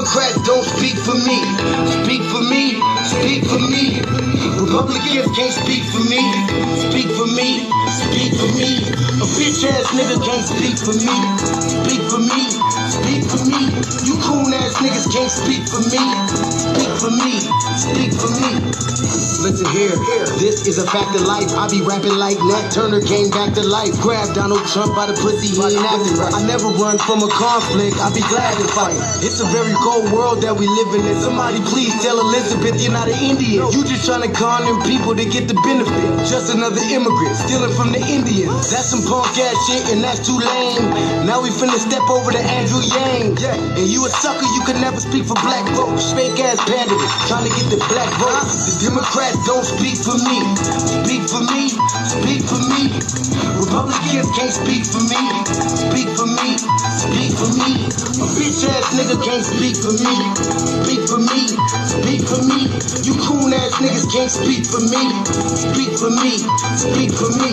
Democrats don't speak for me. Speak for me, speak for me. Republicans can't speak for me. Speak for me, speak for me. A bitch ass nigga can't speak for me. Speak for me, speak for me. You coon ass niggas can't speak for me. Speak for me, speak for me. Listen here, this is a fact of life. I be rapping like Nat Turner came back to life. Grab Donald Trump by the pussy, he ain't acting right. I never run from a conflict, I be glad to fight. It's a very cold world that we live in. And somebody please tell Elizabeth you're not an Indian. You just trying to con them people to get the benefit. Just another immigrant stealing from the Indians. That's some punk ass shit and that's too lame. Now we finna step over to Andrew Yang. And you a sucker, you can never speak for black folks. Fake ass candidates trying to get the black vote. The Democrats don't speak for me. Speak for me, speak for me. Republicans can't speak for me. Speak for me, speak for me. A bitch ass nigga can't speak for me. Speak for me, speak for me. You coon ass niggas can't speak for me. Speak for me, speak for me.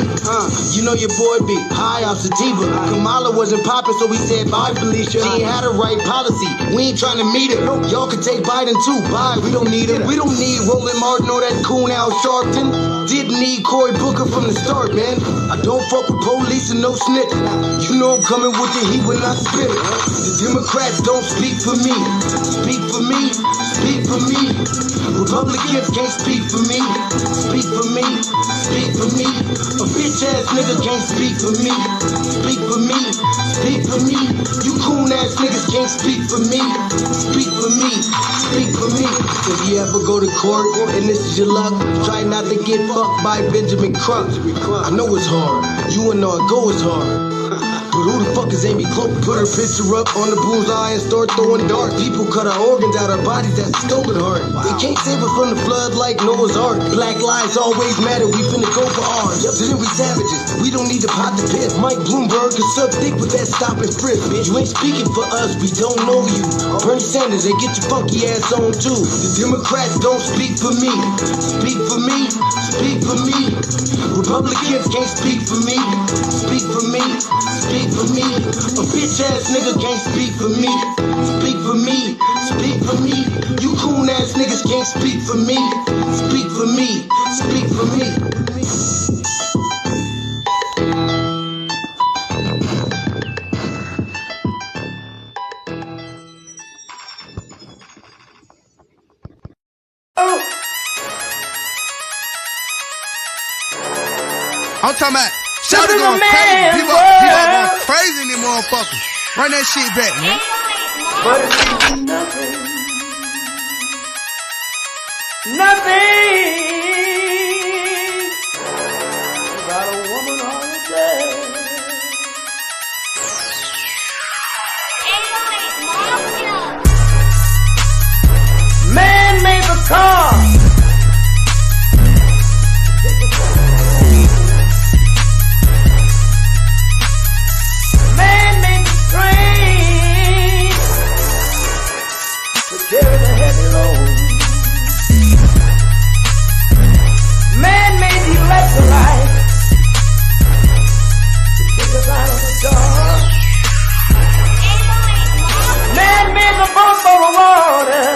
You know your boy be high off sativa. Kamala wasn't popping, so we said bye, Felicia. She ain't had a right policy. We ain't trying to meet her. Y'all can take Biden too. Bye, we don't need her. We don't need Roland Martin or that coon Al Sharpton. Didn't need Cory Booker from the start, man. I don't fuck with police and no snitch. You know I'm coming with the heat when I spit it. The Democrats don't speak for me. Speak for me, speak for me. Republicans can't speak for me. Speak for me, speak for me. A bitch ass nigga can't speak for me. Speak for me, speak for me. You coon ass niggas can't speak for me. Speak for me, speak for me. If you ever go to court and this is your luck, try not to get fucked by Benjamin Crump. I know it's hard. You and all go is hard. But who the fuck is Amy Cloak? Put her picture up on the bullseye and start throwing darts. People cut our organs out our bodies, that's a stolen heart. They can't save us from the flood like Noah's Ark. Black lives always matter, we finna go for ours. So then we savages, we don't need to pot the piss. Mike Bloomberg is sub thick with that stop and frisk, bitch. You ain't speaking for us, we don't know you. Bernie Sanders, they get your funky ass on too. The Democrats don't speak for me. Speak for me, speak for me. Republicans can't speak for me. Speak for me, speak for me. A bitch ass nigga can't speak for me. Speak for me, speak for me. You coon ass niggas can't speak for me. Speak for me, speak for me. I'm talking about shout it going crazy. People going crazy in them motherfuckers. Run that shit back, man. But it's nothing. Nothing. Got a woman on the bed. Man made the car. Man made the train to carry the heavy load. Man made the electrolyte to take us out of the dark. Man made the boat for the water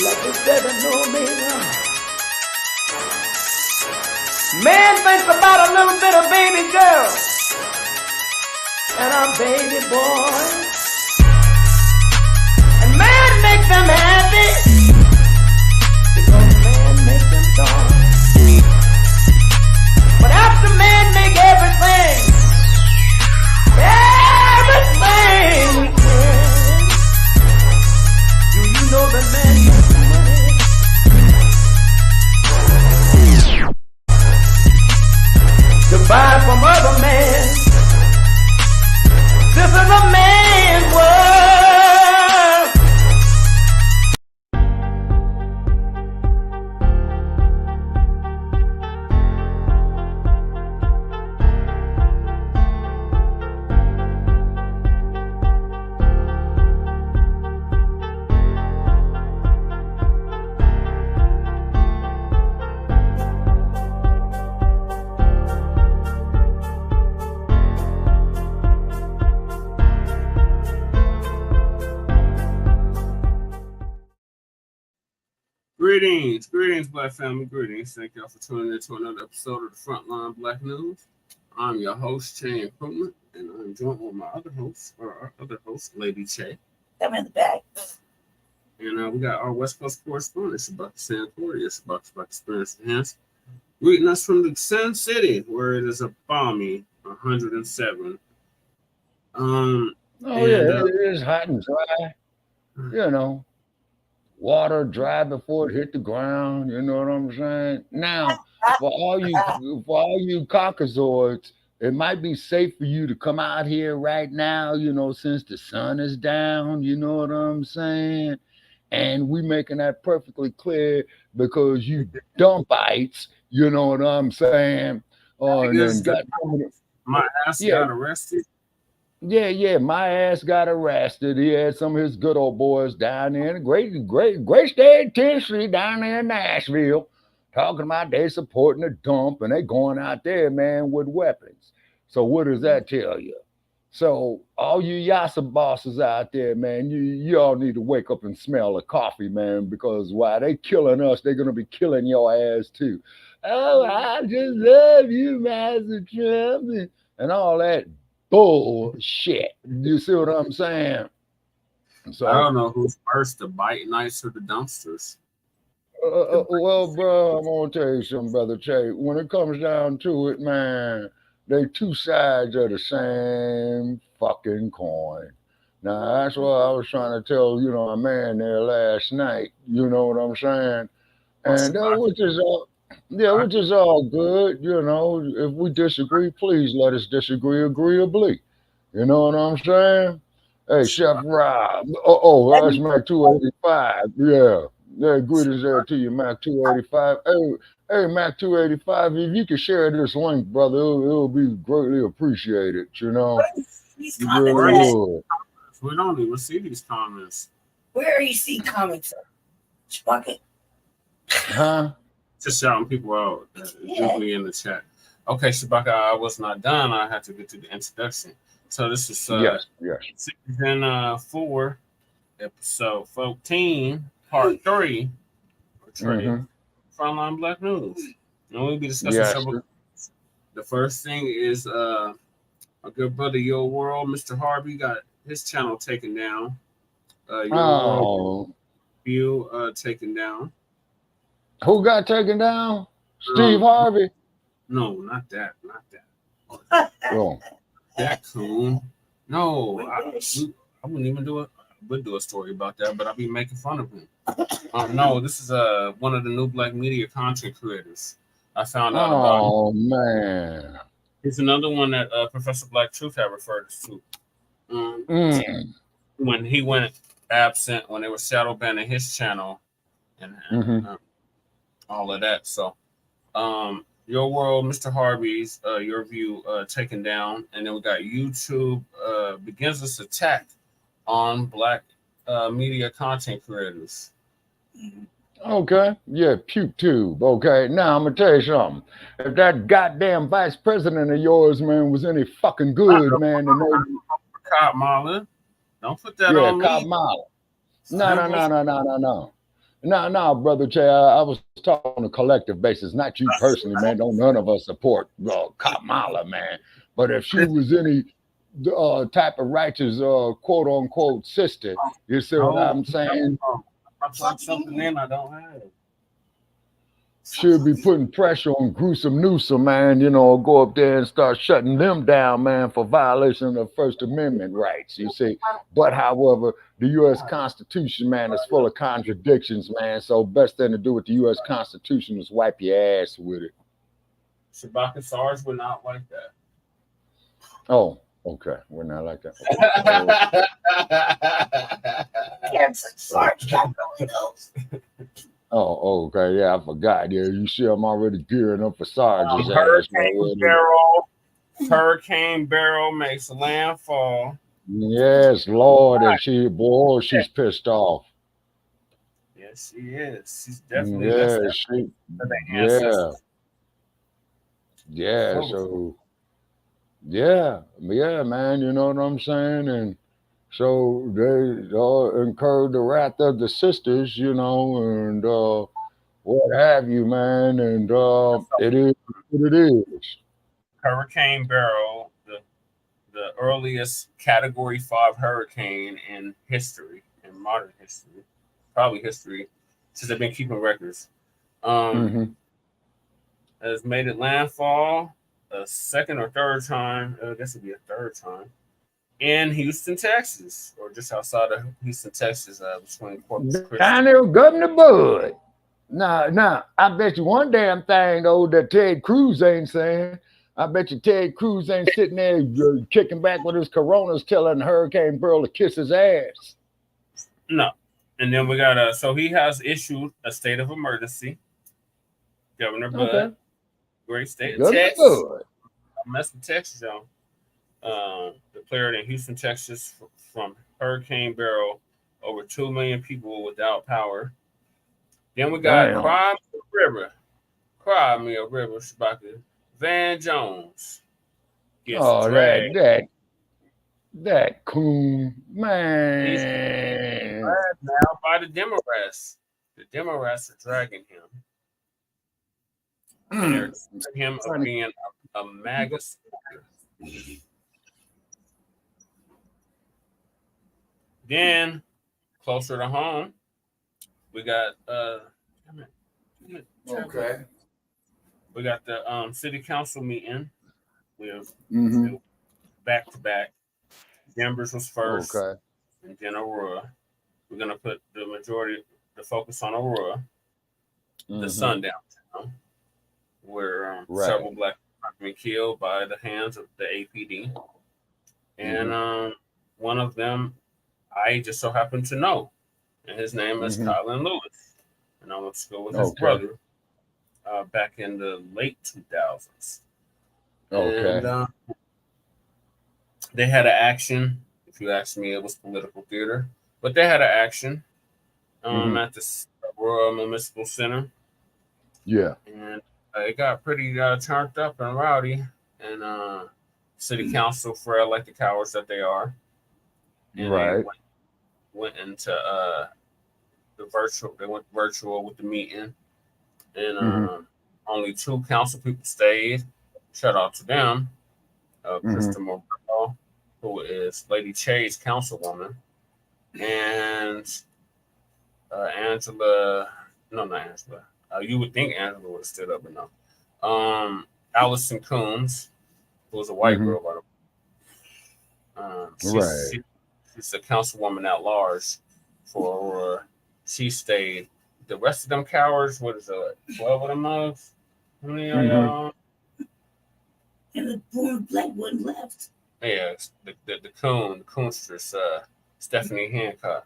like the 7-no-meter. Man thinks about a little bit of baby girl and a baby boy. And man makes them happy because man makes them joy. But after man make everything he can, do you know that man makes money? To buy from other men. This is a man's world. Greetings, Black family, greetings. Thank y'all for tuning in to another episode of the Front Line Blacc News. I'm your host, Che Improvement, and I'm joined with my other host, Lady Che. I'm in the back. And we got our West Coast correspondent, Shabaka Santoria. Shabaka's about to experience enhanced. Greeting us from the Sun City, where it is a balmy 107. It is hot and dry. You know, water dry before it hit the ground. You know what I'm saying? Now, for all you Caucasoids, it might be safe for you to come out here right now. You know, since the sun is down. You know what I'm saying? And we making that perfectly clear because you dumpites. You know what I'm saying? My ass got arrested. Yeah, my ass got arrested. He had some of his good old boys down there in great state of Tennessee, down there in Nashville, talking about they supporting the dump and they going out there, man, with weapons. So what does that tell you? So all you Yassa bosses out there, man, you all need to wake up and smell the coffee, man, because while they killing us, they're going to be killing your ass too. Oh, I just love you, Master Trump, and all that bullshit. You see what I'm saying? So I don't know who's first, the bite nights or the dumpsters. Well, bro, I'm gonna tell you something, brother Che. When it comes down to it, man, they two sides of the same fucking coin. Now that's what I was trying to tell a man there last night. You know what I'm saying? And which is all good. If we disagree, please let us disagree agreeably. You know what I'm saying? Hey, Chef Rob. That's Mac 285. Yeah, greetings there to you, Mac 285. Hey, Mac 285. If you could share this link, brother, it'll be greatly appreciated. These you really would. We don't even see these comments. Where you see comments? Bucket. Huh? Just shouting people out. Usually in the chat. Okay, Shabaka, I was not done. I had to get to the introduction. So this is season 4, episode 14, part 3. Frontline Blacc News. And we'll be discussing several. The first thing is our good brother Yo World, Mr. Harvey, got his channel taken down. View taken down. Who got taken down? Steve Harvey? No, not that. Oh. That coon. No, I wouldn't even do it. I would do a story about that, but I'd be making fun of him. No, this is one of the new black media content creators. I found out about. Oh man. It's another one that Professor Black Truth had referred us to. When he went absent, when they were shadow banning his channel and all of that. So Your World, Mr. Harvey's Your View taken down, and then we got YouTube begins its attack on black media content creators. Okay, yeah, PewTube. Okay, now I'm gonna tell you something. If that goddamn vice president of yours, man, was any fucking good, man, Cop Mala, don't put that on me. Cop Mala. No, brother Che, I was talking on a collective basis, not you personally, man. Don't none of us support Kamala, man. But if she was any type of righteous, quote unquote, sister, you see what I'm saying? I plug something in I don't have. She'll be putting pressure on Gruesome Newsom, man, go up there and start shutting them down, man, for violation of First Amendment rights, you see. But, however, the U.S. Constitution, man, is full of contradictions, man. So best thing to do with the U.S. Constitution is wipe your ass with it. Shabaka SARS would not like that. Oh, okay. We're not like that. SARS got going those. Oh, okay. Yeah, I forgot. Yeah, you see, I'm already gearing up for Sarge's Hurricane Beryl makes landfall. Yes, Lord, and she's pissed off. Yes, she is. She's definitely man, you know what I'm saying? And so they incurred the wrath of the sisters, and what have you, man. And it is what it is. Hurricane Beryl, the earliest Category 5 hurricane in history, in modern history, probably history, since they've been keeping records, has made it landfall a second or third time. I guess it'd be a third time in Houston, Texas, or just outside of Houston, Texas, between Corpus Christi. Down there, Governor Bud. Now, I bet you one damn thing though that Ted Cruz ain't saying. I bet you Ted Cruz ain't sitting there kicking back with his coronas, telling Hurricane Beryl to kiss his ass. No. And then we got so he has issued a state of emergency. Governor Bud, great state of Texas. Don't mess with Texas, y'all. Declared in Houston, Texas, from Hurricane Beryl, over 2 million people without power. Then we got Cry Me a River, Shabaka. Van Jones. That coon, man. He's dragged now by the Democrats. The Democrats are dragging him. They're accusing him of being a MAGA supporter. Then, closer to home, we got we got the city council meeting. We have back to back. Denver's was first, and then Aurora. We're gonna put the focus on Aurora, the sundown town, where several black people have been killed by the hands of the APD, and one of them I just so happen to know, and his name is Kilyn Lewis, and I went to school with his brother back in the late 2000s. And they had an action. If you ask me, it was political theater, but they had an action at the Aurora Municipal Center. Yeah, and it got pretty turned up and rowdy, and city council, frail like the cowards that they are, and they went into the virtual. They went virtual with the meeting, and only 2 council people stayed. Shout out to them. Krista Morrell, who is Lady Che's councilwoman, and Angela. No, not Angela. You would think Angela would have stood up, but no. Allison Coombs, who was a white girl, by the way. She's a councilwoman at large for Aurora. She stayed. The rest of them cowards, what is it, 12 of them mugs? How many are y'all? And the poor black one left. Yeah, the coonstress, Stephanie Hancock.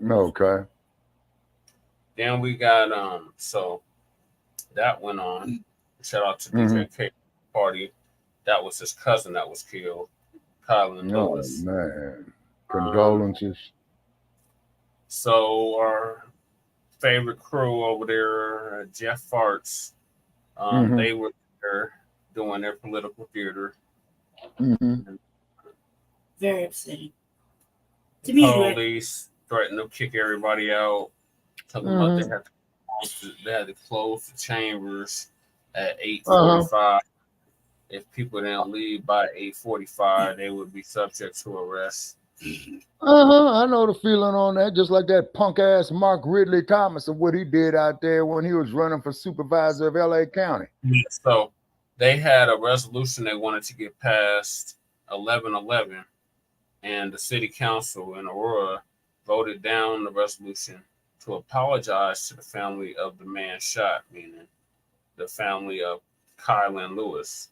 Okay. Then we got so that went on. Shout out to DJ K Party. That was his cousin that was killed, Kilyn Lewis. Oh man, condolences. So our favorite crew over there, Jeff Farts, they were there doing their political theater. Very upsetting. To me, police threatened to kick everybody out. Talking about they had to close the chambers at 8:45. If people didn't leave by 8:45, they would be subject to arrest. I know the feeling on that. Just like that punk ass Mark Ridley Thomas and what he did out there when he was running for supervisor of LA County. So they had a resolution they wanted to get passed 11/11, and the city council in Aurora voted down the resolution to apologize to the family of the man shot, meaning the family of Kilyn Lewis,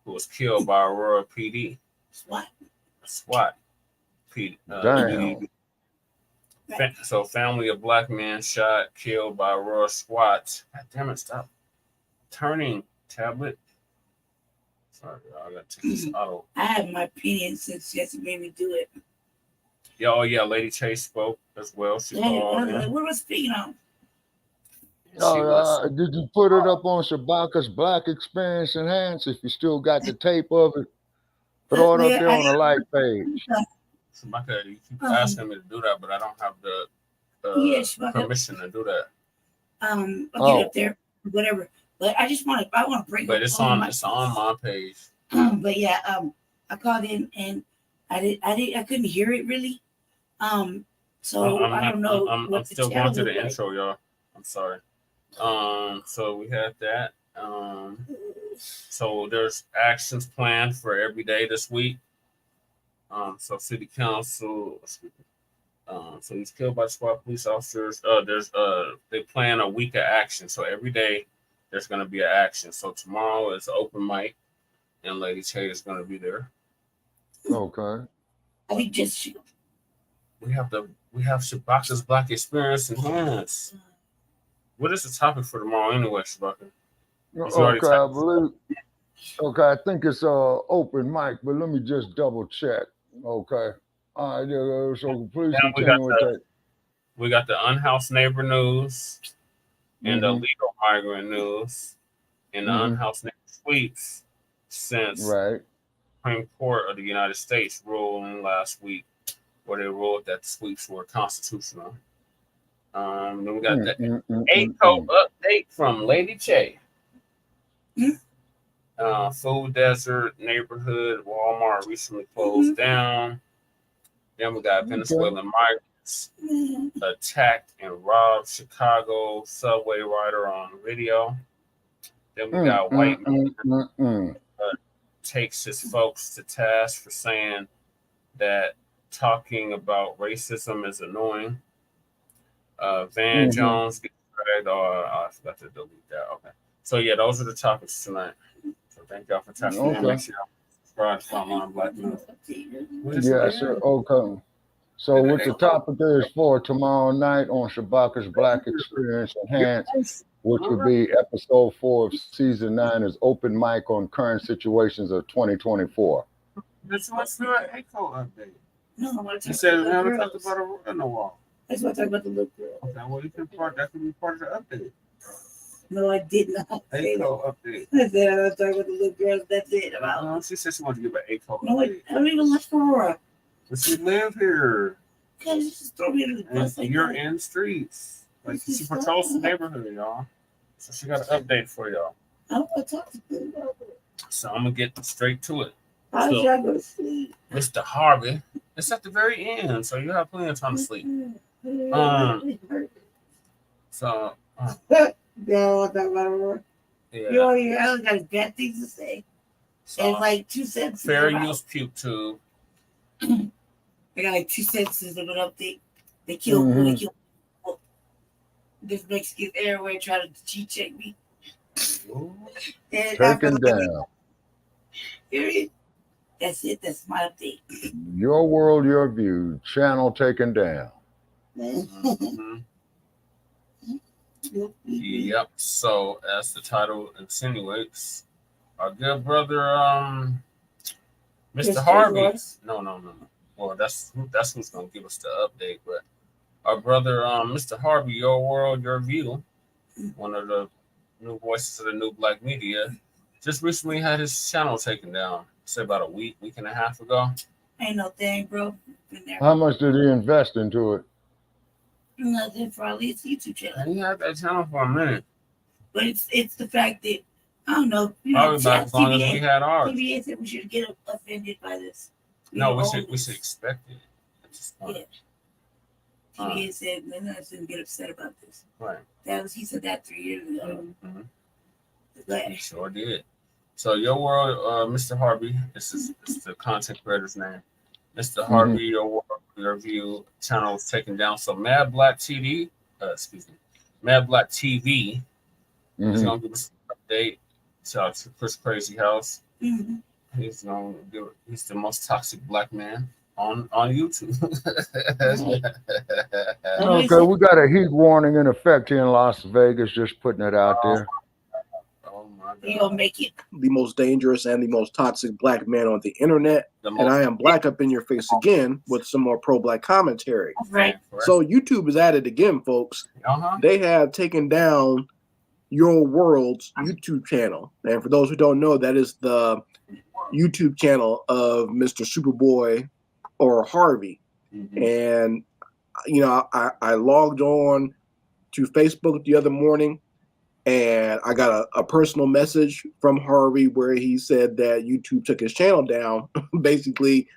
who was killed by Aurora PD. SWAT. Damn. So family of black man shot, killed by Aurora SWAT. God damn it, stop turning tablet. Sorry, I gotta take this auto. I have my opinion since she hasn't made me do it. Yeah, oh yeah, Lady Chase spoke as well. She called in. What was speaking on? Did you put it up on Shabaka's Black Experience Enhanced? If you still got the tape of it, throw it up there on the like page. Shabaka, you keep asking me to do that, but I don't have the permission to do that. I'll get up there, whatever. But I just want to bring. But it's on my page. But yeah, I called in and I couldn't hear it really. So I don't know. I'm still going through the intro, y'all. I'm sorry. So we have that. So there's actions planned for every day this week. So city council. So he's killed by SWAT police officers. They plan a week of action. So every day there's going to be an action. So tomorrow is open mic, and Lady Che is going to be there. Okay. I think just we have Shabaka's Black Experience Enhanced. What is the topic for tomorrow anyway, Shabaka? Okay, I think it's open mic, but let me just double check. Okay. All right, so please continue with that. We got the Unhoused neighbor news, and the legal migrant news, and the Unhoused neighbor sweeps since the Supreme Court of the United States ruled last week, where they ruled that the sweeps were constitutional. Then we got the ACO update from Lady Che. Food desert neighborhood Walmart recently closed down. Then we got Venezuelan migrants attacked and robbed Chicago subway rider on video. Then we got white man takes his folks to task for saying that talking about racism is annoying. Van Jones gets dragged. I forgot to delete that. Okay. So yeah, those are the topics tonight. So thank y'all for tapping in. Make sure y'all subscribe to Front Line Blacc News. Yeah, sir. Okay. So what the topic is for tomorrow night on Shabaka's Black Experience Enhanced, which would be episode 4 of season 9, is open mic on current situations of 2024. Let's do an echo update. No, you said we haven't talked about Aurora in a while. That's what I talked about the little girl. Okay, well that could be part of the update. No, I did not. Echo update. I said I was talking about the little girls. That's it. No, she said she wanted to give an echo. No, I don't even like Aurora. But she live here. God, you just throw me into the bus like you're that. in streets. Like she patrols the neighborhood, y'all. So she got an update for y'all. I don't want to talk to them about it. So I'm gonna get straight to it. How did y'all go to sleep? Mr. Harvey, it's at the very end, so you have plenty of time to sleep. So no, that Aurora. Yeah. You know, you only got bad things to say. So, it's like 2 cents. Fair use puke tube. I got like 2 sentences of an update. They killed people. This Mexican everywhere trying to G-check me. Taken down. Period. That's it. That's my update. Your world, your view. Channel taken down. Yep. So as the title insinuates, our good brother, Mr. Harvey. No. Well, that's who's gonna give us the update. But our brother, Mr. Harvey, your world, your view, one of the new voices of the new black media, just recently had his channel taken down. Say about a week and a half ago. Ain't no thing, bro. How much did he invest into it? Nothing, probably it's YouTube channel. He had that channel for a minute. But it's the fact that I don't know. Probably about as long as we had ours. TVA said we should get offended by this. No, we should expect it at this point. Yeah. TVA said I shouldn't get upset about this. Right. He said that 3 years ago. He sure did. So your world, Mr. Harvey, this is the content creator's name. Mr. Harvey, your world, your view channel is taken down. So Mad Black TV is gonna give us an update. Shout out to Chris Crazy House. He's the most toxic black man on YouTube. Okay, we got a heat warning in effect here in Las Vegas, just putting it out there. Oh my God. You'll make it. The most dangerous and the most toxic black man on the internet. And I am black up in your face again with some more pro-black commentary. Right. So YouTube is at it again, folks. They have taken down Your World's YouTube channel. And for those who don't know, that is the YouTube channel of Mr. Superboy or Harvey. And, you know, I logged on to Facebook the other morning, and I got a personal message from Harvey where he said that YouTube took his channel down basically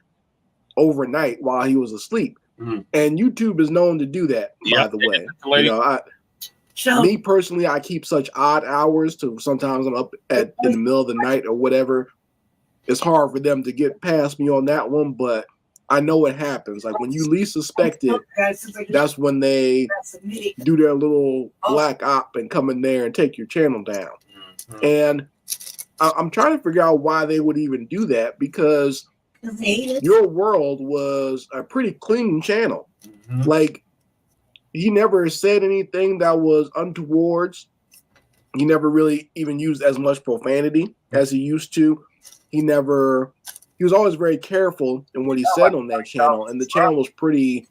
overnight while he was asleep. Mm-hmm. And YouTube is known to do that, by the way. You know, me personally, I keep such odd hours to sometimes I'm up in the middle of the night or whatever. It's hard for them to get past me on that one, but I know it happens. Like when you least suspect it, that's when they do their little black op and come in there and take your channel down. Mm-hmm. And I'm trying to figure out why they would even do that, because Your World was a pretty clean channel. Mm-hmm. Like, he never said anything that was untowards. He never really even used as much profanity as he used to. He was always very careful in what he said on that channel, and the channel was pretty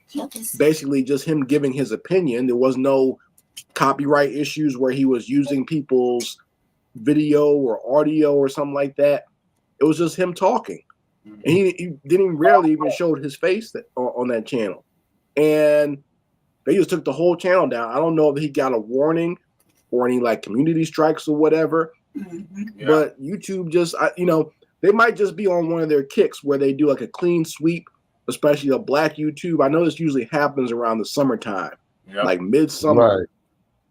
basically just him giving his opinion. There was no copyright issues where he was using people's video or audio or something like that. It was just him talking, and he didn't rarely even showed his face on that channel. And they just took the whole channel down. I don't know if he got a warning or any like community strikes or whatever, but YouTube just, they might just be on one of their kicks where they do like a clean sweep, especially a black YouTube. I know this usually happens around the summertime, like midsummer. Right.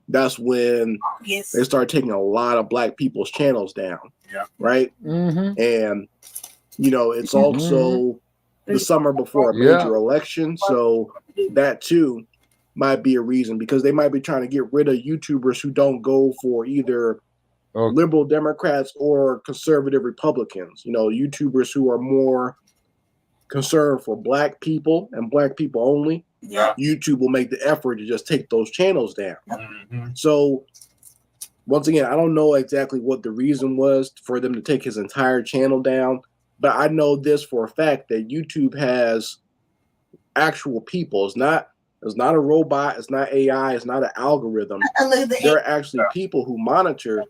That's when they start taking a lot of black people's channels down. Yeah. Right. Mm-hmm. And, it's also the summer before a major election. So that too might be a reason, because they might be trying to get rid of YouTubers who don't go for either liberal Democrats or conservative Republicans, YouTubers who are more concerned for black people and black people only. Yeah. YouTube will make the effort to just take those channels down. Mm-hmm. So once again, I don't know exactly what the reason was for them to take his entire channel down, but I know this for a fact that YouTube has actual people. It's not a robot. It's not AI. It's not an algorithm. There are actually people who monitor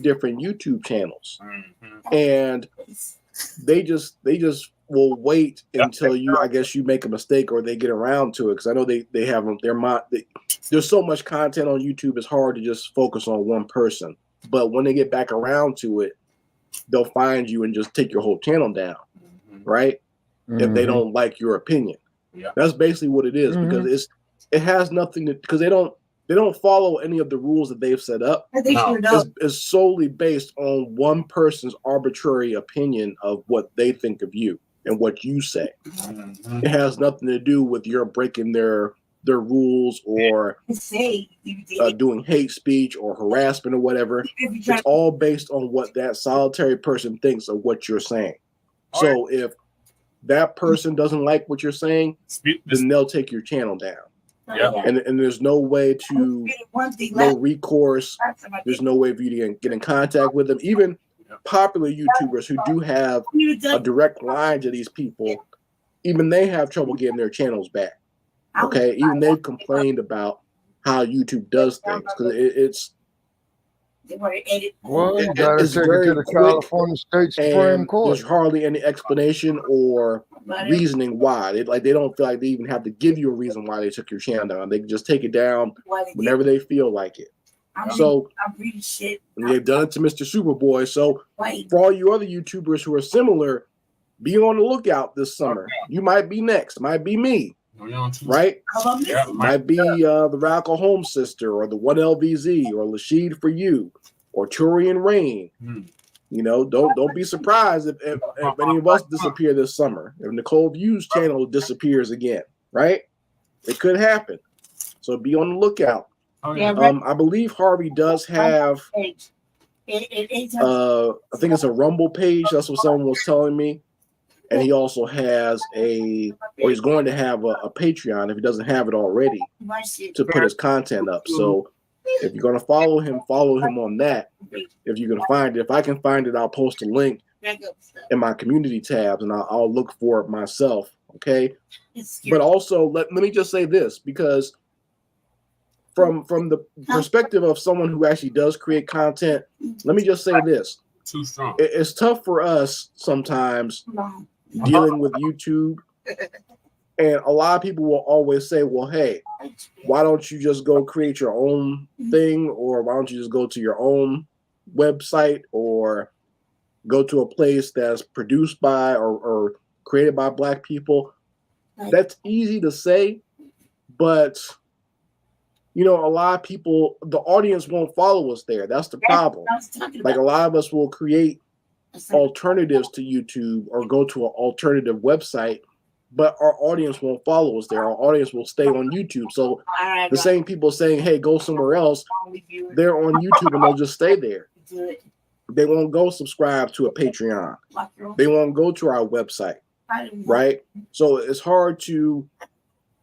different YouTube channels, and they just will wait until I guess you make a mistake or they get around to it. Because I know they have there's so much content on YouTube. It's hard to just focus on one person. But when they get back around to it, they'll find you and just take your whole channel down, right? Mm-hmm. If they don't like your opinion. Yeah. That's basically what it is, because it has nothing to, because they don't follow any of the rules that they've set up. It's solely based on one person's arbitrary opinion of what they think of you and what you say. Mm-hmm. It has nothing to do with your breaking their rules or doing hate speech or harassment or whatever. It's all based on what that solitary person thinks of what you're saying. So if that person doesn't like what you're saying, then they'll take your channel down. Yeah. And there's no way to, no recourse. There's no way for you to get in contact with them. Even popular YouTubers who do have a direct line to these people, even they have trouble getting their channels back. Okay, even they've complained about how YouTube does things, because it's you gotta take it to the California State Supreme Court. There's hardly any explanation or reasoning why. They don't feel like they even have to give you a reason why they took your channel down. They can just take it down whenever they feel like it. So they've done it to Mr. Superboy. So for all you other YouTubers who are similar, be on the lookout this summer. You might be next. Might be me. Right? Might be the Radical Home Sister or the 1LVZ or Lashid for You or Turian Rain. Don't be surprised if any of us disappear this summer. If Nicole View's channel disappears again, right? It could happen. So be on the lookout. I believe Harvey does have I think it's a Rumble page. That's what someone was telling me. And he also has he's going to have a Patreon if he doesn't have it already to put his content up. So if you're going to follow him on that. If you can find it, if I can find it, I'll post a link in my community tabs and I'll look for it myself. Okay. But also let me just say this, because from the perspective of someone who actually does create content, let me just say this. Too strong. It's tough for us sometimes dealing with YouTube And a lot of people will always say, well, hey, why don't you just go create your own thing? Or why don't you just go to your own website or go to a place that's produced by or created by Black people? That's easy to say, but you know, a lot of people, the audience won't follow us there. That's the problem. Like a lot of us will create alternatives to YouTube or go to an alternative website, but our audience won't follow us there. Our audience will stay on YouTube. So the same people saying, hey, go somewhere else, they're on YouTube and they'll just stay there. They won't go subscribe to a Patreon. They won't go to our website, right? So it's hard to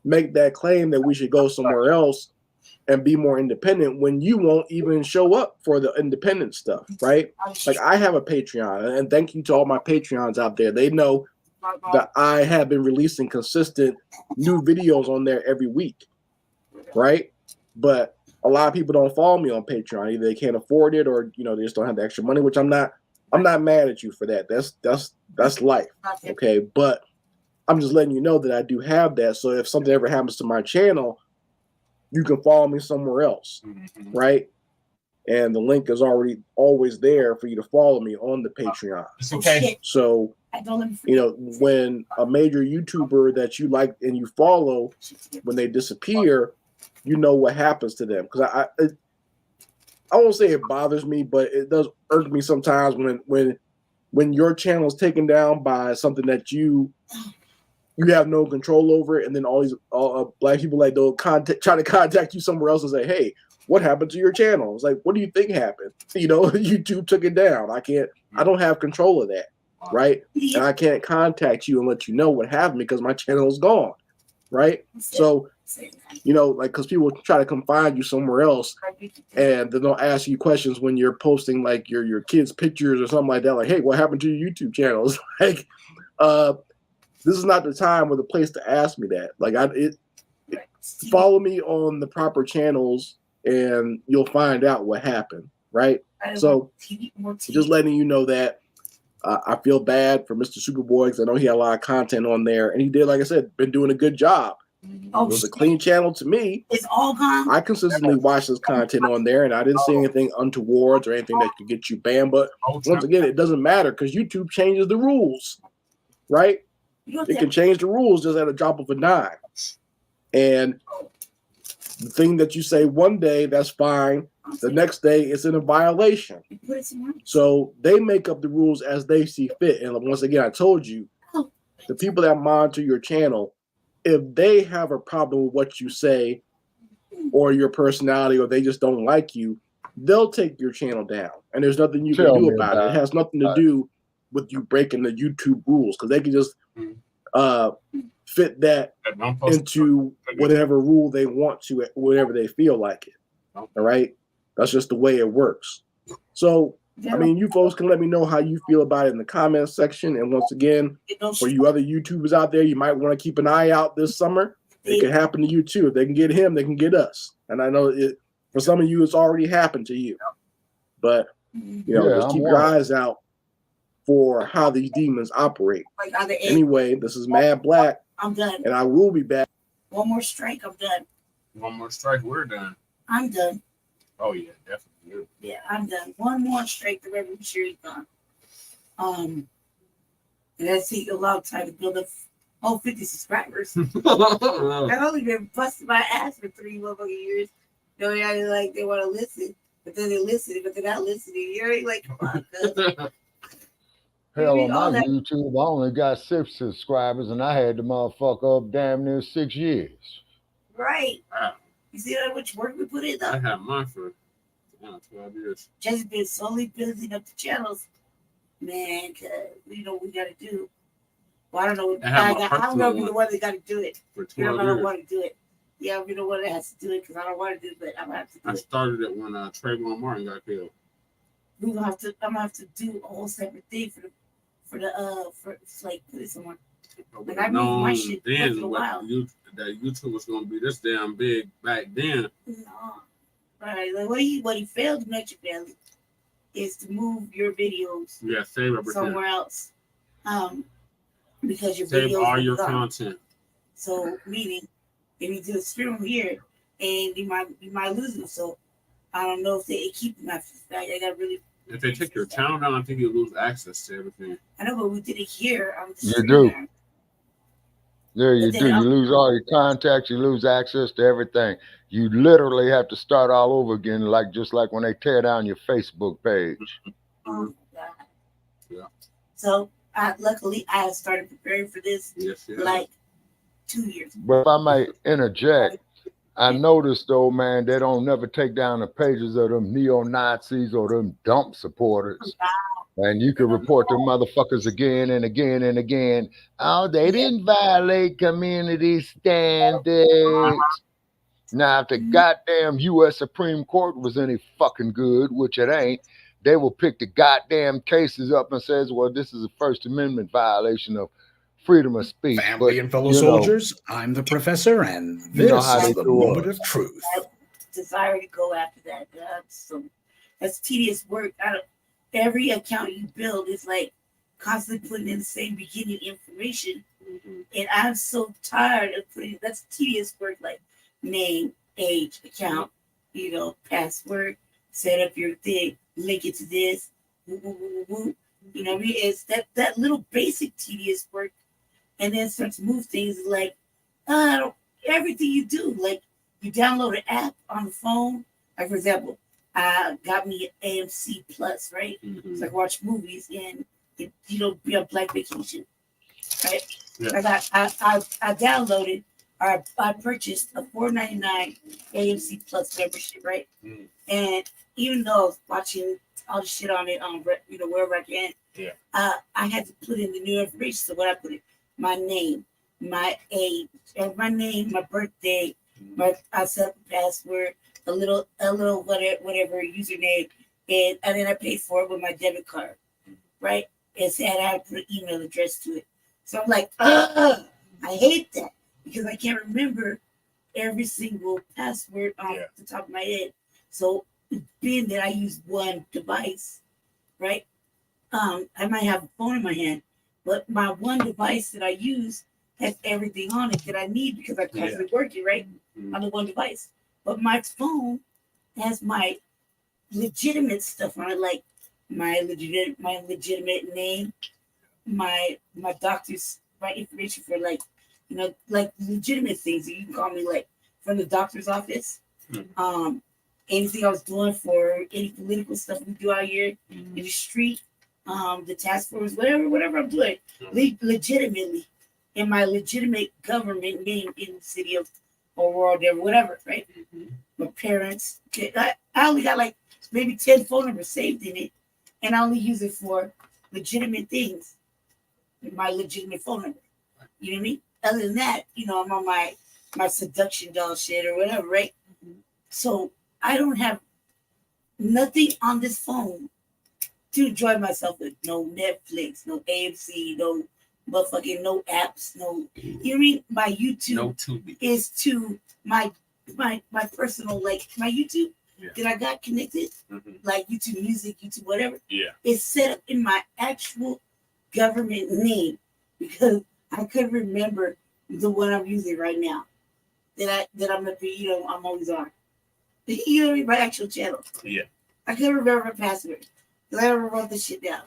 make that claim that we should go somewhere else and be more independent when you won't even show up for the independent stuff, right? Like I have a Patreon, and thank you to all my Patreons out there. They know that I have been releasing consistent new videos on there every week, right? But a lot of people don't follow me on Patreon. Either they can't afford it or, you know, they just don't have the extra money, which I'm not mad at you for that. That's life, okay? But I'm just letting you know that I do have that. So if something ever happens to my channel, you can follow me somewhere else, right? And the link is always there for you to follow me on the Patreon. It's okay. So, you know, when a major YouTuber that you like and you follow, when they disappear, you know what happens to them. Because I won't say it bothers me, but it does irk me sometimes when your channel is taken down by something that you have no control over it, and then all these Black people, like, they'll try to contact you somewhere else and say, hey, what happened to your channel? It's like, what do you think happened? You know, YouTube took it down. I don't have control of that, right? And I can't contact you and let you know what happened because my channel is gone, right? So, you know, like, because people try to come find you somewhere else, and then they'll ask you questions when you're posting, like, your kids' pictures or something like that, like, hey, what happened to your YouTube channel? It's like, this is not the time or the place to ask me that. Like, follow me on the proper channels and you'll find out what happened, right? So just letting you know that I feel bad for Mr. Superboy because I know he had a lot of content on there, and he did, like I said, been doing a good job. It was a clean channel to me. It's all gone. I consistently watch his content on there, and I didn't see anything untowards or anything that could get you banned. But once again, it doesn't matter because YouTube changes the rules, right? It can change the rules just at a drop of a dime. And the thing that you say one day, that's fine. The next day, it's in a violation. So they make up the rules as they see fit. And once again, I told you, the people that monitor your channel, if they have a problem with what you say or your personality, or they just don't like you, they'll take your channel down. And there's nothing you can do about it. It has nothing to do with you breaking the YouTube rules, because they can just fit that into whatever rule they want to, whatever they feel like it. All right? That's just the way it works. So, I mean, you folks can let me know how you feel about it in the comments section. And once again, for you other YouTubers out there, you might want to keep an eye out this summer. It can happen to you too. If they can get him, they can get us. And I know for some of you, it's already happened to you. But, you know, just keep your eyes out for how these demons operate. Anyway, this is Mad Blacc. I'm done. And I will be back. One more strike, I'm done. One more strike, we're done. I'm done. Oh, yeah, definitely. Yeah, I'm done. One more strike, the revolution is gone. And that's taking a long time to build up 50 subscribers. I've only been busting my ass for 3 motherfucking years. You know, like, they want to listen, but then they're listening, but they're not listening. You're like, come on, cuz. Hell, on my YouTube, I only got 6 subscribers, and I had the motherfucker up damn near 6 years. Right. Wow. You see how much work we put in, though? I had mine for 12 years. Just been slowly building up the channels, man, because we know what we got to do. Well, I don't know. I don't know if you're the one that got to do it. You don't want to do it. Yeah, we don't want to have to do it because I don't want to do it, but I'm going to have to do it. I started it when Trayvon Martin got killed. I'm gonna have to do a whole separate thing for like put it somewhere. Like I moved my shit then for a while. That YouTube was gonna be this damn big back then. No, right? Like what he failed to mention, Bailey, is to move your videos. Yeah, save everything somewhere else. Because your save videos all your content. So meaning if you do a stream here and you might lose them. So I don't know if they keep them after the fact. I got really. If they take your channel down, I think you lose access to everything. I know, but we did it here. You do. Yeah, you do. You lose all your contacts. You lose access to everything. You literally have to start all over again, just like when they tear down your Facebook page. Oh my God. Yeah. So luckily, I have started preparing for this like 2 years. But if I might interject, I noticed though, man, they don't never take down the pages of them neo-Nazis or them dump supporters. And you can report them motherfuckers again and again and again. Oh, they didn't violate community standards. Now, if the goddamn U.S. Supreme Court was any fucking good, which it ain't, they will pick the goddamn cases up and says, well, this is a First Amendment violation of freedom of speech. Family and fellow soldiers, I'm the professor, and this is the moment of truth. I desire to go after that. That's tedious work. Every account you build is like constantly putting in the same beginning information. And I'm so tired of putting, that's tedious work, like name, age, account, password, set up your thing, link it to this, You know what I mean? It's that little basic tedious work, and then start to move things like everything you do. Like you download an app on the phone. Like for example, I got me an AMC Plus, right? So I can watch movies and be on Black Vacation, right? Yeah. I downloaded or I purchased a $4.99 AMC Plus membership, right? And even though I was watching all the shit on it, wherever I can, I had to put in the new information. So what I put in, my name, my age, my birthday, I set up a password, a little whatever username, and then I paid for it with my debit card, right? And said I had to put an email address to it. So I'm like, I hate that because I can't remember every single password off the top of my head. So being that I use one device, right? I might have a phone in my hand, but my one device that I use has everything on it that I need because I constantly working, right? On the one device. But my phone has my legitimate stuff on it, like my legitimate name, my doctor's information for like legitimate things that you can call me like from the doctor's office. Anything I was doing for any political stuff we do out here in the street, the task force, whatever I'm doing, legitimately in my legitimate government name in the city of Aurora, whatever, right? My parents, I only got like maybe 10 phone numbers saved in it, and I only use it for legitimate things. My legitimate phone number, you know what I mean? Other than that, I'm on my seduction doll shit or whatever, right? So I don't have nothing on this phone to enjoy myself with. No Netflix, no AMC, no motherfucking no apps, no. You know what I mean? My YouTube is to my personal, like my YouTube that I got connected, like YouTube Music, YouTube whatever. It's set up in my actual government name because I couldn't remember the one I'm using right now. That I'm gonna be, I'm always on. You know what I mean? My actual channel. I couldn't remember my password because I never wrote this shit down.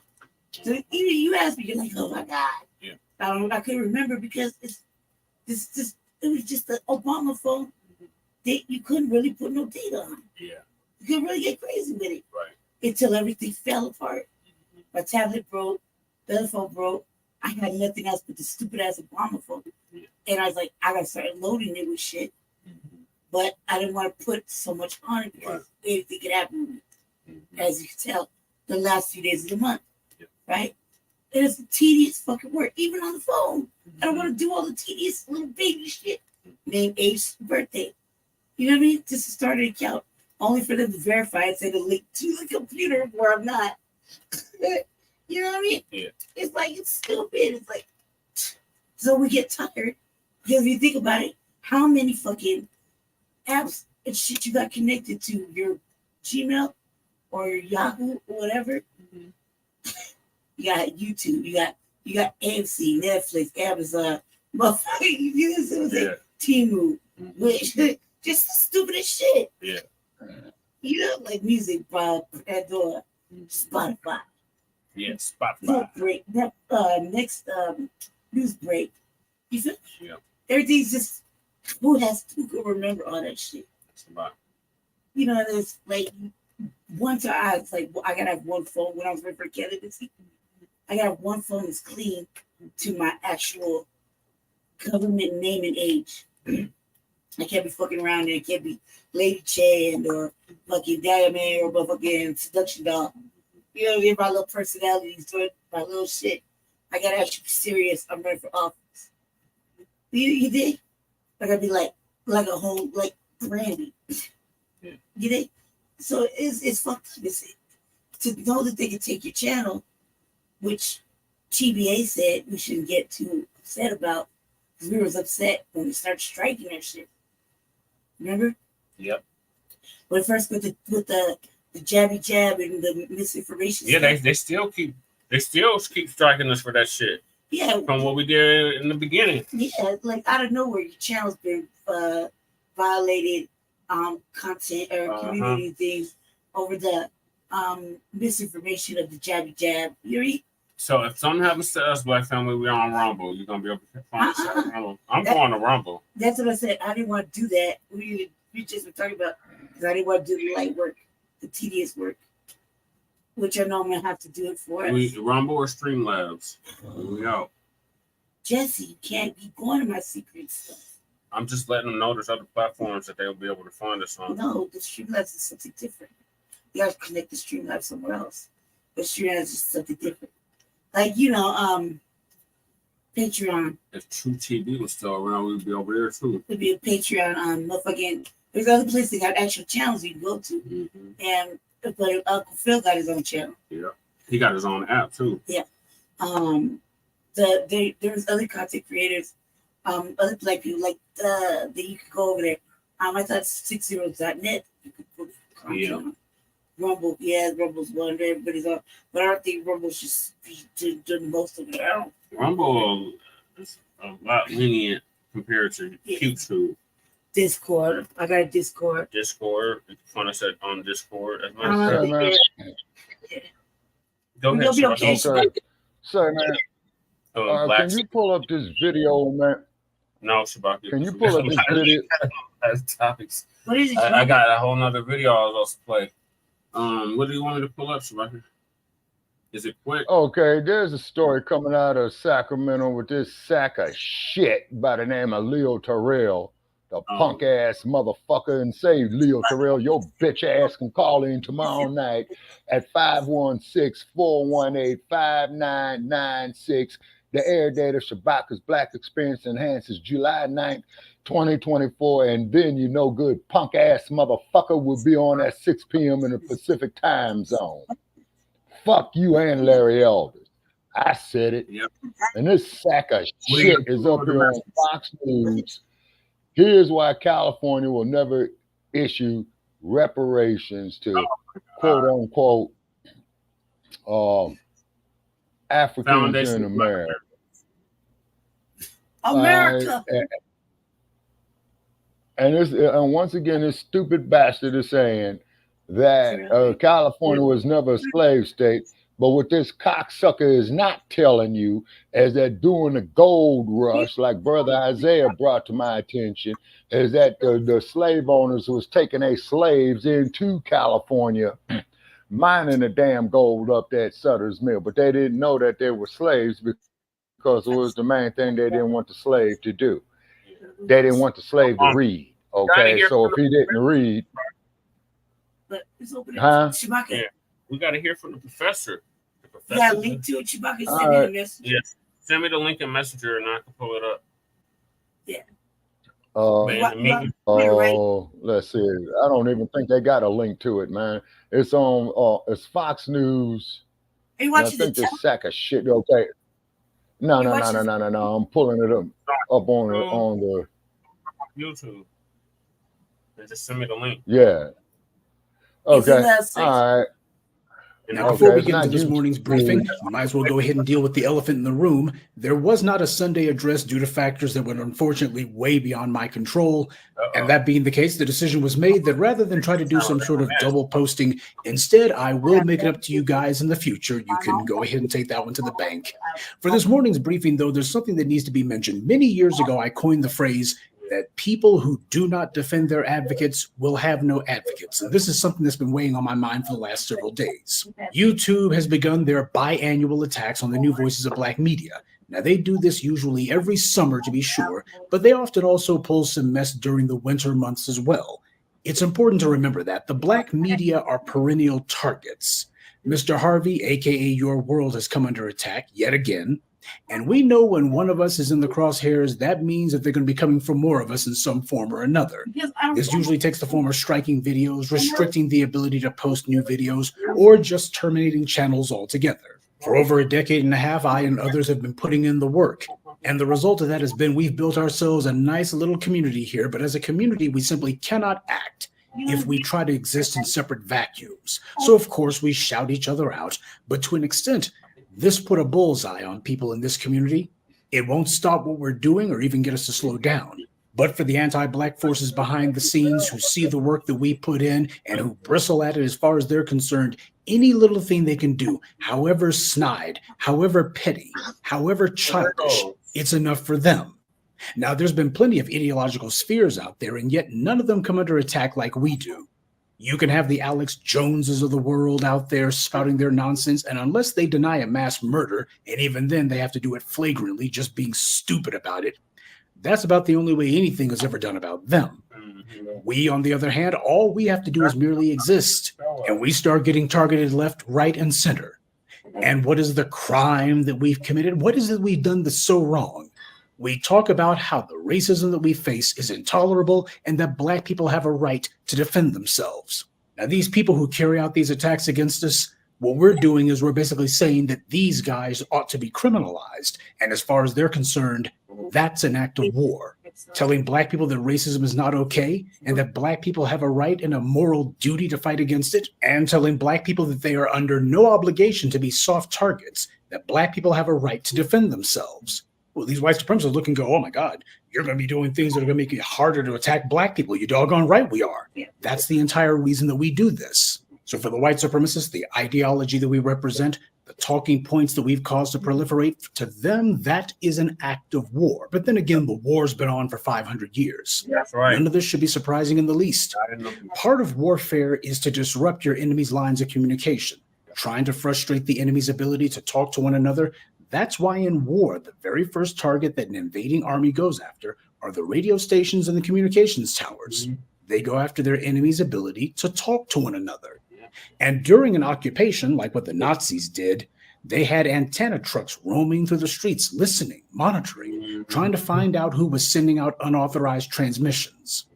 So even you asked me, you're like, oh my God. I couldn't remember because it was just the Obama phone that you couldn't really put no data on. You couldn't really get crazy with it. Until everything fell apart. My tablet broke, the other phone broke. I had nothing else but the stupid ass Obama phone. And I was like, I gotta start loading it with shit. But I didn't want to put so much on it because anything could happen. As you can tell, the last few days of the month, right? And it's tedious fucking work, even on the phone. I don't want to do all the tedious little baby shit. Name, age, birthday. You know what I mean? Just to start an account, only for them to verify and say the link to the computer where I'm not. You know what I mean? It's like, it's stupid. It's like, so we get tired because if you think about it, how many fucking apps and shit you got connected to your Gmail or your Yahoo or whatever? You got YouTube, you got AMC, Netflix, Amazon, But it was like Timu, which just the stupidest shit. Yeah. You know, like music by Pandora, Spotify. Yeah, Spotify. Next break, next news break. You feel? Yeah. Everything's just who could remember all that shit. You know, there's like one time I was like, well, I gotta have one phone when I was ready for candidacy. I gotta have one phone that's clean to my actual government name and age. I can't be fucking around there. It can't be Lady Chand or fucking Diamond or motherfucking Seduction Doll. You know, get my little personalities, doing my little shit. I gotta actually be serious. I'm ready for office. You did? I gotta be like a whole like Brandy. You did? So it's fucked up. To know that they can take your channel, which TBA said we shouldn't get too upset about, because we was upset when we started striking that shit. Remember? Yep. When first with the jabby jab and the misinformation. Yeah, they still keep striking us for that shit. Yeah. From what we did in the beginning. Yeah, like out of nowhere, your channel's been violated content or community things over the misinformation of the jabby jab. You read? So if something happens to us, Black family, we're on Rumble. You're gonna be able to find us on Rumble. I'm going to Rumble. That's what I said. I didn't want to do that. We just were talking about, because I didn't want to do the light work, the tedious work, which I know I'm gonna have to do it for us. Rumble or Streamlabs. We out. Jesse, you can't be going to my secret stuff. I'm just letting them know there's other platforms that they'll be able to find us on. No, the Streamlabs is something different. You gotta connect the Streamlabs somewhere else. But Streamlabs is something different. Like, you know, Patreon. If True TV was still around, we'd be over there too. It'd be a Patreon. Motherfucking, there's other places that got actual channels you can go to. Mm-hmm. And but Uncle Phil got his own channel. Yeah, he got his own app too. Yeah. There's other content creators, other Black people like that you could go over there. I thought 60.net you could put content on. Rumble, yeah, Rumble's one. Everybody's on, but I don't think Rumble's just doing most of it. Rumble is a lot lenient compared to YouTube. Discord, I got a Discord. Discord, you can find us on Discord. That's Go ahead, okay. Say, man, can you pull up this video, man? No, Shabaki. Can you pull up this video? Topics. What is it? I got a whole nother video I was also play. What do you want me to pull up, Shabaki? Is it quick? Okay, there's a story coming out of Sacramento with this sack of shit by the name of Leo Terrell, the punk ass motherfucker. And say, Leo Terrell, your bitch ass can call in tomorrow night at 516-418-5996. The air date of Shabaka's Black Experience Enhances July 9th, 2024. And then you know good punk ass motherfucker will be on at 6 p.m. in the Pacific time zone. Fuck you and Larry Elders. I said it. Yep. And this sack of shit is up here on Fox News. Here's why California will never issue reparations to quote unquote Africans in America. And once again, this stupid bastard is saying that California was never a slave state. But what this cocksucker is not telling you is that during the gold rush, like Brother Isaiah brought to my attention, is that the slave owners was taking their slaves into California, mining the damn gold up there at Sutter's Mill. But they didn't know that they were slaves because it was the main thing they didn't want the slave to do. They didn't want the slave to read. Okay, so if he didn't read, huh? Yeah. We got to hear from the professor. Yeah, link to it. Chewbacca send me the message. Yes, send me the link in Messenger and I can pull it up. Yeah. Let's see. I don't even think they got a link to it, man. It's on. It's Fox News. Are you watching I think this sack of shit. Okay. No. I'm pulling it up on the YouTube. Just send me the link. Yeah. Okay. All right. Now, before we get into this morning's briefing, we might as well go ahead and deal with the elephant in the room. There was not a Sunday address due to factors that were unfortunately way beyond my control. And that being the case, the decision was made that rather than try to do some sort of double posting, instead, I will make it up to you guys in the future. You can go ahead and take that one to the bank. For this morning's briefing, though, there's something that needs to be mentioned. Many years ago, I coined the phrase that people who do not defend their advocates will have no advocates. And this is something that's been weighing on my mind for the last several days. YouTube has begun their biannual attacks on the new voices of Black media. Now, they do this usually every summer, to be sure, but they often also pull some mess during the winter months as well. It's important to remember that the Black media are perennial targets. Mr. Harvey, aka Your World, has come under attack yet again. And we know when one of us is in the crosshairs, that means that they're going to be coming for more of us in some form or another. This usually takes the form of striking videos, restricting the ability to post new videos, or just terminating channels altogether. For over a decade and a half, I and others have been putting in the work. And the result of that has been we've built ourselves a nice little community here, but as a community, we simply cannot act if we try to exist in separate vacuums. So, of course, we shout each other out, but to an extent, this put a bullseye on people in this community. It won't stop what we're doing or even get us to slow down. But for the anti-Black forces behind the scenes who see the work that we put in and who bristle at it as far as they're concerned, any little thing they can do, however snide, however petty, however childish, it's enough for them. Now, there's been plenty of ideological spheres out there, and yet none of them come under attack like we do. You can have the Alex Joneses of the world out there spouting their nonsense, and unless they deny a mass murder, and even then they have to do it flagrantly, just being stupid about it, that's about the only way anything is ever done about them. We, on the other hand, all we have to do is merely exist, and we start getting targeted left, right, and center. And what is the crime that we've committed? What is it we've done that's so wrong? We talk about how the racism that we face is intolerable and that Black people have a right to defend themselves. Now, these people who carry out these attacks against us, what we're doing is we're basically saying that these guys ought to be criminalized. And as far as they're concerned, that's an act of war. Telling Black people that racism is not okay and that Black people have a right and a moral duty to fight against it, and telling Black people that they are under no obligation to be soft targets, that Black people have a right to defend themselves. Well, these white supremacists look and go, oh my God, you're going to be doing things that are going to make it harder to attack Black people. You doggone right we are. That's the entire reason that we do this. So for the white supremacists, the ideology that we represent, the talking points that we've caused to proliferate, to them, that is an act of war. But then again, the war's been on for 500 years. That's right. None of this should be surprising in the least. Part of warfare is to disrupt your enemy's lines of communication, trying to frustrate the enemy's ability to talk to one another. That's why in war, the very first target that an invading army goes after are the radio stations and the communications towers. They go after their enemy's ability to talk to one another. And during an occupation, like what the Nazis did, they had antenna trucks roaming through the streets, listening, monitoring, trying to find out who was sending out unauthorized transmissions.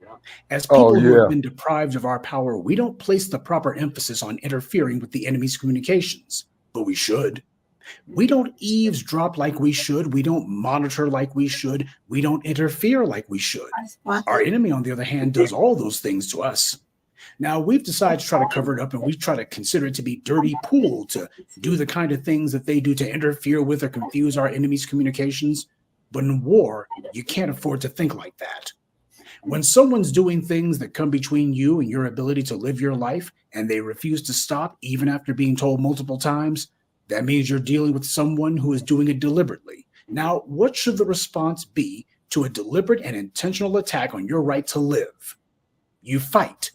As people who have been deprived of our power, we don't place the proper emphasis on interfering with the enemy's communications, but we should. We don't eavesdrop like we should. We don't monitor like we should. We don't interfere like we should. Our enemy, on the other hand, does all those things to us. Now, we've decided to try to cover it up, and we try to consider it to be dirty pool to do the kind of things that they do to interfere with or confuse our enemy's communications. But in war, you can't afford to think like that. When someone's doing things that come between you and your ability to live your life, and they refuse to stop even after being told multiple times, that means you're dealing with someone who is doing it deliberately. Now, what should the response be to a deliberate and intentional attack on your right to live? You fight.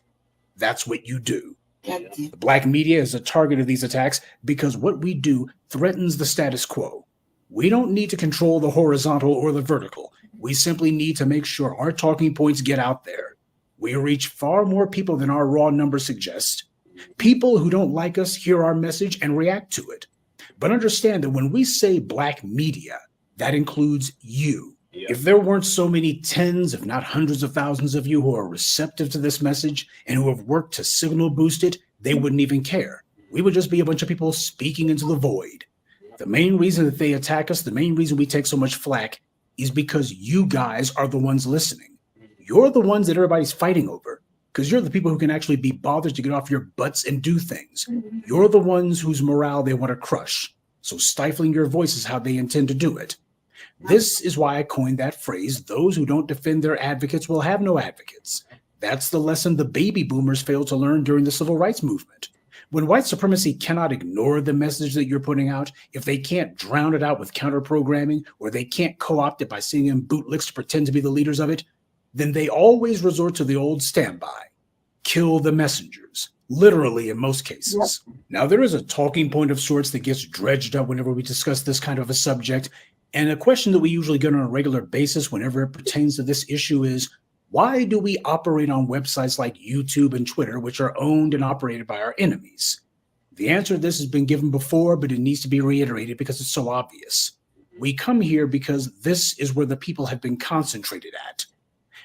That's what you do. The Black media is a target of these attacks because what we do threatens the status quo. We don't need to control the horizontal or the vertical. We simply need to make sure our talking points get out there. We reach far more people than our raw numbers suggest. People who don't like us hear our message and react to it. But understand that when we say Black media, that includes you. If there weren't so many tens, if not hundreds of thousands of you who are receptive to this message and who have worked to signal boost it, they wouldn't even care. We would just be a bunch of people speaking into the void. The main reason that they attack us, the main reason we take so much flack, is because you guys are the ones listening. You're the ones that everybody's fighting over. because you're the people who can actually be bothered to get off your butts and do things. You're the ones whose morale they want to crush. So stifling your voice is how they intend to do it. This is why I coined that phrase, those who don't defend their advocates will have no advocates. That's the lesson the baby boomers failed to learn during the civil rights movement. When white supremacy cannot ignore the message that you're putting out, if they can't drown it out with counter-programming, or they can't co-opt it by singing bootlicks to pretend to be the leaders of it, then they always resort to the old standby. Kill the messengers, literally in most cases. Yep. Now, there is a talking point of sorts that gets dredged up whenever we discuss this kind of a subject, and a question that we usually get on a regular basis whenever it pertains to this issue is, why do we operate on websites like YouTube and Twitter, which are owned and operated by our enemies? The answer to this has been given before, but it needs to be reiterated because it's so obvious. We come here because this is where the people have been concentrated at.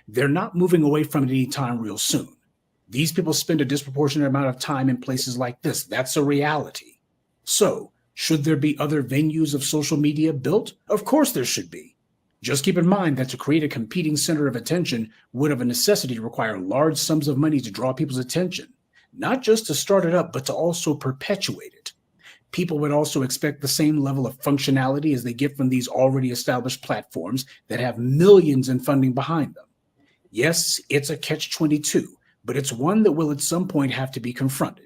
They're not moving away from it anytime real soon. These people spend a disproportionate amount of time in places like this. That's a reality. So, should there be other venues of social media built? Of course there should be. Just keep in mind that to create a competing center of attention would of a necessity require large sums of money to draw people's attention, not just to start it up, but to also perpetuate it. People would also expect the same level of functionality as they get from these already established platforms that have millions in funding behind them. Yes, it's a catch-22, but it's one that will at some point have to be confronted.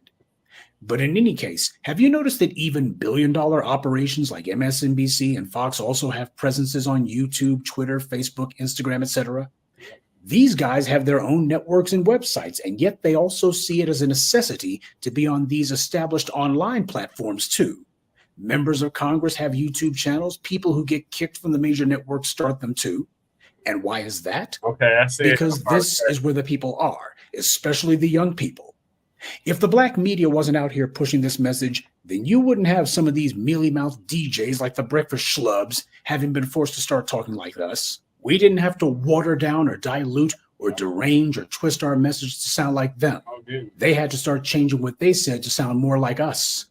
But in any case, have you noticed that even billion-dollar operations like MSNBC and Fox also have presences on YouTube, Twitter, Facebook, Instagram, etc.? These guys have their own networks and websites, and yet they also see it as a necessity to be on these established online platforms too. Members of Congress have YouTube channels. People who get kicked from the major networks start them too. And why is that? Okay, I see. Because this is where the people are, especially the young people. If the black media wasn't out here pushing this message, then you wouldn't have some of these mealy-mouthed DJs like the Breakfast Schlubs having been forced to start talking like us. We didn't have to water down or dilute or derange or twist our message to sound like them. They had to start changing what they said to sound more like us.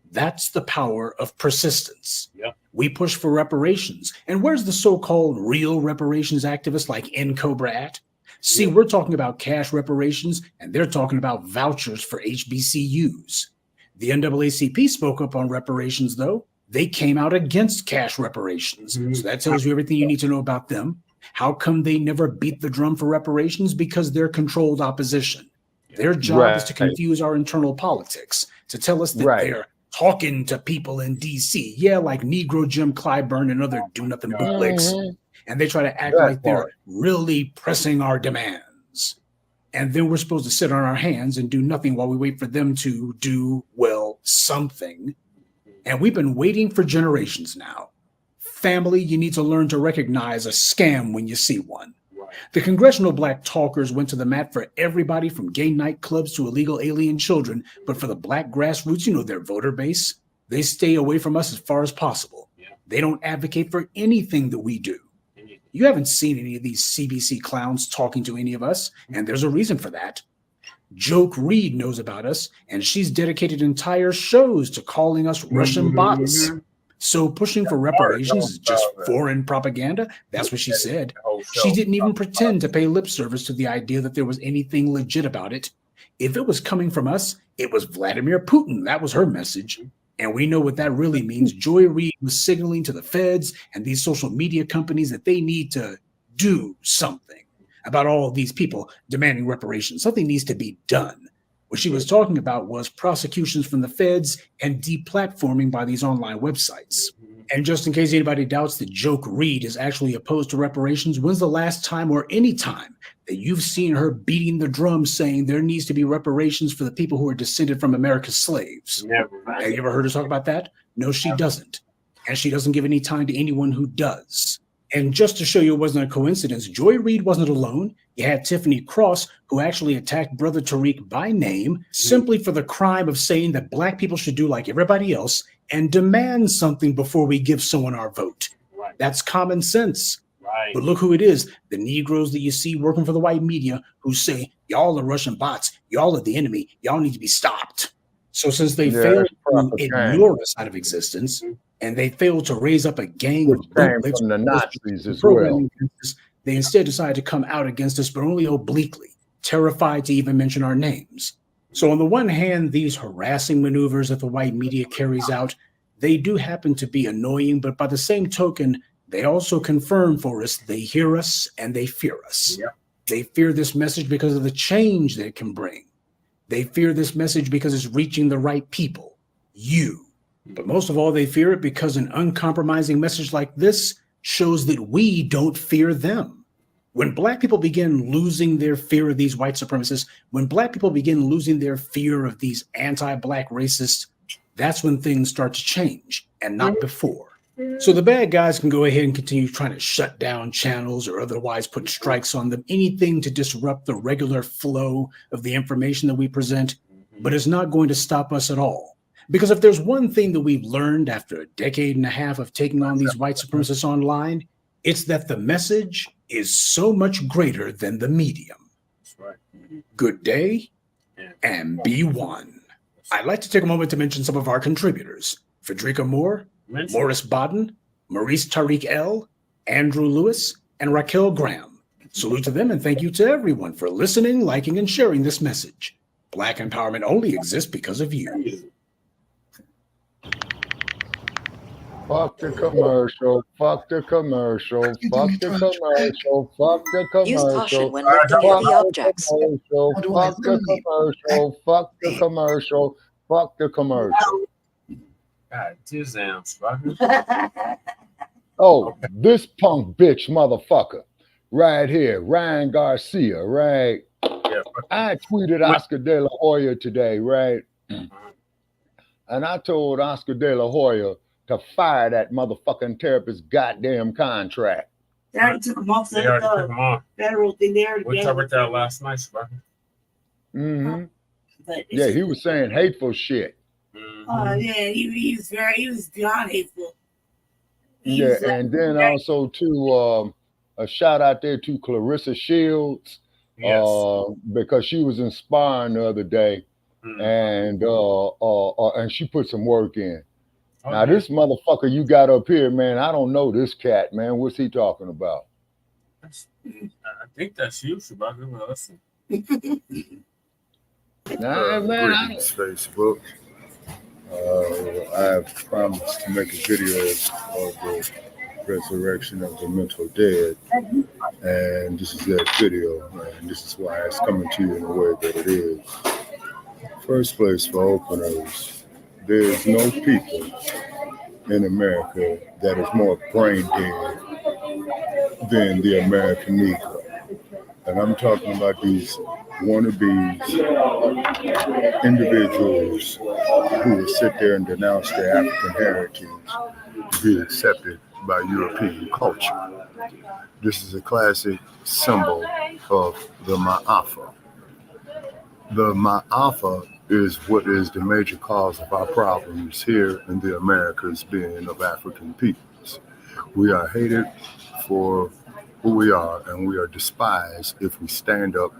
That's the power of persistence. We push for reparations. And where's the so-called real reparations activists like Cobra at? See, we're talking about cash reparations, and they're talking about vouchers for HBCUs. The NAACP spoke up on reparations, though. They came out against cash reparations. So that tells you everything you need to know about them. How come they never beat the drum for reparations? Because they're controlled opposition. Their job is to confuse our internal politics, to tell us that they're talking to people in D.C. Yeah, like Negro Jim Clyburn and other do-nothing bootlicks. And they try to act like they're really pressing our demands. And then we're supposed to sit on our hands and do nothing while we wait for them to do, well, something. And we've been waiting for generations now. Family, you need to learn to recognize a scam when you see one. The congressional black talkers went to the mat for everybody from gay nightclubs to illegal alien children. But for the black grassroots, you know their voter base. They stay away from us as far as possible. They don't advocate for anything that we do. You haven't seen any of these CBC clowns talking to any of us, and there's a reason for that. Joke Reed knows about us, and she's dedicated entire shows to calling us Russian bots. So pushing for reparations is just foreign propaganda. That's what she said. She didn't even pretend to pay lip service to the idea that there was anything legit about it. If it was coming from us, it was Vladimir Putin. That was her message. And we know what that really means. Joy Reid was signaling to the feds and these social media companies that they need to do something about all of these people demanding reparations. Something needs to be done. What she was talking about was prosecutions from the feds and deplatforming by these online websites. And just in case anybody doubts that Joke Reed is actually opposed to reparations, when's the last time or any time that you've seen her beating the drum saying there needs to be reparations for the people who are descended from America's slaves? Never. Have you ever heard her talk about that? No, she doesn't. And she doesn't give any time to anyone who does. And just to show you it wasn't a coincidence, Joy Reid wasn't alone. You had Tiffany Cross, who actually attacked Brother Tariq by name simply for the crime of saying that black people should do like everybody else and demand something before we give someone our vote. That's common sense. But look who it is, the Negroes that you see working for the white media who say, y'all are Russian bots, y'all are the enemy, y'all need to be stopped. So since they failed to ignore us out of existence, and they failed to raise up a gang of bootlegs from the Nazis as well, they instead decided to come out against us, but only obliquely, terrified to even mention our names. So on the one hand, these harassing maneuvers that the white media carries out, they do happen to be annoying, but by the same token, they also confirm for us they hear us and they fear us. Yeah. They fear this message because of the change that it can bring. They fear this message because it's reaching the right people, you. But most of all, they fear it because an uncompromising message like this shows that we don't fear them. When Black people begin losing their fear of these white supremacists, when Black people begin losing their fear of these anti-Black racists, that's when things start to change, and not before. So the bad guys can go ahead and continue trying to shut down channels or otherwise put strikes on them, anything to disrupt the regular flow of the information that we present, but it's not going to stop us at all. Because if there's one thing that we've learned after a decade and a half of taking on these white supremacists online, it's that the message is so much greater than the medium. That's right. Good day and be one. I'd like to take a moment to mention some of our contributors. Frederica Moore, Morris Bodden, Maurice Tariq L., Andrew Lewis, and Raquel Graham. Salute to them and thank you to everyone for listening, liking, and sharing this message. Black empowerment only exists because of you. Fuck the commercial, fuck the commercial, fuck the commercial, fuck the commercial. Use caution when lifting heavy objects. Fuck the commercial, fuck the commercial, fuck the commercial. God, 2 sounds. Oh, this punk bitch motherfucker right here, Ryan Garcia, right? Yeah. I tweeted Oscar De La Hoya today, right? And I told Oscar De La Hoya to fire that motherfucking therapist goddamn contract. They already took him off They already took him off. federal thing. They already We covered that last night, Sparky. Mm-hmm. But Yeah, he was saying hateful shit. Yeah, he was beyond hateful. Yeah, and then also to a shout out there to Clarissa Shields, because she was inspiring the other day, and she put some work in. Okay. Now this motherfucker you got up here, man, I don't know this cat, man. What's he talking about? I think that's you, Shabaka. Well, listen. Nah, man, I don't. Facebook. I have promised to make a video of the resurrection of the mental dead, and this is that video, and this is why it's coming to you in the way that it is. First place for openers, there's no people in America that is more brain dead than the American Negro. And I'm talking about these wannabes, individuals who will sit there and denounce their African heritage to be accepted by European culture. This is a classic symbol of the Ma'afa. The Ma'afa is what is the major cause of our problems here in the Americas, being of African peoples. We are hated for who we are, and we are despised if we stand up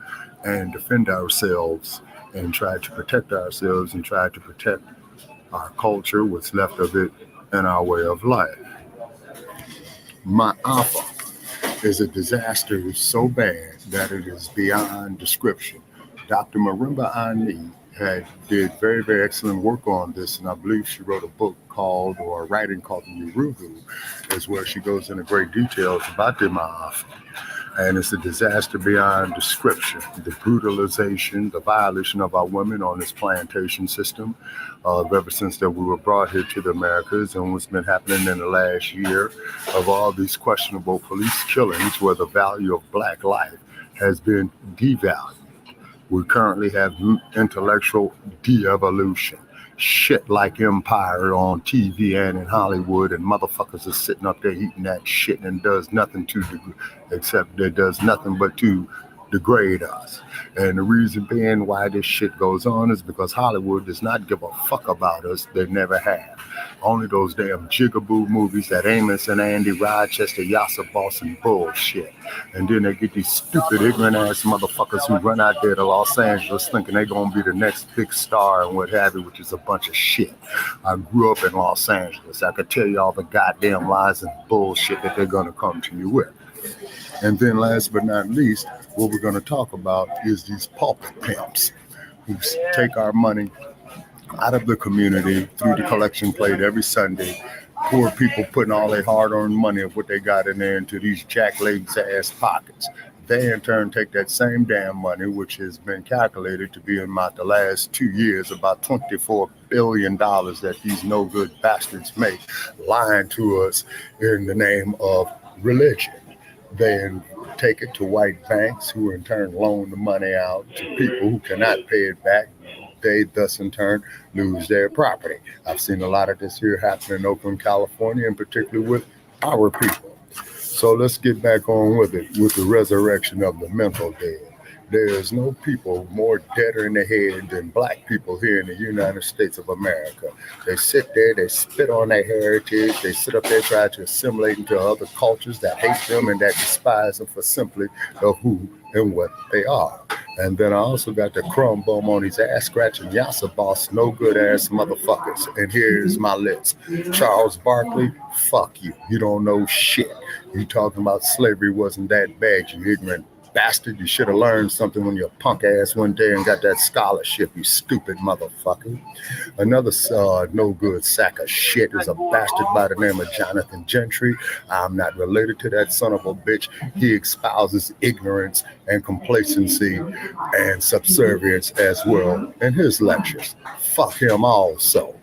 and defend ourselves and try to protect ourselves and try to protect our culture, what's left of it, and our way of life. Ma'afa is a disaster so bad that it is beyond description. Dr. Marimba Ani did very, very excellent work on this, and I believe she wrote a book called, or a writing called The Urugu, is where she goes into great details about the Ma'afa. And it's a disaster beyond description. The brutalization, the violation of our women on this plantation system, ever since that we were brought here to the Americas, and what's been happening in the last year of all these questionable police killings where the value of Black life has been devalued. We currently have intellectual de-evolution. Shit like Empire on TV and in Hollywood, and motherfuckers are sitting up there eating that shit and does nothing but to degrade us. And the reason being why this shit goes on is because Hollywood does not give a fuck about us. They never have. Only those damn jigaboo movies, that Amos and Andy Rochester, Yassa Boss and bullshit. And then they get these stupid, ignorant ass motherfuckers who run out there to Los Angeles thinking they're gonna be the next big star and what have you, which is a bunch of shit. I grew up in Los Angeles. I could tell you all the goddamn lies and bullshit that they're gonna come to you with. And then last but not least, what we're going to talk about is these pulpit pimps who take our money out of the community through the collection plate every Sunday. Poor people putting all their hard-earned money of what they got in there into these jacklegs ass pockets. They in turn take that same damn money, which has been calculated to be in about the last 2 years, about $24 billion that these no good bastards make, lying to us in the name of religion. Then take it to white banks, who in turn loan the money out to people who cannot pay it back. They thus in turn lose their property. I've seen a lot of this here happen in Oakland, California, and particularly with our people. So let's get back on with it, with the resurrection of the mental dead. There is no people more deader in the head than black people here in the United States of America. They sit there, they spit on their heritage, they sit up there trying to assimilate into other cultures that hate them and that despise them for simply the who and what they are. And then I also got the crumb bum on these ass-scratching Yassa boss, no good ass motherfuckers. And here's my list. Charles Barkley, fuck you. You don't know shit. You talking about slavery wasn't that bad, you ignorant bastard. You should have learned something when you're punk ass one day and got that scholarship, you stupid motherfucker. Another no good sack of shit is a bastard by the name of Jonathan Gentry. I'm not related to that son of a bitch. He espouses ignorance and complacency and subservience as well in his lectures. Fuck him also.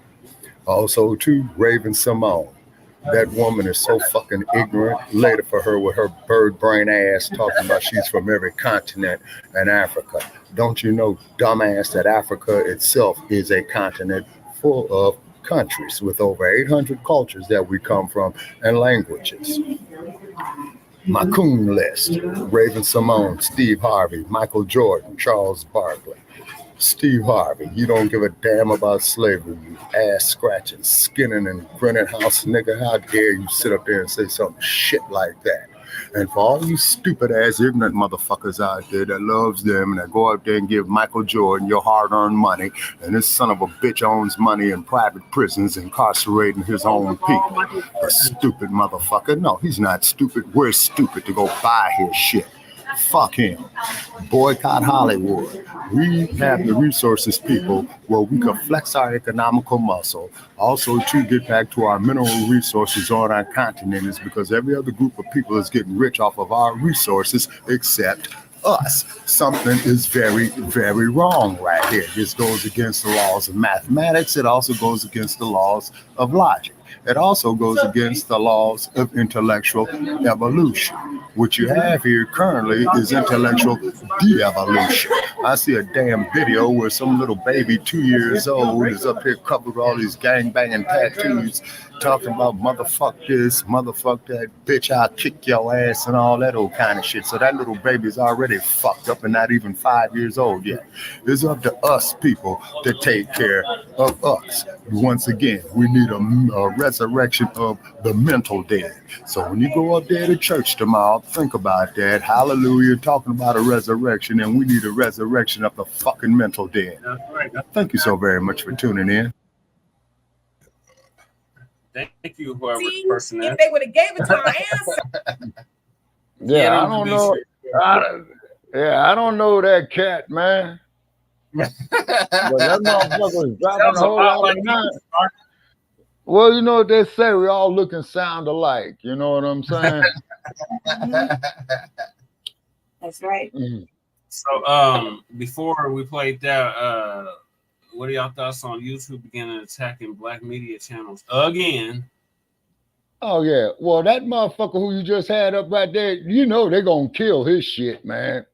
Also too, Raven Simone. That woman is so fucking ignorant. Later for her with her bird brain ass talking about she's from every continent in Africa. Don't you know, dumbass, that Africa itself is a continent full of countries with over 800 cultures that we come from and languages. My coon list: Raven Simone, Steve Harvey, Michael Jordan, Charles Barkley. Steve Harvey, you don't give a damn about slavery, you ass-scratching, skinning, and grinning house nigga. How dare you sit up there and say some shit like that? And for all you stupid-ass, ignorant motherfuckers out there that loves them and that go out there and give Michael Jordan your hard-earned money, and this son of a bitch owns money in private prisons, incarcerating his own people. A stupid motherfucker. No, he's not stupid. We're stupid to go buy his shit. Fuck him. Boycott Hollywood. We have the resources, people, where we can flex our economical muscle. Also, to get back to our mineral resources on our continent, is because every other group of people is getting rich off of our resources except us. Something is very, very wrong right here. This goes against the laws of mathematics. It also goes against the laws of logic. It also goes against the laws of intellectual evolution. What you have here currently is intellectual de-evolution. I see a damn video where some little baby 2 years old is up here covered with all these gang-banging tattoos, talking about motherfuck this, motherfuck that, bitch, I'll kick your ass and all that old kind of shit. So that little baby's already fucked up and not even 5 years old yet. It's up to us, people, to take care of us. Once again, we need a resurrection of the mental dead. So when you go up there to church tomorrow, think about that. Hallelujah, talking about a resurrection, and we need a resurrection of the fucking mental dead. Thank you so very much for tuning in. Thank you, whoever the person is. If they would have gave it to our answer. Yeah, I don't know. I don't know that cat, man. But that motherfucker is dropping a whole lot of time. Well, you know what they say, we all look and sound alike. You know what I'm saying? That's right. Mm-hmm. So before we played that, what are y'all thoughts on YouTube beginning attacking black media channels again? Oh, yeah. Well, that motherfucker who you just had up right there, you know they're going to kill his shit, man.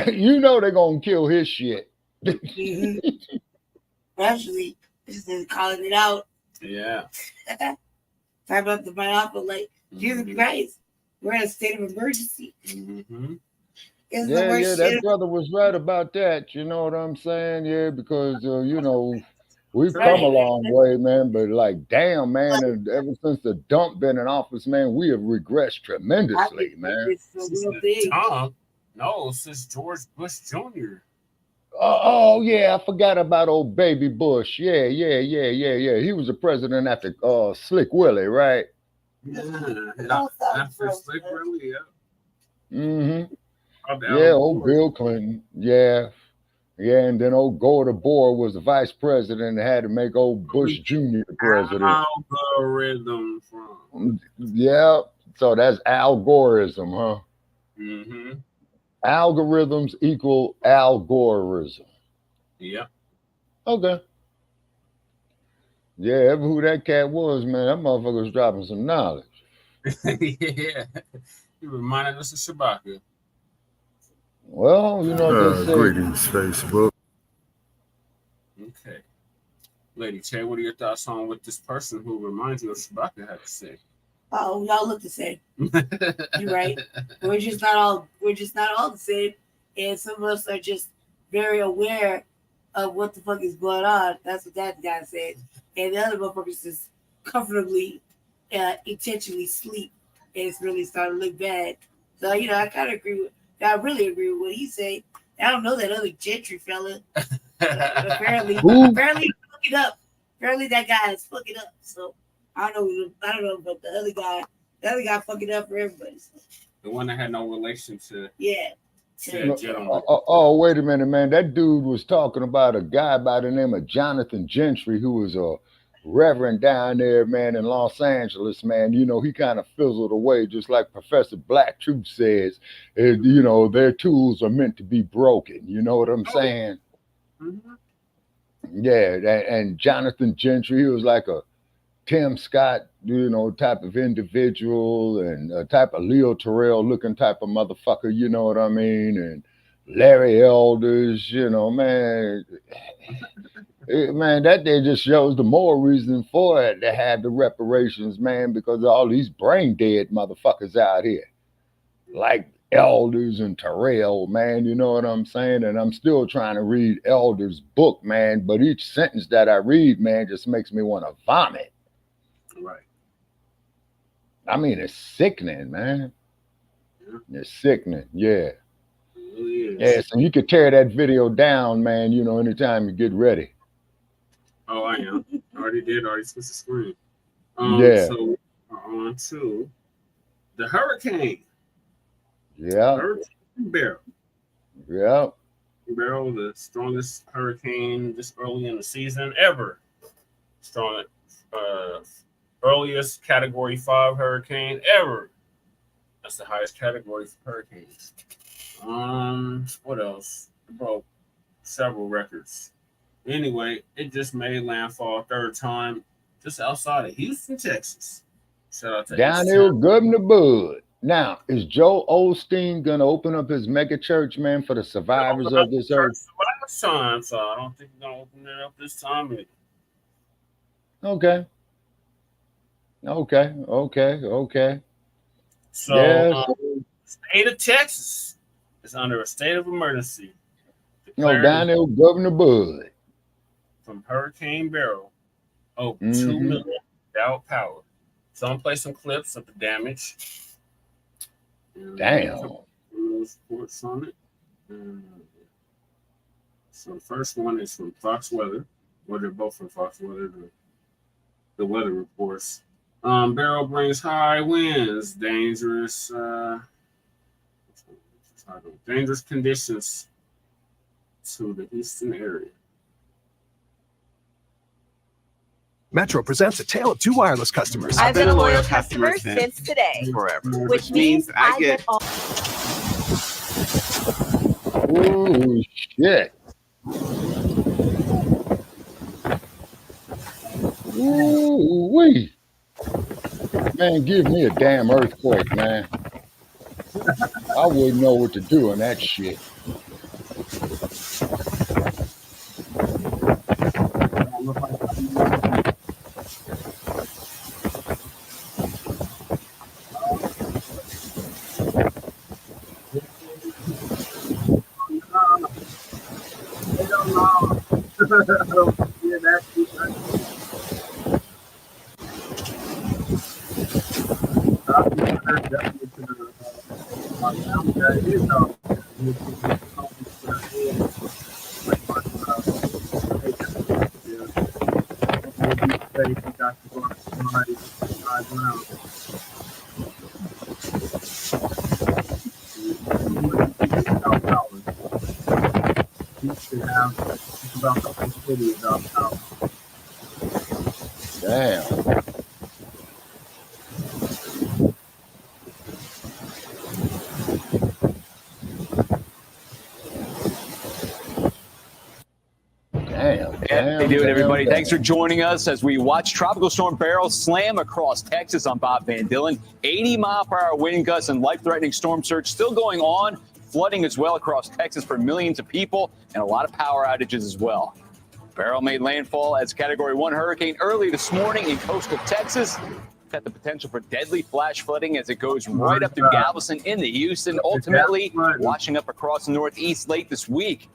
You know they're going to kill his shit. Actually, just calling it out. Yeah. Talk about the monopoly. Like, Jesus Christ, we're in a state of emergency. Mm-hmm. Yeah, that brother was right about that. You know what I'm saying? Yeah, because, you know, we've come a long way, man. But, like, damn, man, ever since the dump been in office, man, we have regressed tremendously, man. No, since George Bush Jr. Oh, yeah, I forgot about old baby Bush. Yeah. He was the president after Slick Willie, right? After Slick Willie, Mm-hmm. Yeah, old Bill Clinton. Yeah. Yeah, and then old Gore DeBoer was the vice president and had to make old Bush Jr. the president. Algorithm from. Yeah, so that's algorithm, huh? Mm-hmm. Algorithms equal algorithm. Yep. Okay. Yeah, ever who that cat was, man, that motherfucker was dropping some knowledge. Yeah. He reminded us of Shabaka. Well, you know what they say. Greetings, Facebook. Okay. Lady Che, what are your thoughts on what this person who reminds you of Shabaka had to say? Oh, y'all look the same. You're right. We're just not all the same. And some of us are just very aware of what the fuck is going on. That's what that guy said. And the other motherfuckers just comfortably, intentionally sleep, and it's really starting to look bad. So, you know, I really agree with what he said. I don't know that other Gentry fella. Apparently fucking up. Apparently that guy is fucking up. So I don't know about the other guy. The other guy fucking up for everybody. So. The one that had no relation to Oh, wait a minute, man. That dude was talking about a guy by the name of Jonathan Gentry, who was a reverend down there, man, in Los Angeles, man. You know, he kind of fizzled away, just like Professor Black Truth says. You know, their tools are meant to be broken. You know what I'm saying? Mm-hmm. Yeah, and Jonathan Gentry, he was like a Tim Scott, you know, type of individual, and a type of Leo Terrell looking type of motherfucker, you know what I mean? And Larry Elders, you know, man. Man, that day just shows the more reason for it to have the reparations, man, because of all these brain dead motherfuckers out here. Like Elders and Terrell, man, you know what I'm saying? And I'm still trying to read Elders' book, man, but each sentence that I read, man, just makes me want to vomit. Right. I mean, it's sickening, man. Yeah. It's sickening, yeah. Yeah, so you could tear that video down, man, you know, anytime you get ready. Oh, I am. Already switched the screen. Yeah. So on to the hurricane. Yeah. Hurricane Beryl. Yeah. Beryl, the strongest hurricane this early in the season ever. Earliest Category 5 hurricane ever. That's the highest category for hurricanes. What else? It broke several records. Anyway, it just made landfall third time just outside of Houston, Texas. Shout out to down there with Governor Bud. Now, is Joel Osteen going to open up his mega church, man, for the survivors of this earth? Last time, so I don't think he's going to open it up this time either. Okay. So, yes. State of Texas is under a state of emergency. No, down there with Governor Bud. From Hurricane Beryl, 2 million without power. So I'm play some clips of the damage. Damn. Reports on it. So the first one is from Fox Weather. Well, they're both from Fox Weather. The weather reports. Beryl brings high winds, dangerous conditions to the Houston area. Metro presents a tale of two wireless customers. I've been a loyal customer since today. Forever. Which means I get all. Oh, shit. Ooh, wee. Man, give me a damn earthquake, man. I wouldn't know what to do in that shit. say if you got to go out somebody drive around. You should have think about the whole city without power. Damn. Hey, dude, everybody. Thanks for joining us as we watch Tropical Storm Beryl slam across Texas. I'm Bob Van Dillen. 80-mile-per-hour wind gusts and life-threatening storm surge still going on. Flooding as well across Texas for millions of people and a lot of power outages as well. Beryl made landfall as Category 1 hurricane early this morning in coastal Texas. Got the potential for deadly flash flooding as it goes right up through Galveston into Houston, ultimately washing up across the Northeast late this week.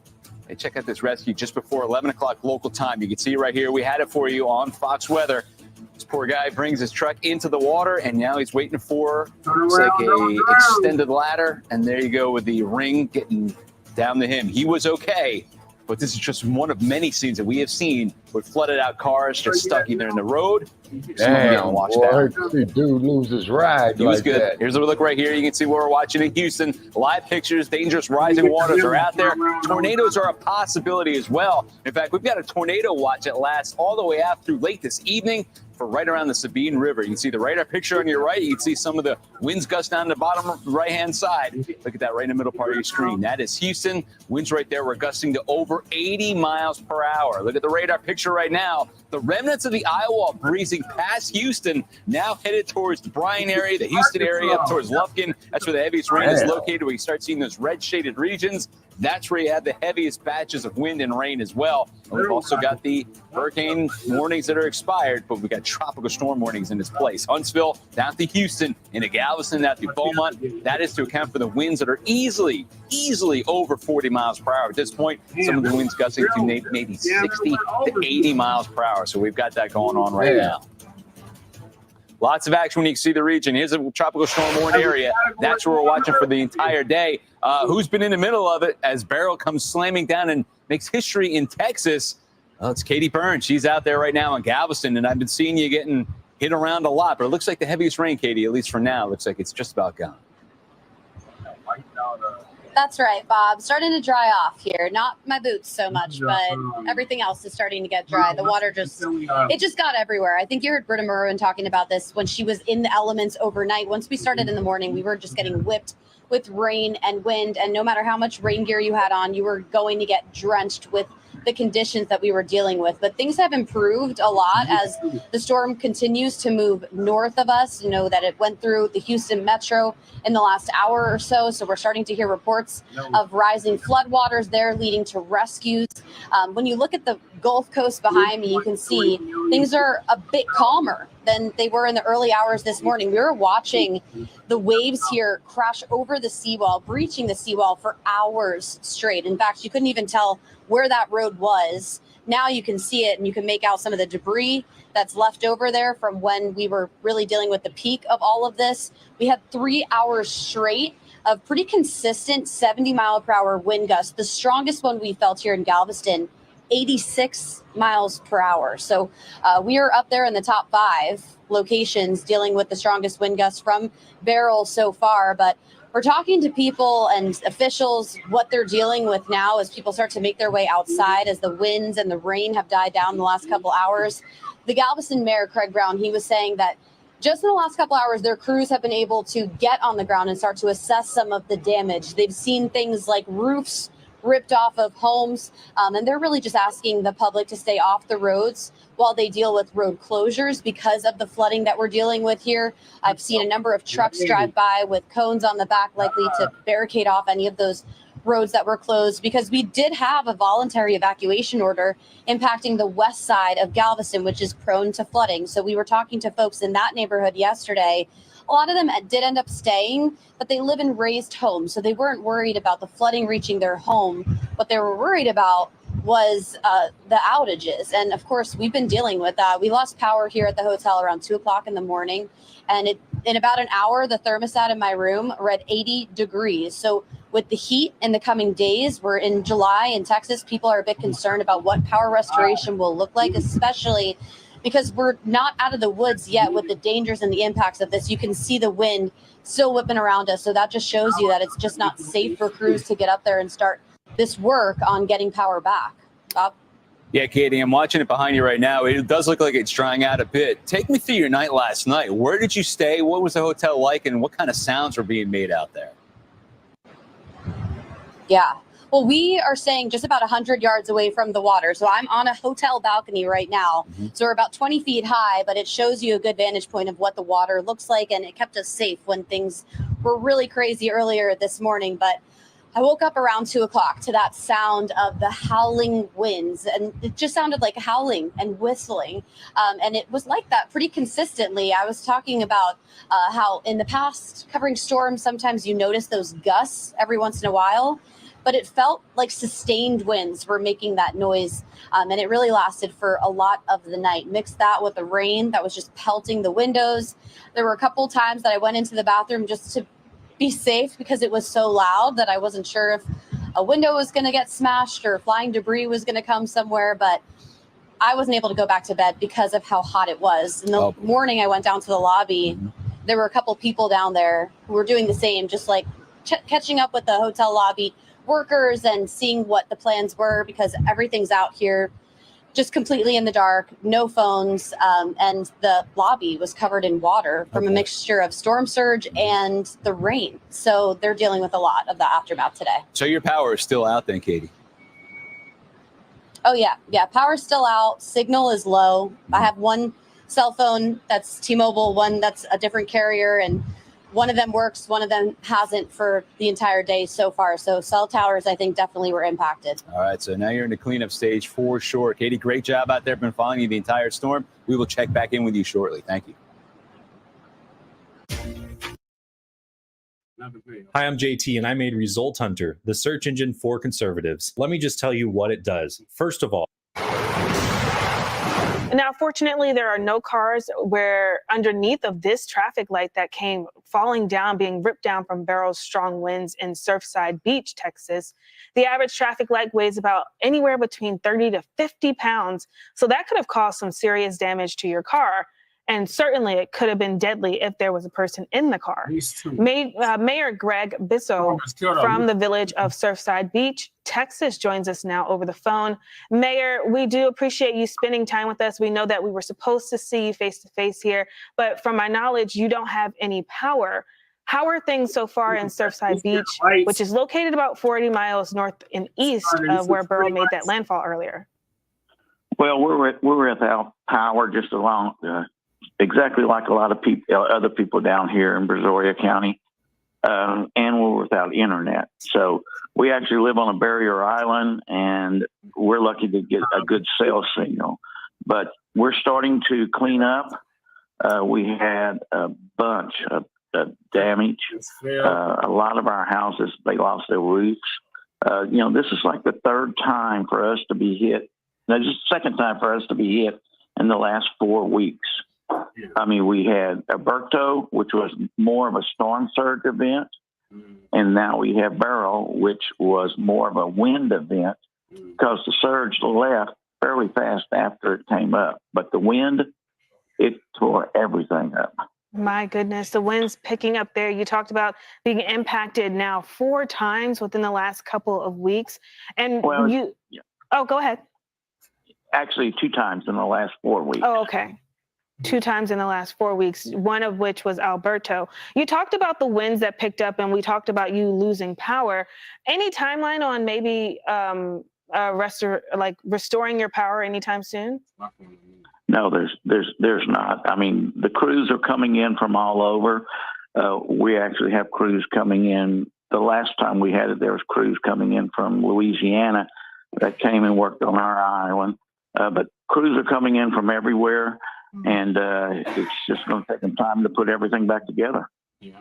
Hey, check out this rescue just before 11 o'clock local time. You can see right here. We had it for you on Fox Weather. This poor guy brings his truck into the water, and now he's waiting for, looks like a extended ladder. And there you go with the ring getting down to him. He was okay, but this is just one of many scenes that we have seen with flooded out cars just stuck either in the road. Damn, boy, dude lose his ride. He was like good. that. Here's a look right here. You can see where we're watching in Houston. Live pictures, dangerous rising waters are out there. Tornadoes are a possibility as well. In fact, we've got a tornado watch that lasts all the way out through late this evening for right around the Sabine River. You can see the radar picture on your right. You can see some of the winds gust down the bottom right-hand side. Look at that right in the middle part of your screen. That is Houston. Winds right there. We're gusting to over 80 miles per hour. Look at the radar picture right now. The remnants of the Iowa breezing past Houston, now headed towards the Bryan area, the Houston area, up towards Lufkin. That's where the heaviest rain is located. We start seeing those red shaded regions. That's where you have the heaviest batches of wind and rain as well. And we've also got the hurricane warnings that are expired, but we've got tropical storm warnings in its place. Huntsville down to Houston, into Galveston, down to Beaumont. That is to account for the winds that are easily over 40 miles per hour. At this point, some of the winds gusting to maybe 60 to 80 miles per hour. So we've got that going on right now. Lots of action when you can see the region. Here's a tropical storm warned area. That's where we're watching for the entire day. Who's been in the middle of it as Beryl comes slamming down and makes history in Texas? Well, it's Katie Burns. She's out there right now in Galveston, and I've been seeing you getting hit around a lot. But it looks like the heaviest rain, Katie, at least for now, looks like it's just about gone. That's right, Bob. Starting to dry off here. Not my boots so much, but everything else is starting to get dry. The water just got everywhere. I think you heard Britta Merwin talking about this when she was in the elements overnight. Once we started in the morning, we were just getting whipped with rain and wind. And no matter how much rain gear you had on, you were going to get drenched with the conditions that we were dealing with. But things have improved a lot as the storm continues to move north of us. You know that it went through the Houston metro in the last hour or so. So we're starting to hear reports of rising floodwaters there leading to rescues. When you look at the Gulf Coast behind me, you can see things are a bit calmer than they were in the early hours this morning. We were watching the waves here crash over the seawall, breaching the seawall for hours straight. In fact, you couldn't even tell where that road was. Now you can see it and you can make out some of the debris that's left over there from when we were really dealing with the peak of all of this. We had 3 hours straight of pretty consistent 70-mile-per-hour wind gusts. The strongest one we felt here in Galveston, 86 miles per hour. So we are up there in the top 5 locations dealing with the strongest wind gusts from Beryl so far. But we're talking to people and officials what they're dealing with now as people start to make their way outside as the winds and the rain have died down in the last couple hours. The Galveston mayor, Craig Brown, he was saying that just in the last couple hours, their crews have been able to get on the ground and start to assess some of the damage. They've seen things like roofs ripped off of homes, and they're really just asking the public to stay off the roads while they deal with road closures because of the flooding that we're dealing with here. I've seen a number of trucks drive by with cones on the back, likely to barricade off any of those roads that were closed, because we did have a voluntary evacuation order impacting the west side of Galveston, which is prone to flooding. So we were talking to folks in that neighborhood yesterday. A lot of them did end up staying, but they live in raised homes, so they weren't worried about the flooding reaching their home. What they were worried about was the outages. And of course, we've been dealing with that. We lost power here at the hotel around 2 o'clock in the morning. And in about an hour, the thermostat in my room read 80 degrees. So with the heat in the coming days, we're in July in Texas, people are a bit concerned about what power restoration will look like, especially because we're not out of the woods yet with the dangers and the impacts of this. You can see the wind still whipping around us. So that just shows you that it's just not safe for crews to get up there and start this work on getting power back. Bob? Yeah, Katie, I'm watching it behind you right now. It does look like it's drying out a bit. Take me through your night last night. Where did you stay? What was the hotel like? And what kind of sounds were being made out there? Yeah. Well, we are staying just about 100 yards away from the water. So I'm on a hotel balcony right now. So we're about 20 feet high, but it shows you a good vantage point of what the water looks like. And it kept us safe when things were really crazy earlier this morning. But I woke up around 2 o'clock to that sound of the howling winds, and it just sounded like howling and whistling. And it was like that pretty consistently. I was talking about how in the past covering storms, sometimes you notice those gusts every once in a while, but it felt like sustained winds were making that noise. And it really lasted for a lot of the night. Mix that with the rain that was just pelting the windows. There were a couple times that I went into the bathroom just to be safe because it was so loud that I wasn't sure if a window was going to get smashed or flying debris was going to come somewhere, but I wasn't able to go back to bed because of how hot it was. In the morning, I went down to the lobby. There were a couple people down there who were doing the same, just like catching up with the hotel lobby workers and seeing what the plans were, because everything's out here just completely in the dark, no phones, and the lobby was covered in water from a mixture of storm surge and the rain. So they're dealing with a lot of the aftermath today. So your power is still out then, Katie? Oh, yeah. Yeah, power's still out. Signal is low. I have one cell phone that's T-Mobile, one that's a different carrier, and one of them works, one of them hasn't for the entire day so far. So cell towers, I think, definitely were impacted. All right, so now you're in the cleanup stage for sure. Katie, great job out there. Been following you the entire storm. We will check back in with you shortly. Thank you. Hi, I'm JT, and I made Result Hunter, the search engine for conservatives. Let me just tell you what it does. First of all, now, fortunately, there are no cars where underneath of this traffic light that came falling down, being ripped down from Beryl's strong winds in Surfside Beach, Texas. The average traffic light weighs about anywhere between 30 to 50 pounds. So that could have caused some serious damage to your car. And certainly it could have been deadly if there was a person in the car. Mayor Greg Bisso from the village of Surfside Beach, Texas, joins us now over the phone. Mayor, we do appreciate you spending time with us. We know that we were supposed to see you face to face here, but from my knowledge, you don't have any power. How are things so far in Surfside Beach, which is located about 40 miles north and east of where Beryl made that landfall earlier? Well, we're without power just along exactly like a lot of people, other people down here in Brazoria County, and we're without internet. So we actually live on a barrier island, and we're lucky to get a good cell signal. But we're starting to clean up. We had a bunch of damage. A lot of our houses, they lost their roofs. This is like the third time for us to be hit. No, just the second time for us to be hit in the last 4 weeks. I mean, we had Alberto, which was more of a storm surge event, and now we have Beryl, which was more of a wind event because the surge left fairly fast after it came up. But the wind, it tore everything up. My goodness, the wind's picking up there. You talked about being impacted now 4 times within the last couple of weeks. And Oh, go ahead. Actually, 2 times in the last 4 weeks. Oh, okay. 2 times in the last 4 weeks, one of which was Alberto. You talked about the winds that picked up, and we talked about you losing power. Any timeline on maybe restoring your power anytime soon? No, there's not. I mean, the crews are coming in from all over. We actually have crews coming in. The last time we had it, there was crews coming in from Louisiana that came and worked on our island. But crews are coming in from everywhere. And it's just going to take them time to put everything back together. Yeah.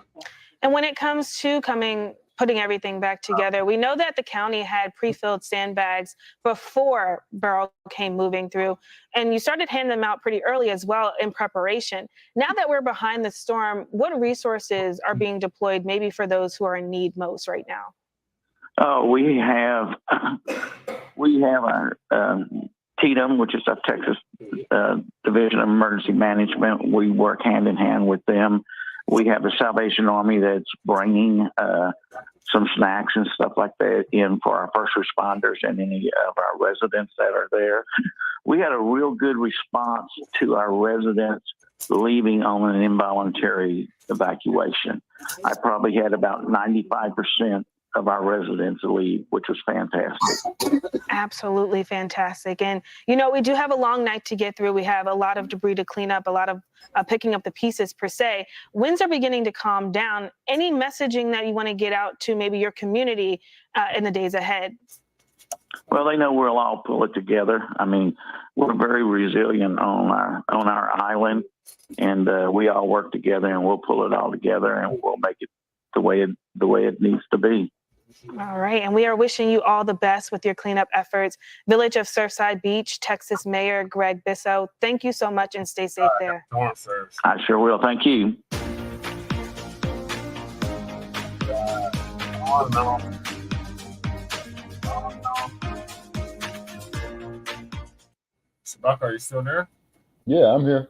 And when it comes to putting everything back together, we know that the county had pre-filled sandbags before Beryl came moving through, and you started handing them out pretty early as well in preparation. Now that we're behind the storm, what resources are being deployed maybe for those who are in need most right now? We have our TDM, which is our Texas Division of Emergency Management. We work hand in hand with them. We have the Salvation Army that's bringing some snacks and stuff like that in for our first responders and any of our residents that are there. We had a real good response to our residents leaving on an involuntary evacuation. I probably had about 95% of our residents leave, which was fantastic. Absolutely fantastic. And, you know, we do have a long night to get through. We have a lot of debris to clean up, a lot of picking up the pieces per se. Winds are beginning to calm down. Any messaging that you want to get out to maybe your community in the days ahead? Well, they know we'll all pull it together. I mean, we're very resilient on our island, and we all work together, and we'll pull it all together, and we'll make it the way it needs to be. All right, and we are wishing you all the best with your cleanup efforts. Village of Surfside Beach, Texas Mayor Greg Bisso, thank you so much and stay safe there. I sure will. Thank you. Sabaka, are you still there? Yeah, I'm here.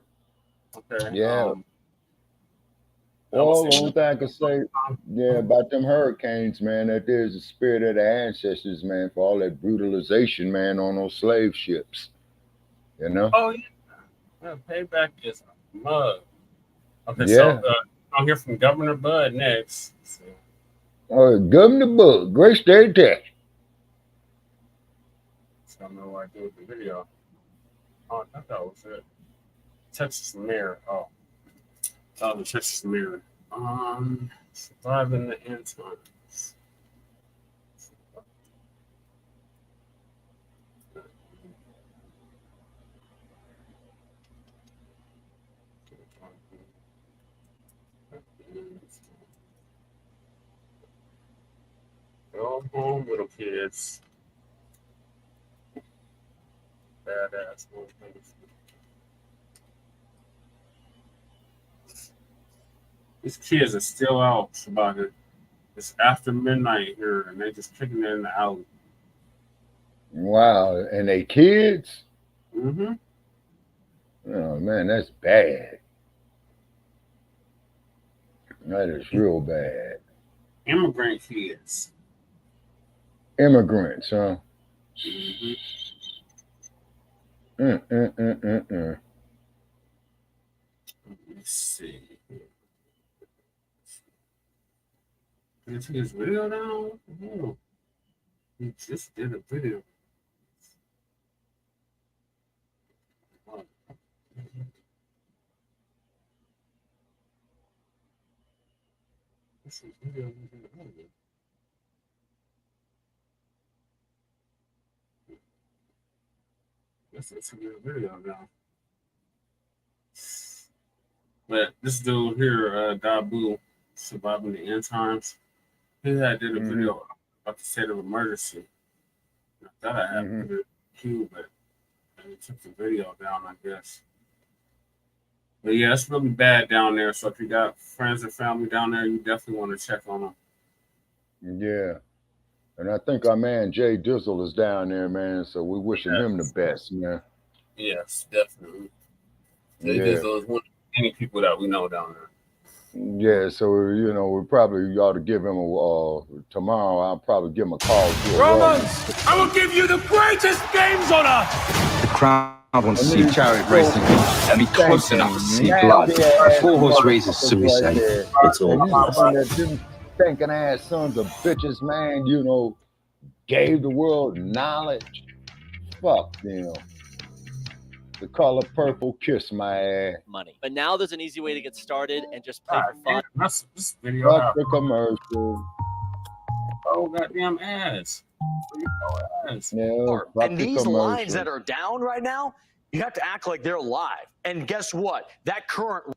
Okay. Yeah. Well, the only thing I can say, about them hurricanes, man, that there's the spirit of the ancestors, man, for all that brutalization, man, on those slave ships. You know? Oh, yeah. Payback is a mug. Okay, Yeah. so I'll hear from Governor Bud next. Governor Bud, great state of Texas. I don't know what I do with the video. Oh, I thought that was it. Texas Mayor. Oh, the Texas Mayor. Surviving the end times. Go home, little kids. Badass little things. These kids are still out about it. It's after midnight here, and they just kicking it in the alley. Wow, and they kids? Mm-hmm. Oh, man, that's bad. That is real bad. Immigrant kids. Immigrants, huh? Mm-hmm. Let me see. Can I take his video down? Oh, he just did a video. This is video. Let's get a video now. But this dude here, Dabu, surviving the end times, he had did a video about the state of emergency. I thought I had put it in the queue, but they took the video down, I guess. But yeah, it's really bad down there. So if you got friends and family down there, you definitely want to check on them. Yeah. And I think our man Jay Dizzle is down there, man. So we're wishing him the best, man. Yes, definitely. Jay Dizzle is one of many people that we know down there. Yeah, so you know, we probably ought to give him a tomorrow. I'll probably give him a call. Romans, I will give you the greatest games on earth. The crowd wants to see chariot racing and be close enough to see blood. 4-horse races, suicide. It's all. Thinking ass sons of bitches, man, you know, gave the world knowledge. Fuck them. The color purple, kiss my ass. Money. But now there's an easy way to get started and just play for fun. That's this video. Fuck the commercial. Oh, goddamn ass. Yeah, and these lines that are down right now, you have to act like they're live. And guess what? That current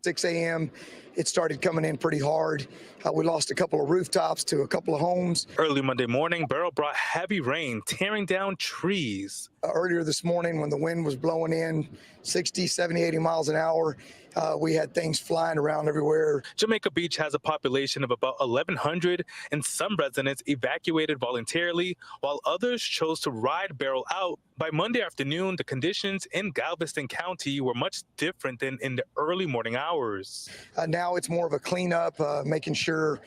6 a.m., it started coming in pretty hard. We lost a couple of rooftops to a couple of homes. Early Monday morning, Beryl brought heavy rain, tearing down trees. Earlier this morning, when the wind was blowing in 60, 70, 80 miles an hour, we had things flying around everywhere. Jamaica Beach has a population of about 1,100, and some residents evacuated voluntarily, while others chose to ride Beryl out. By Monday afternoon, the conditions in Galveston County were much different than in the early morning hours. Now it's more of a cleanup, making sure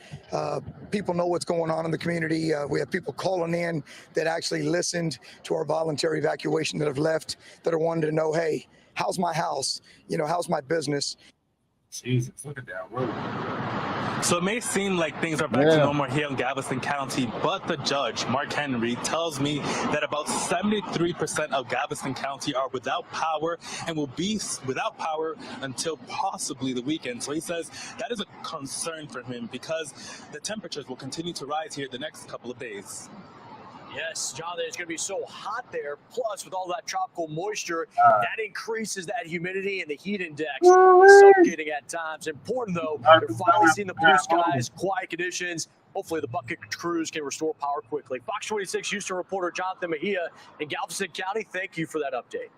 people know what's going on in the community. We have people calling in that actually listened to our voluntary evacuation that have left, that are wanting to know, hey, how's my house? You know, how's my business? Jesus, look at that road. So it may seem like things are back to normal here in Galveston County, but the judge, Mark Henry, tells me that about 73% of Galveston County are without power and will be without power until possibly the weekend. So he says that is a concern for him because the temperatures will continue to rise here the next couple of days. Yes, Jonathan, it's going to be so hot there. Plus, with all that tropical moisture, that increases that humidity and the heat index, suffocating at times. Important, though, they're finally seeing the blue skies, quiet conditions. Hopefully, the bucket crews can restore power quickly. Fox 26 Houston reporter Jonathan Mejia in Galveston County, thank you for that update.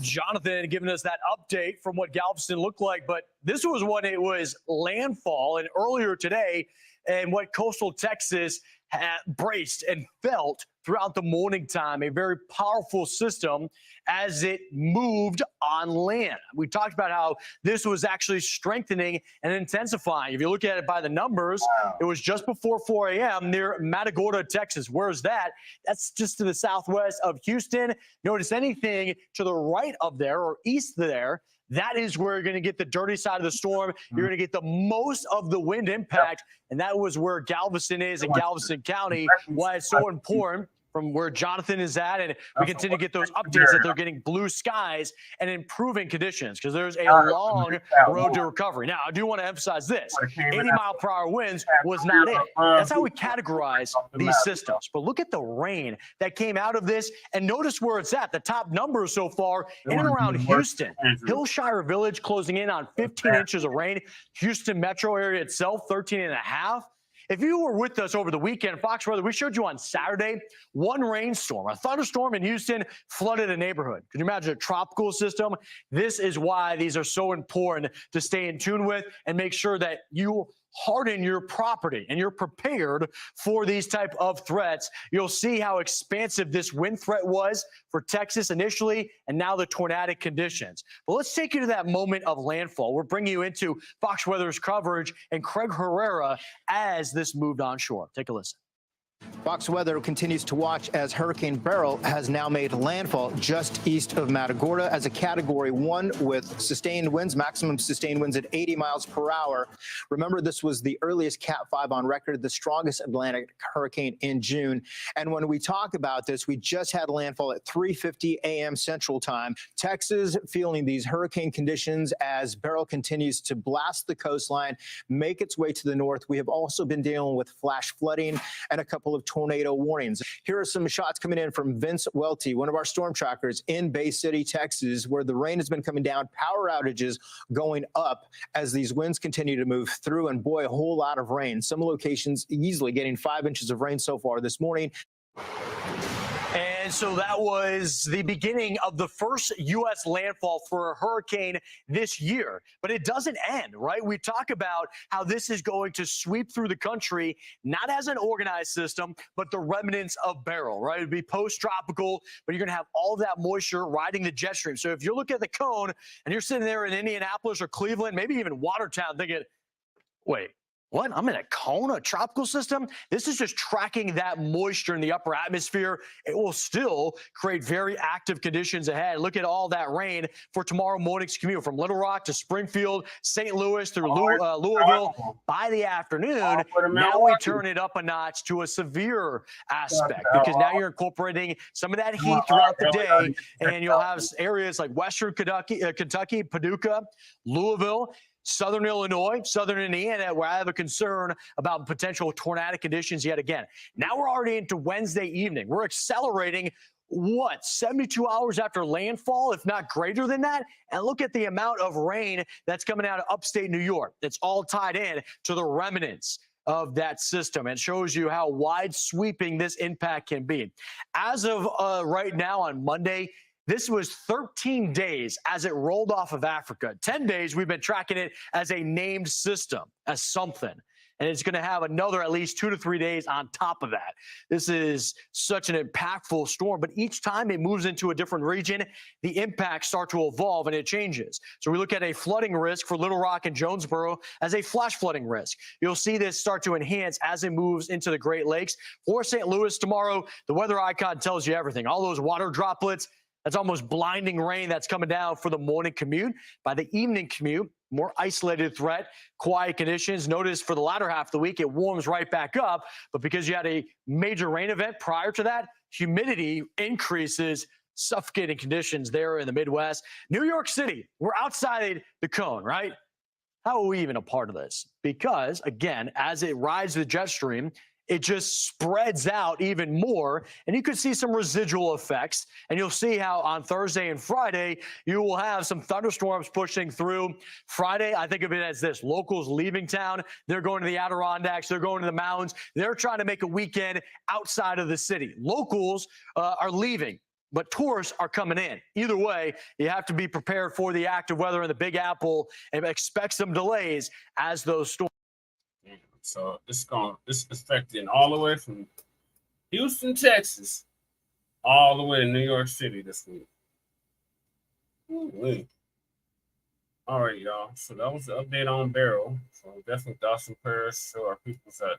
Jonathan giving us that update from what Galveston looked like, but this was when it was landfall, and earlier today, and what coastal Texas had braced and felt throughout the morning time, a very powerful system as it moved on land. We talked about how this was actually strengthening and intensifying. If you look at it by the numbers, it was just before 4 a.m. near Matagorda, Texas. Where's that? That's just to the southwest of Houston. Notice anything to the right of there or east of there, that is where you're going to get the dirty side of the storm. You're going to get the most of the wind impact, and that was where Galveston is in Galveston County, why it's so important from where Jonathan is at, and we continue to get those updates that they're getting blue skies and improving conditions because there's a long road to recovery. Now, I do want to emphasize this. 80-mile-per-hour winds was not it. That's how we categorize these systems. But look at the rain that came out of this, and notice where it's at. The top numbers so far in and around Houston. Hillshire Village closing in on 15 inches of rain. Houston metro area itself, 13 and a half. If you were with us over the weekend, Fox Weather, we showed you on Saturday, one rainstorm, a thunderstorm in Houston flooded a neighborhood. Can you imagine a tropical system? This is why these are so important to stay in tune with and make sure that you harden your property and you're prepared for these type of threats. You'll see how expansive this wind threat was for Texas initially and now the tornadic conditions. But let's take you to that moment of landfall. We're bringing you into Fox Weather's coverage and Craig Herrera as this moved onshore. Take a listen. Fox Weather continues to watch as Hurricane Beryl has now made landfall just east of Matagorda as a Category 1 with sustained winds, maximum sustained winds at 80 miles per hour. Remember, this was the earliest Cat 5 on record, the strongest Atlantic hurricane in June. And when we talk about this, we just had landfall at 3:50 a.m. Central Time. Texas feeling these hurricane conditions as Beryl continues to blast the coastline, make its way to the north. We have also been dealing with flash flooding and a couple of tornado warnings. Here are some shots coming in from Vince Welty, one of our storm trackers in Bay City, Texas, where the rain has been coming down, power outages going up as these winds continue to move through, and boy, a whole lot of rain. Some locations easily getting 5 inches of rain so far this morning. And so that was the beginning of the first U.S. landfall for a hurricane this year. But it doesn't end, right? We talk about how this is going to sweep through the country, not as an organized system, but the remnants of Beryl, right? It'd be post-tropical, but you're going to have all that moisture riding the jet stream. So if you look at the cone and you're sitting there in Indianapolis or Cleveland, maybe even Watertown thinking, wait, what? I'm in a cone, a tropical system? This is just tracking that moisture in the upper atmosphere. It will still create very active conditions ahead. Look at all that rain for tomorrow morning's commute from Little Rock to Springfield, St. Louis through Louisville. By the afternoon, now we turn it up a notch to a severe aspect because now you're incorporating some of that heat throughout the day, and you'll have areas like Western Kentucky, Paducah, Louisville, Southern Illinois, Southern Indiana, where I have a concern about potential tornadic conditions yet again. Now we're already into Wednesday evening. We're accelerating, 72 hours after landfall, if not greater than that? And look at the amount of rain that's coming out of upstate New York. It's all tied in to the remnants of that system. It shows you how wide sweeping this impact can be. As of right now on Monday, this was 13 days as it rolled off of Africa. 10 days we've been tracking it as a named system, as something. And it's going to have another at least 2 to 3 days on top of that. This is such an impactful storm, but each time it moves into a different region, the impacts start to evolve and it changes. So we look at a flooding risk for Little Rock and Jonesboro as a flash flooding risk. You'll see this start to enhance as it moves into the Great Lakes. For St. Louis tomorrow, the weather icon tells you everything. All those water droplets, that's almost blinding rain that's coming down for the morning commute. By the evening commute, more isolated threat, quiet conditions. Notice for the latter half of the week, it warms right back up. But because you had a major rain event prior to that, humidity increases, suffocating conditions there in the Midwest. New York City, we're outside the cone, right? How are we even a part of this? Because, again, as it rides the jet stream, it just spreads out even more, and you could see some residual effects, and you'll see how on Thursday and Friday, you will have some thunderstorms pushing through. Friday, I think of it as this: locals leaving town, they're going to the Adirondacks, they're going to the mountains, they're trying to make a weekend outside of the city. Locals are leaving, but tourists are coming in. Either way, you have to be prepared for the active weather in the Big Apple and expect some delays as those storms. So it's affecting all the way from Houston, Texas, all the way to New York City this week. Ooh-wee. All right, y'all. So that was the update on Beryl. So definitely thoughts and prayers to our people that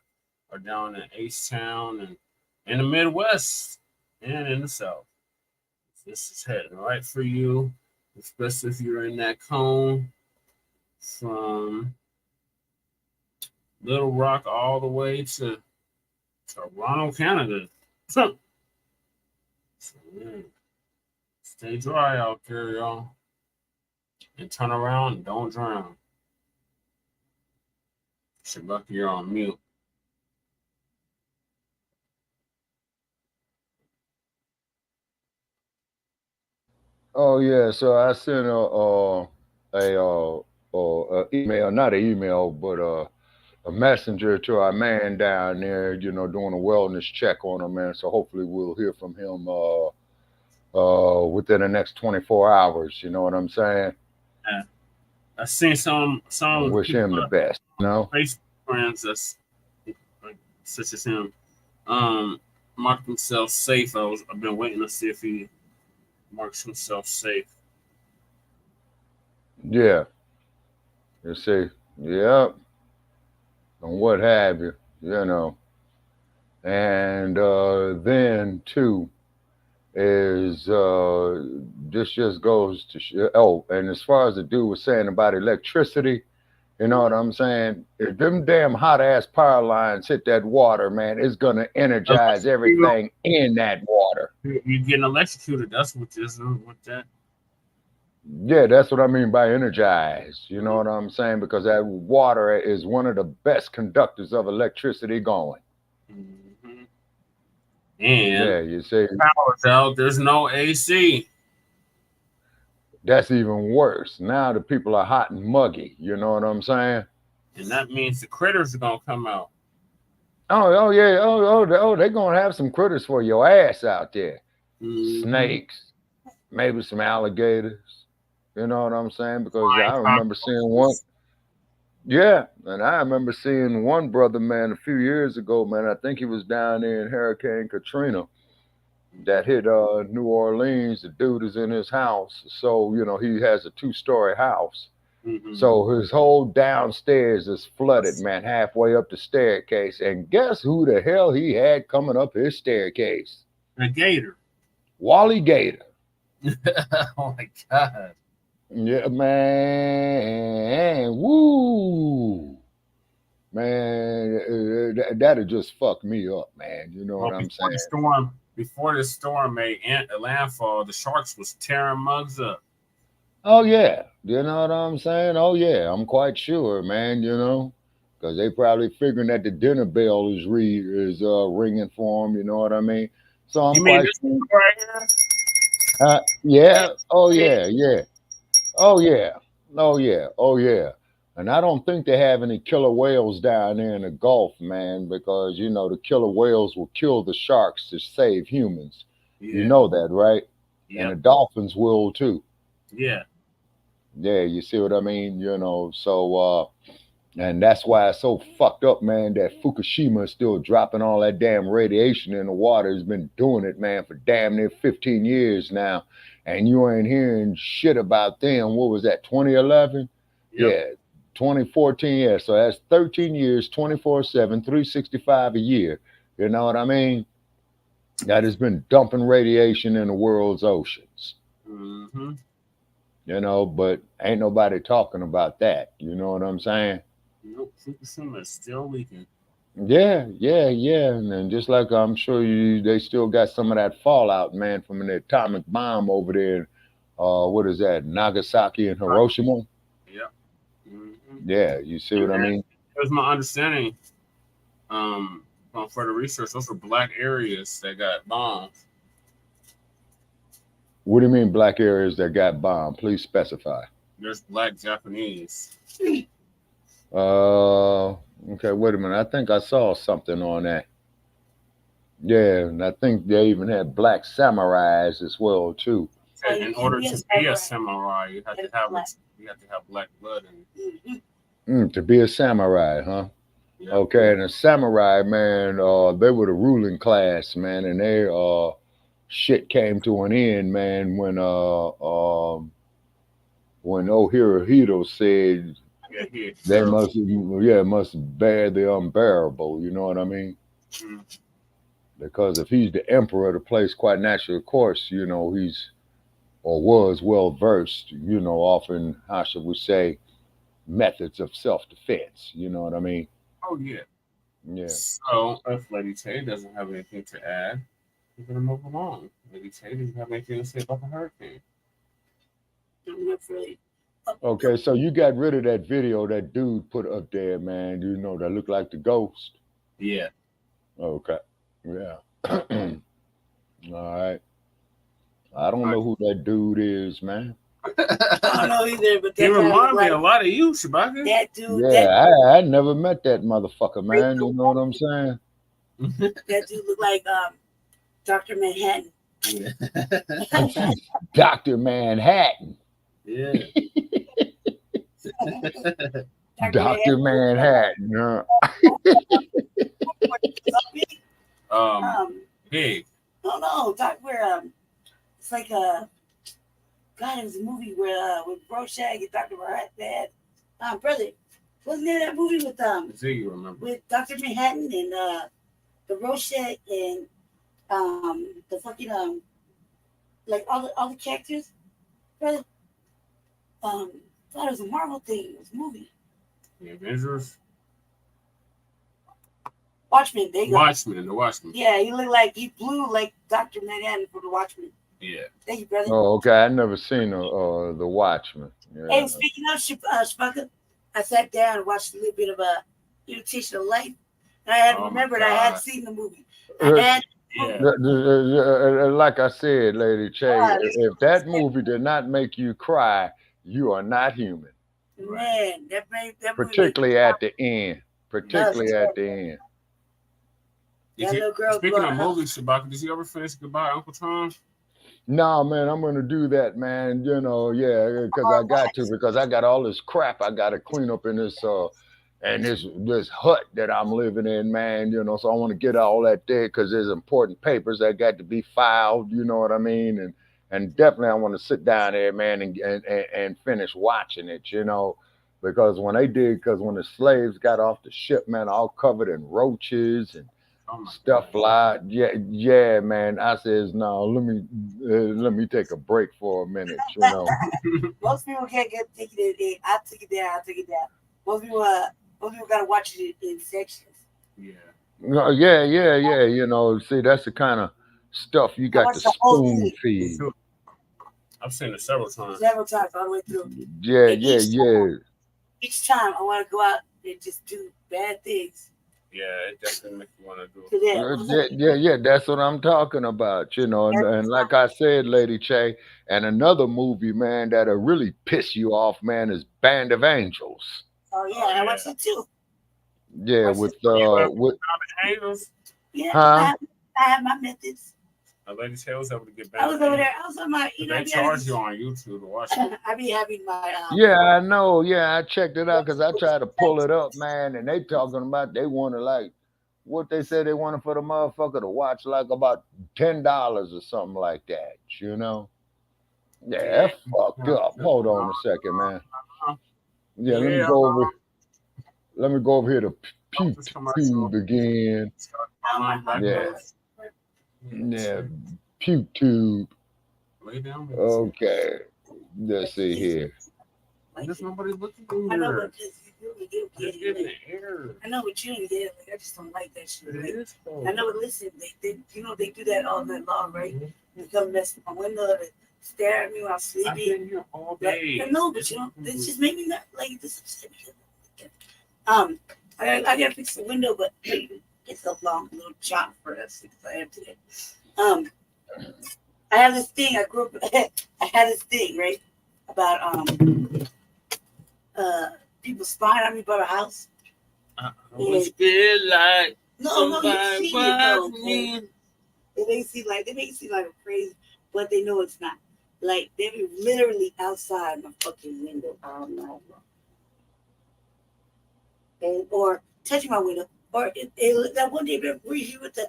are down in H-Town and in the Midwest and in the South. This is heading right for you, especially if you're in that cone from Little Rock all the way to Toronto, Canada. So, stay dry out there, y'all. And turn around and don't drown. Shabaka, you're on mute. Oh yeah, so I sent a email, not an email, but a messenger to our man down there, doing a wellness check on him, man. So hopefully we'll hear from him within the next 24 hours. You know what I'm saying? Yeah. I seen some I wish him the best. Facebook friends that's such as him marked himself safe. I've been waiting to see if he marks himself safe. Yeah. You see, yeah. And what have you, And then too is this just goes to and as far as the dude was saying about electricity, you know what I'm saying? If them damn hot ass power lines hit that water, man, it's gonna energize everything in that water. You're getting electrocuted. That's what this is with that. Yeah, that's what I mean by energized. You know what I'm saying? Because that water is one of the best conductors of electricity going. Mm-hmm. And yeah, you see, power's out. There's no AC. That's even worse. Now the people are hot and muggy. You know what I'm saying? And that means the critters are gonna come out. Oh yeah. They're gonna have some critters for your ass out there. Mm-hmm. Snakes, maybe some alligators. You know what I'm saying? Because I remember seeing one. Yeah, and I remember seeing one brother, man, a few years ago, man. I think he was down there in Hurricane Katrina that hit New Orleans. The dude is in his house. So, he has a 2-story house. Mm-hmm. So his whole downstairs is flooded, man, halfway up the staircase. And guess who the hell he had coming up his staircase? A gator. Wally Gator. Oh, my God. Yeah, man. Woo. Man, that'll just fuck me up, man. You know what I'm saying? Before the storm made a landfall, the sharks was tearing mugs up. Oh yeah, you know what I'm saying? Oh yeah, I'm quite sure, man. You know, because they probably figuring that the dinner bell is ringing for them. You know what I mean? So I'm You mean quite this sure. right Yeah. Oh here? yeah. Yeah. Oh yeah. Oh yeah. Oh yeah. And I don't think they have any killer whales down there in the Gulf, man, because you know the killer whales will kill the sharks to save humans. You Yeah. know that, right? And Yep. the dolphins will too. Yeah. Yeah, you see what I mean? You know, so and that's why it's so fucked up, man, that Fukushima is still dropping all that damn radiation in the water. It's been doing it, man, for damn near 15 years now. And you ain't hearing shit about them. What was that, 2011? Yep. Yeah, 2014. Yeah, so that's 13 years, 24/7, 365 a year. You know what I mean? That has been dumping radiation in the world's oceans. Mm-hmm. You know, but ain't nobody talking about that. You know what I'm saying? Nope. Fukushima is still leaking. Yeah, yeah, yeah. And then just like I'm sure they still got some of that fallout, man, from an atomic bomb over there. What is that? Nagasaki and Hiroshima? Yep. Mm-hmm. Yeah, you see what I mean? Here's my understanding. From further research, those were black areas that got bombed. What do you mean black areas that got bombed? Please specify. There's black Japanese. Okay, wait a minute. I think I saw something on that. Yeah, and I think they even had black samurais as well too. In order to be a samurai, you have to have black blood in you. To be a samurai, huh? Yep. Okay, and a samurai, man, they were the ruling class, man, and they shit came to an end, man, when Hirohito said they must bear the unbearable, you know what I mean? Mm-hmm. Because if he's the emperor of the place, quite naturally, of course, you know, he's or was well versed, you know, often, how should we say, methods of self-defense, you know what I mean? Oh yeah. Yeah. So if Lady Tay doesn't have anything to add, we're gonna move along. Lady Tay doesn't have anything to say about the hurricane. Okay, so you got rid of that video that dude put up there, man. You know, that looked like the ghost. Yeah. Okay. Yeah. All right. I don't know who that dude is, man. I don't know either, but he reminded me a lot of you, Shabaka. That dude. Yeah, I never met that motherfucker, man. You know what I'm saying? That dude looked like Dr. Manhattan. Yeah. Dr. Manhattan. Yeah. Dr. Manhattan. Huh? Big. No, where it's like God, it was a movie where with Rorschach and Dr. Manhattan. Brother, wasn't there that movie with you remember with Dr. Manhattan and the Rorschach and the fucking like all the characters, brother? Thought it was a Marvel thing. It was a movie. The Avengers. Watchmen. They go. The Watchmen. Yeah, he looked like he blew like Dr. Manhattan for the Watchmen. Yeah. Thank you, brother. Oh, okay. I never seen the Watchmen. Yeah. Hey, speaking of Shabaka, I sat down and watched a little bit of a Imitation of Life. And I had remembered I had seen the movie. Like I said, Lady Che, if that movie did not make you cry, you are not human. Man, that particularly at the end. Particularly at the end. Speaking of movies, Shabaka, did you ever finish Goodbye, Uncle Tom? No, man, I'm gonna do that, man. You know, yeah, because I got to, because I got all this crap I gotta clean up in this this hut that I'm living in, man. You know, so I want to get all that there because there's important papers that got to be filed. You know what I mean? And definitely I want to sit down there, man, and finish watching it. You know, because when the slaves got off the ship, man, all covered in roaches and stuff like yeah, man. I says no. Let me take a break for a minute. You know, most people can't take it in. I took it down. Most people gotta watch it in sections. Yeah. No, yeah. You know, see, that's the kind of stuff you got to spoon feed. I've seen it several times. Several times all the way through. Yeah, And yeah. Each time I want to go out and just do bad things. Yeah, it definitely makes you want to do it. Yeah. That's what I'm talking about, you know. And like I said, Lady Che, and another movie, man, that'll really piss you off, man, is Band of Angels. Oh yeah, I watched it too. Yeah, with Angels. Yeah, Huh? I have my methods. Lady Che was able to get back. I was over there. I was on my, They charge you on YouTube to watch it. I be having my. Yeah, I know. Yeah, I checked it out because I tried to pull it up, man, and they talking about they wanted like what they said they wanted for the motherfucker to watch like about $10 or something like that, you know? Yeah, that's fucked up. Hold on a second, man. Yeah, let me go over here to PewTube again. Yeah, PewTube. Okay, let's see here. There's nobody looking in I know, there. but I know what you did. Like, I just don't like that shit. Like, I know. Listen, they they do that all night long, right? They come mess with my window, they stare at me while I'm sleeping. I've been here all day. I know, but this just made me not like this. I gotta fix the window, but it's a long little job for us because I have today. I have this thing. I grew up. I had this thing, right, about people spying on me by the house. I always feel like no, you see it though. Okay? They make it seem like I'm crazy, but they know it's not. Like they be literally outside my fucking window all night long, or touching my window, or that one day were you with the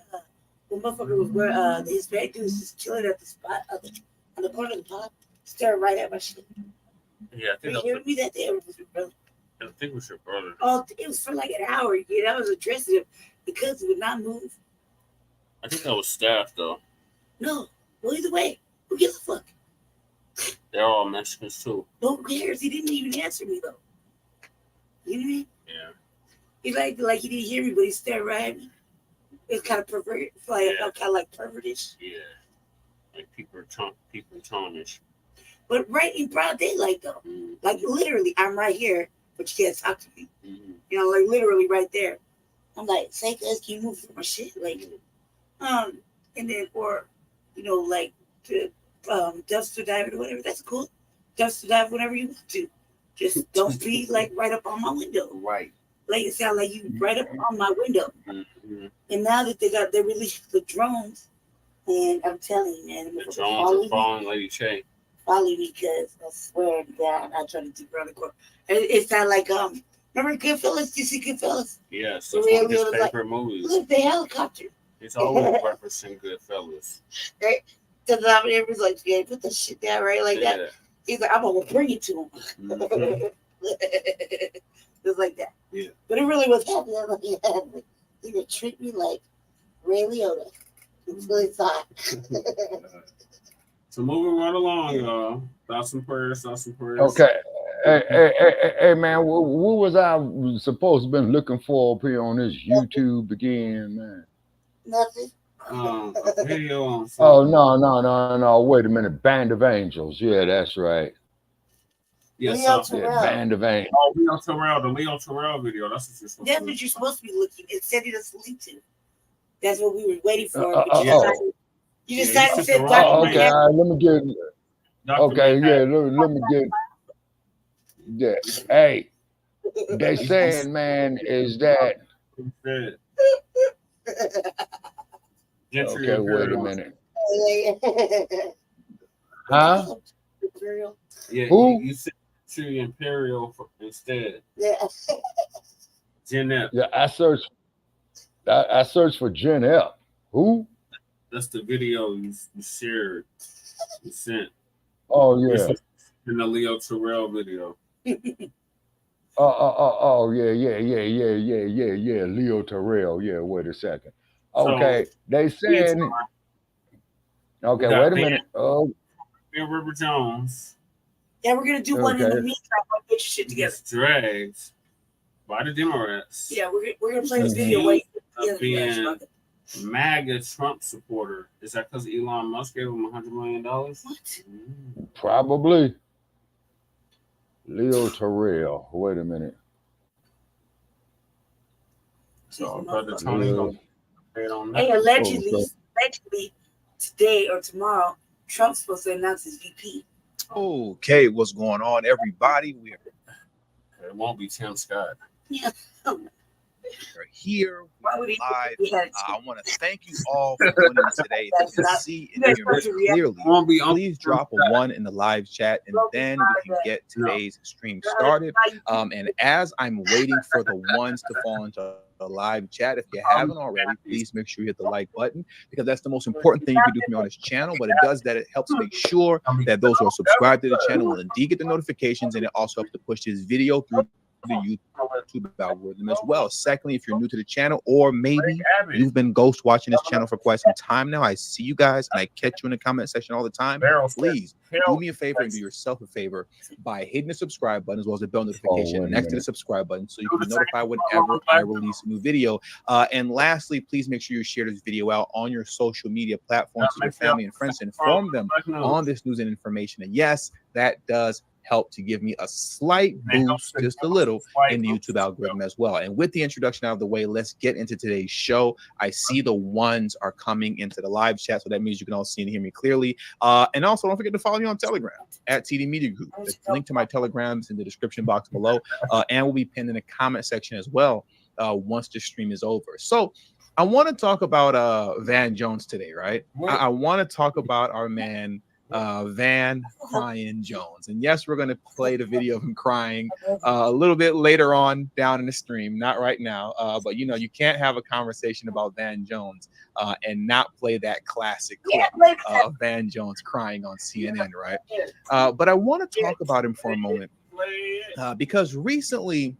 motherfucker was where the Hispanic dude was just chilling at the spot on the corner of the pod, staring right at my shit. Yeah, I think you heard me that day. Or was your brother? I think it was your brother. Oh, it was for like an hour. Yeah, I was addressing him because he would not move. I think that was staff though. No, well either way, who gives a fuck? They're all Mexicans too. Who cares? He didn't even answer me though. You know what I mean? Yeah. He like he didn't hear me, but he stared right at me. It's kind of perverted, kind of like pervertish. Yeah, like people tonish. But right in broad daylight though, like literally, I'm right here, but you can't talk to me. You know, like literally right there. I'm like, say, guys, can you move for my shit? Like, and then or, like to dumpster dive or whatever. That's cool. Dumpster dive whenever you want to. Just don't be like right up on my window. Right. Like it sounds like you right up on my window. And now that they released the drones, and I'm telling you, man, the drones are following Lady Che. Follow me, because I swear to God, I try to do around the corner. It sounds like remember Goodfellas? Do you see Goodfellas? Yes, that's one of his favorite movies. Look, the helicopter. It's always referencing Goodfellas. Right? Because everybody's like, yeah, put the shit down right like that. He's like, I'm gonna bring it to him. Just like that. Yeah. But it really was happening. He would treat me like Ray Liotta. It's really thought. So moving right along, y'all. Thoughts and prayers. Okay. Hey, man, what was I supposed to been looking for up here on this YouTube again, man? Nothing. A video on. Oh, no. Wait a minute. Band of Angels. Yeah, that's right. Yes, Band of Angels. Oh, the Leo Terrell video. That's what you're supposed to That's what you're supposed to be looking. It said it as link to. That's what we were waiting for. You decided to say Dr. Okay, all right, let me get. Okay, yeah, let me get. Yeah, hey, they saying, man, is that. Okay, wait a minute. Huh? Yeah, who? You said to Imperial instead. Yeah. Gen F. Yeah, I searched for Gen F. Who? That's the video you shared. You sent. Oh yeah. In the Leo Terrell video. Oh yeah. Leo Terrell. Yeah, wait a second. Okay, so, they saying. Okay, wait a minute. Oh. Bill River Jones. Yeah, we're gonna do one in the meantime. I'll get your shit together. It's dragged by the Democrats. Yeah, we're gonna play this video. Wait. MAGA Trump supporter. Is that because Elon Musk gave him $100 million? What? Probably. Leo Terrell. Wait a minute. So, Brother Tony gonna pay on that. Hey, allegedly today or tomorrow, Trump's supposed to announce his VP. Okay, what's going on, everybody? It won't be Tim Scott. Yeah. We're here. We're live. I want to thank you all for tuning in today. If you can see and hear me clearly, please drop a 1 in the live chat, and then we can get today's stream started. And as I'm waiting for the ones to fall into the live chat, if you haven't already, please make sure you hit the like button, because that's the most important thing you can do for me on this channel. But it does that. It helps make sure that those who are subscribed to the channel will indeed get the notifications, and it also helps to push this video through the YouTube algorithm as well. Secondly, if you're new to the channel, or maybe you've been ghost watching this channel for quite some time now, I see you guys and I catch you in the comment section all the time. Please do me a favor and do yourself a favor by hitting the subscribe button as well as the bell notification next to the subscribe button, so you can be notified whenever I release a new video. And lastly, please make sure you share this video out on your social media platforms to your family and friends, and inform them on this news and information. And yes, that does help to give me a slight boost, just a little, in the YouTube algorithm as well. And with the introduction out of the way, let's get into today's show. I see the ones are coming into the live chat, so that means you can all see and hear me clearly. And also, don't forget to follow me on Telegram at TD Media Group. The link to my Telegrams in the description box below, and will be pinned in the comment section as well once the stream is over. So I want to talk about Van Jones today, right? I want to talk about our man Van crying Jones. And yes, we're going to play the video of him crying a little bit later on down in the stream, not right now, but you know, you can't have a conversation about Van Jones and not play that classic clip of Van Jones crying on CNN, right? But I want to talk about him for a moment because recently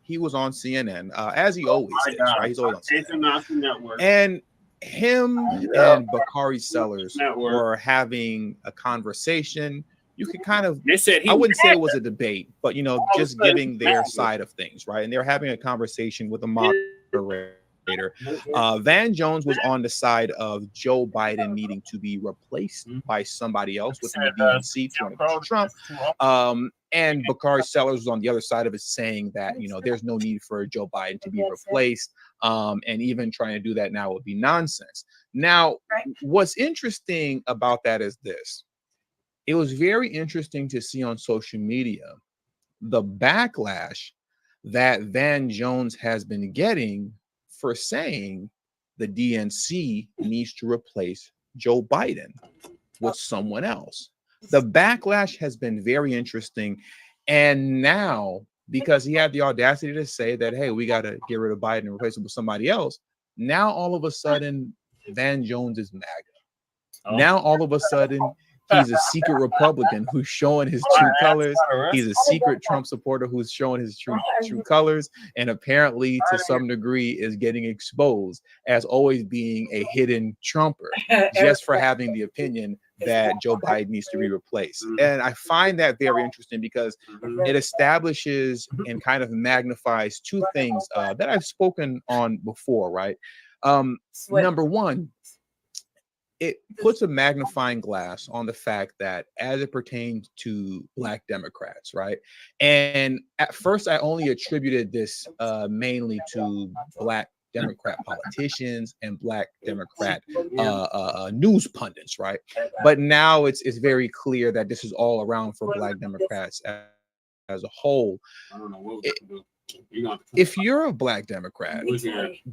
he was on CNN, as he always is, right? He's always on CNN. And him and Bakari Sellers were having a conversation. You could kind of, I wouldn't say it was a debate, but you know, just giving their side of things, right? And they're having a conversation with a moderator. Van Jones was on the side of Joe Biden needing to be replaced by somebody else within the DNC to push Trump. And Bakari Sellers was on the other side of it, saying that, you know, there's no need for Joe Biden to be replaced. And even trying to do that now would be nonsense. Now, what's interesting about that is this. It was very interesting to see on social media the backlash that Van Jones has been getting for saying the DNC needs to replace Joe Biden with someone else. The backlash has been very interesting. And now, because he had the audacity to say that, hey, we got to get rid of Biden and replace him with somebody else, now all of a sudden, Van Jones is MAGA. Now all of a sudden, he's a secret Republican who's showing his true colors. He's a secret Trump supporter who's showing his true colors, and apparently, to some degree, is getting exposed as always being a hidden Trumper, just for having the opinion that Joe Biden needs to be replaced. And I find that very interesting because it establishes and kind of magnifies two things that I've spoken on before, right? Number one, it puts a magnifying glass on the fact that as it pertains to Black Democrats, right? And at first, I only attributed this mainly to Black Democrat politicians and Black Democrat news pundits, right? But now it's very clear that this is all around for Black Democrats as a whole. If you're a Black Democrat,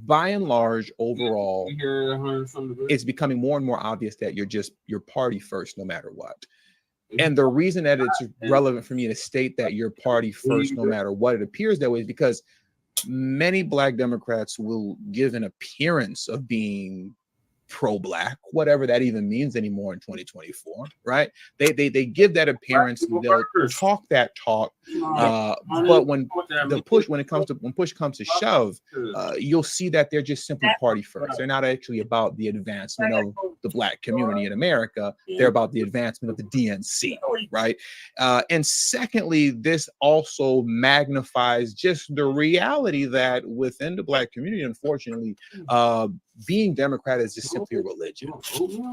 by and large, overall, it's becoming more and more obvious that you're just your party first, no matter what. And the reason that it's relevant for me to state that your party first, no matter what, it appears that way, is because many Black Democrats will give an appearance of being pro-Black, whatever that even means anymore in 2024, right? They give that appearance, they'll talk that talk, but when push comes to shove, you'll see that they're just simply party first. They're not actually about the advancement of the Black community in America. They're about the advancement of the DNC, right? And secondly, this also magnifies just the reality that within the Black community, unfortunately, being Democrat is just simply a religion.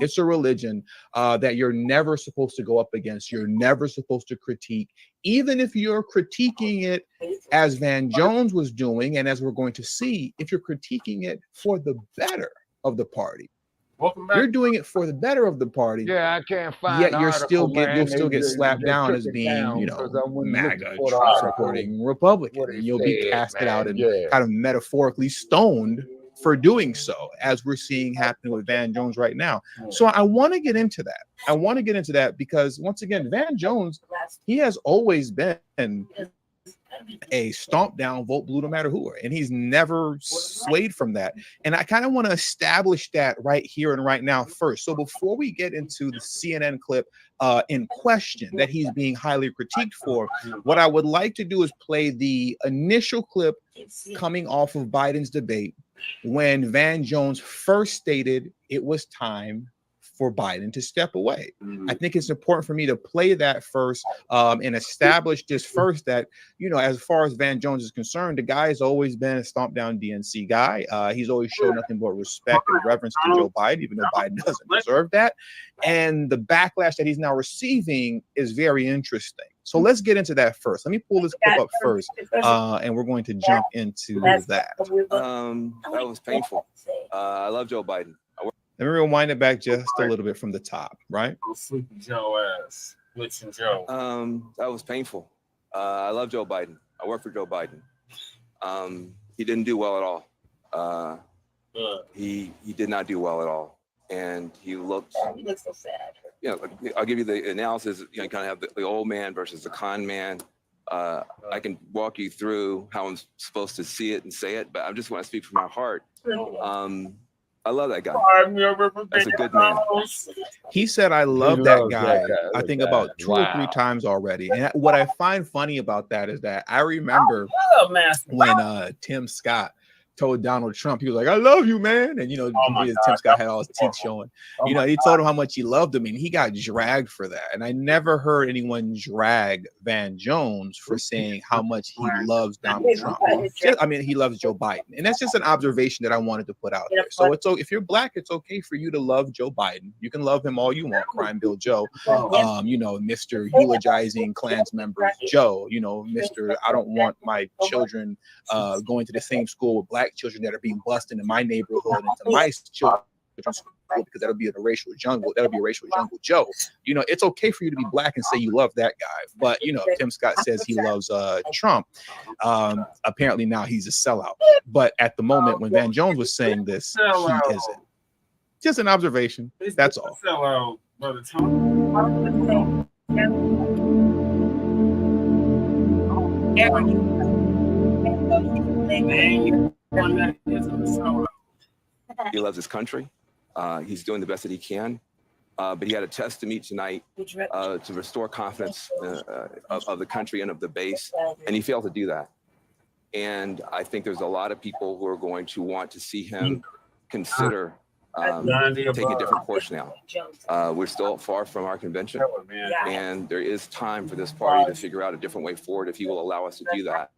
It's a religion that you're never supposed to go up against. You're never supposed to critique, even if you're critiquing it as Van Jones was doing, and as we're going to see, if you're critiquing it for the better of the party. Welcome back. You're doing it for the better of the party. Yeah, I can't find. Yet you're still you'll they, still get slapped down as being, you know, MAGA, Trump supporting Republican, and you'll be casted out and kind of metaphorically stoned for doing so, as we're seeing happening with Van Jones right now. So I want to get into that. I want to get into that because, once again, Van Jones, he has always been a stomp down, vote blue no matter who, and he's never swayed from that. And I kind of want to establish that right here and right now first. So before we get into the CNN clip in question that he's being highly critiqued for, what I would like to do is play the initial clip coming off of Biden's debate when Van Jones first stated it was time for Biden to step away. I think it's important for me to play that first and establish this first, that, you know, as far as Van Jones is concerned, the guy has always been a stomp down DNC guy. He's always shown nothing but respect and reverence to Joe Biden, even though Biden doesn't deserve that. And the backlash that he's now receiving is very interesting. So let's get into that first. Let me pull this clip up first, and we're going to jump into that. That was painful. I love Joe Biden. Let me rewind it back just a little bit from the top, right? Sleepy Joe ass, glitching Joe. That was painful. I love Joe Biden. I work for Joe Biden. He didn't do well at all. He did not do well at all, and he looked so sad. You know, I'll give you the analysis. You know, kind of have the old man versus the con man. I can walk you through how I'm supposed to see it and say it, but I just want to speak from my heart. I love that guy. That's a good man. He said, I love that guy, I think about 2 or 3 times already. And what I find funny about that is that I remember when Tim Scott told Donald Trump, he was like, I love you, man. And, you know, Tim Scott had all his teeth showing. You know, he told him how much he loved him, and he got dragged for that. And I never heard anyone drag Van Jones for saying how much he loves Donald Trump. I mean, he loves Joe Biden. And that's just an observation that I wanted to put out there. So it's if you're Black, it's okay for you to love Joe Biden. You can love him all you want, Crime Bill Joe. You know, Mr. Eulogizing Klans members Joe. You know, Mr. I don't want my children going to the same school with Black children that are being bused into my neighborhood, into my children's school, because that'll be a racial jungle. That'll be a racial jungle, Joe. You know, it's okay for you to be Black and say you love that guy. But, you know, Tim Scott says he loves Trump. Apparently now he's a sellout. But at the moment when Van Jones was saying this, he isn't. Just an observation. That's all. Sellout by the time. He loves his country. He's doing the best that he can. But he had a test to meet tonight to restore confidence of the country and of the base, and he failed to do that. And I think there's a lot of people who are going to want to see him consider taking a different course now. We're still far from our convention, and there is time for this party to figure out a different way forward if he will allow us to do that.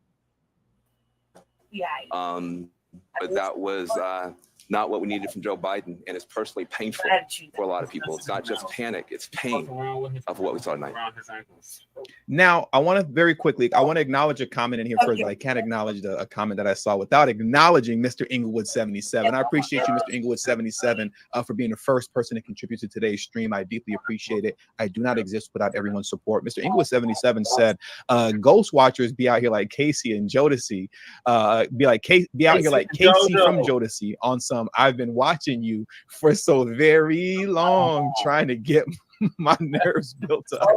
But that was not what we needed from Joe Biden, and it's personally painful for a lot of people. It's not just panic, it's pain of what we saw tonight. Now, I want to very quickly, I want to acknowledge a comment in here first, but I can't acknowledge a comment that I saw without acknowledging Mr. Inglewood77. I appreciate you, Mr. Inglewood77, for being the first person to contribute to today's stream. I deeply appreciate it. I do not exist without everyone's support. Mr. Inglewood77 said, Ghost Watchers be out here like Casey and Jodeci, be out here like Casey from Jodeci on some I've been watching you for so very long, trying to get my nerves built up.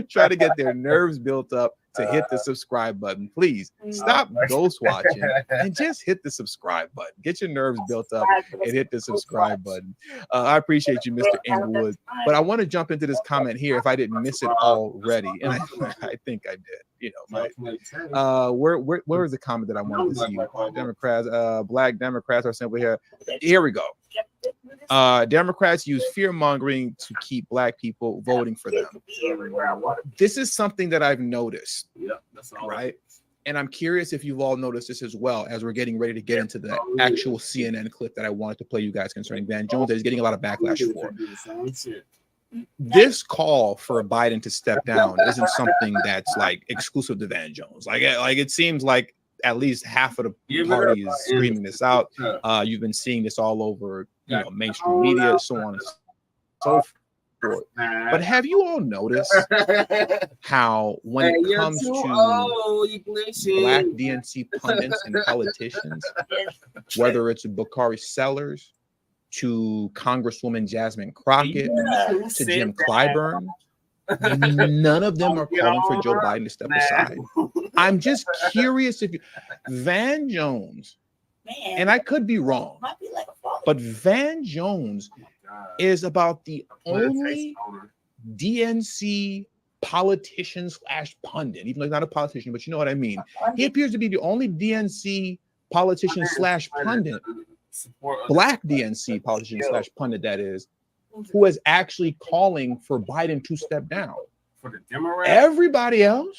Try to get their nerves built up to hit the subscribe button. Please stop ghost watching and just hit the subscribe button. Get your nerves built up and hit the subscribe button. I appreciate you, Mr. Inglewood. But I want to jump into this comment here if I didn't miss it already. And I think I did. You know, where is the comment that I wanted to see? Democrats, Black Democrats are simply here. Here we go. Democrats use fear mongering to keep black people voting for them. This is something that I've noticed, right? And I'm curious if you've all noticed this as well, as we're getting ready to get into the actual CNN clip that I wanted to play you guys concerning Van Jones that is getting a lot of backlash for. This call for Biden to step down isn't something that's like exclusive to Van Jones. Like it seems like at least half of the party is screaming this out. You've been seeing this all over, mainstream media, so on and so forth. But have you all noticed how when it comes to black DNC pundits and politicians, whether it's Bakari Sellers, to Congresswoman Jasmine Crockett, to Jim Clyburn, none of them are calling for Joe Biden to step aside. I'm just curious if Van Jones, and I could be wrong, but Van Jones is about the only DNC politician / pundit, even though he's not a politician, but you know what I mean. He appears to be the only DNC politician / pundit, black DNC politician / pundit, that is, who is actually calling for Biden to step down. Everybody else,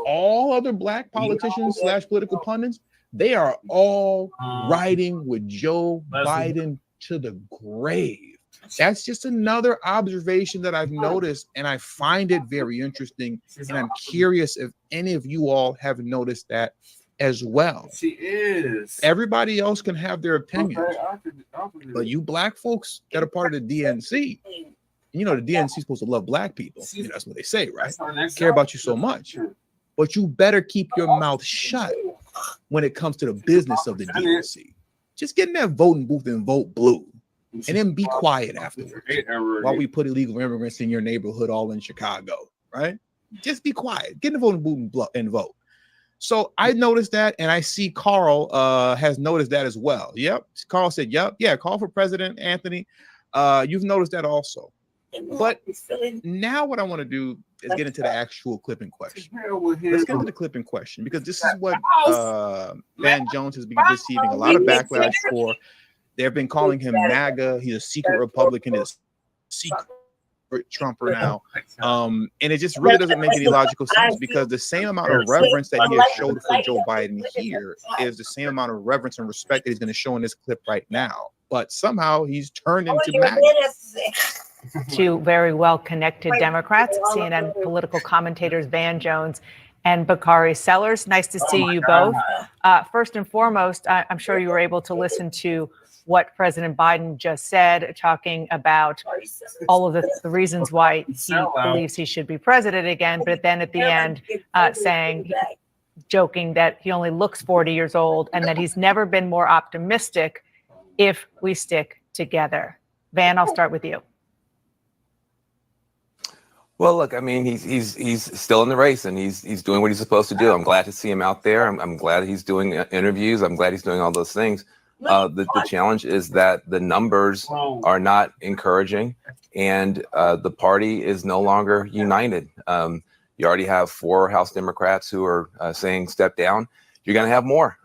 all other black politicians / political pundits, they are all riding with Joe Biden to the grave. That's just another observation that I've noticed, and I find it very interesting. And I'm curious if any of you all have noticed that as well. She is. Everybody else can have their opinions, but you black folks that are part of the DNC, the DNC is supposed to love black people. That's what they say, right? Care about you so much, but you better keep your mouth shut when it comes to the business of the DNC. Just get in that voting booth and vote blue, and then be quiet afterwards while we put illegal immigrants in your neighborhood, all in Chicago, right? Just be quiet. Get in the voting booth and vote. So I noticed that, and I see Carl has noticed that as well. Yep. Carl said, yep. Yeah, call for President Anthony. You've noticed that also. But now what I want to do is get into the actual clip in question. Let's get into the clip in question, because this is what Van Jones has been receiving a lot of backlash for. They've been calling him MAGA. He's a secret Republican. He's a secret Trumper now. And it just really doesn't make any logical sense, because the same amount of reverence that he has showed for Joe Biden here is the same amount of reverence and respect that he's going to show in this clip right now. But somehow he's turned into MAGA. Two very well-connected Democrats, CNN political commentators Van Jones and Bakari Sellers. Nice to see you both. First and foremost, I'm sure you were able to listen to what President Biden just said, talking about all of the reasons why he believes he should be president again, but then at the end joking that he only looks 40 years old and that he's never been more optimistic if we stick together. Van, I'll start with you. Well, look, I mean, he's still in the race, and he's doing what he's supposed to do. I'm glad to see him out there. I'm glad he's doing interviews. I'm glad he's doing all those things. The challenge is that the numbers are not encouraging, and the party is no longer united. You already have 4 House Democrats who are saying step down. You're going to have more.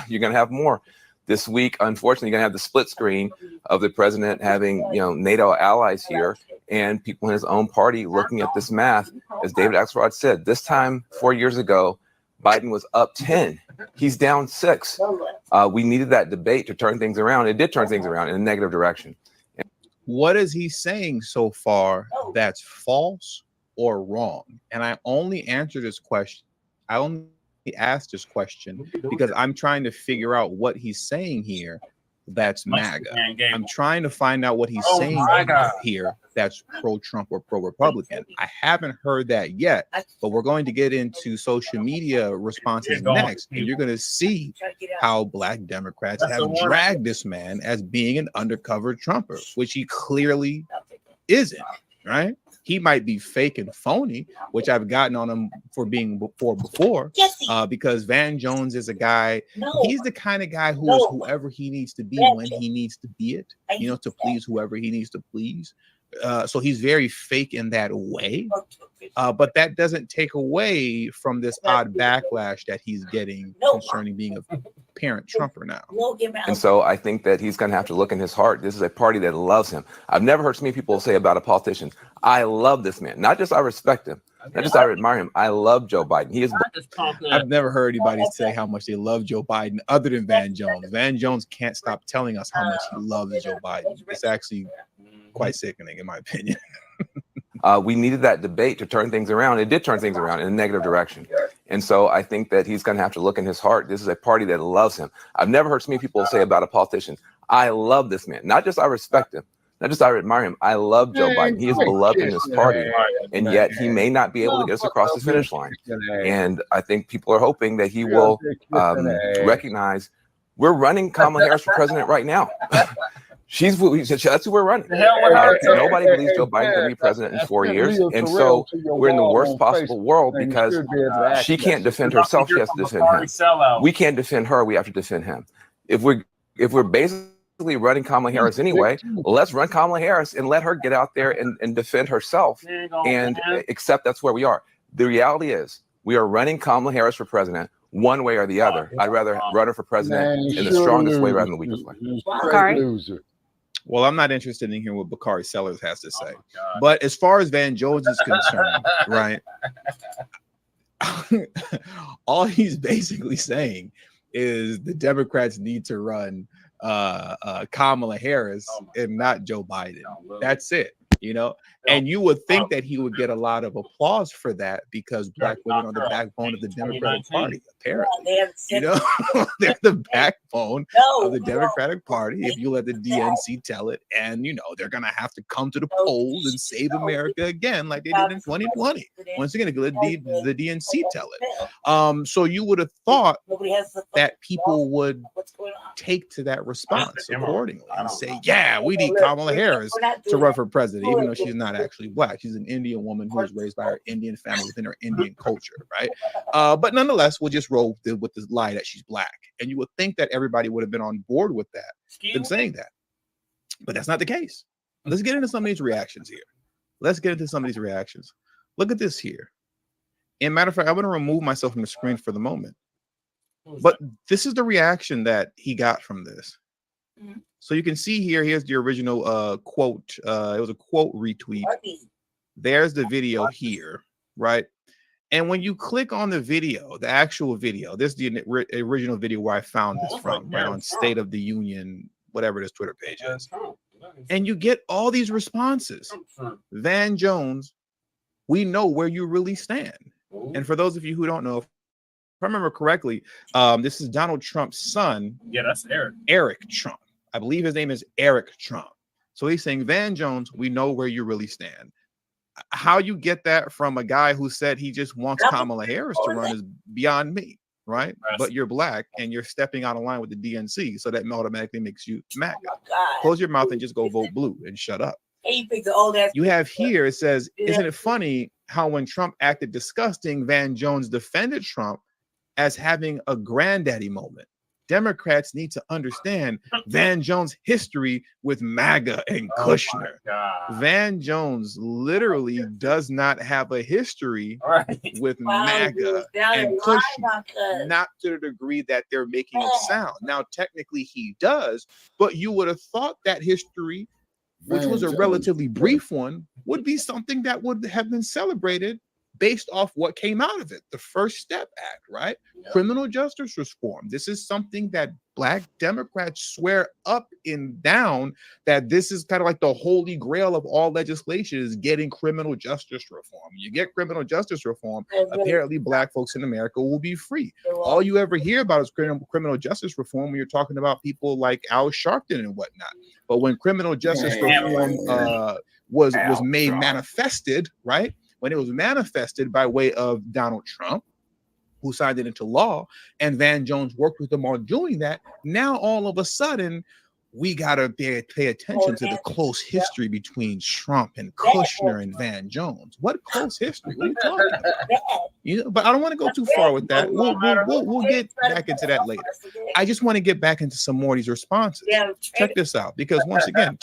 You're going to have more. This week, unfortunately, you're going to have the split screen of the president having, NATO allies here and people in his own party looking at this math. As David Axelrod said, this time 4 years ago, Biden was up 10. He's down 6. We needed that debate to turn things around. It did turn things around in a negative direction. What is he saying so far that's false or wrong? And I only answer this question. I only asked this question because I'm trying to figure out what he's saying here that's MAGA. I'm trying to find out what he's saying here that's pro-Trump or pro-Republican. I haven't heard that yet, but we're going to get into social media responses next, and you're going to see how black Democrats have dragged this man as being an undercover Trumper, which he clearly isn't, right? He might be fake and phony, which I've gotten on him for being before, because Van Jones is a guy, he's the kind of guy who is whoever he needs to be when he needs to be it, to please whoever he needs to please. So he's very fake in that way. But that doesn't take away from this odd backlash that he's getting concerning being a parent Trumper now. And so I think that he's going to have to look in his heart. This is a party that loves him. I've never heard so many people say about a politician, I love this man. Not just I respect him, not just I admire him. I love Joe Biden. He is. I've never heard anybody say how much they love Joe Biden other than Van Jones. Van Jones can't stop telling us how much he loves Joe Biden. It's actually quite sickening, in my opinion. We needed that debate to turn things around. It did turn things around in a negative direction. And so I think that he's going to have to look in his heart. This is a party that loves him. I've never heard so many people say about a politician, I love this man. Not just I respect him, not just I admire him. I love Joe Biden. He is beloved in this party. And yet he may not be able to get us across the finish line. And I think people are hoping that he will recognize we're running Kamala Harris for president right now. That's who we're running. Nobody believes Joe Biden can be president in 4 years. And so we're in the worst possible world because she can't defend herself. She has to defend him. We can't defend her. We have to defend him. If we're basically running Kamala Harris anyway, let's run Kamala Harris and let her get out there and defend herself and accept that's where we are. The reality is we are running Kamala Harris for president one way or the other. I'd rather run her for president in the strongest way rather than the weakest way. Well, I'm not interested in hearing what Bakari Sellers has to say. But as far as Van Jones is concerned, right, all he's basically saying is the Democrats need to run Kamala Harris and not Joe Biden. That's it, you know? And you would think that he would get a lot of applause for that because Black women are the backbone of the Democratic Party, apparently. You know, they're the backbone of the Democratic Party. If you let the DNC tell it, and you know, they're gonna have to come to the polls and save America again, like they did in 2020. Once again, let the DNC tell it. So you would have thought that people would take to that response accordingly and say, yeah, we need Kamala Harris to run for president, even though she's not actually Black. She's an Indian woman who was raised by her Indian family within her Indian culture, right? But nonetheless, we'll just roll with this lie that she's Black. And you would think that everybody would have been on board with that, than saying that. But that's not the case. Let's get into some of these reactions here. Look at this here. And matter of fact, I'm going to remove myself from the screen for the moment. But this is the reaction that he got from this. So you can see here, here's the original quote. It was a quote retweet. There's the video here, right? And when you click on the video, the actual video, this is the original video where I found this from, right on State of the Union, whatever this Twitter page is. And you get all these responses. Van Jones, we know where you really stand. And for those of you who don't know, if I remember correctly, this is Donald Trump's son. Yeah, that's Eric. Eric Trump. I believe his name is Eric Trump. So he's saying, Van Jones, we know where you really stand. How you get that from a guy who said he just wants Kamala Harris to run is beyond me, right? But you're Black and you're stepping out of line with the DNC, so that automatically makes you MAGA. Close your mouth and just go vote blue and shut up. You have here, it says, isn't it funny how when Trump acted disgusting, Van Jones defended Trump as having a granddaddy moment? Democrats need to understand Van Jones' history with MAGA and Kushner. Van Jones literally does not have a history with MAGA and Kushner, not to the degree that they're making it sound. Now, technically he does, but you would have thought that history, which was a relatively brief one, would be something that would have been celebrated based off what came out of it, the First Step Act, right? Criminal justice reform. This is something that Black Democrats swear up and down that this is kind of like the holy grail of all legislation is getting criminal justice reform. You get criminal justice reform, apparently Black folks in America will be free. All you ever hear about is criminal justice reform when you're talking about people like Al Sharpton and whatnot. But when criminal justice reform was made manifested, right? When it was manifested by way of Donald Trump, who signed it into law, and Van Jones worked with them on doing that, now all of a sudden, we got to pay attention to the close history between Trump and Kushner and Van Jones. What close history? What are you talking about? You know, but I don't want to go too far with that. We'll get back into that later. I just want to get back into some more of these responses. Check this out, because once again,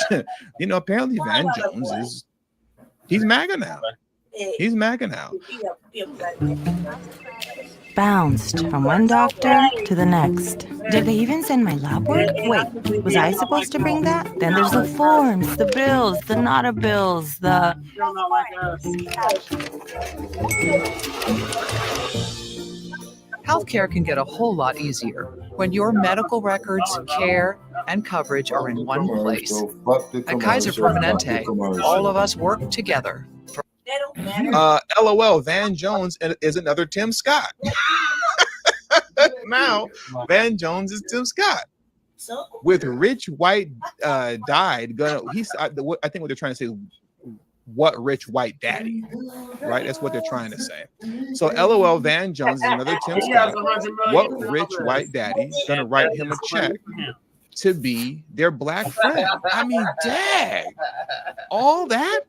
you know, apparently Van Jones he's MAGA now. He's MAGA now. Bounced from one doctor to the next. Did they even send my lab work? Wait, was I supposed to bring that? Then there's the forms, the bills, the nada bills, the... Healthcare can get a whole lot easier when your medical records, care, and coverage are in one place. At Kaiser Permanente, all of us work together. LOL, Van Jones is another Tim Scott. Now, Van Jones is Tim Scott. With Rich White died, I think what they're trying to say, what rich white daddy, right? That's what they're trying to say. So LOL, Van Jones is another Tim Scott. What rich white daddy is going to write him a check to be their black friend? I mean, dang, all that,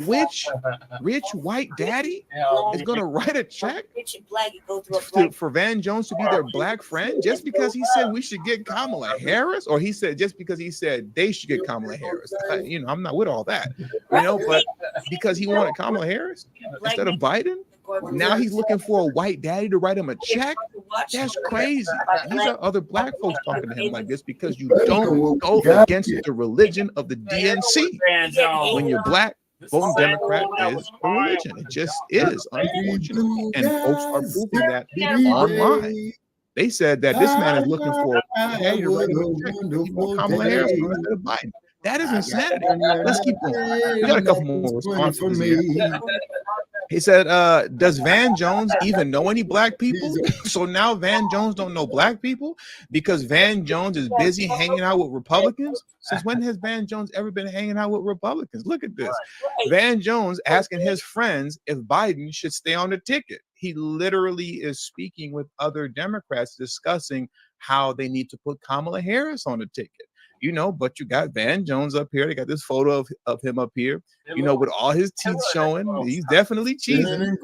which rich white daddy is going to write a check for Van Jones to be their black friend just because he said we should get Kamala Harris, or he said just because he said they should get Kamala Harris? You know, I'm not with all that, you know, but because he wanted Kamala Harris instead of Biden. Now he's looking for a white daddy to write him a check. That's crazy. These are other black folks talking to him like this because you don't go against the religion of the DNC. When you're black, voting Democrat is a religion. It just is, unfortunately. And folks are proving that online. They said that this man is looking for a daddy to write him a check. He wants Kamala Harris instead of Biden. That is insanity. Let's keep going. We got a couple more responses here. He said, does Van Jones even know any black people? So now Van Jones don't know black people because Van Jones is busy hanging out with Republicans? Since when has Van Jones ever been hanging out with Republicans? Look at this. Van Jones asking his friends if Biden should stay on the ticket. He literally is speaking with other Democrats discussing how they need to put Kamala Harris on the ticket. You know, but you got Van Jones up here. They got this photo of him up here, you know, with all his teeth showing. He's definitely cheesing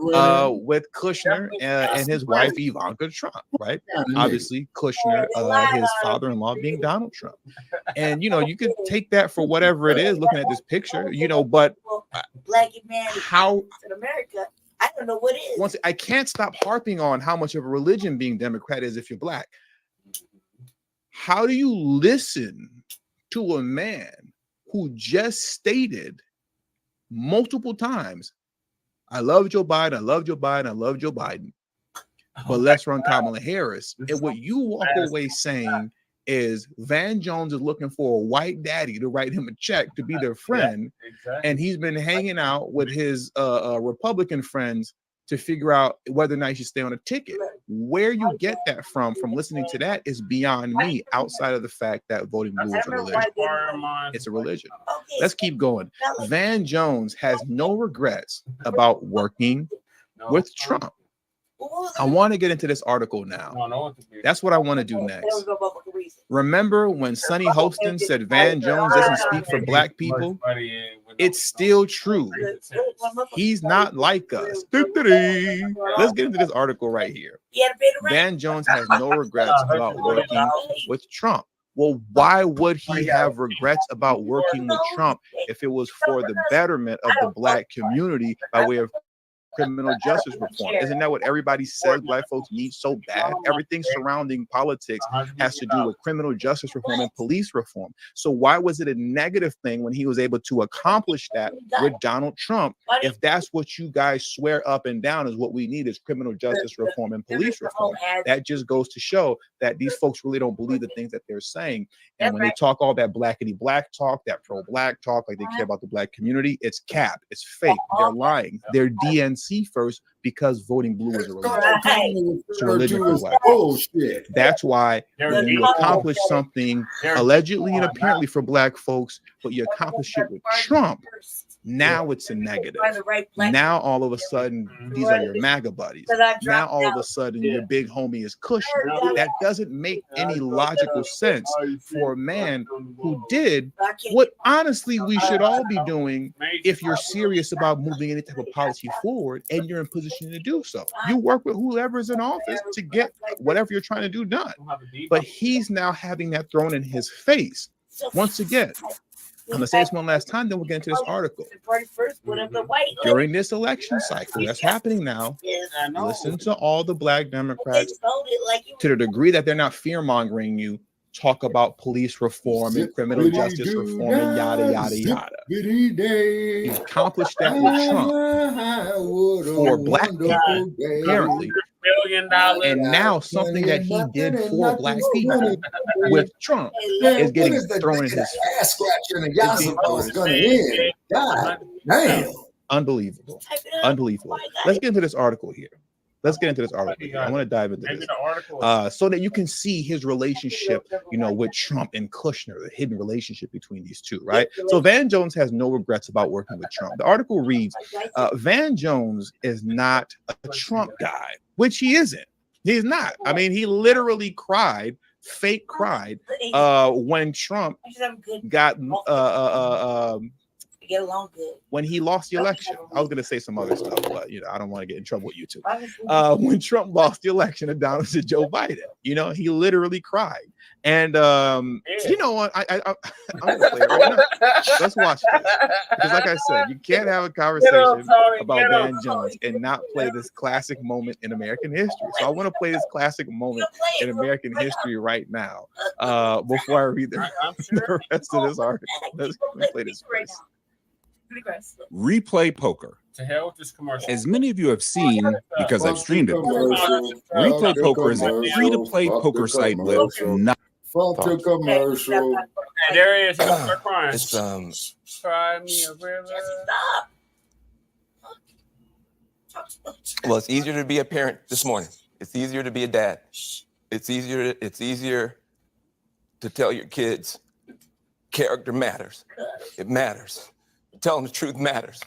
with Kushner and his wife, Ivanka Trump, right? Obviously, Kushner, his father-in-law being Donald Trump. And, you know, you could take that for whatever it is looking at this picture, you know, but how in America, I don't know what it is. Once I can't stop harping on how much of a religion being Democrat is if you're black. How do you listen to a man who just stated multiple times, I love Joe Biden, I love Joe Biden, I love Joe Biden, but let's run Kamala Harris? And what you walk away saying is Van Jones is looking for a white daddy to write him a check to be their friend, and he's been hanging out with his Republican friends to figure out whether or not you should stay on a ticket. Where you get that from listening to that is beyond me, outside of the fact that voting blue is a religion. It's a religion. Let's keep going. Van Jones has no regrets about working with Trump. I want to get into this article now. That's what I want to do next. Remember when Sonny Hostin said Van Jones doesn't speak for black people? It's still true. He's not like us. Let's get into this article right here. Van Jones has no regrets about working with Trump. Well, why would he have regrets about working with Trump if it was for the betterment of the black community by way of criminal justice reform? Isn't that what everybody says black folks need so bad? Everything surrounding politics has to do with criminal justice reform and police reform. So why was it a negative thing when he was able to accomplish that with Donald Trump? If that's what you guys swear up and down is what we need is criminal justice reform and police reform, that just goes to show that these folks really don't believe the things that they're saying. And when they talk all that blackity black talk, that pro-black talk, like they care about the black community, it's cap, it's fake, they're lying, they're DNC first because voting blue is a religion. It's a religion for black folks. That's why when you accomplish something allegedly and apparently for black folks, but you accomplish it with Trump, Now it's a negative. Now all of a sudden, these are your MAGA buddies. Now all of a sudden, your big homie is Kushner. That doesn't make any logical sense for a man who did what honestly we should all be doing if you're serious about moving any type of policy forward and you're in position to do so. You work with whoever's in office to get whatever you're trying to do done. But he's now having that thrown in his face. Once again, I'm going to say this one last time, then we'll get into this article. During this election cycle that's happening now, listen to all the Black Democrats to the degree that they're not fear-mongering you, talk about police reform and criminal justice reform and yada, yada, yada. He accomplished that with Trump for Black people, apparently. And now something that he did for Black people with Trump is getting thrown in his face. Unbelievable. Unbelievable. Let's get into this article here. I want to dive into this so that you can see his relationship, with Trump and Kushner, the hidden relationship between these two, right? So Van Jones has no regrets about working with Trump. The article reads, Van Jones is not a Trump guy, which he isn't. He's not. I mean, he literally fake cried when Trump got get along good. When he lost the election. I was going to say some other stuff, but I don't want to get in trouble with you two. When Trump lost the election and down to Joe Biden, he literally cried. And you know what? I'm gonna play it right now. Let's watch this. Because like I said, you can't have a conversation about Van Jones and not play this classic moment in American history. So I want to play this classic moment in American history right now. Before I read the rest of this article. Let's play this first. Replay Poker. To hell with this commercial. As many of you have seen, because I've streamed it before, Replay Poker is a free-to-play poker site with commercial. There he is. Start crying. It's Cry me a river. well, it's easier to be a parent this morning. It's easier to be a dad. It's easier to tell your kids character matters. It matters. Telling the truth matters.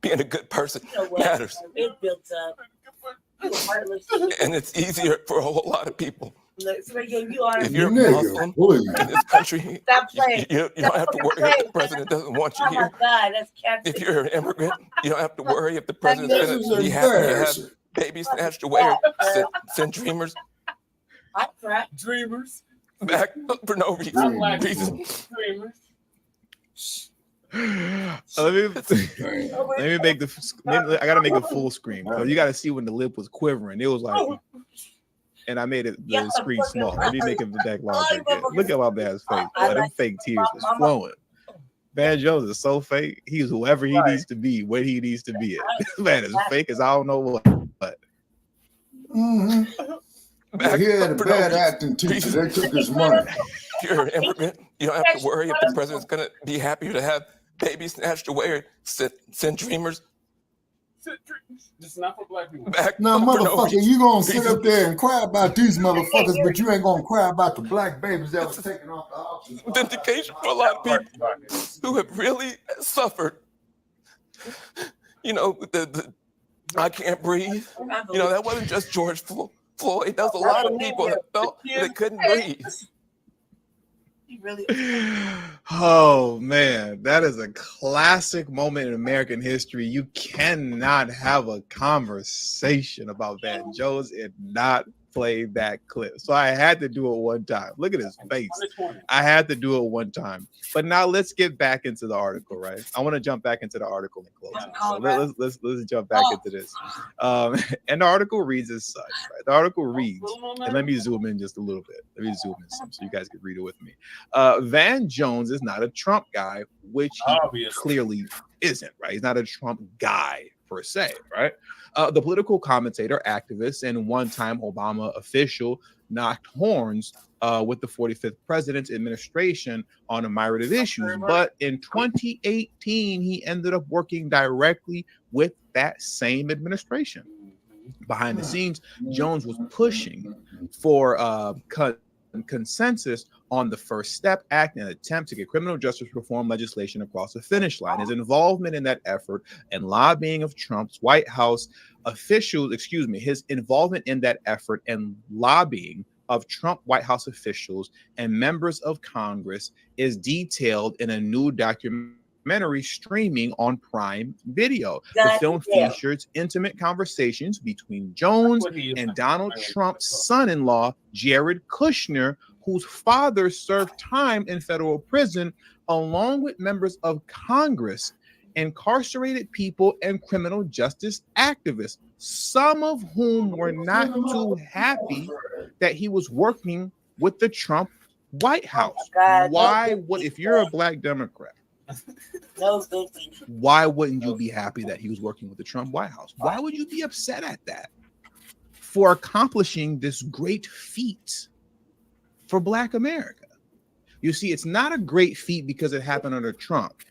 Being a good person matters. It built up. And it's easier for a whole lot of people. If you're Nigga, Muslim in this country, you don't have to worry if the president doesn't want you here. If you're an immigrant, you don't have to worry if the president's going to be happy to have babies snatched away or send dreamers back for no reason. Let me make I gotta make a full screen. So you gotta see when the lip was quivering. It was like, and I made the screen small. Let me make it back larger again. Look at my man's face. Them fake tears was flowing. Van Jones is so fake. He's whoever he needs to be, when he needs to be at. This man is fake as I don't know what. He had a bad acting teacher. They took his money. If you're an immigrant, you don't have to worry if the president's going to be happy to have babies snatched away or send dreamers. This is not for black people. Now, motherfucker, you gonna sit up there and cry about these motherfuckers, but you ain't gonna cry about the black babies that was taken off the option. Vindication for a lot of people who have really suffered. The I can't breathe. That wasn't just George Floyd. That was a lot of people that felt they couldn't breathe. Oh man, that is a classic moment in American history. You cannot have a conversation about Van Jones and not play that clip. So I had to do it one time. Look at his face. I had to do it one time. But now let's get back into the article, right? I want to jump back into the article and close it. So let's jump back into this. And the article reads as such, right? The article reads, and let me zoom in just a little bit. Let me zoom in some so you guys can read it with me. Van Jones is not a Trump guy, which he clearly isn't, right? He's not a Trump guy per se, right? The political commentator, activist, and one-time Obama official knocked horns with the 45th president's administration on a myriad of issues. But in 2018, he ended up working directly with that same administration. Behind the scenes, Jones was pushing for consensus on the First Step Act, an attempt to get criminal justice reform legislation across the finish line. His involvement in that effort and lobbying of Trump's White House officials, his involvement in that effort and lobbying of Trump White House officials and members of Congress is detailed in a new documentary streaming on Prime Video. The film features intimate conversations between Jones and Donald Trump's son-in-law, Jared Kushner, whose father served time in federal prison, along with members of Congress, incarcerated people, and criminal justice activists, some of whom were not too happy that he was working with the Trump White House. Why would, if you're a Black Democrat, why wouldn't you be happy that he was working with the Trump White House? Why would you be upset at that for accomplishing this great feat for Black America? You see, it's not a great feat because it happened under Trump.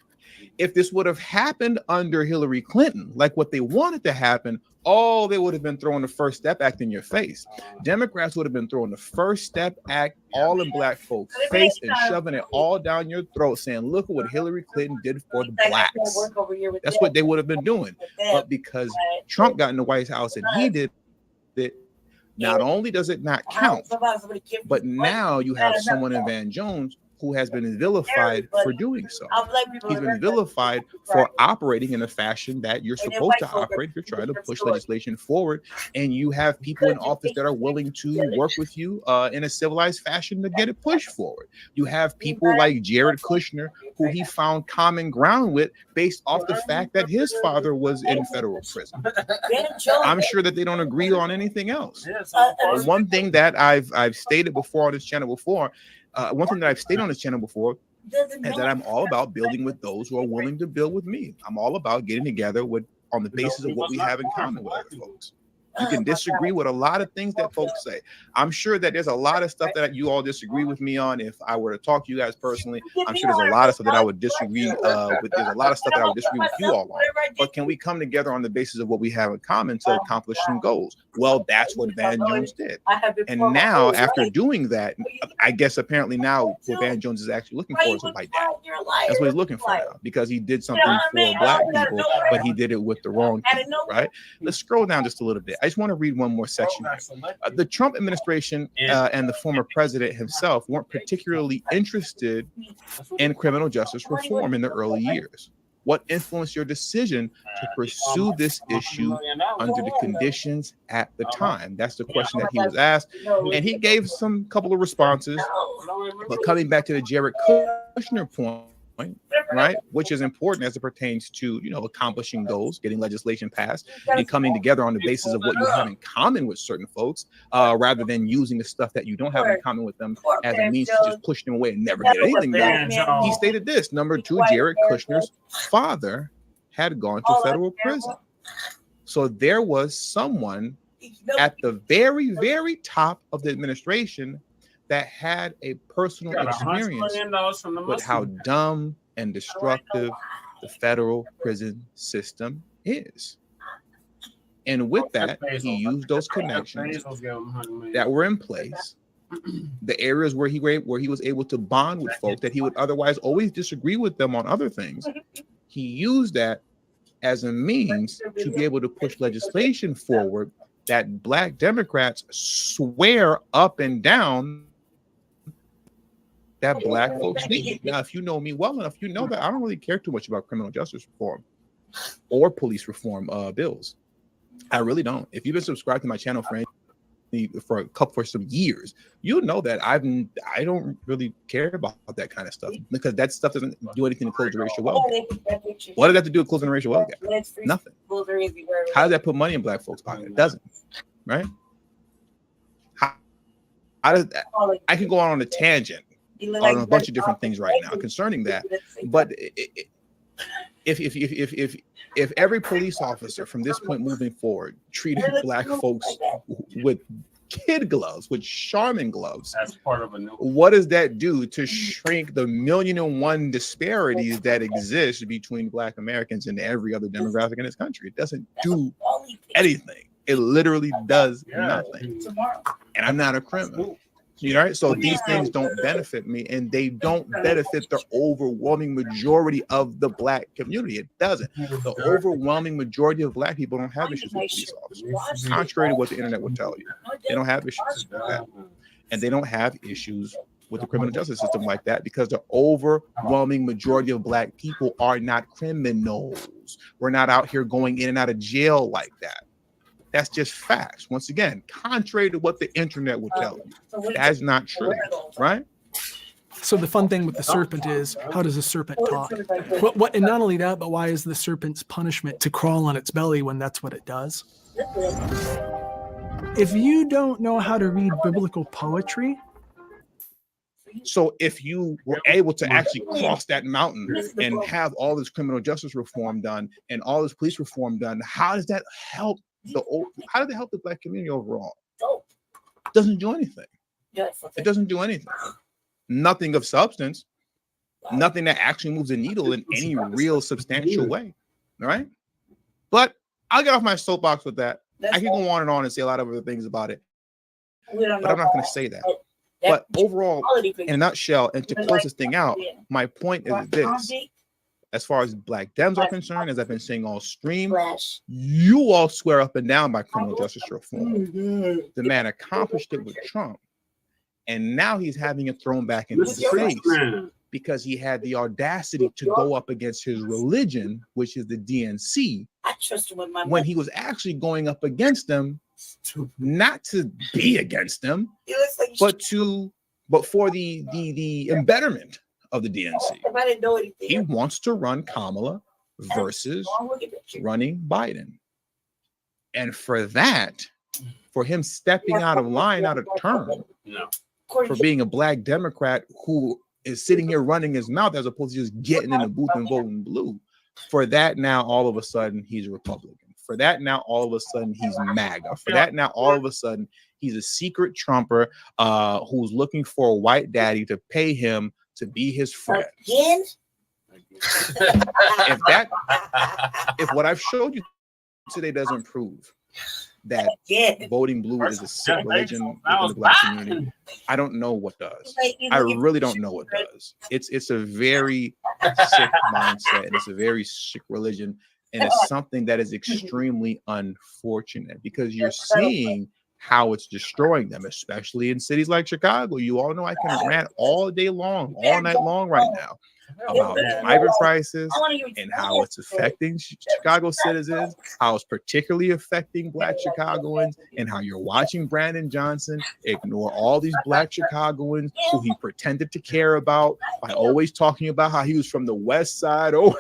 If this would have happened under Hillary Clinton, like what they wanted to happen, they would have been throwing the First Step Act in your face. Democrats would have been throwing the First Step Act all in Black folks' face and shoving it all down your throat, saying, look at what Hillary Clinton did for the Blacks. That's what they would have been doing. But because Trump got in the White House and he did it, not only does it not count, but now you have someone in Van Jones who has been vilified for doing so. He's been vilified for operating in a fashion that you're supposed to operate if you're trying to push legislation forward, and you have people in office that are willing to work with you in a civilized fashion to get it pushed forward. You have people like Jared Kushner, who he found common ground with based off the fact that his father was in federal prison. I'm sure that they don't agree on anything else. One thing that I've stated before on this channel before, one thing that I've stated on this channel before is that I'm all about building with those who are willing to build with me. I'm all about getting together on the basis of what we have in common with other folks. You can disagree with a lot of things that folks say. I'm sure that there's a lot of stuff that you all disagree with me on. If I were to talk to you guys personally, I'm sure there's a lot of stuff that I would disagree with. There's a lot of stuff that I would disagree with you all on. But can we come together on the basis of what we have in common to accomplish some goals? Well, that's what Van Jones did. And now, after doing that, I guess apparently now what Van Jones is actually looking for is a white dad. That's what he's looking for now, because he did something for Black people, but he did it with the wrong people, right? Let's scroll down just a little bit. I just want to read one more section. The Trump administration and the former president himself weren't particularly interested in criminal justice reform in the early years. What influenced your decision to pursue this issue under the conditions at the time? That's the question that he was asked, and he gave some couple of responses. But coming back to the Jared Kushner point, right, which is important as it pertains to, accomplishing goals, getting legislation passed, and coming together on the basis of what you have in common with certain folks, rather than using the stuff that you don't have in common with them as a means to just push them away and never get anything done. He stated this: number two, Jared Kushner's father had gone to federal prison. So there was someone at the very, very top of the administration that had a personal experience with how dumb and destructive the federal prison system is. And with that, he used those connections that were in place, the areas where he was able to bond with folks that he would otherwise always disagree with them on other things. He used that as a means to be able to push legislation forward that Black Democrats swear up and down that Black folks need. Now, if you know me well enough, you know that I don't really care too much about criminal justice reform or police reform bills. I really don't. If you've been subscribed to my channel for some years, you'll know that I don't really care about that kind of stuff, because that stuff doesn't do anything to close the racial wealth gap. What does that have to do with closing the racial wealth gap? Nothing. How does that put money in Black folks' pocket? It doesn't, right? How does that? I can go on a tangent on a bunch of different things right now concerning that, but if every police officer from this point moving forward treated Black folks with kid gloves, with Charmin gloves, that's part of a new. What does that do to shrink the 1,000,001 disparities that exist between Black Americans and every other demographic in this country? It doesn't do anything. It literally does nothing. And I'm not a criminal. You know, right? So these things don't benefit me, and they don't benefit the overwhelming majority of the Black community. It doesn't. The overwhelming majority of Black people don't have issues with police officers, contrary to what the internet would tell you. They don't have issues with that, and they don't have issues with the criminal justice system like that because the overwhelming majority of Black people are not criminals. We're not out here going in and out of jail like that. That's just facts. Once again, contrary to what the internet will tell you, that's not true, right? So the fun thing with the serpent is, how does the serpent talk? What, and not only that, but why is the serpent's punishment to crawl on its belly when that's what it does? If you don't know how to read biblical poetry, so if you were able to actually cross that mountain and have all this criminal justice reform done and all this police reform done, how does that help? How did it help the Black community overall? It doesn't do anything. It doesn't do anything. Nothing of substance. Nothing that actually moves the needle in any real substantial way. All right. But I'll get off my soapbox with that. I can go on and say a lot of other things about it. But I'm not going to say that. But overall, in a nutshell, and to close this thing out, my point is this. As far as Black Dems are concerned, as I've been saying all stream, you all swear up and down by criminal justice reform. The man accomplished it with Trump, and now he's having it thrown back in his face because he had the audacity to go up against his religion, which is the DNC, when he was actually going up against them, not to be against them, but for the embetterment of the DNC. He wants to run Kamala versus running Biden. And for that, for him stepping out of line, out of turn, for being a Black Democrat who is sitting here running his mouth as opposed to just getting in the booth and voting blue, for that now all of a sudden he's a Republican. For that now all of a sudden he's MAGA. For that now all of a sudden he's a secret Trumper who's looking for a white daddy to pay him to be his friend. If what I've showed you today doesn't prove that voting blue is a sick religion within the Black community, I don't know what does. I really don't know what does. It's a very sick mindset, and it's a very sick religion, and it's something that is extremely unfortunate because you're seeing how it's destroying them, especially in cities like Chicago. You all know I can rant all day long, all night long right now about migrant crisis and how it's affecting Chicago citizens, how it's particularly affecting Black Chicagoans, and how you're watching Brandon Johnson ignore all these Black Chicagoans who he pretended to care about by always talking about how he was from the West Side. Oh,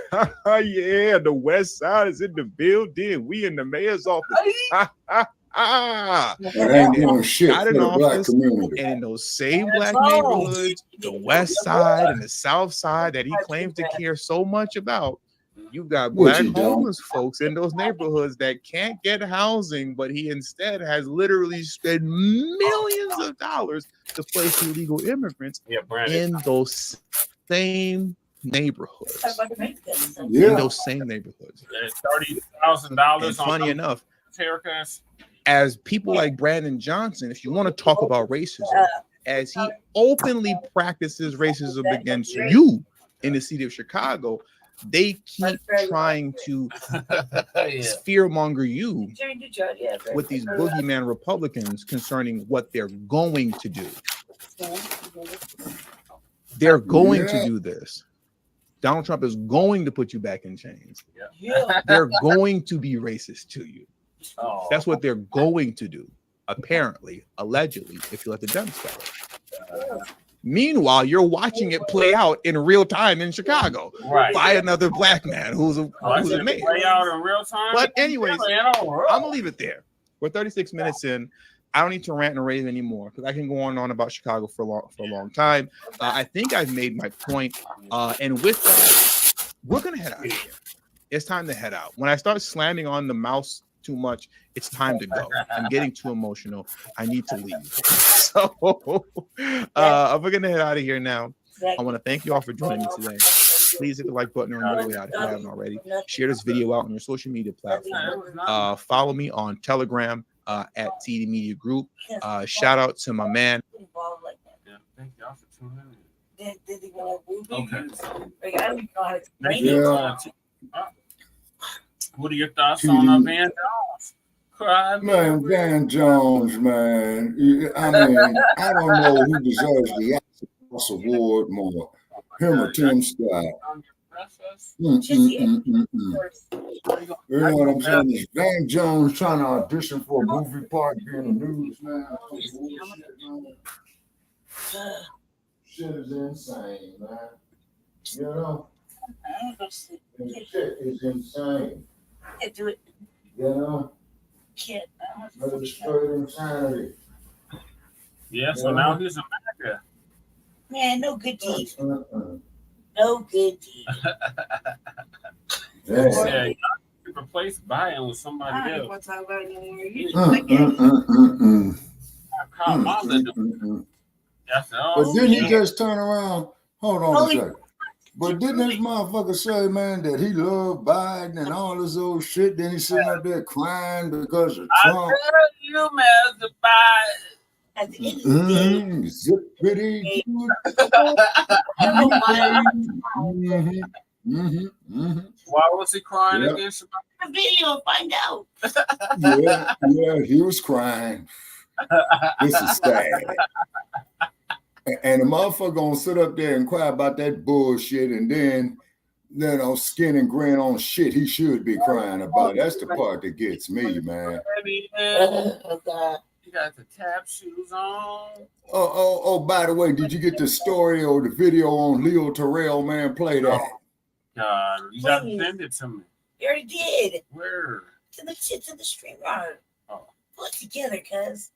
yeah, the West Side is in the building. We in the mayor's office. And doing shit got in for the Black office, community. and in those same Black neighborhoods, the West Side and the South Side that he claims to care so much about, you've got Black homeless folks in those neighborhoods that can't get housing, but he instead has literally spent millions of dollars to place illegal immigrants in those same neighborhoods. In those same neighborhoods. $30,000. And funny enough, haircuts. as people like Brandon Johnson, if you want to talk about racism, as he openly practices racism against you in the city of Chicago, they keep trying to fearmonger you with these boogeyman Republicans concerning what they're going to do. They're going to do this. Donald Trump is going to put you back in chains. They're going to be racist to you. That's what they're going to do, apparently, allegedly, if you let the Dems go. Meanwhile, you're watching it play out in real time in Chicago by another Black man who's a mayor. Play out in real time. But anyways, I'm gonna leave it there. We're 36 minutes in. I don't need to rant and rave anymore because I can go on and on about Chicago for a long time. I think I've made my point. And with that, we're gonna head out of here. It's time to head out. When I start slamming on the mouse too much, it's time to go. I'm getting too emotional. I need to leave. So we're gonna head out of here now. I want to thank you all for joining me today. Please hit the like button on your way out if you haven't already. Share this video out on your social media platform. Follow me on Telegram at TD Media Group. Shout out to my man y'all for tuning in. Then they go like, Okay. Like, I don't even know how to explain Yeah. What are your thoughts on Van Jones? Man, Van Jones, man. I mean, I don't know who deserves the Oscar award more, him or Tim Scott. You know what I'm saying? Is Van Jones trying to audition for a movie part being the news now? Shit is insane, man. You know? This shit is insane. Can't do it. You know? Can't. That is straight insanity. Yeah, so now he's a MAGA. Man, no good deed. No good deed. Yeah, you replace Biden with somebody else. But didn't he just turn around? Hold on a second. But didn't this motherfucker say, man, that he loved Biden and all this old shit? Then he's sitting up there crying because of Trump. I tell you, man, the Biden. Zippity. Why was he crying against the video? Find out. Yeah, he was crying. This is sad. And the motherfucker gonna sit up there and cry about that bullshit, and then on skin and grin on shit he should be crying about. That's the part that gets me, man. Oh God. You got the tap shoes on. Oh, by the way, did you get the story or the video on Leo Terrell, man? Play that. God, you gotta send it to me. You already did. Where? To the stream yard. Oh. Put it together, cuz.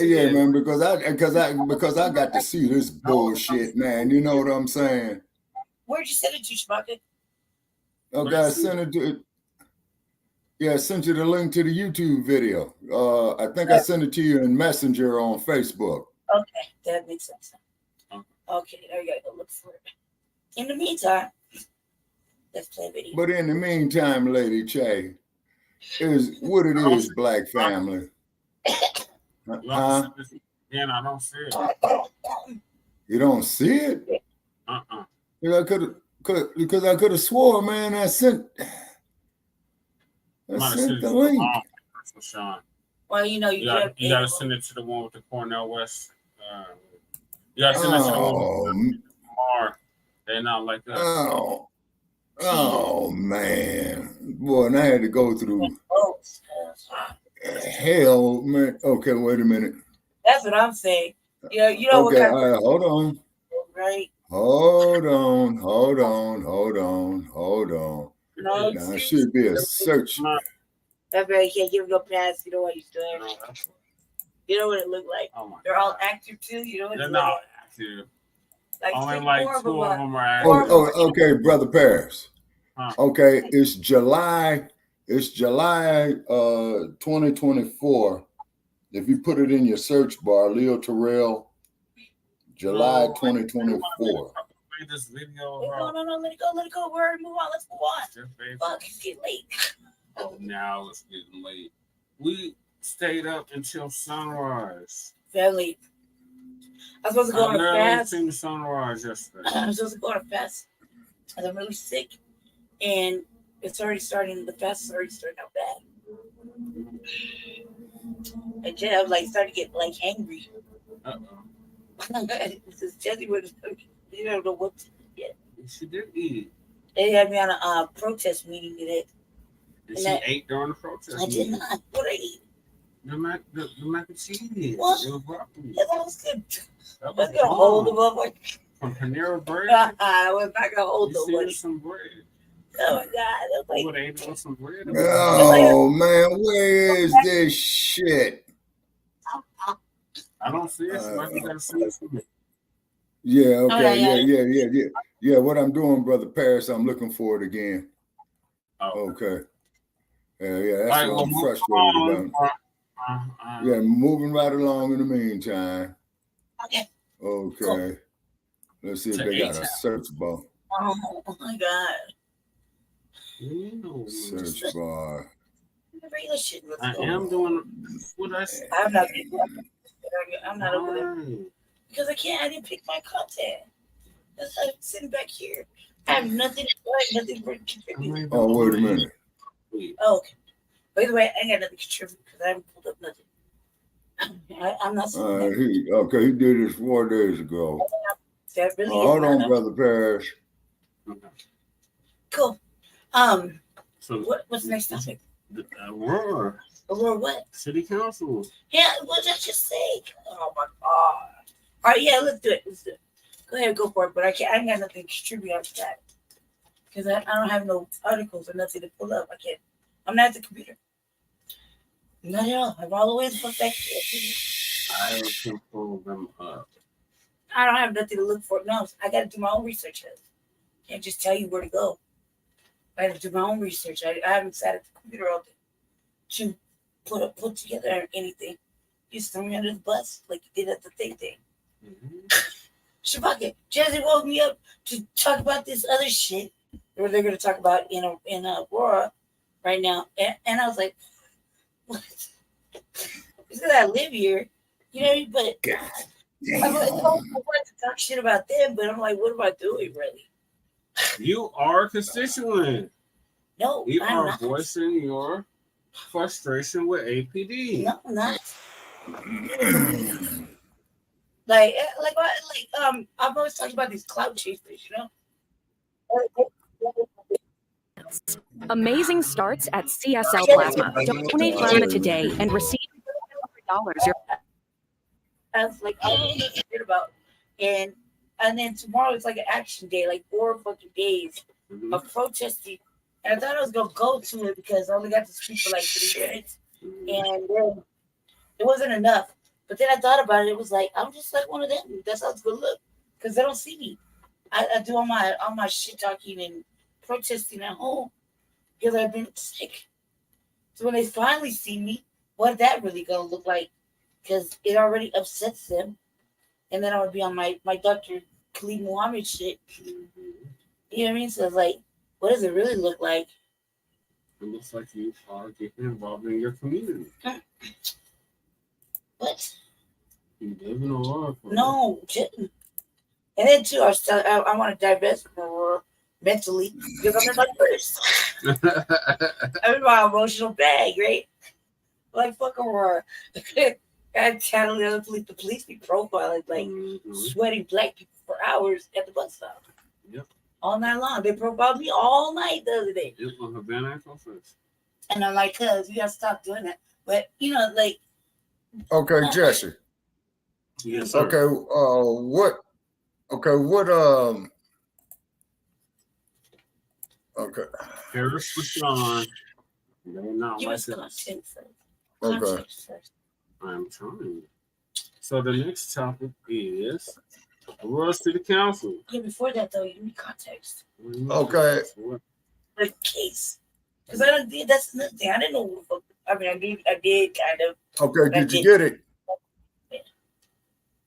Yeah, man, because I got to see this bullshit, man. You know what I'm saying? Where'd you send it to, Schmucker? Okay, I sent it to. Yeah, I sent you the link to the YouTube video. I think I sent it to you in Messenger on Facebook. Okay, that makes sense. Okay, now you gotta go look for it. In the meantime, let's play a video. But in the meantime, Lady Che, is what it is, Black family. Huh? Yeah, I don't see it. You don't see it? Because I could have swore, man, I sent the link. Well, you know, you gotta send it to the one with the Cornell West. You gotta send it to the one with the Lamar. They're not like that. Oh man, boy, and I had to go through hell, man. Okay, wait a minute. That's what I'm saying. You know okay, all right, hold on. Right. Hold on. No, now it should be a search. That very can't give no pass. You know what he's doing. You know what it looked like. They're all active too. You know what they're not active. Like only like 2 of them are active. Okay, Brother Paris. Okay, it's July 2024. If you put it in your search bar, Leo Terrell, July 2024. This video. No, let it go. We're already move on. Let's move on. Fuck, it's getting late. Oh, now it's getting late. We stayed up until sunrise. Family. I was supposed to go on a fast. Seen the sunrise yesterday. I'm supposed to go on a fast. And I'm really sick. And it's already starting, the fast is already starting out bad. And Jen, I was like, starting to get like hangry. Because Jesse was, you don't know what to get. She did eat. They had me on a protest meeting today. And she ate during the protest I did not. What did I eat? The mac and cheese. What? It was broccoli. Yeah, that was good. I was going to hold them up. From Panera Bread? I was not going to hold them up. Some bread. Oh, my God. You would have ate some bread. Oh, man, where is this shit? I don't see it. You got to see it. Yeah, okay, yeah. What I'm doing, Brother Paris, I'm looking for it again. Okay. Yeah, that's what I'm frustrated about. Yeah, moving right along in the meantime. Okay. Okay. Let's see if they got a search bar. Oh my God. Search bar. I am doing what I said. I'm not. I'm not over there because I didn't pick my content. That's like sitting back here. I have nothing for contribute. Oh, wait a minute. Oh, okay. By the way, I ain't got nothing to contribute because I haven't pulled up nothing. I'm not. He did this 4 days ago. That really Hold on, Brother Parrish. Cool. What's the next topic? Aurora. Aurora what? City Council. Yeah, what did I just say? Oh my God. All right, yeah, let's do it. Go ahead, go for it. But I ain't got nothing to contribute after that. Because I don't have no articles or nothing to pull up. I'm not at the computer. Not at all. I'm all the way the fuck back here. I can pull them up. I don't have nothing to look for. No, I got to do my own research. Can't just tell you where to go. I have to do my own research. I haven't sat at the computer all day to put together anything. You just threw me under the bus like you did at the thing. Shabaka, Jazzy woke me up to talk about this other shit where they're going to talk about in Aurora right now. And I was like, what? Because I live here, you know, but I wanted to talk shit about them, but I'm like, what am I doing really? You are a constituent. No, you I'm are not. Voicing your frustration with APD. No, I'm not. I've always talked about these cloud chasers, you know. Amazing starts at CSL Plasma. Donate plasma today and receive $100. I was like, I don't know what to forget about. And then tomorrow it's like an action day, like 4 fucking days of protesting. And I thought I was gonna go to it because I only got to speak for like 3 minutes, and then it wasn't enough. But then I thought about it. It was like I'm just like one of them. That's how it's gonna look because they don't see me. I do all my shit talking and protesting at home because I've been sick. So when they finally see me, what that really gonna look like? Because it already upsets them. And then I would be on my Dr. Khalid Muhammad shit. You know what I mean? So it's like, what does it really look like? It looks like you are getting involved in your community. What? You live in Aurora. No, and then too, I want to divest from Aurora mentally because I'm in my purse. I'm in my emotional bag, right? Like fuck Aurora. I channel the police be profiling, like sweating black people for hours at the bus stop. Yep. All night long. They profiled me all night the other day. Yep, on Havana conference. And I'm like, cuz you gotta stop doing that. But you know, like Okay, Jesse. Yes, sir. Okay, what okay. Paris Rashawn. They're not give us licensed. content first. Okay. Context first. I'm trying. So the next topic is Aurora City Council. Yeah, before that though, you need context. Okay. Like case. Because I don't did that's another thing. I didn't know what the fuck. I mean I did kind of. Okay, did you get it?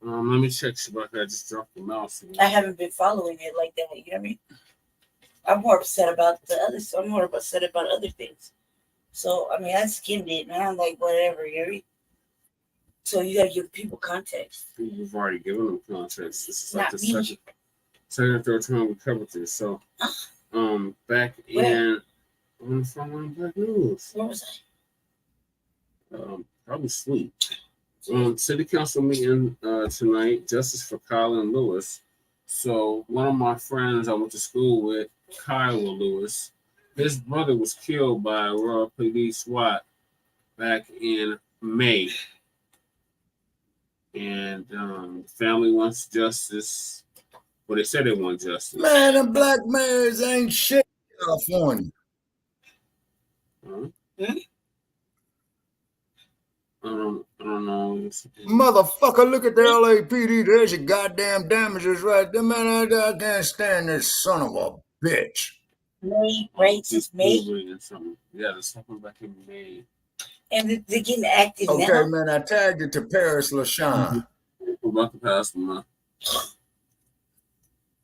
Let me check Shabaka. I just dropped the mouse. I haven't been following it like that, you know what I mean? I'm more upset about I'm more upset about other things. So I mean I skimmed it and I'm like whatever, you know what I mean? So you gotta give people context. You've already given them context. This is like Not the me. second or third time we covered this. So back in on the Front Line Blacc News. Where was I? Probably sleep. City Council meeting tonight, Justice for Kilyn Lewis. So one of my friends I went to school with, Kyle Lewis, his brother was killed by Aurora PD SWAT back in May. And the family wants justice. Well, they said they want justice. Man, the black mayors ain't shit in California. I don't know. Motherfucker, look at the LAPD. There's your goddamn damages right there. Man, I can't stand this son of a bitch. May, right? Since May. Yeah, there's something back in May. And they're getting active Okay, now. man, I tagged it to Paris LaShawn. I'm about to pass them now.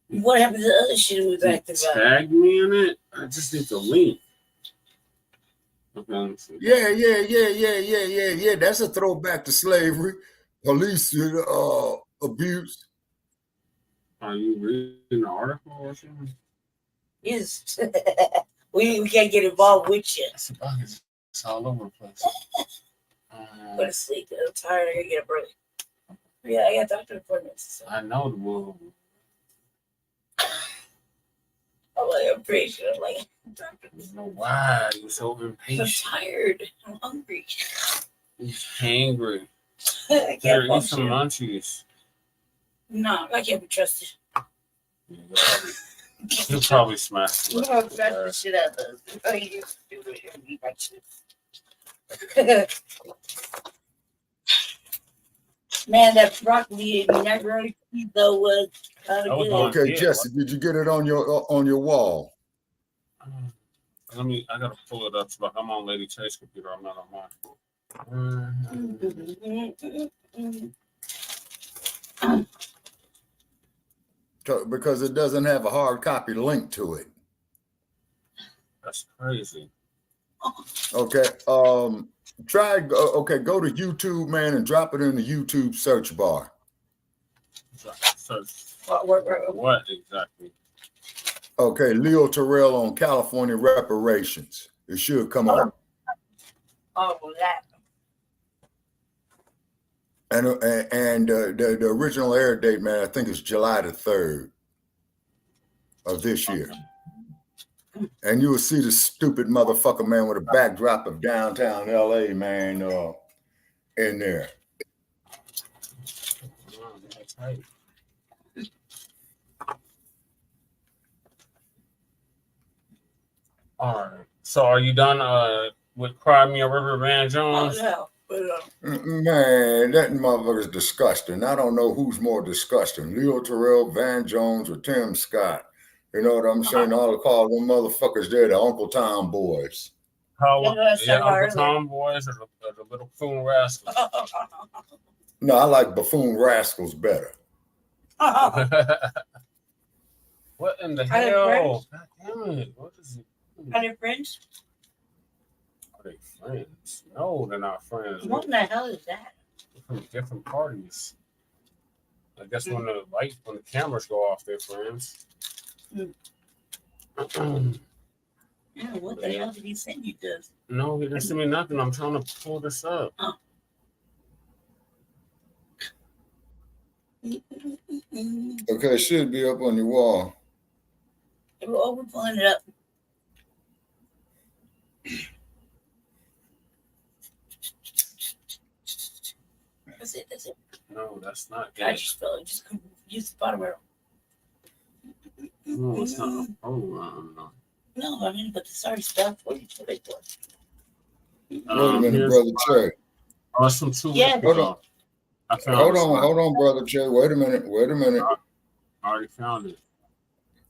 What happened to the other shit who was active about? Tag me in it? I just need the link. Okay, let me see. Yeah. That's a throwback to slavery. police abuse. Are you reading the article or something? Yes. we can't get involved with you. It's all over the place. Go to sleep. I'm tired. I gotta get up early. Yeah, I got doctor appointments. So. I know the rule. I'm like, I'm pretty sure. I'm like, I don't know why you're so impatient. I'm tired. I'm hungry. He's hangry. I can't Eat some munchies. No, I can't be trusted. He'll probably smash You know, trust the shit out of us. Oh, you just do it and be like Man, that broccoli and macaroni though was kind of good. Okay, Jesse, did you get it on your wall? I gotta pull it up. Like I'm on Lady Chase computer. I'm not on mine. Because it doesn't have a hard copy link to it. That's crazy. Okay. Go to YouTube, man, and drop it in the YouTube search bar. Search. What exactly? Okay, Leo Terrell on California reparations. It should come up. Oh, that. And the original air date, man, I think it's July the 3rd of this year. And you will see the stupid motherfucker, man, with a backdrop of downtown LA, man, in there. All right. So are you done with Cry Me a River, Van Jones? Oh, Man, that motherfucker's disgusting. I don't know who's more disgusting, Leo Terrell, Van Jones, or Tim Scott. You know what I'm saying? All call them motherfuckers there the Uncle Tom boys. Uncle Tom boys or the little buffoon rascals? No, I like buffoon rascals better. What in the hell? God damn it. What is it? Are they friends? Are they friends? No, they're not friends. What in the hell is that? They're from different parties. I guess when the cameras go off, they're friends. Yeah, what the hell did he send you to? No, he didn't send me nothing. I'm trying to pull this up. Oh. Okay, it should be up on your wall. We're pulling it up. That's it. That's it. No, that's not it. I just felt it. Just use the bottom arrow. No, it's not. Oh, no. No, I mean, but the sorry stuff. What are you doing for? Wait a minute, Brother Che. Oh, it's from 2 weeks Yeah. ago. Hold on, Brother Che. Wait a minute. I already found it.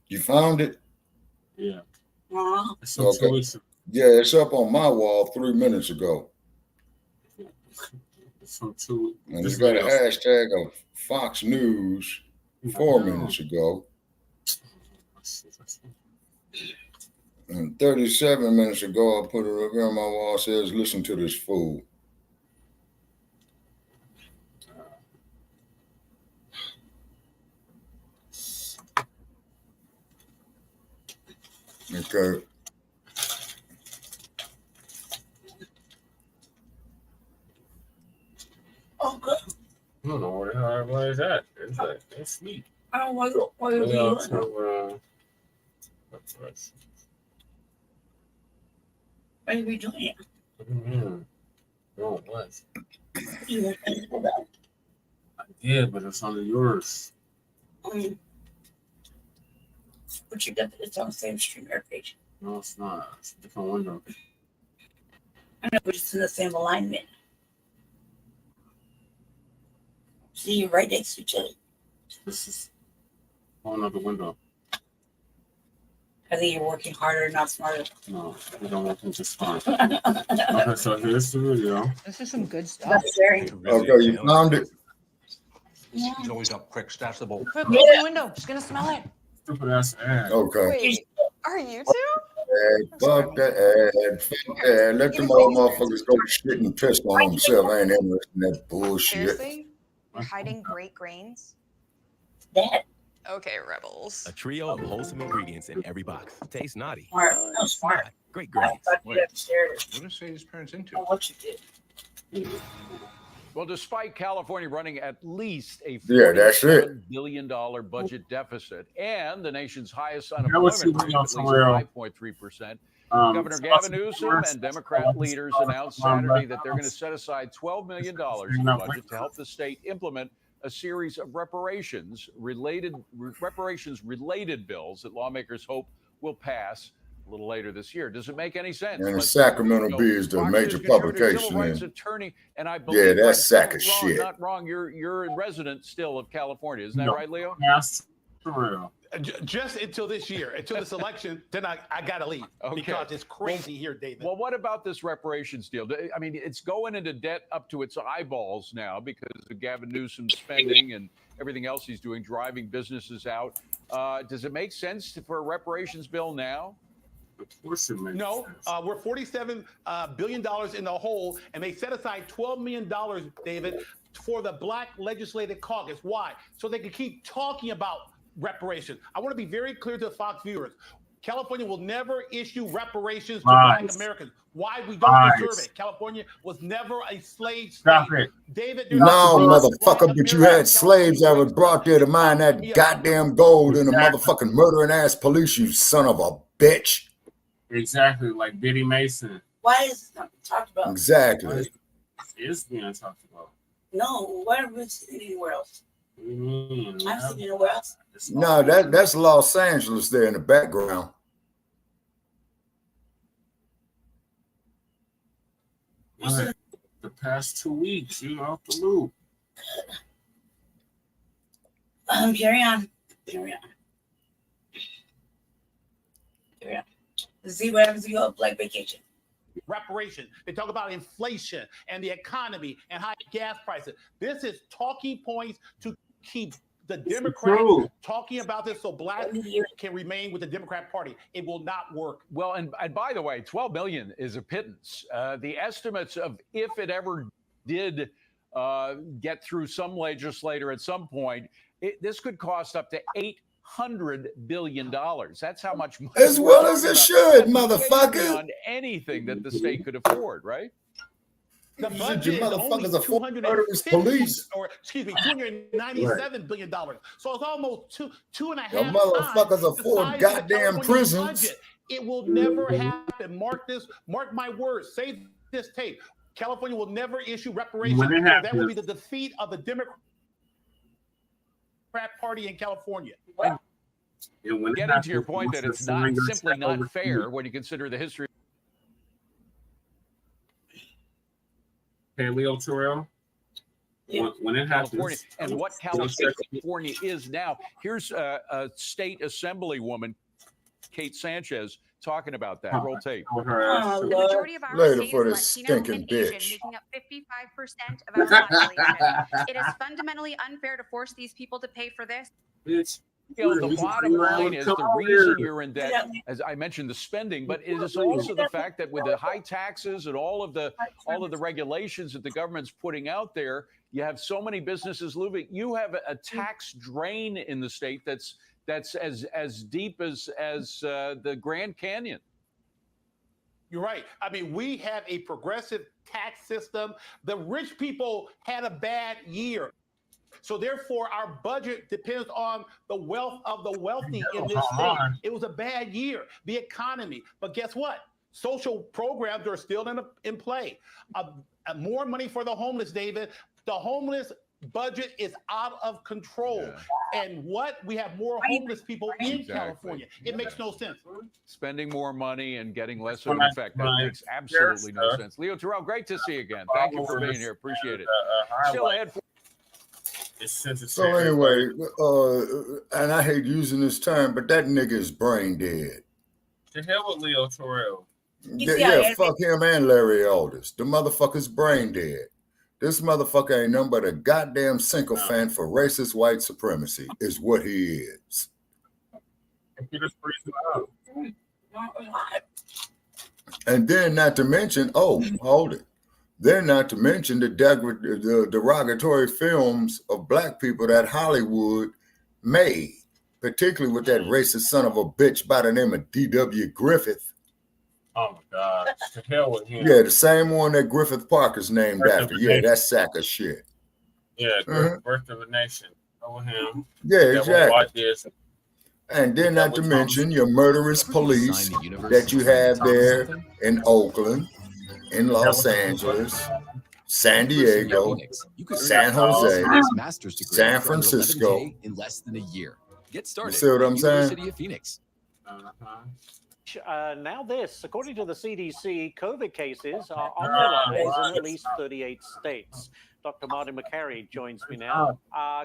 You found it? Yeah. Uh-huh. It's from 2 weeks ago. Yeah, it's up on my wall 3 minutes ago. It's from 2 weeks. And it's got a hashtag of Fox News 4 minutes ago. And 37 minutes ago, I put it up here on my wall. It says, "Listen to this fool." Okay. Oh, good. I don't know where is that? It's like it's sweet. I don't know what you're doing. Why are we doing it? No, it was. You want to think about I did, but it's under yours. it? But you got it's on the same streamer page. No, it's not. It's a different window. I know, but it's in the same alignment. See, you're right next to each other. This is another window. I think you're working harder, not smarter. No, I don't want them just fine. Okay, so here's the video. This is some good stuff. That's very. Okay, you found it. Yeah. He's always up quick. Stash the bowl. Quick, open the window. Just gonna smell it. Stupid ass ad. Okay. Wait, are you two? Fuck that ad. Fuck that. Let them old motherfuckers go shit and piss on themselves. I ain't interested in that bullshit. Seriously? You're hiding great grains? That. Okay, rebels. A trio of wholesome ingredients in every box. Tastes naughty. Smart. No, smart. Great grains. What did say his parents into? Oh, what you did. Well, despite California running at least a that's it. $47 billion budget deficit and the nation's highest unemployment rate of at least 5.3%, Governor Gavin Newsom and Democrat leaders announced Saturday that they're going to set aside $12 million in the budget to help the state implement a series of reparations-related bills that lawmakers hope will pass a little later this year. Does it make any sense? And the Sacramento Bee is the major publication. Attorney, and I believe that's sack of shit. Not wrong. You're a resident still of California, isn't that right, Leo? Yes, for real. Just until this year, until this election, then I gotta leave because it's crazy here, David. Well, what about this reparations deal? I mean, it's going into debt up to its eyeballs now because of Gavin Newsom's spending and everything else he's doing, driving businesses out. Does it make sense for a reparations bill now? No, we're $47 billion in the hole, and they set aside $12 million, David, for the Black Legislative Caucus. Why? So they can keep talking about reparations. I want to be very clear to the Fox viewers. California will never issue reparations to Black Americans. Why? We don't deserve it. California was never a slave state. David, no, motherfucker, but you had slaves that were brought there to mine that goddamn gold in the motherfucking murdering ass police, you son of a bitch. Exactly, like Biddy Mason. Why is this not talked about? Exactly. It's being talked about. No, why haven't we seen it anywhere else? I've seen it anywhere else. No, that's Los Angeles there in the background. The past 2 weeks, you off the loop. Carry on. Carry on. Carry on. Let's see what happens to your Black vacation. Reparation. They talk about inflation and the economy and high gas prices. This is talking points to keep the Democrats talking about this so Black can remain with the Democrat Party. It will not work. Well, and by the way, 12 million is a pittance. The estimates of if it ever did get through some legislator at some point, this could cost up to $800 billion. That's how much money. As well as it should, motherfucker. On anything that the state could afford, right? The budget is only $297 billion. So it's almost two and a half times motherfuckers afford goddamn prisons. Budget. It will never happen. Mark my words. Save this tape. California will never issue reparations. That will be the defeat of the Democrat Party in California. And getting to your point that it's not simply not fair when you consider the history. Hey, Leo Terrell. When it happens, and what California is now. Here's a state assemblywoman, Kate Sanchez, talking about that. Roll tape. The majority of our state is Latino and Asian, making up 55% of our population. It is fundamentally unfair to force these people to pay for this. The bottom line is the reason you're in debt, as I mentioned, the spending, but it is also the fact that with the high taxes and all of the regulations that the government's putting out there, you have so many businesses moving. You have a tax drain in the state that's as deep as the Grand Canyon. You're right. I mean, we have a progressive tax system. The rich people had a bad year. So therefore, our budget depends on the wealth of the wealthy in this state. It was a bad year, the economy. But guess what? Social programs are still in play. More money for the homeless, David. The homeless budget is out of control. Yeah. And we have more homeless people in California. It makes no sense. Spending more money and getting less of an effect. That makes absolutely no sense. Leo Terrell, great to see you again. Thank you for being here. Appreciate it. Still ahead. So anyway, and I hate using this term, but that nigga is brain dead. The hell with Leo Terrell. Yeah, fuck him and Larry Alders. The motherfucker's brain dead. This motherfucker ain't nothing but a goddamn sycophant for racist white supremacy, is what he is. And then, not to mention, hold it. Then not to mention the derogatory films of black people that Hollywood made, particularly with that racist son of a bitch by the name of D.W. Griffith. Oh my God. To hell with him. Yeah, the same one that Griffith Parker's named Birth after. of a Yeah, Nation. that sack of shit. Yeah, Birth of a Nation. Over him. Yeah, exactly. Watch this. And then not to mention your murderous police that you have there in Oakland, in Los Angeles, San Diego, San Jose, San Francisco. in less than a year. Get You started. see what I'm University saying? of Phoenix. Now this, according to the CDC, COVID cases are on the rise in at least 38 states. Dr. Martin McCary joins me now.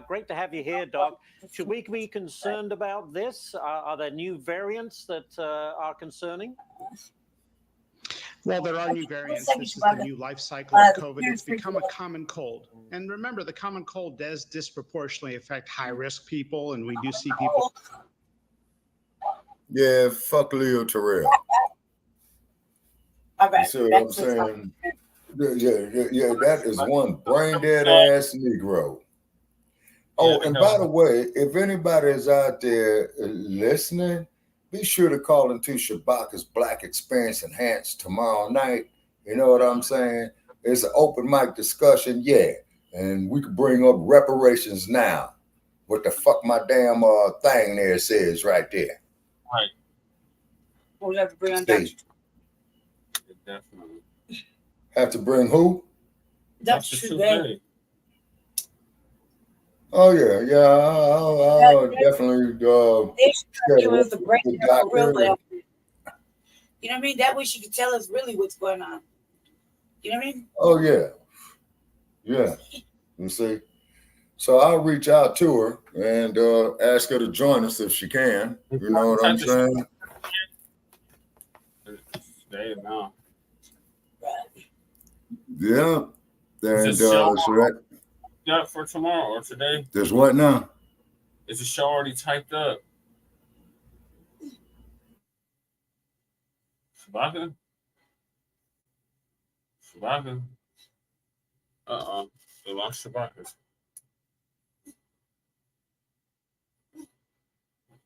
Great to have you here, Doc. Should we be concerned about this? Are there new variants that are concerning? Well, there are new variants. This is the new life cycle of COVID. It's become a common cold. And remember, the common cold does disproportionately affect high-risk people, and we do see people. Yeah, fuck Leo Terrell. You see what I'm saying? Yeah, that is one brain dead ass Negro. Oh, and by the way, if anybody is out there listening, be sure to call into Shabaka's Black Experience Enhanced tomorrow night. You know what I'm saying? It's an open mic discussion, yeah. And we could bring up reparations now. What the fuck my damn thing there says right there. Right. We'll have to bring on Dr. Definitely. Have to bring who? Dr. Trubay. Oh yeah, I'll definitely give us the breakdown real well. You know what I mean? That way she can tell us really what's going on. You know what I mean? Oh yeah. You see. So I'll reach out to her and ask her to join us if she can. You know what I'm saying? No. Yeah. And so that. Yeah, for tomorrow or today. There's what now? Is the show already typed up? Shabaka? They lost Shabaka.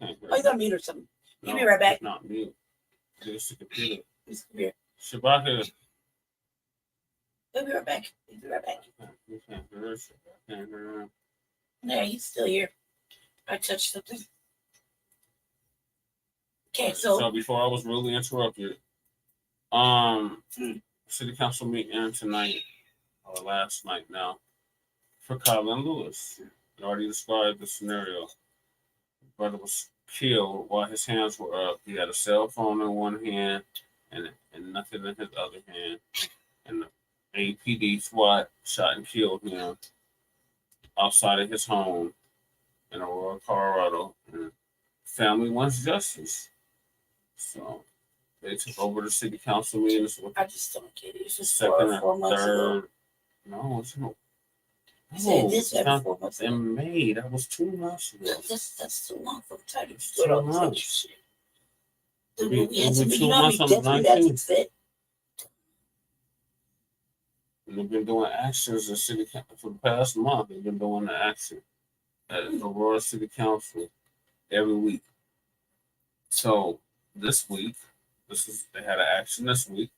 Oh, you got mute or something. Give me right back. It's not mute. It's the computer. It's here. Shabaka. He'll be right back. Yeah, he's still here. I touched something. Okay, so before I was really interrupted, city council meeting tonight or last night now for Kilyn Lewis. I already described the scenario. His brother was killed while his hands were up. He had a cell phone in one hand and nothing in his other hand. And the APD SWAT shot and killed him outside of his home in Aurora, Colorado. And family wants justice. So they took over the city council meetings. I just don't get it. It's just second four and months third. ago. No, it's not. This not 4 months ago. in May. That was 2 months ago. That's too long for the time. It's 2 months. We had It'll to be be 2 months on the 19th. And they've been doing actions in city council for the past month. They've been doing the action at Aurora City Council every week. So this week, they had an action this week,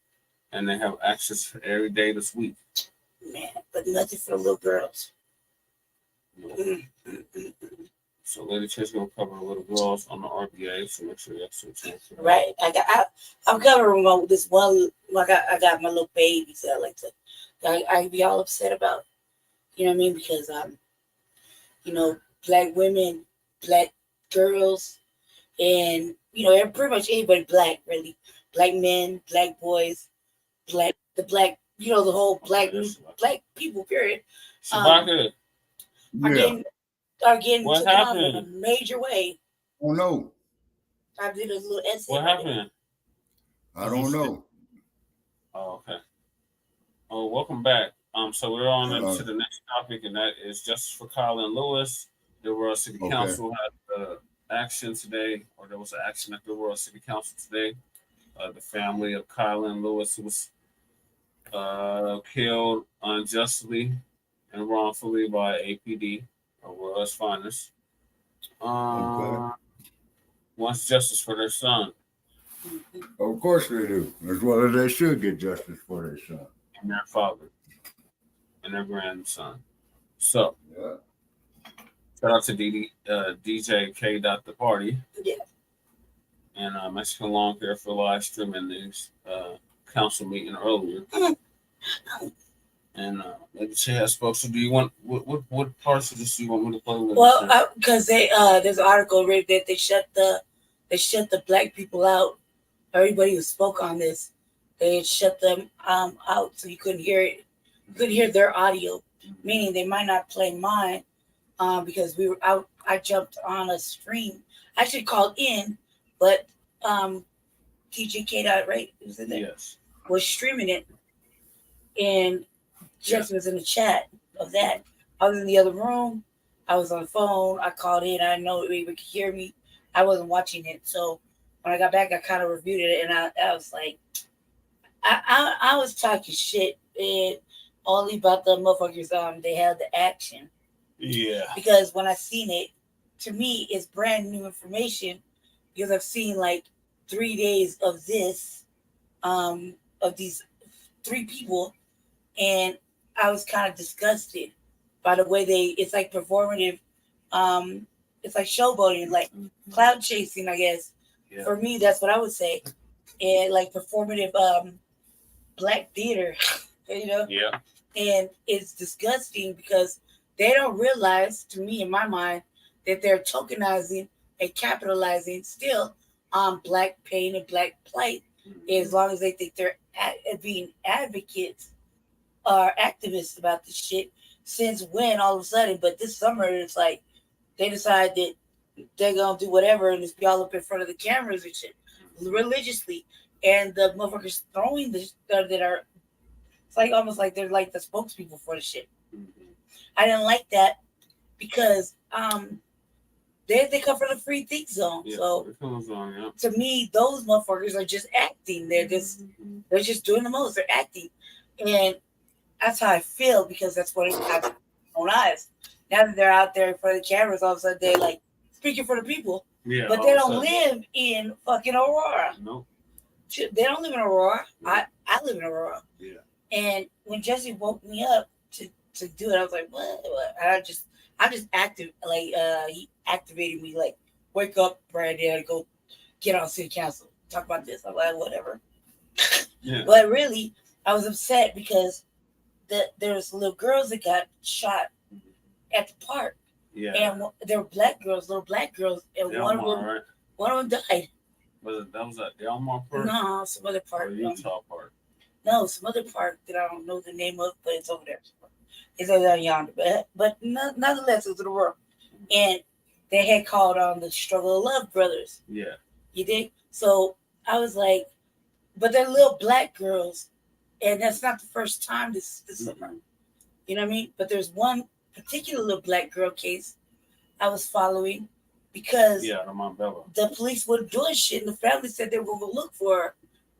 and they have actions for every day this week. Man, but nothing for the little girls. So Lady Chase gonna cover the little girls on the RBA, so make sure you have some chance. Right. I'm covering one with this one. I got my little babies that I like to. I be all upset about. You know what I mean? Because black women, black girls, and pretty much anybody black, really, black men, black boys, the whole black people. Period. Are getting What taken off in a happened? major way. Oh no. I did a little essay. What happened? I don't know. Oh, okay. Oh, welcome back. So we're on to the next topic, and that is justice for Kilyn Lewis. The Aurora City Council had action today, or there was an action at the Aurora City Council today. The family of Kilyn Lewis, who was killed unjustly and wrongfully by APD, Aurora's finest. Wants justice for their son. Of course they do. As well as they should get justice for their son. And their father. And their grandson. So, shout out to DJ K. The Party. Yeah. And Mexican Lawn Care for live streaming this council meeting earlier. And maybe she has spoke. So, do you want what parts of this do you want me to play with? Well, because there's an article read that they shut the black people out. Everybody who spoke on this, they shut them out, so you couldn't hear it. You couldn't hear their audio, meaning they might not play mine because we were out. I jumped on a stream. I actually called in, but TJK right was in there. Yes. Was streaming it, and Justin was in the chat of that. I was in the other room. I was on the phone. I called in. I know everybody could hear me. I wasn't watching it, so when I got back, I kind of reviewed it, and I was like, I was talking shit and only about the motherfuckers. They had the action. Yeah. Because when I seen it, to me, it's brand new information because I've seen like 3 days of this, of these 3 people, and I was kind of disgusted by the way it's like performative. It's like showboating, like cloud chasing, I guess. Yeah. For me, that's what I would say. And like performative black theater, you know? Yeah. And it's disgusting because they don't realize, to me, in my mind, that they're tokenizing and capitalizing still on black pain and black plight, as long as they think they're being advocates or activists about this shit. Since when all of a sudden, but this summer, it's like they decide that they're gonna do whatever and just be all up in front of the cameras and shit religiously, and the motherfuckers throwing the that are, it's like almost like they're like the spokespeople for the shit. I didn't like that because they come from the free think zone. Yeah, So yeah. to me, those motherfuckers are just acting. They're just doing the most. They're acting, and that's how I feel because that's what it has in my own eyes. Now that they're out there in front of the cameras, all of a sudden they're like speaking for the people. Yeah, but they don't live in fucking Aurora. No. They don't live in Aurora. I live in Aurora. Yeah. And when Jesse woke me up to do it, I was like, what? And I just active, like he activated me, like, wake up, Brandon, go get on city council, talk about this. I'm like, whatever. Yeah. But really, I was upset because there was little girls that got shot at the park. Yeah. And they were little black girls, and Delmar, one of them died. That was at Delmar Park? No, some other park. Or Utah Park. No, some other park that I don't know the name of, but it's over there. It's over there yonder. But nonetheless, it was in the world. And they had called on the Struggle of Love brothers. Yeah. You dig? So I was like, but they're little black girls, and that's not the first time this summer. You know what I mean? But there's one particular little black girl case I was following because the police were doing shit, and the family said they were going to look for her,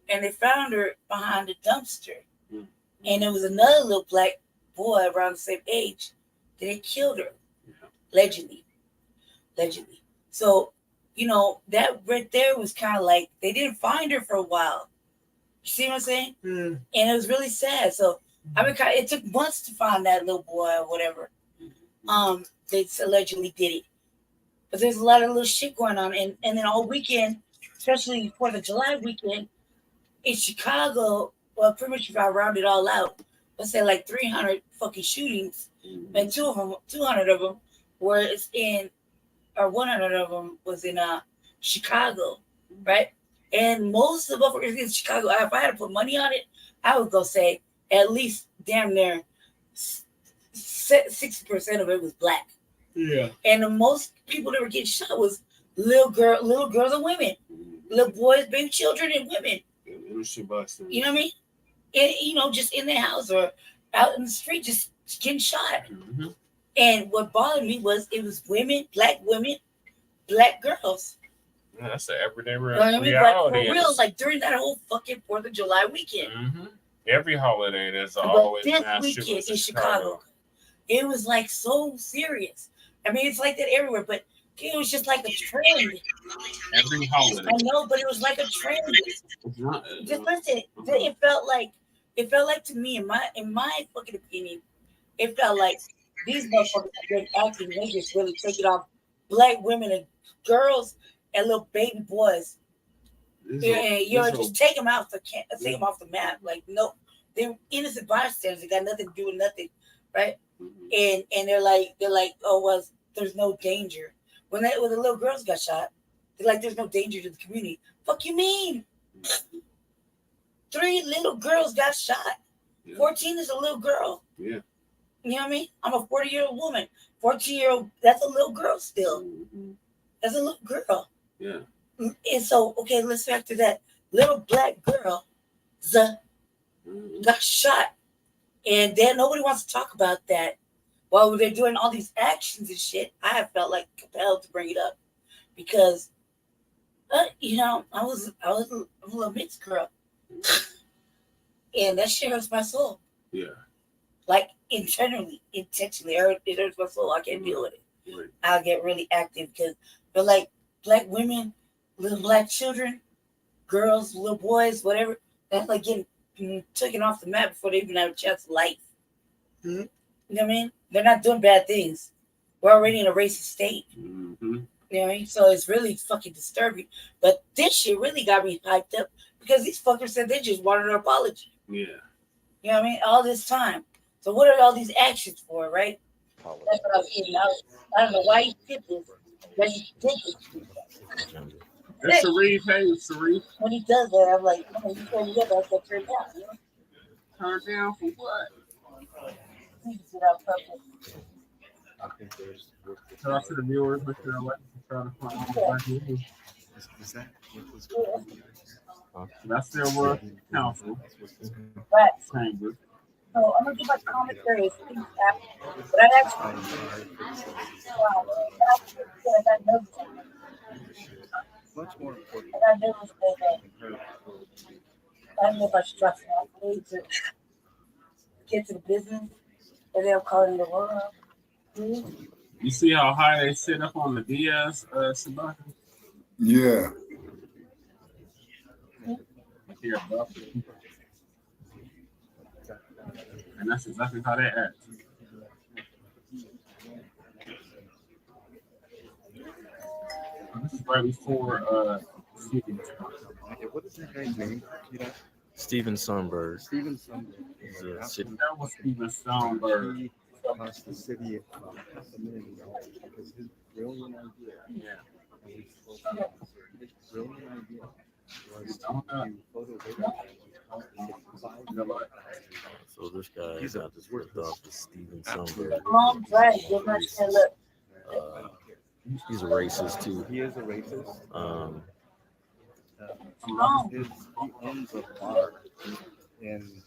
and they found her behind a dumpster. And there was another little black boy around the same age that had killed her, allegedly. So, you know, that right there was kind of like they didn't find her for a while. You see what I'm saying? And it was really sad. So I mean, it took months to find that little boy or whatever. They allegedly did it, but there's a lot of little shit going on, and then all weekend, especially 4th of July weekend in Chicago. Well, pretty much if I round it all out, let's say like 300 fucking shootings, and 200 of them were in, or 100 of them was in Chicago, right? And most of the motherfuckers in Chicago, if I had to put money on it, I would go say at least damn near 60% of it was black. Yeah. And the most people that were getting shot was little girls and women, little boys, baby children, and women. You know what I mean? And, you know, just in their house or out in the street, just getting shot. And what bothered me was it was women, black girls. Yeah, that's the everyday You know what I mean? But for real, like during that whole fucking 4th of July weekend. Every holiday, there's But always this mass weekend shootings in Chicago, it was like so serious. I mean, it's like that everywhere, but it was just like a trend. Every holiday. I know, but it was like a trend. Just listen, it felt like to me, in my fucking opinion, it felt like these motherfuckers have been acting. They just really take it off black women and girls and little baby boys. Just take them off the map. Like, no, they're innocent bystanders. They got nothing to do with nothing, right? And they're like, oh well, there's no danger. When the little girls got shot, they're like, there's no danger to the community. Fuck you mean? 3 little girls got shot. 14 is a little girl. Yeah. You know what I mean? I'm a 40-year-old woman. 14-year-old, that's a little girl still. That's a little girl. Yeah. And so, okay, let's back to that. Little black girl got shot. And then nobody wants to talk about that. While they're doing all these actions and shit, I have felt like compelled to bring it up. Because, I was a little mixed girl. And that shit hurts my soul. Yeah. Like, intentionally, it hurts my soul. I can't deal with it. Right. I'll get really active but like black women, little black children, girls, little boys, whatever, that's like getting taken off the map before they even have a chance of life. You know what I mean? They're not doing bad things. We're already in a racist state. You know what I mean? So it's really fucking disturbing. But this shit really got me hyped up because these fuckers said they just wanted an apology. Yeah. You know what I mean? All this time. So what are all these actions for, right? That's what I was eating. I don't know why you did this. But you did this. That's Sharif. Hey, Sharif. When he does that, I'm like, oh, you turn it up, I'll turn it down. You know? Turn down for what? You just did it on purpose. Shout out to the viewers. Make sure to try to find that's their work council. Right. Chamber. So I'm gonna do my commentary after, but I actually Much more important. And I noticed that I don't know if I should trust my way to get to the business, and they'll call it Aurora. You see how high they sit up on the Diaz, Sabaka? Yeah. Yeah, and that's exactly how they act. This is right before what is that guy's name? Steven Sonberg. Steven Sonberg. That was Steven Sonberg. He cost the city $500,000 because his brilliant idea. Yeah. His brilliant idea was to so this guy got this ripped off with Steven Sonberg. Long drive, give my shit look. He's a racist too. He is a racist. He owns a bar and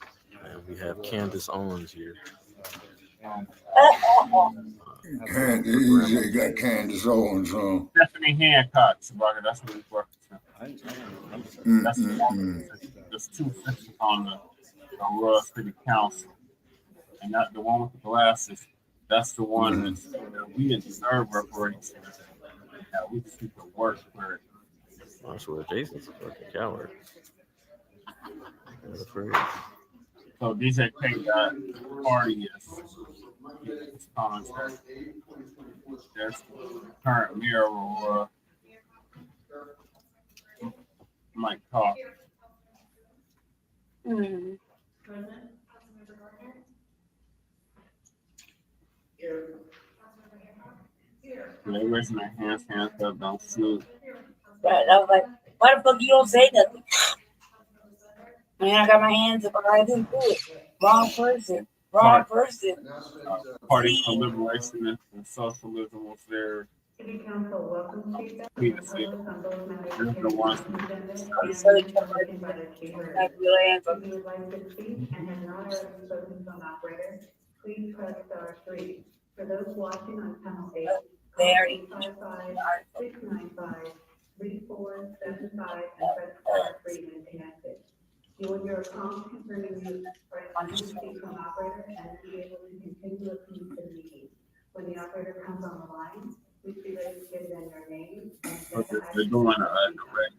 we have Candace Owens here. He got Candace Owens on. Stephanie Hancock, Sabaka, that's what he's working. That's the one. There's 2 sections on the Aurora City Council, and not the one with the glasses. That's the one that we deserve reparations. We just need to work for it. I swear, Jason's a fucking coward. That's afraid. So DJ K got party is contact. There's the current mayor of Aurora, Mike Talk. They raising their hands up, don't shoot. Right, I was like, why the fuck you don't say nothing? Man, I got my hands up, I didn't do it. Wrong person. Party for Liberation and Socialism was there. City Council welcomes feedback. There's the ones please press *3. For those watching on Channel 8, 695, 3475, and press *3 when connected. You and your account concerning you on to speak to an operator and be able to continue a piece of the meeting. When the operator comes on the line, please be ready to give them your name. They're doing a direct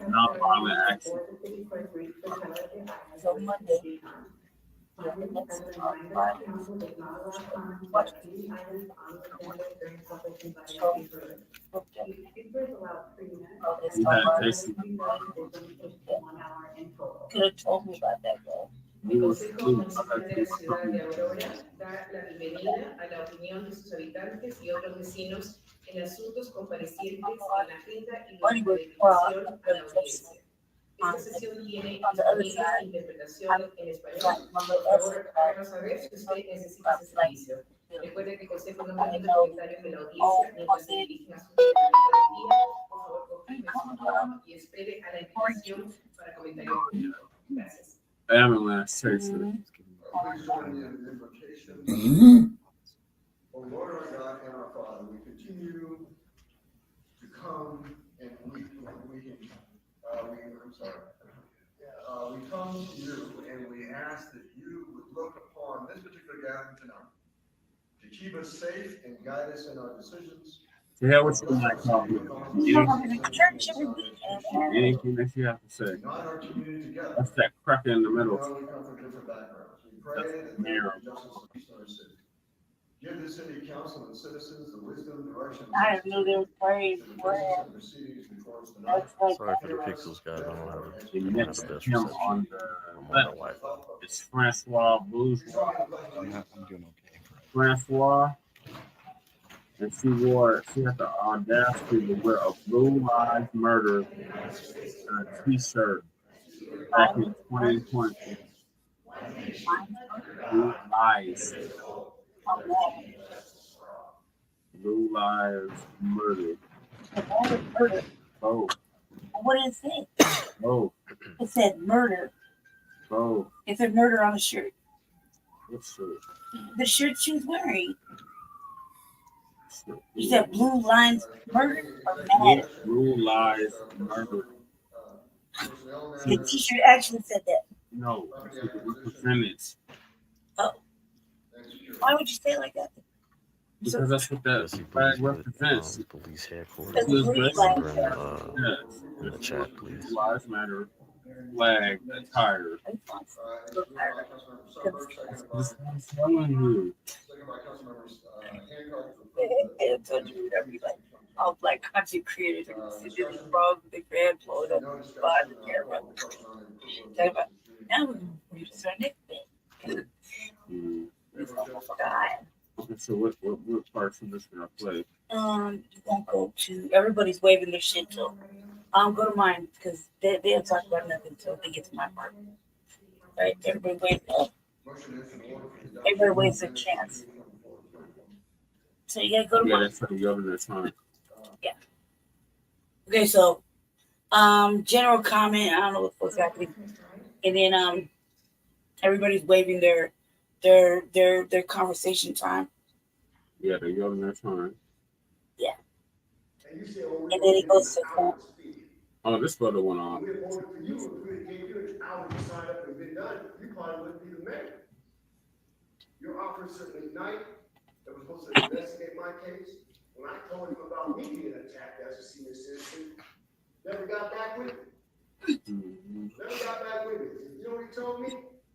nonviolent action. So Monday. As a reminder, council does not allow comments about any items on the agenda during public invited speakers. Each speaker is allowed 3 minutes. You had Jason. 1 hour in total. Could have told me about that, though. You was de la ciudad de Aurora da la bienvenida a la opinión de sus habitantes y otros vecinos en asuntos comparecientes en la agenda y la invitación a la audiencia. Esta sesión tiene disponible interpretación en español. Por favor, háganos saber si usted necesita ese servicio. Recuerde que el consejo no permite comentarios de la audiencia mientras se dirigen a su día. Por favor, confirme su turno y espere a la invitación para comentarios públicos. Gracias. Ambulance chase it. O Lord our God and our Father, we continue to come and we come to you and we ask that you would look upon this particular gathering tonight to keep us safe and guide us in our decisions. Yeah, what's the mic talking? Anything that you have to say. That's that crack in the middle. That's the mayor. Give the city council and citizens the wisdom, direction. I knew they were praying for it. Sorry for the pixels, guys. I don't have the next him on the left. It's Francois Bourgeois. I'm doing okay. Francois. And she had the audacity to wear a Blue Lives Murder t-shirt back in 2020. Blue Lives. Blue Lives Murder. Oh. What did it say? Oh. It said murder. Oh. It said murder on the shirt. What shirt? The shirt she was wearing. You said Blue Lines Murder or Matter? Blue Lives Murder. The t-shirt actually said that. No, it's the percentage. Oh. Why would you say it like that? Because that's what that flag represents. Police headquarters. In the chat, please. Blue Lives Matter flag attire. I'm telling you. All black content creators are considered wrong with the grand load of body camera. Now we're just our next bit. So what parts of this gonna play? You won't go to everybody's waving their shit till go to mine because they'll talk about nothing until they get to my part. Right? Everybody waves up. Everybody waves their chance. So you gotta go to mine. That's for the governor's time. Yeah. Okay, so general comment, I don't know what's happening. And then everybody's waving their conversation time. Yeah, the governor's time. Yeah. And then it goes to phone. Oh, this photo went on. We voted for you. If we gave you an hour to sign up and been done, you probably wouldn't be the mayor. Your officer at night that was supposed to investigate my case, when I told him about me being attacked as a senior citizen, never got back with me. Never got back with me. You know what he told me?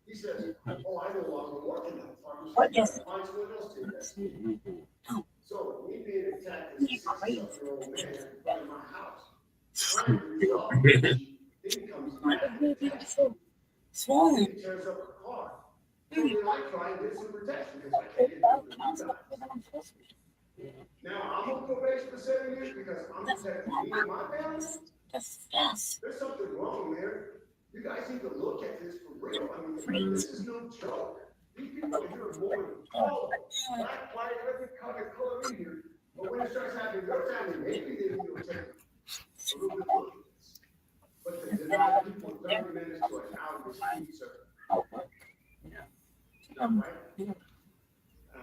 He says, "Oh, I no longer work in that department. What? Yes. Find someone else to do that." So me being attacked as a 60-year-old man in my house. Trying to resolve it, he becomes mad. Swollen. He tears up a car. So then I try and get some protection because I can't get it. Now I'm on probation for 7 years because I'm protecting me and my family. Yes. There's something wrong there. You guys need to look at this for real. I mean, this is no joke. These people are here more than all black, white, every color in here. But when it starts happening in your family, maybe they will take a little bit look at this. But to deny people 30 minutes to an hour to speak, sir. Yeah. Not right. And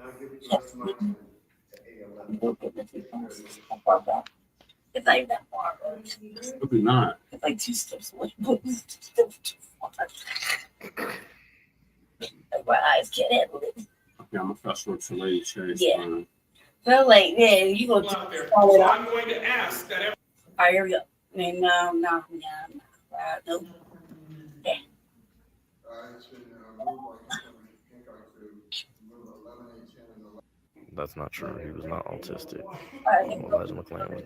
I'll give you the rest of my time to 8:11. It's not even that far. Maybe not. like 2 steps away, but too far. Like my eyes can't handle it. Okay, I'm a festival to lady chase. Yeah. So like, yeah, you go to follow it up. I'm going to ask that every. All right, here we go. No. Nope. Yeah. That's not true. He was not autistic. Right. Elijah McClain was.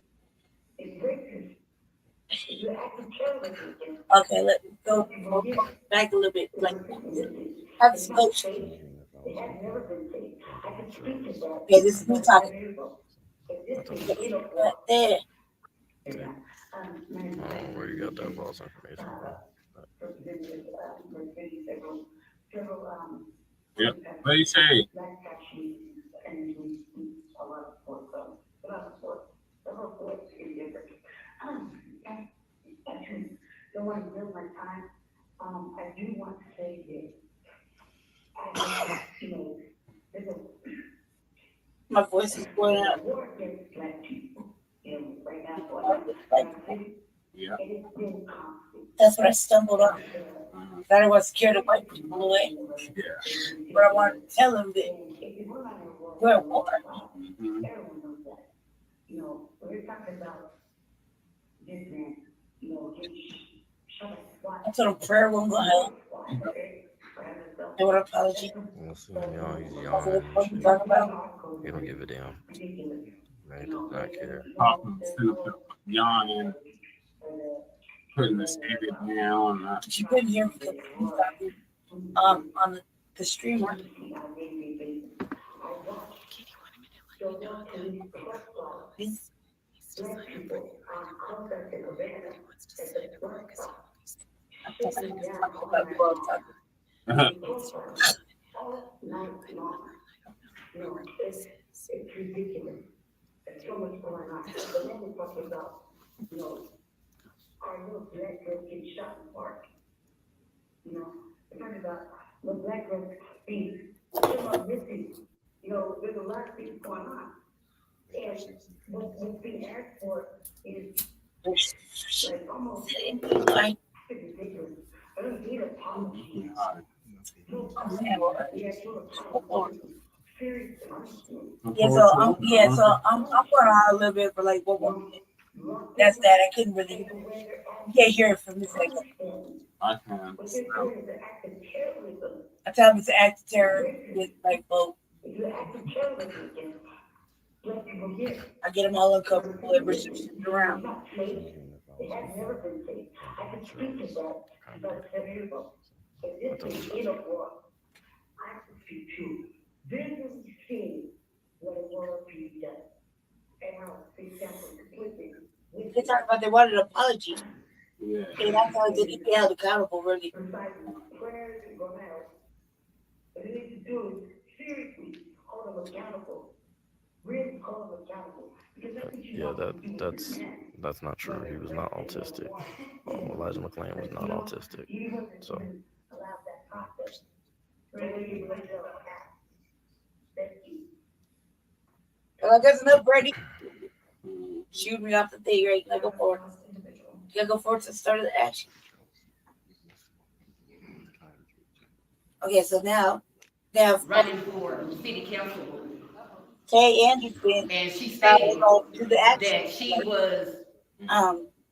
Okay, let me go back a little bit. Like, have a smoke. Okay, this is me talking. Right there. I don't know where you got that false information from. Yep. What do you say? Don't want to build my time. I do want to say that, you know, my voice is going out. Yeah. That's what I stumbled on. That I was scared of my people away. Yeah. But I wanted to tell them that we're at war. You know, we're talking about this man, you know, I told him prayer won't go help. And what apology? He's yawning. He don't give a damn. Man, he does not care. Yawning. Putting this area down. You couldn't hear me on the streamer. It's ridiculous. There's so much going on. But then we're talking about, you know, our little black girl getting shot in the park. You know, we're talking about the black girl being missing. You know, there's a lot of things going on. And what's being asked for is like almost like ridiculous. I don't need a apology. Yeah, so I'm going on a little bit for like 1 more minute. That's that. I couldn't really. You can't hear it from this second. I can. I tell him it's an act of terror with like both. I get them all uncovered, pull every shit around. It has never been safe. I can speak to that about 7 years ago. If this is in a war, I can speak to visually seeing what a world peace does. And how they sample completely. They talk about they wanted an apology. Yeah. And I thought they didn't be held accountable, really. Prayers and go out. What they need to do is seriously hold them accountable. Really hold them accountable. Yeah, that's not true. He was not autistic. Elijah McClain was not autistic. So. Well, that's enough, Brady. Shoot me off the thing, right? Now go forward. You gotta go forward to the start of the action. Okay, so now they have running for city council. Kay Anderson, and she stated to the action that she was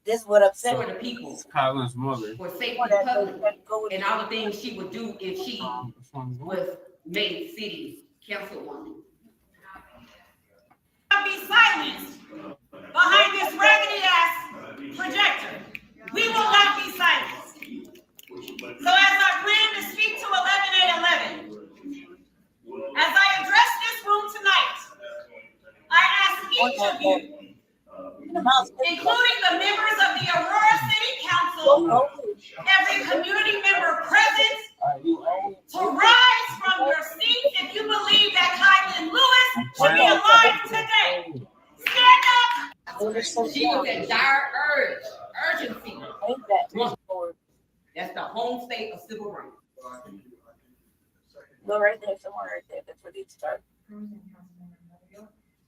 this is what upset for the people, Kylan's mother, for safety public, and all the things she would do if she was made city councilwoman. Be silenced behind this raggedy ass projector. We will not be silenced. So as I plan to speak to 11-8-11, as I address this room tonight, I ask each of you, including the members of the Aurora City Council, every community member present, to rise from your seats if you believe that Kilyn Lewis should be alive today. Stand up. She was in dire urgency. That's the home state of civil rights. Go right there, somewhere right there. That's where they start.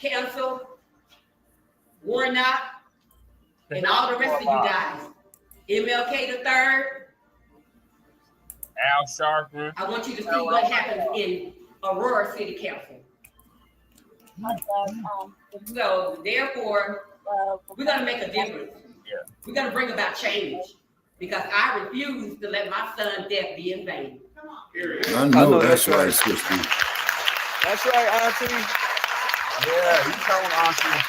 Cancel, Warnock, and all the rest of you guys. MLK the third. Al Sharpton. I want you to see what happens in Aurora City Council. So therefore, we're gonna make a difference. We're gonna bring about change because I refuse to let my son's death be in vain. I know that's right, sister. That's right, Auntie. Yeah, he's telling Auntie.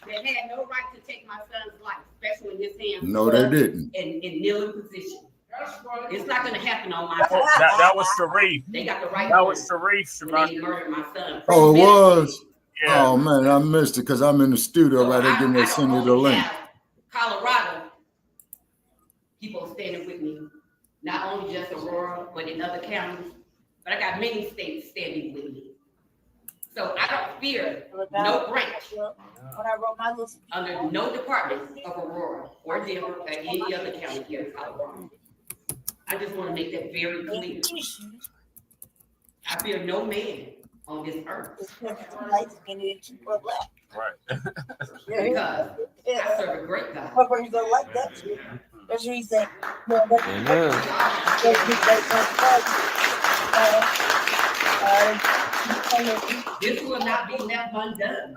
That had no right to take my son's life, especially when his hands No, they didn't. in kneeling position. It's not going to happen on my time. That was Sharif. They got the right. That was Sharif. When they murdered my son. Oh, it was? Yeah. Oh, man, I missed it because I'm in the studio right there getting ready to send you the link. Colorado, people standing with me, not only just Aurora, but in other counties. But I got many states standing with me. So I don't fear no branch When I wrote my list, under no department of Aurora or Denver or any other county here in Colorado. I just want to make that very clear. I fear no man on this earth. Right. Because I serve a great God. My friends don't like that too. That's what he said. This will not be left undone.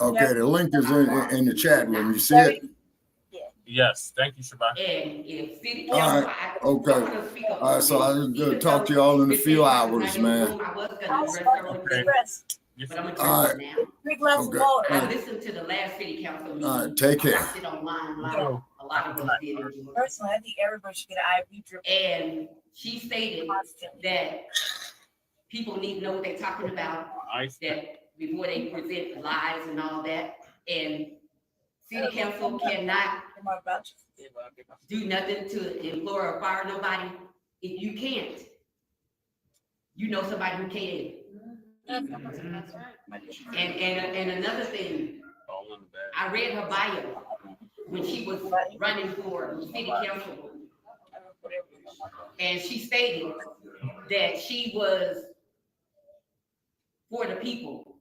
Okay, the link is in the chat room. You see it? Yes, thank you, Shabbat. And if city All council, right, okay. All right, so I'll talk to y'all in a few hours, man. I was gonna address but I'm gonna All turn right. it now. Okay. I listened to the last city council meeting. All right, take care. I sit online like a lot of us did. Personally, I think everybody should get an IV drip. And she stated that people need to know what they're talking about, that before they present lies and all that. And city council cannot do nothing to implore or fire nobody. If you can't, you know somebody who can. And another thing, I read her bio when she was running for city council. And she stated that she was for the people,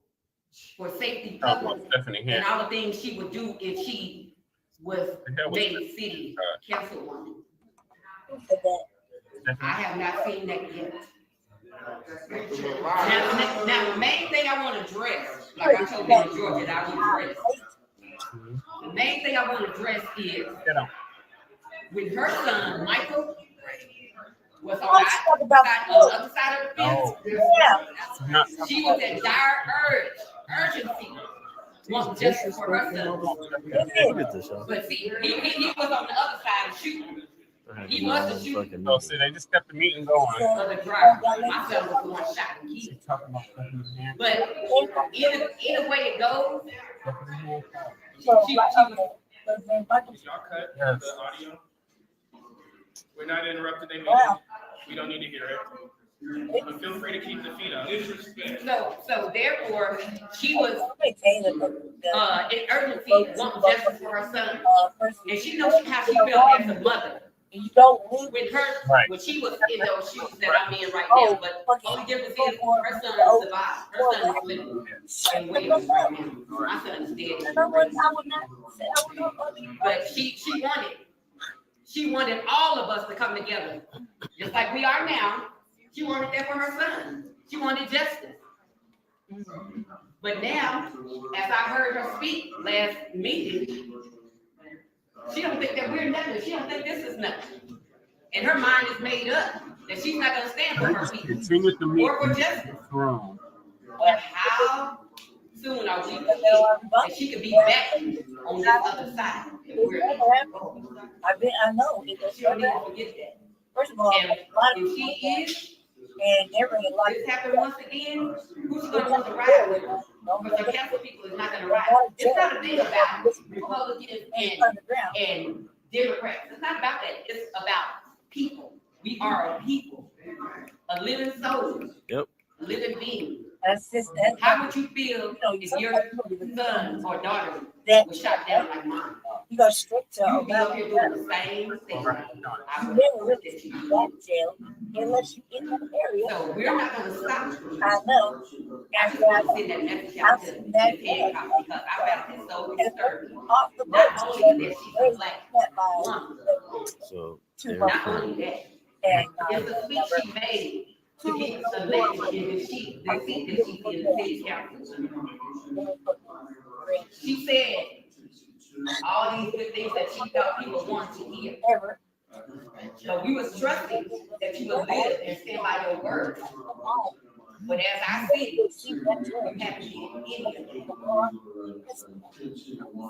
for safety, public, and all the things she would do if she was made city councilwoman. I have not seen that yet. Now, the main thing I want to address, like I told you in Georgia, that I want to address. The main thing I want to address is when her son, Michael, was on the other side of the fence, she was in dire urgency, wanting justice for her son. But see, he was on the other side shooting. He wasn't shooting. Oh, see, they just kept the meeting going. On the drive. My son was going shot and killed. But either way it goes, Y'all cut the audio. We're not interrupting their meeting. We don't need to hear it. But feel free to keep the feet up. So therefore, she was in urgency wanting justice for her son. And she knows how she felt as a mother. You don't with her, when she was in those shoes that I'm in right now, but only difference is her son survived. Her son is living and waiting right now. My son is dead. But she wanted all of us to come together, just like we are now. She wanted that for her son. She wanted justice. But now, as I heard her speak last meeting, she don't think that we're nothing. She don't think this is nothing. And her mind is made up that she's not going to stand for her people or for justice. But how soon are we to think that she could be back on this other side? I know. She don't even forget that. First of all, and if she is, and this happened once again, who's going to want to ride with her? Because the council people is not going to ride. It's not a thing about Republicans and Democrats. It's not about that. It's about people. We are a people, a living soul, a living being. How would you feel if your son or daughter was shot down like mine? You go straight to You be up here doing the same thing. You never really see that jail unless you in that area. So we're not gonna stop you. I know. I just want to send that message out to the Hancock because I found it so disturbing. Off the Not only that she's a black woman, So not only that, it's a speech she made to get elected in the seat that she's in the city council. She said all these good things that she thought people wanted to hear. So we was trusting that you would live and stand by your word. But as I see, you haven't been any of it.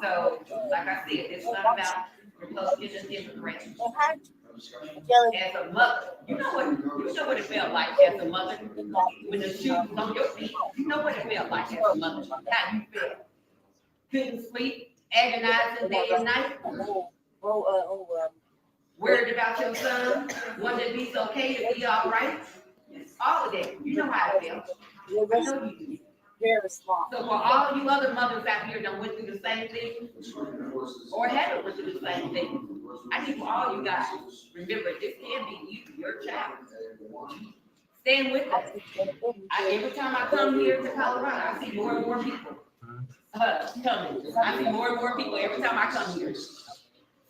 So, like I said, it's not about Republicans and Democrats. As a mother, you know what it felt like as a mother when the shoes was on your feet. You know what it felt like as a mother. How you felt. Couldn't sleep, agonizing day and night. Worried about your son, wondering if he's okay, if he's all right. All of that. You know how it feels. I know you do. Very small. So for all you other mothers out here that went through the same thing, or haven't went through the same thing, I need for all you guys, remember, this can be you, your child. Stand with us. Every time I come here to Colorado, I see more and more people coming. I see more and more people every time I come here.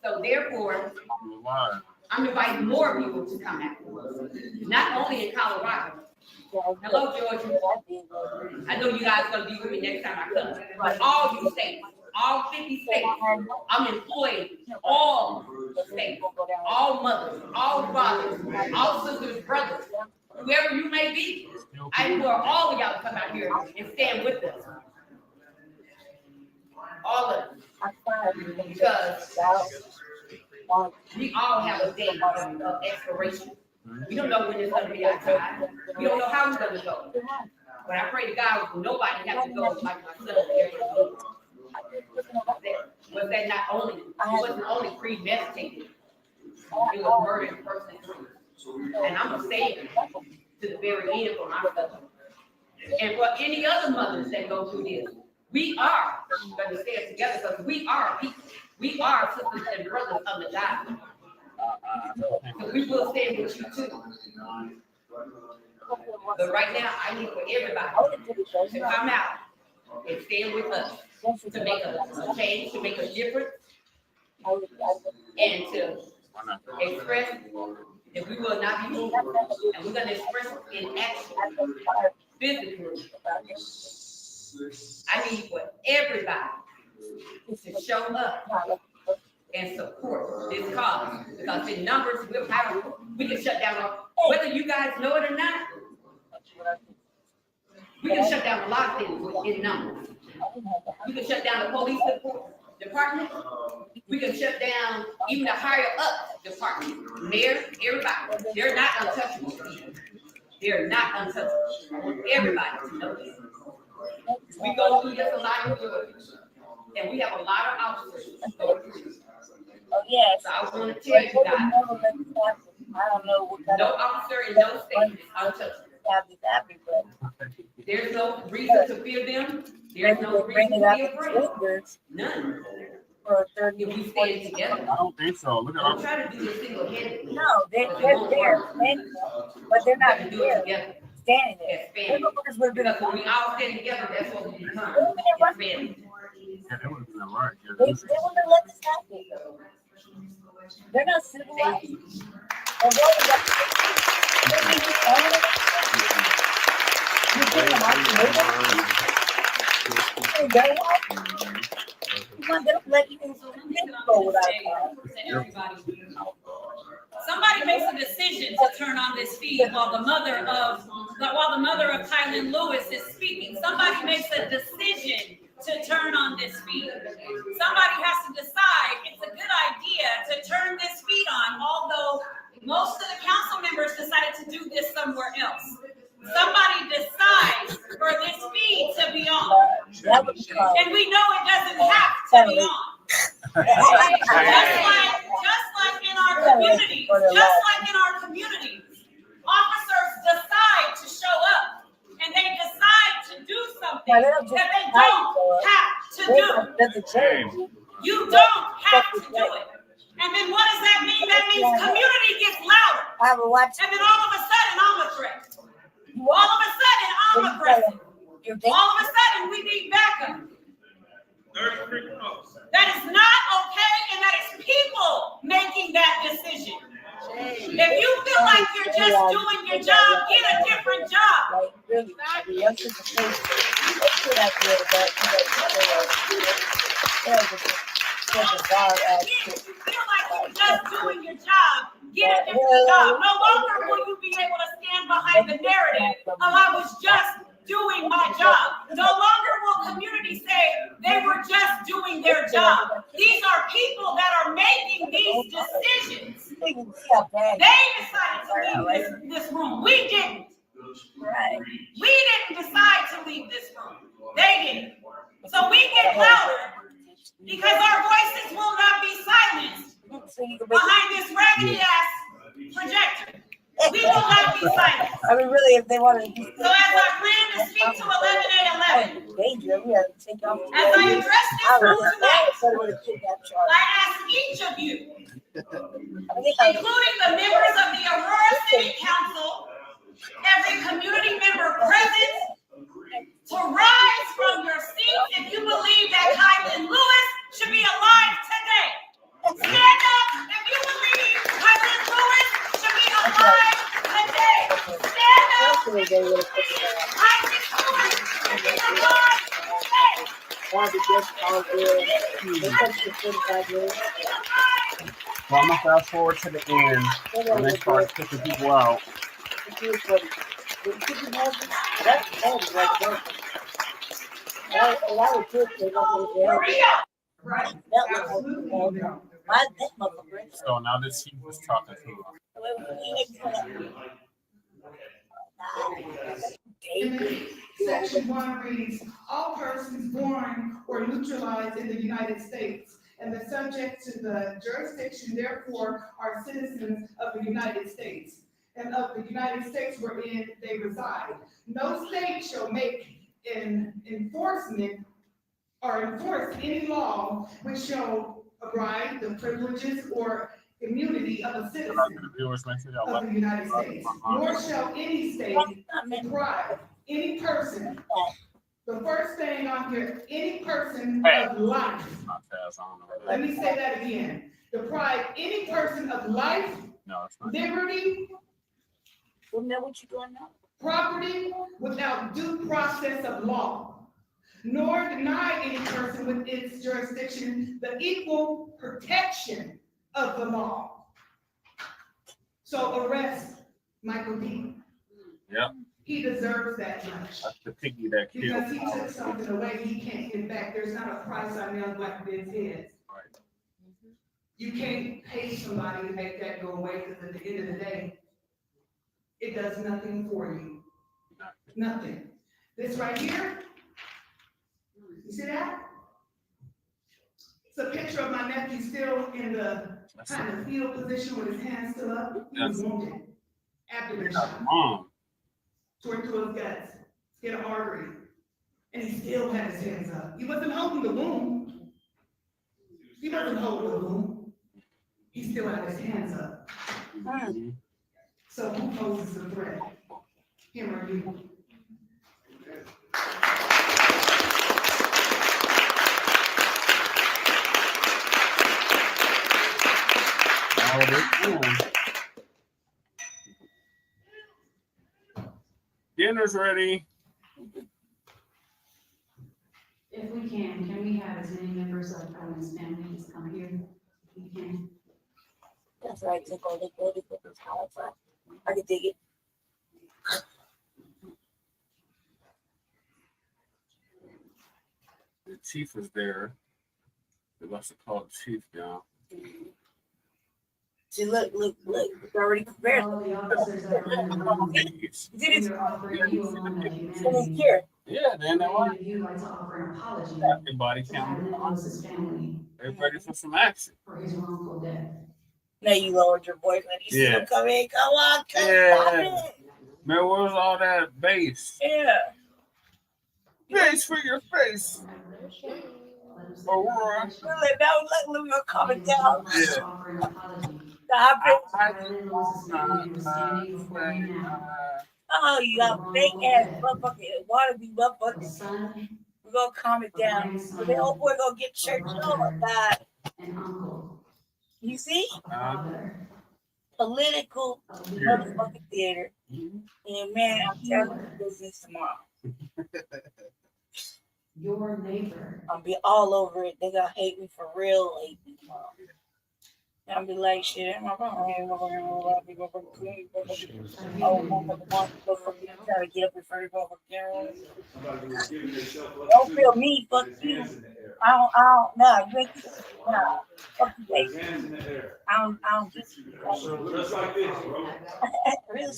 So therefore, I'm inviting more people to come out. Not only in Colorado. Hello, Georgia. I know you guys are going to be with me next time I come. But all you states, all 50 states, I'm employing all states, all mothers, all fathers, all sisters, brothers, whoever you may be. I implore all of y'all to come out here and stand with us. All of them. Because we all have a day of expiration. We don't know when it's going to be our time. We don't know how we're going to go. But I pray to God, nobody has to go like my son. Was that not only, it wasn't only premeditated, it was murder in person. And I'm going to say it to the very end for my son. And for any other mothers that go through this, we are going to stand together because we are people. We are sisters and brothers under God. So we will stand with you too. But right now, I need for everybody to come out and stand with us to make a change, to make a difference, and to express that we will not be moved. And we're going to express in action, physically. I need for everybody to show up and support this cause. Because in numbers, we're powerful. We can shut down, whether you guys know it or not, we can shut down a lot of things in numbers. We can shut down the police department. We can shut down even the higher up department. Mayor, everybody. They're not untouchable. They're not untouchable. I want everybody to know this. We go through this a lot in Georgia. And we have a lot of officers to go through this. Oh, yes. So I want to tell you guys, I don't know what no officer in no state is untouchable. There's no reason to fear them. There's no reason to be afraid. None. If we stand together. I don't think so. Look at Don't try to do this single-handedly. No, they're there, but they're not do it together. Standing there. Because when we all stand together, that's what we become. Family. Yeah, that would have been all right. They wouldn't have let this happen. They're not civilized. Somebody makes a decision to turn on this feed while the mother of Kilyn Lewis is speaking. Somebody makes a decision to turn on this feed. Somebody has to decide it's a good idea to turn this feed on, although most of the council members decided to do this somewhere else. Somebody decides for this feed to be on. And we know it doesn't have to be on. Just like in our communities, officers decide to show up and they decide to do something that they don't have to do. You don't have to do it. And then what does that mean? That means community gets louder. And then all of a sudden, I'm a threat. All of a sudden, I'm aggressive. All of a sudden, we need backup. That is not okay, and that is people making that decision. If you feel like you're just doing your job, get a different job. Feel like you're just doing your job, get a different job. No longer will you be able to stand behind the narrative of I was just doing my job. No longer will community say they were just doing their job. These are people that are making these decisions. They decided to leave this room. We didn't. We didn't decide to leave this room. They didn't. So we get louder because our voices will not be silenced behind this raggedy ass projector. We will not be silenced. I mean, really, if they wanted to. So as I plan to speak to 11-8-11, as I address this room tonight, I ask each of you, including the members of the Aurora City Council, every community member present, to rise from your seats if you believe that Kilyn Lewis should be alive today. Stand up if you believe Kilyn Lewis should be alive today. Stand up. Kilyn Lewis should be alive today. Well, I'm gonna fast forward to the end and they start kicking people out. So now that she was talking to him. Section 1 reads, all persons born or neutralized in the United States and the subject to the jurisdiction, therefore, are citizens of the United States and of the United States wherein they reside. No state shall make an enforcement or enforce any law which shall abide the privileges or immunity of a citizen of the United States, nor shall any state deprive any person. The first thing on here, any person of life. Let me say that again. Deprive any person of life, liberty, property without due process of law, nor deny any person with its jurisdiction the equal protection of the law. So arrest Michael D. Yep. He deserves that much. That's the piggy that killed. Because he took something away he can't get back. There's not a price on young black men's heads. Right. You can't pay somebody to make that go away because at the end of the day, it does nothing for you. Nothing. This right here, you see that? It's a picture of my nephew still in the kind of field position with his hands still up. He was wounded. Abdomen shot. Tore through his guts. Hit an artery. And he still had his hands up. He wasn't holding the wound. He wasn't holding the wound. He still had his hands up. So who poses the threat? Him or you? Dinner's ready. If we can we have as many members of Kilyn's family just come here? If we can. That's right, take all the good. I can dig it. The chief is there. They must have called the chief down. See, look, it's already prepared. Did it here? Yeah, then they want you like to offer an apology. Everybody count. Family. Everybody for some action. For his wrongful death. Now you lowered your voice when you still come in. Come on, stop it. Man, where's all that bass? Yeah. Bass for your face. Aurora. Really, that was like we were coming down. Oh, you got big ass motherfucking water be motherfucking. We're gonna calm it down. We're gonna get church. Oh my God. You see? Political motherfucking theater. And man, I'm telling you, business tomorrow. Your neighbor. I'll be all over it. They gonna hate me for real. Hate me tomorrow. I'll be like, shit, am I wrong? Oh, trying to get up in front of don't feel me, fuck you. I don't, no, you ain't, no, fuck you, baby. I don't just like this, bro. Really?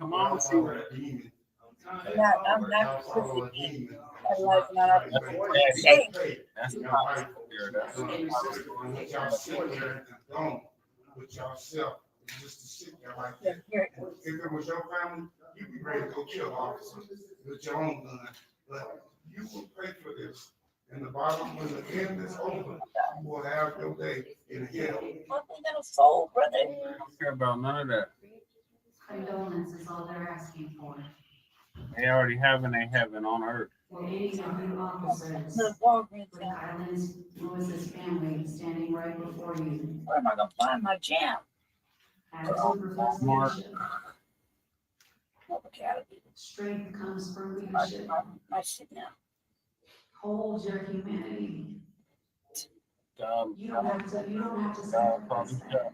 Come on, see what I'm not life not shame. that's With yourself, just to sit there like that. If it was your family, you'd be ready to go kill officers with your own gun. But you will pay for this. And the bottom, when the end is over, you will have your day in hell. What they got a soul, brother? I don't care about none of that. Condolence is all they're asking for. They already have in their heaven on earth. For any of you officers, Lewis's family standing right before you. Where am I gonna find my jam? Strength comes from leadership. My shit now. Hold your humanity. You don't have to sacrifice that.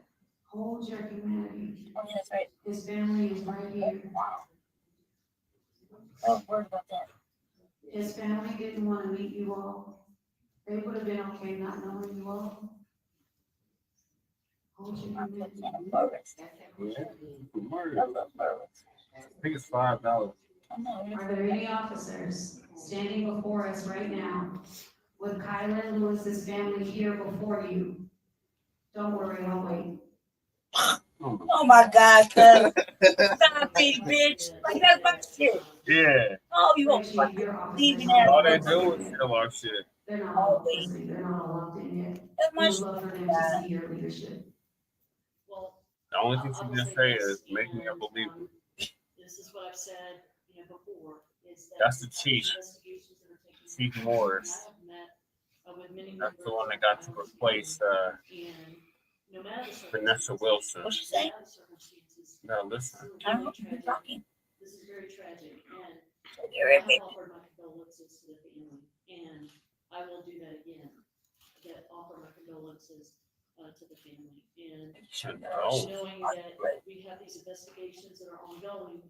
Hold your humanity. Oh, yeah, that's right. His family is right here. Oh, worried about that. His family didn't want to meet you all. They would have been okay not knowing you all. Hold your humanity. I think it's $5. Are there any officers standing before us right now with Kilyn Lewis's family here before you? Don't worry, I'll wait. Oh my God, cuz. Stop me, bitch. Like that's my shit. Yeah. Oh, you won't fucking leaving that. All they do is steal our shit. They're not all locked in yet. That's my shit. Love for them to see your leadership. The only thing she can say is make me a believer. This is what I've said, before. Is That's the chief. Chief Morris. That's the one that got to replace Vanessa Wilson. What's she saying? No, listen. I don't know if you're talking. This is very tragic, and You're in me. I offered my condolences to the family, and I will do that again. Offer my condolences to the family, and knowing that we have these investigations that are ongoing.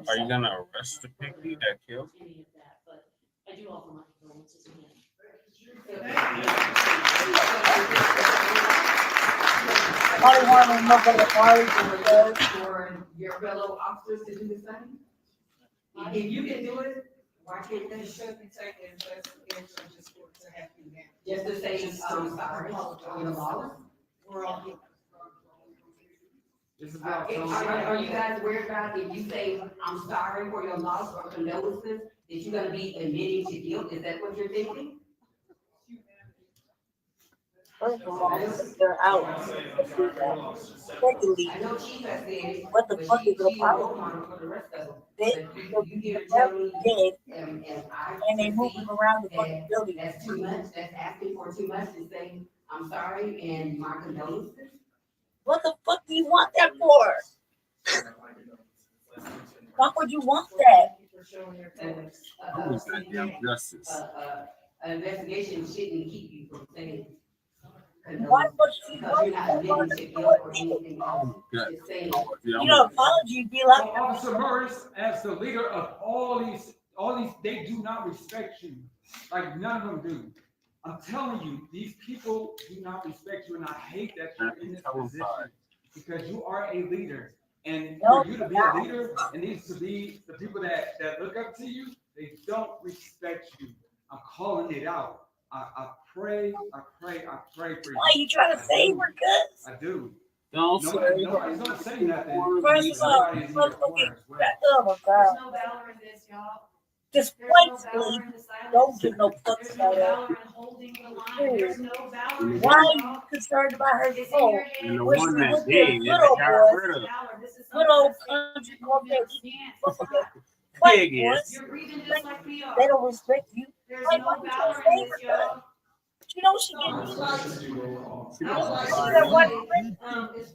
Are you gonna arrest the piggy that killed? Any of that, but I do offer my condolences again. I want to look at the party for your fellow officers to do the same. If you can do it, why can't they? Should be taking investigation just to have you now. Just to say, I'm sorry, you're lost. We're all here. Are you guys worried about if you say, I'm sorry for your loss or condolences, that you're gonna be admitting to guilt? Is that what you're thinking? First of all, they're out. Secondly, what the fuck is the problem? They're dead, and they moving around the fucking building. That's too much. That's asking for too much to say, I'm sorry and my condolences. What the fuck do you want that for? Why would you want that? An investigation shouldn't keep you from saying. Why would you want to do anything? You know, apology be like. Officer Morris, as the leader of all these, they do not respect you. Like none of them do. I'm telling you, these people do not respect you, and I hate that you're in this position because you are a leader. And for you to be a leader, it needs to be the people that look up to you. They don't respect you. I'm calling it out. I pray for you. Why are you trying to say we're good? I do. Nobody's gonna say nothing. First of all, oh my God. There's no valor in this, y'all. Just plainly don't give no fucks about her. Why are you concerned about her soul? And the Where one she that with did, the and good they old got boys, rid of. good old country boys, Pig is. they don't respect you. Like, why you trying to save her? You know she getting As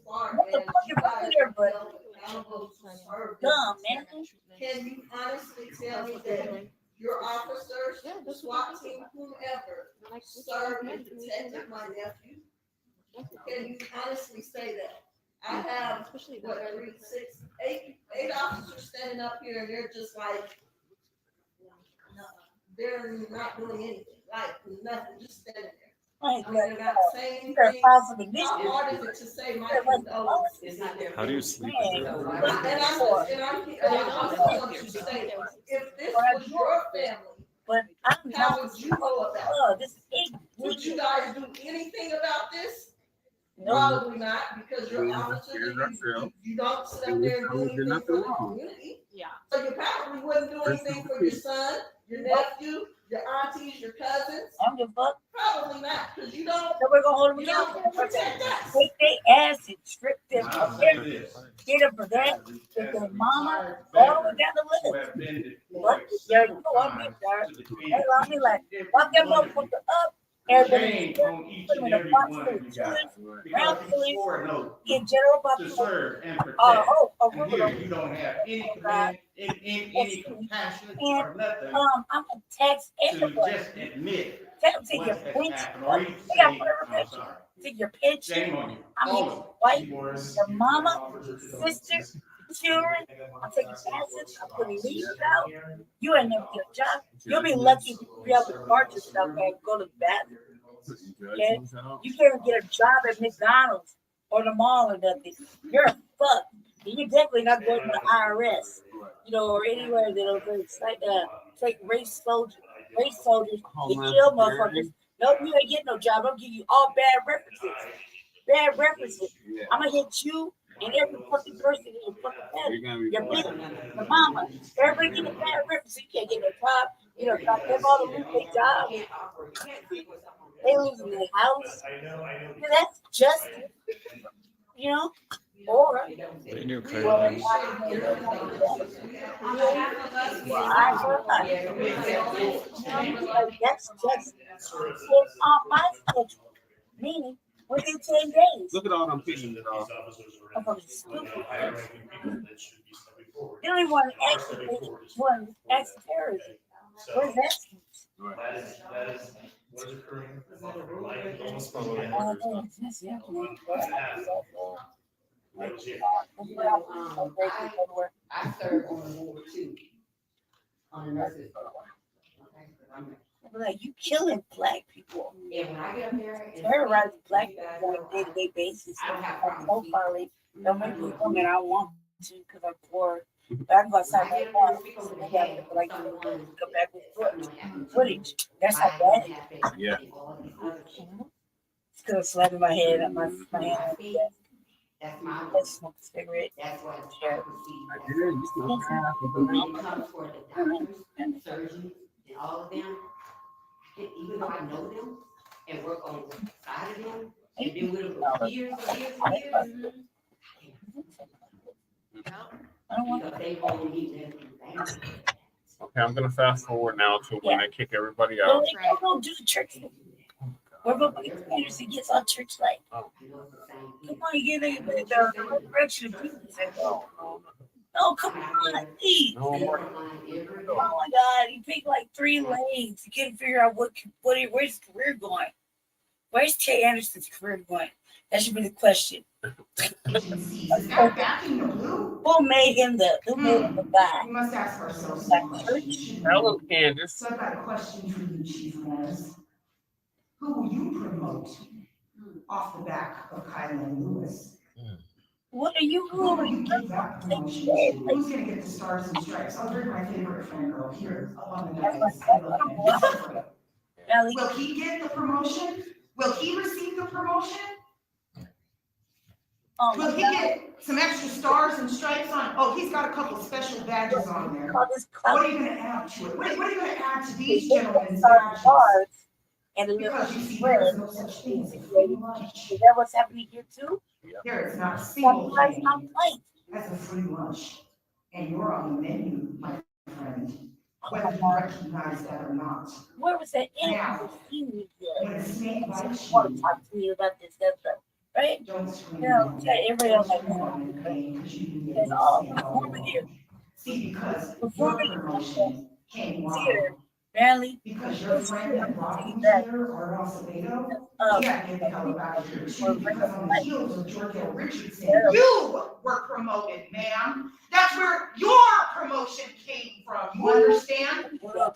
far what the as fuck you is wrong guys with her, but are accountable to serve dumb, man. Can you honestly tell me that your officers, the SWAT team, whomever, served and protected my nephew? Can you honestly say that? I have, what, 8 officers standing up here and they're just like, they're not doing anything, like nothing, just standing there. They're not saying anything. How hard is it to say my condolences is not there? How do you sleep at night? And I want you to say, if this was your family, how would you go about it? Would you guys do anything about this? Probably not, because you're officers, you don't sit up there and do anything for the community. Yeah. So you probably wouldn't do anything for your son, your nephew, your aunties, your cousins. I don't give a fuck. Probably not, because you don't. So we're gonna hold them accountable. Protect us. Take their ass and strip them of everything. Get them for that. Take their mama all the way down the list. What? Yeah, you know what I mean, sir. They love me like, fuck that motherfucker up. Everybody put them in a box for the children, round police, in general population. Here you don't have any command, any compassion or nothing I'm a tax to everybody. just admit Take your what has pension. happened, or even They got say, whatever I'm pension. sorry. Take your pension. Shame on you. I mean, wife, your mama, sister, children. I'm taking classes. I'm putting leaves out. You ain't never get a job. You'll be lucky to be able to guard yourself and go to the bathroom. Okay? You can't get a job at McDonald's or the mall or nothing. You're fucked. You're definitely not going to the IRS, or anywhere that'll take race soldiers. They kill motherfuckers. Nope, you ain't getting no job. I'll give you all bad references. Bad references. I'm gonna hit you and every fucking person in your fucking family. Your baby, your mama. Everybody get a bad reference. You can't get no job. Them all to lose their job. They losing their house. That's justice. Or They knew that's just on my schedule. Meaning within 10 days. Look at all them pictures that are. You don't even want to ask terrorism. Where's that? What's occurring? I served on the board too, on the nurses. Like, you killing black people. And when I get up there and terrorizing black people on a day-to-day basis. I'm profiling. Don't make me come and I want to because I'm poor. But I can go outside my house and like come back with footage. That's how bad it is. Yeah. It's gonna slap in my head at my hand. that's my Let's smoke a cigarette. That's what I'm Sure. When it comes for the doctors and surgeons and all of them, even though I know them and work on the side of them, and been with them for years and years and years. Because they hold me there. Okay, I'm gonna fast forward now to when they kick everybody out. Go do the church. We're going to get Peterson gets on church like. Come on, get the resurrection of Jesus. No, come on, please. Oh my God, you picked like 3 lanes. You can't figure out where's his career going. Where's Tay Anderson's career going? That should be the question. Who made him the guy? We must ask ourselves. Hello, Candace. So I've got a question for you, Chief Lewis. Who will you promote off the back of Kilyn Lewis? What are you doing? Who will you give that promotion to? Who's going to get the stars and stripes? I'll bring my favorite friend girl here up on the dais. Will he get the promotion? Will he receive the promotion? Will he get some extra stars and stripes on? Oh, he's got a couple special badges on there. What are you gonna add to it? What are you gonna add to these gentlemen's badges? And because you see, there is no such thing as a free lunch. Is that what's happening here too? There is not a single thing as a free lunch. And you're on the menu, my friend, whether you recognize that or not. Where was that? Now, when a snake bites Want to you, talk to me about this stuff, right? don't scream. Everybody else like Because performing here. See, because your promotion came Theater, wrong. barely. Because your friend that brought you here, Aurora, he had to get the hell out of here too, because on the heels of Georgia Richardson, you were promoted, ma'am. That's where your promotion came from, you understand? The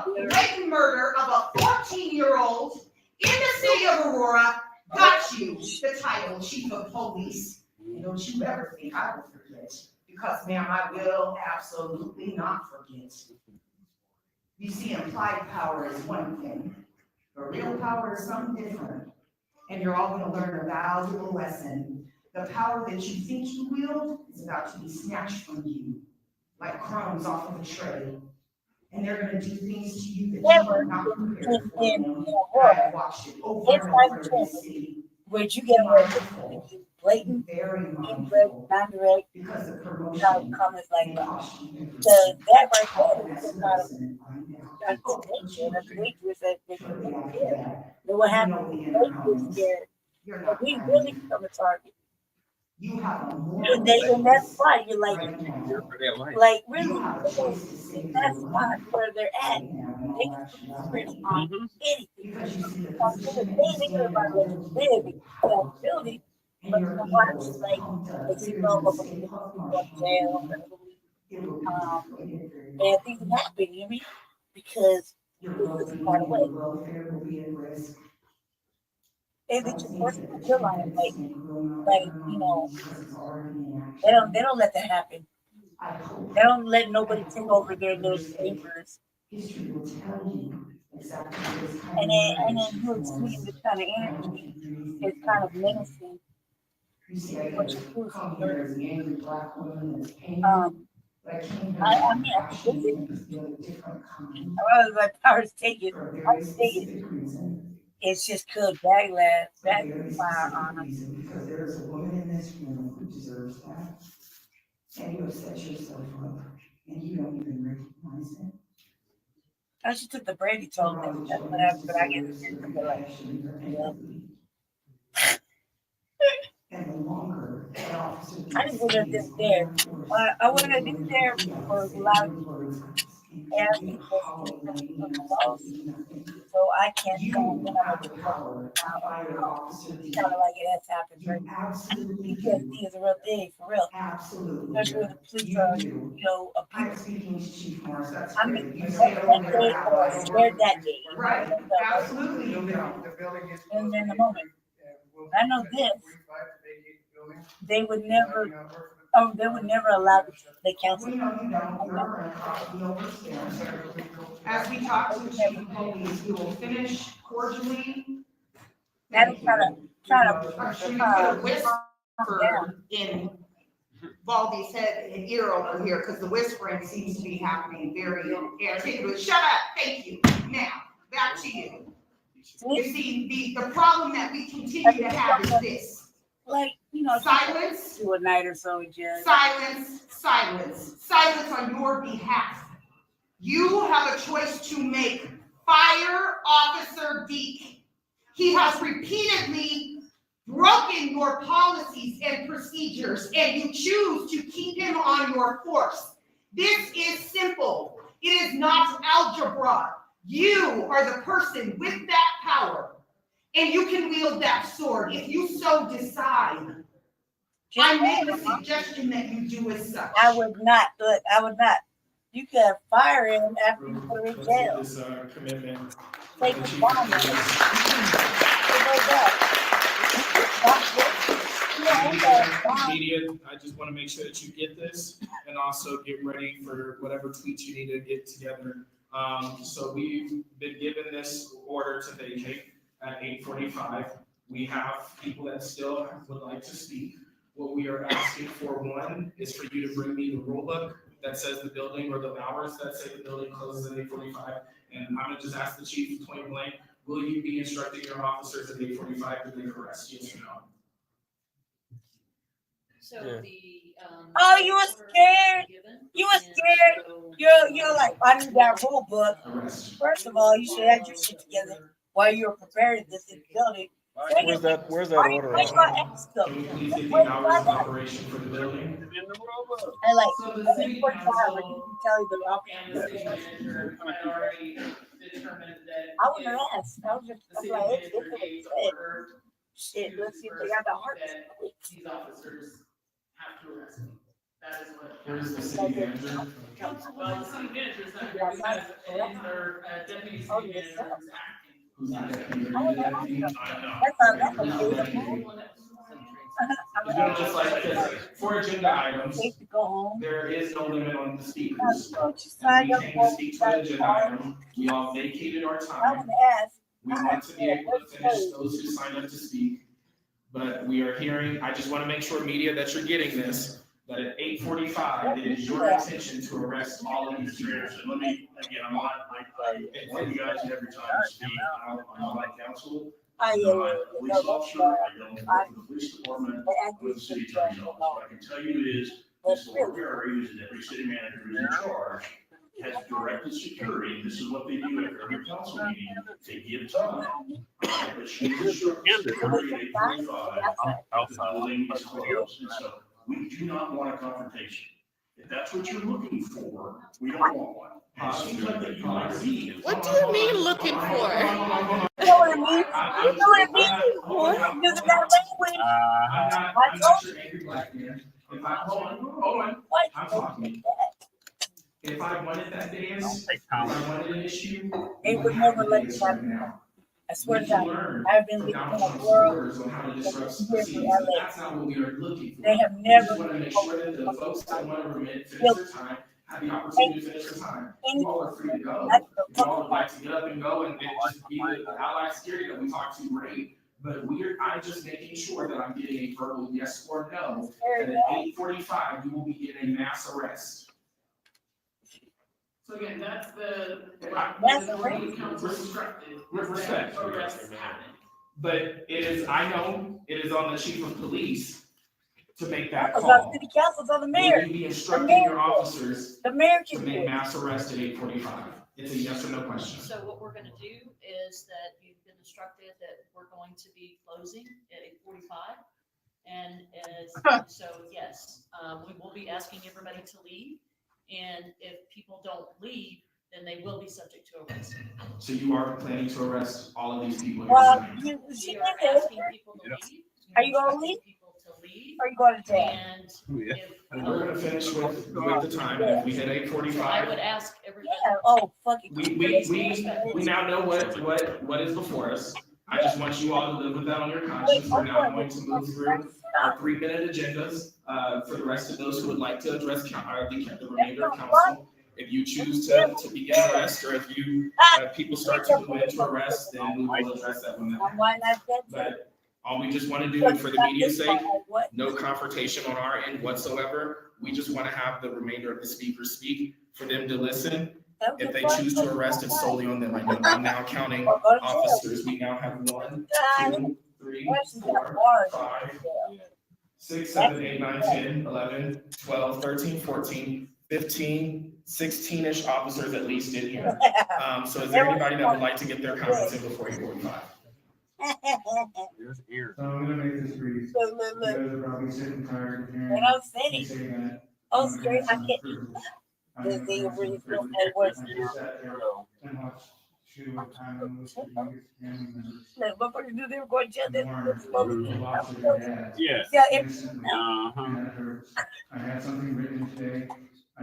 blatant murder of a 14-year-old in the city of Aurora got you the title chief of police. And don't you ever think I will forget, because ma'am, I will absolutely not forget. You see, implied power is one thing, but real power is something different. And you're all going to learn a valuable lesson. The power that you think you wield is about to be snatched from you, like crumbs off of a tray. And they're going to do things to you that you are not prepared for. I have watched it over and over in this city. Where you get blatant, indirect, non-direct, because the promotion comments like that. So that right there is kind of dangerous that they can get. Then what happened is that we really become a target. You have a and that's why you're like really, that's not where they're at. They can put on anything. They hear about it big, building, but you know what? It's like they see people jail, and things happen, you know, because this is part of it. And they just force them to realize, like, you know, they don't let that happen. They don't let nobody take over their little neighbors. And then you exceed this kind of energy. It's kind of menacing. You see, I got to come here as an angry Black woman that's pain. I mean, I was like, powers take it. It's just could backfire on them. Because there is a woman in this room who deserves that. And you have set yourself up, and you don't even recognize it. I just took the brandy told me that's what happened, but I guess it's like, and the longer that officer I didn't want to do there. I wanted to do there for a lot of asking for so I can't stand when I'm a power. Kind of like it has happened. Right? PTSD is a real thing, for real. Absolutely. Especially when the police are, you know, abusing. I mean, that day or scared that day. Right. Absolutely. And in the moment. I know this. They would never allow the council. As we talk to the chief of police, we will finish cordially. That'll try to I'm sure you could have whispered in Baldy's head and ear over here, because the whispering seems to be happening very articulate. Shut up, thank you. Now, back to you. You see, the problem that we continue to have is this. Like, you know, silence. Do a night or so, Judge. Silence on your behalf. You have a choice to make. Fire Officer Deek. He has repeatedly broken your policies and procedures, and you choose to keep him on your force. This is simple. It is not algebra. You are the person with that power, and you can wield that sword if you so decide. I make a suggestion that you do as such. I would not. Look, I would not. You can fire him after you put him in jail. This commitment. Take his bomb. Media, I just want to make sure that you get this and also get ready for whatever tweets you need to get together. So we've been given this order to vacate at 8:45. We have people that still would like to speak. What we are asking for, one, is for you to bring me the rule book that says the building, or the hours that say the building closes at 8:45. And I'm gonna just ask the chief point blank, will you be instructing your officers at 8:45 to make arrests? Yes or no? So the, Oh, you were scared. You were scared. You're like, I need that rule book. First of all, you should have your shit together while you were preparing this in the building. Where's that order? Why you gonna ask them? Can we please get the hours of operation for the building? I like, So the city 45, but you can tell you the and the city manager had already determined that. I wouldn't have asked. I was just The city like, manager gave the order. shit, let's see if they to got the heart. that these officers have to arrest me. That is what. Where's the city manager? Well, the city manager is not here because it's their deputy city manager is acting. Who's the deputy? Are you the deputy? You know, just like this, for agenda items, there is no limit on the speakers. And we came to speak to an agenda item. We all vacated our time. We want to be able to finish those who signed up to speak. But we are hearing, I just want to make sure, media, that you're getting this, that at 8:45, it is your intention to arrest all of these people. And let me, again, I thank you guys every time you speak. I'm on council. I'm not a police officer. I don't work for the police department or the city attorney's office. What I can tell you is, Ms. Laura Perry, who's the deputy city manager who's in charge, has directed security. This is what they do after every council meeting. They give time. But she instructed security at 8:45. The building is closed. And so we do not want a confrontation. If that's what you're looking for, we don't want one. And it seems like that you might be. What do you mean looking for? You know what I mean? You know what I mean? Because of that language. I'm not your angry black man. If I, hold on. I'm talking. If I wanted that dance, if I wanted an issue, They would never let you have it. I swear to God, I've been living in a world on how to disrupt here the in city. LA. That's not what we are looking for. They have We never. just want to make sure that the folks that want to finish their time have the opportunity to finish their time. You all are free to go. You all would like to get up and go and just be the ally security that we talked to, great. But I'm just making sure that I'm getting a verbal yes or no, that at 8:45, you will be getting a mass arrest. So again, that's the. That's the city council instructed. With respect. that arrests happen. But it is, I know, it is on the chief of police to make that It's call. on city council, it's on the mayor. Will you be instructing your officers The mayor to can make do it. mass arrest at 8:45? It's a yes or no question. So what we're gonna do is that you've been instructed that we're going to be closing at 8:45. And so, yes, we will be asking everybody to leave. And if people don't leave, then they will be subject to arrest. So you are planning to arrest all of these people? Well, We she are did asking people to leave. Are you gonna leave? People to leave. Or are you going to jail? And if. And we're gonna finish with the time. If we hit I 8:45. would ask everybody. Yeah, oh, fucking. We now know what is before us. I just want you all to live with that on your conscience. We're now going to move through our 3-minute agendas for the rest of those who would like to address the remainder of council. If you choose to begin arrest, or if people start to move into arrest, then we will address that one. But all we just want to do, and for the media's sake, no confrontation on our end whatsoever. We just want to have the remainder of the speakers speak, for them to listen. If they choose to arrest, it's solely on them. I know I'm now counting officers. We now have 1, 2, 3, 4, 5, 6, 7, 8, 9, 10, 11, 12, 13, 14, 15, 16-ish officers at least in here. So is there anybody that would like to get their comments in before 8:45? So I'm gonna make this brief. You guys are probably sick and tired of hearing When I'm me say that. Oh, straight, I can't. This thing really feels like worse. And watch shoot what time I'm listening to family members. Look, what we're gonna do, they were going to jail. They were Lots of their dads. Yeah. And it hurts. I had something written today. I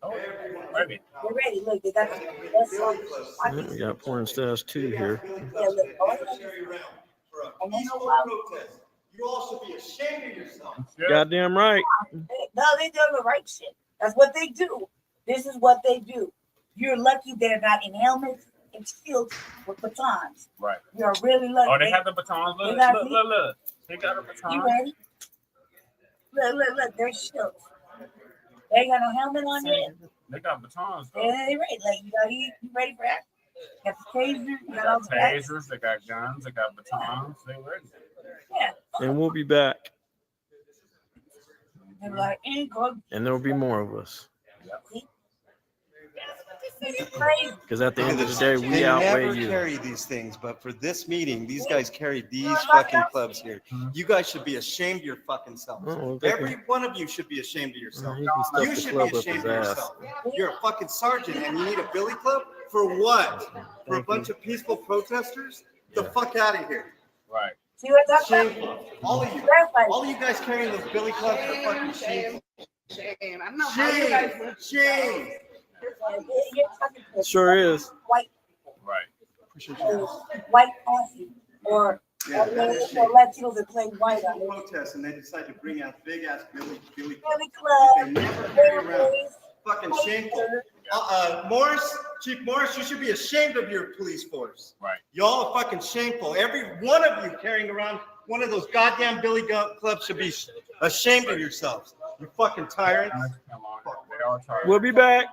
Ready. They're ready. Look, they got the We got Porn Stars 2 here. yeah, look, and they know why. You all should be ashamed of yourself. Goddamn right. No, they do the right shit. That's what they do. This is what they do. You're lucky they're not in helmets and shields with batons. Right. You're really lucky. Oh, they have the batons. Look. They got a baton. You ready? Look. They're shields. They ain't got no helmet on yet. They got batons. Though. Yeah, they ready. Like, you ready for that? You got the taser. You got all the tasers. They got guns. They got batons. They ready. Yeah. And we'll be back. They're like, and there'll be more of us. Because at the end of the day, we they outweigh never you. carry these things, but for this meeting, these guys carried these fucking clubs here. You guys should be ashamed of your fucking selves. Oh, Every one of you should be ashamed of yourself. He can stuff You the should club be up his ashamed of ass. yourself. You're a fucking sergeant and you need a billy club? For what? For a bunch of peaceful protesters? The fuck out of here. Right. See what that's Shameful. All of you guys carrying those billy clubs are fucking shameful. Shame. I don't know how you guys Shame. Shame. Sure is. White, Right. white coffee, or Latinos that play white on it. Protest and they decide to bring out big ass billy Billy club. Club. They never carry around. Fucking shameful. Morris, Chief Morris, you should be ashamed of your police force. Right. Y'all are fucking shameful. Every one of you carrying around one of those goddamn billy clubs should be ashamed of yourselves. You fucking tyrants. We'll be back.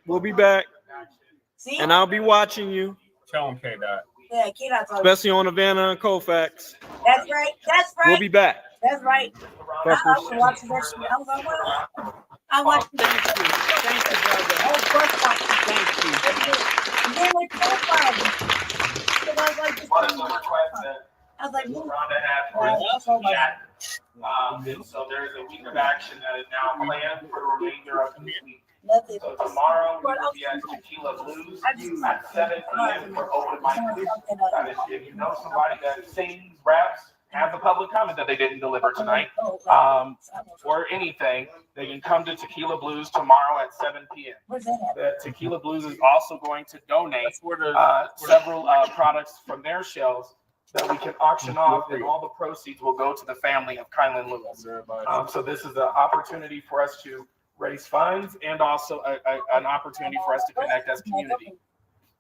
We'll be back. See? And I'll be watching you. Tell them, K-Dot. Yeah, K-Dot's always. Especially on Havana and Colfax. That's right. That's right. We'll be back. That's right. I was watching that shit. I was like, what? I watched that. Thank you, brother. Thank you. And then with profiling. I was like, I was like, Rhonda had for us chat. And so there's a week of action that is now planned for the remainder of this week. So tomorrow we will be at Tequila Blues at 7 p.m. for open mic. If you know somebody that sings, raps, has a public comment that they didn't deliver tonight, or anything, they can come to Tequila Blues tomorrow at 7 p.m. The Tequila Blues is also going to donate several products from their shelves that we can auction off, and all the proceeds will go to the family of Kilyn Lewis. So this is an opportunity for us to raise funds and also an opportunity for us to connect as a community.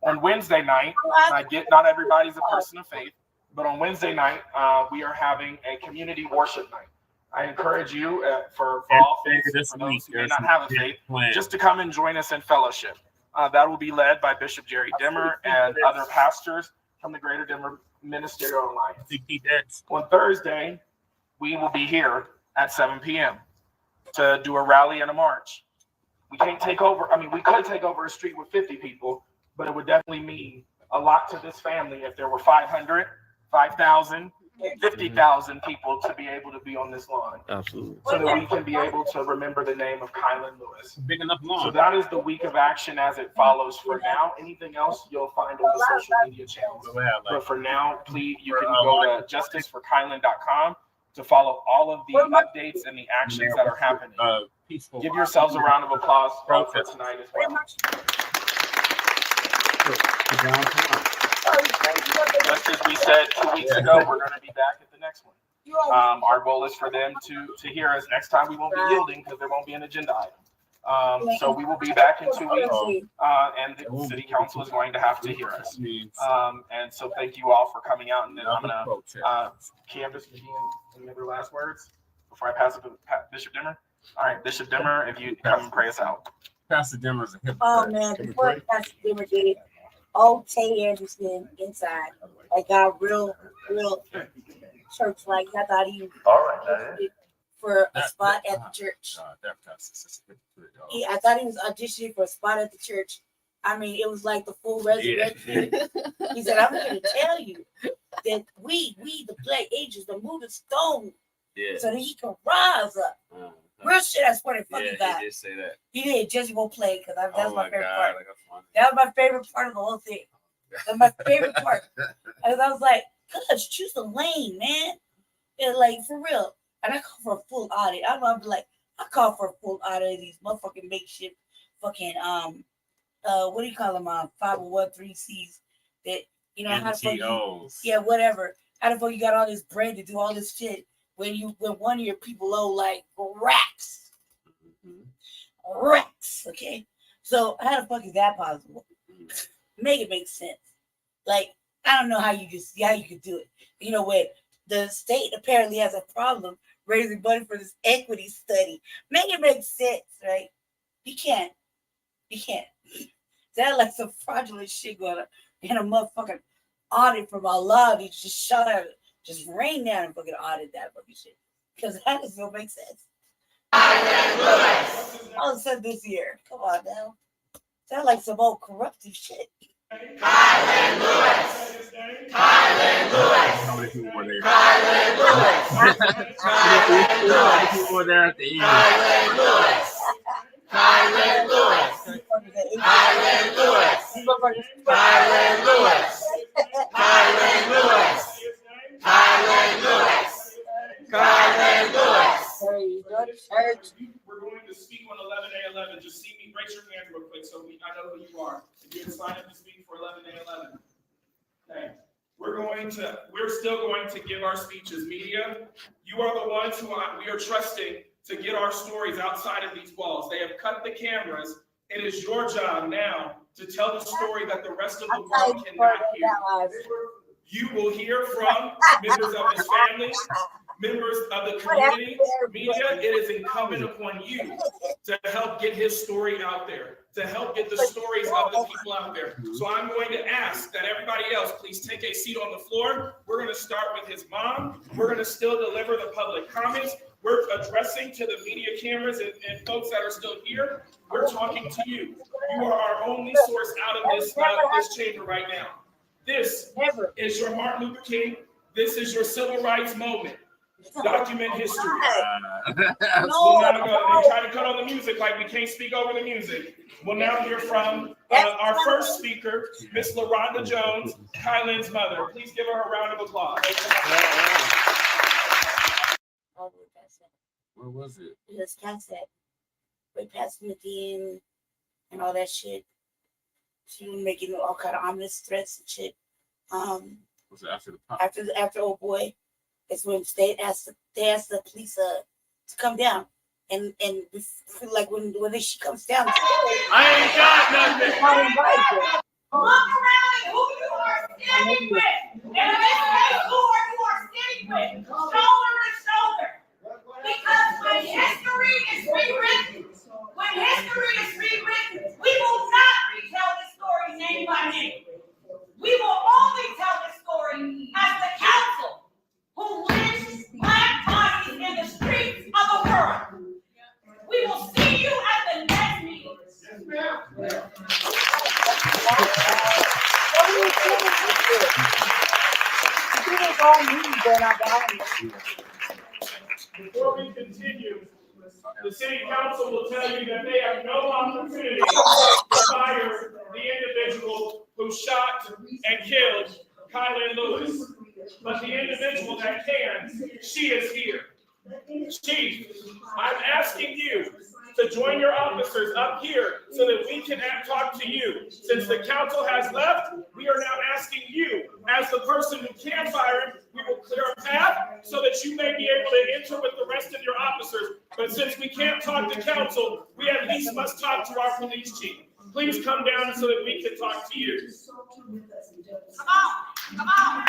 On Wednesday night, I get not everybody's a person of faith, but on Wednesday night, we are having a community worship night. I encourage you for all faiths, for those who may not have a faith, just to come and join us in fellowship. That will be led by Bishop Jerry Dimmer and other pastors from the Greater Denver Ministerial Alliance. On Thursday, we will be here at 7 p.m. to do a rally and a march. We can't take over. I mean, we could take over a street with 50 people, but it would definitely mean a lot to this family if there were 500, 5,000, 50,000 people to be able to be on this lawn. Absolutely. So that we can be able to remember the name of Kilyn Lewis. Big enough lawn. So that is the week of action as it follows for now. Anything else you'll find on the social media channels. But for now, please, you can go to justiceforkilyn.com to follow all of the updates and the actions that are happening. Give yourselves a round of applause for tonight as well. Just as we said 2 weeks ago, we're going to be back at the next one. Our goal is for them to hear us. Next time we won't be yielding because there won't be an agenda item. So we will be back in 2 weeks, and the city council is going to have to hear us. And so thank you all for coming out. And then I'm going to canvass any other last words before I pass it to Bishop Dimmer. All right, Bishop Dimmer, if you come and pray us out. Pastor Dimmer's a hypocrite. oh man, before Pastor Dimmer did, old Tay Anderson inside, like got real church like. I thought he was for a spot at the church. I thought he was auditioning for a spot at the church. I mean, it was like the full resurrection. He said, I'm going to tell you that we the black angels, to move the stone so that he can rise up. Real shit, I swear to fucking God. He did say that. He did. Jesse won't play because that's my favorite part. Like That was my favorite part of the whole thing. That's my favorite part. And I was like, gosh, choose a lane, man. And like, for real. And I call for a full audit. I'm like, I call for a full audit of these motherfucking makeshift fucking what do you call them? 501(c)(3)s that how the fuck you, whatever. How the fuck you got all this bread to do all this shit when one of your people owe like racks, okay? So how the fuck is that possible? Make it make sense. Like I don't know how you could do it. You know what? The state apparently has a problem raising money for this equity study. Make it make sense, right? You can't. That like some fraudulent shit going on in a motherfucking audit from Allah. They just shut out, just rain down and fucking audit that fucking shit. Because that doesn't make sense. All of a sudden this year. Come on now. Sound like some old corruptive shit. Kilyn Lewis. Kilyn Lewis. How many people were there? Kilyn Lewis. How many people were there at the end? Kilyn Lewis. Kilyn Lewis. Kilyn Lewis. Kilyn Lewis. Kilyn Lewis. Kilyn Lewis. Kilyn Lewis. We're going to speak on 11A11. Just see me, raise your hand real quick so I know who you are. If you can sign up to speak for 11A11. Okay. We're still going to give our speeches. Media, you are the ones who we are trusting to get our stories outside of these walls. They have cut the cameras. It is your job now to tell the story that the rest of the world cannot hear. You will hear from members of his family, members of the community, media. It is incumbent upon you to help get his story out there, to help get the stories of the people out there. So I'm going to ask that everybody else please take a seat on the floor. We're going to start with his mom. We're going to still deliver the public comments. We're addressing to the media cameras and folks that are still here. We're talking to you. You are our only source out of this chamber right now. This is your Martin Luther King. This is your civil rights moment. Document history. We'll now go. They try to cut on the music like we can't speak over the music. We'll now hear from our first speaker, Miss LaRonda Jones, Kilyn's mother. Please give her a round of applause. Where was it? It was Sunset. We passed Medine and all that shit. She was making all kind of ominous threats and shit. Was it after the pop? After old boy, it's when they asked the police to come down, and like when she comes down, I ain't got nothing. Look around at who you are standing with, and in this case, who you are standing with, shoulder to shoulder. Because when history is rewritten, we will not retell the story name by name. We will only tell the story as the council who lynched Black bodies in the streets of Aurora. We will see you at the next meeting. Before we continue, the city council will tell you that they have no opportunity to fire the individual who shot and killed Kilyn Lewis. But the individual that can, she is here. Chief, I'm asking you to join your officers up here so that we can talk to you. Since the council has left, we are now asking you, as the person who can fire him, we will clear a path so that you may be able to enter with the rest of your officers. But since we can't talk to council, we at least must talk to our police chief. Please come down so that we can talk to you. Come on.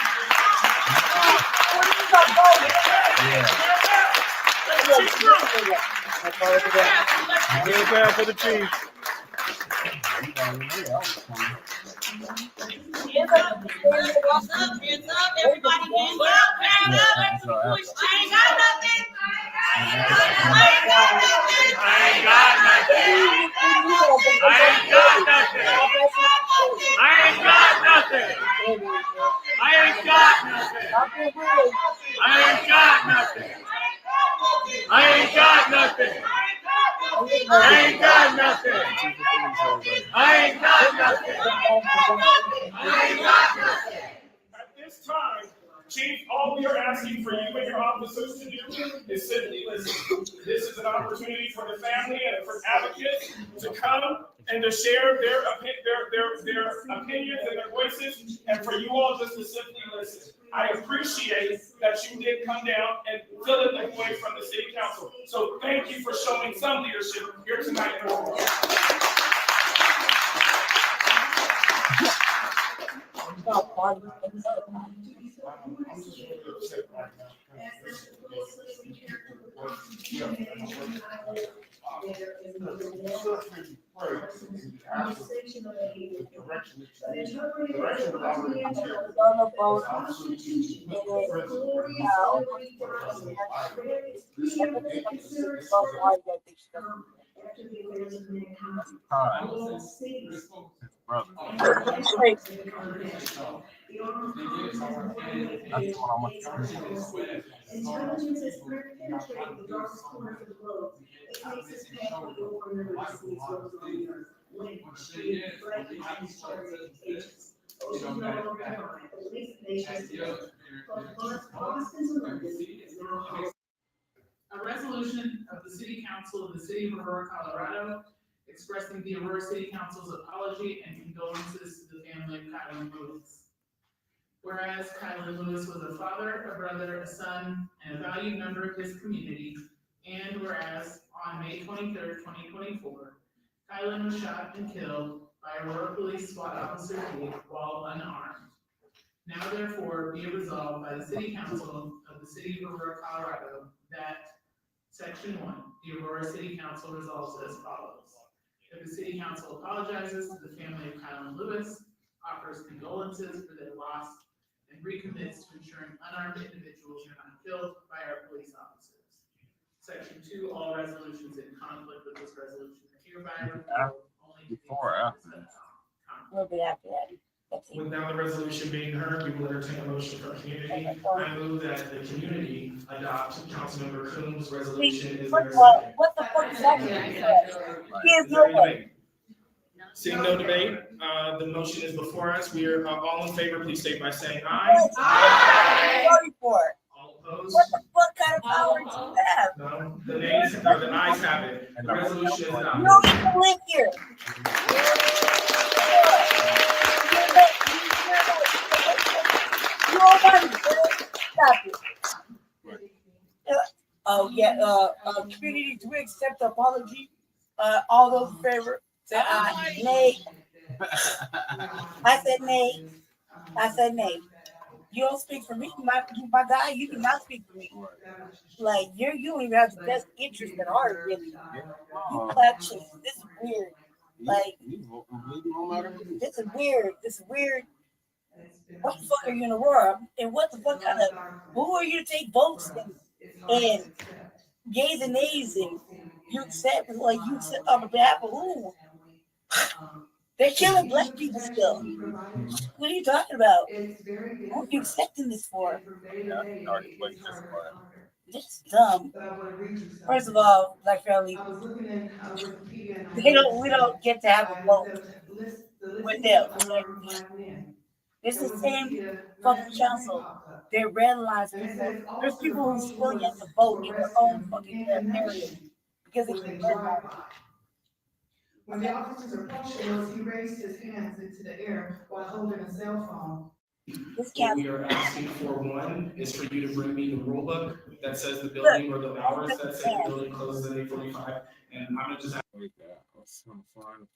Give it down for the chief. Hands up, everybody, hands up. I ain't got nothing. At this time, Chief, all we are asking for you and your officers to do is simply listen. This is an opportunity for the family and for advocates to come and to share their opinions and their voices, and for you all just to simply listen. I appreciate that you did come down and fill in the void from the city council. So thank you for showing some leadership here tonight in Aurora. Intelligence is penetrating the darkest corners of the globe. It makes us pay for the war universities goes on the earth. When she is threatening and starting agents. Oceans no longer combined, but at least the nations together. From Boston to London is now A resolution of the City Council of the City of Aurora, Colorado, expressing the Aurora City Council's apology and condolences to the family of Kilyn Lewis. Whereas Kilyn Lewis was a father, a brother, a son, and a valued member of his community, and whereas on May 23rd, 2024, Kilyn was shot and killed by Aurora Police SWAT officer while unarmed. Now therefore be it resolved by the City Council of the City of Aurora, Colorado, that Section 1, the Aurora City Council resolves as follows. That the City Council apologizes to the family of Kilyn Lewis, offers condolences for their loss, and recommits to ensuring unarmed individuals are not killed by our police officers. Section 2, all resolutions in conflict with this resolution are hereby repealed only to before or after. A little bit after that. With now the resolution being heard, we will entertain a motion for community. I move that the community adopt Councilmember Coombs' resolution. Is there a second? What the fuck is that? Is there any debate? Seeing no debate, the motion is before us. We are all in favor. Please state by saying aye. Aye. All opposed? What the fuck kind of power do you have? No, the nays or the ayes have it. The resolution is adopted. You don't even live here. Stop it. Oh yeah, community, do we accept the apology? All those in favor, say aye. Nay. I said nay. I said nay. You don't speak for me, my guy. You do not speak for me. Like you don't even have the best interest at heart, really. You clap cheeks. This is weird. Like this is weird. This is weird. What the fuck are you in Aurora? And what the fuck kind of who are you to take votes and gays and nays and you accept like you accept on behalf of who? They're killing black people still. What are you talking about? What are you accepting this for? This is dumb. First of all, black family, we don't get to have a vote with them. It's the same fucking council. They're red lines people. There's people who still yet to vote in their own fucking area because they keep red lines. When the officers approached him, he raised his hands into the air while holding a cell phone. What we are asking for one is for you to bring me the rule book that says the building or the hours that say the building closes at 8:45. And I'm gonna just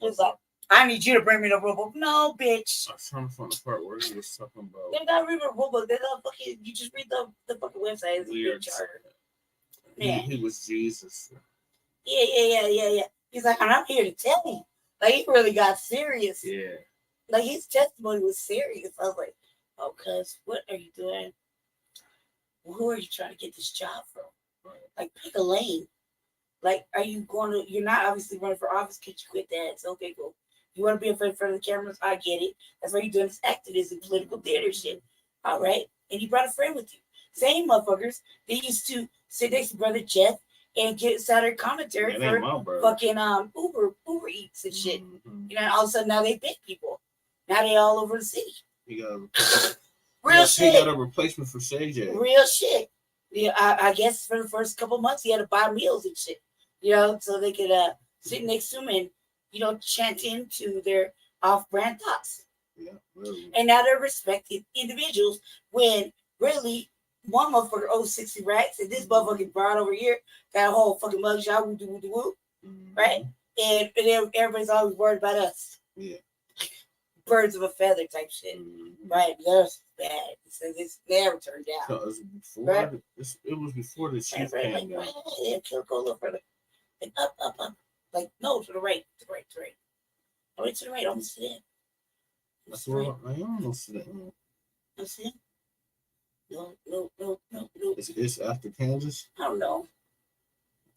It's like, I need you to bring me the rule book. No, bitch. I'm trying to find the part where he was talking about. They're not reading the rule book. They're not fucking. You just read the fucking website. It's weird. charter. He was Jesus. Yeah. He's like, I'm here to tell you. Like, he really got serious. Yeah. Like, his testimony was serious. I was like, oh, cuz, what are you doing? Who are you trying to get this job from? Like, pick a lane. Like, are you going to, you're not obviously running for office. Could you quit that? It's okay, cool. You want to be in front of the cameras? I get it. That's why you're doing this activism, political theater shit. All right. And you brought a friend with you. Same motherfuckers. They used to sit next to Brother Jeff and get Saturday commentary for fucking Uber Eats and shit. You know, all of a sudden now they big people. Now they all over the city. Real shit. He got a replacement for CJ. Real shit. Yeah, I guess for the first couple months he had to buy meals and shit. So they could sit next to him and chant into their off-brand thoughts. Yeah, really. And now they're respected individuals when really one motherfucker owes 60 racks and this motherfucker brought over here got a whole fucking mugshot, woo, right? And then everybody's always worried about us. Yeah. Birds of a feather type shit. Right? That's bad. So this never turned out. So it was before, right? It was before the chief right, came down. Right. Yeah, go a little further. And up. Like, no, to the right. To the right. Oh, to the right, almost to the end. That's where I am almost to the end. That's it? No. It's after Kansas? I don't know.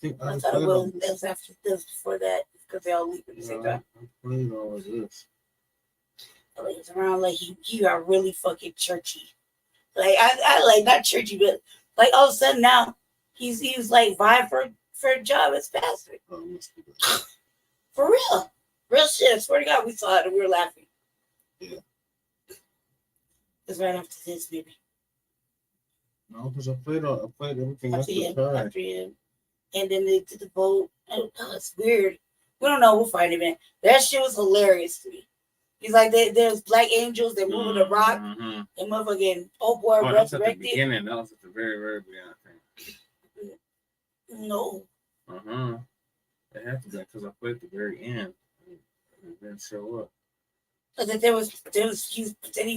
I thought it was after this, before that, because they all leave at the same time. I played all of this. Like, it's around like you are really fucking churchy. Like I like not churchy, but like all of a sudden now he was like vying for a job as pastor. For real shit. I swear to God, we saw it and we were laughing. Yeah. It's right after this, maybe. No, because I played everything After time. him. And then they did the vote. Oh, it's weird. We don't know. We'll find it, man. That shit was hilarious to me. He's like, there's black angels. They're moving the rock. And motherfucking old boy That was at the resurrected. beginning. That was at the very, very beginning, I think. No. It had to be because I played at the very end. It didn't show up. But that he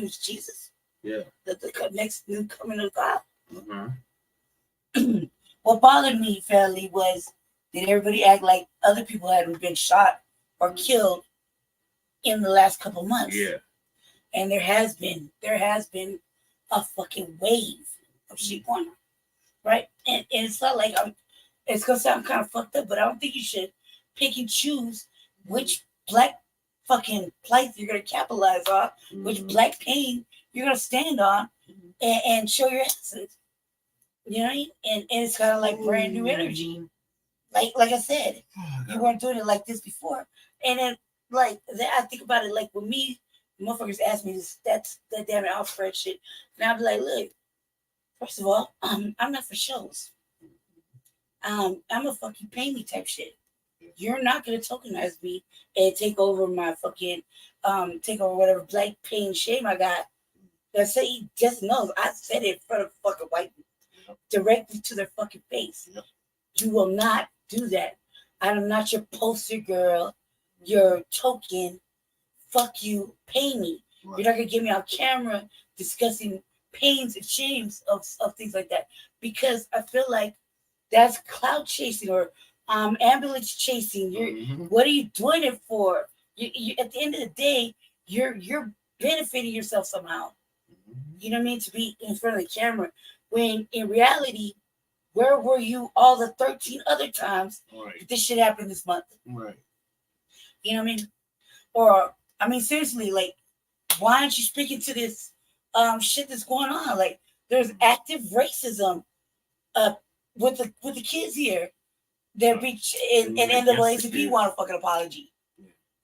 was Jesus. Yeah. That the next new coming of God. What bothered me, family, was that everybody act like other people hadn't been shot or killed in the last couple months. Yeah. And there has been a fucking wave of shit going on. Right? And it's not like it's gonna sound kind of fucked up, but I don't think you should pick and choose which black fucking plight you're gonna capitalize on, which black pain you're gonna stand on and show your asses. You know what I mean? And it's kind of like brand new energy. Like I said, you weren't doing it like this before. And then I think about it like with me, motherfuckers ask me that damn Alfred shit. And I'll be like, look, first of all, I'm not for shows. I'm a fucking pay me type shit. You're not gonna tokenize me and take over my fucking take over whatever black pain shame I got. That say he just knows I said it in front of fucking white people. Directly to their fucking face. You will not do that. I'm not your poster girl, your token. Fuck you, pay me. Right. You're not gonna get me on camera discussing pains and shames of things like that. Because I feel like that's clout chasing or ambulance chasing. What are you doing it for? You at the end of the day, you're benefiting yourself somehow. You know what I mean? To be in front of the camera. When in reality, where were you all the 13 other times this shit happened this month? Right. You know what I mean? Or, I mean, seriously, like, why aren't you speaking to this shit that's going on? Like, there's active racism with the kids here. They're and NAACP want a fucking apology.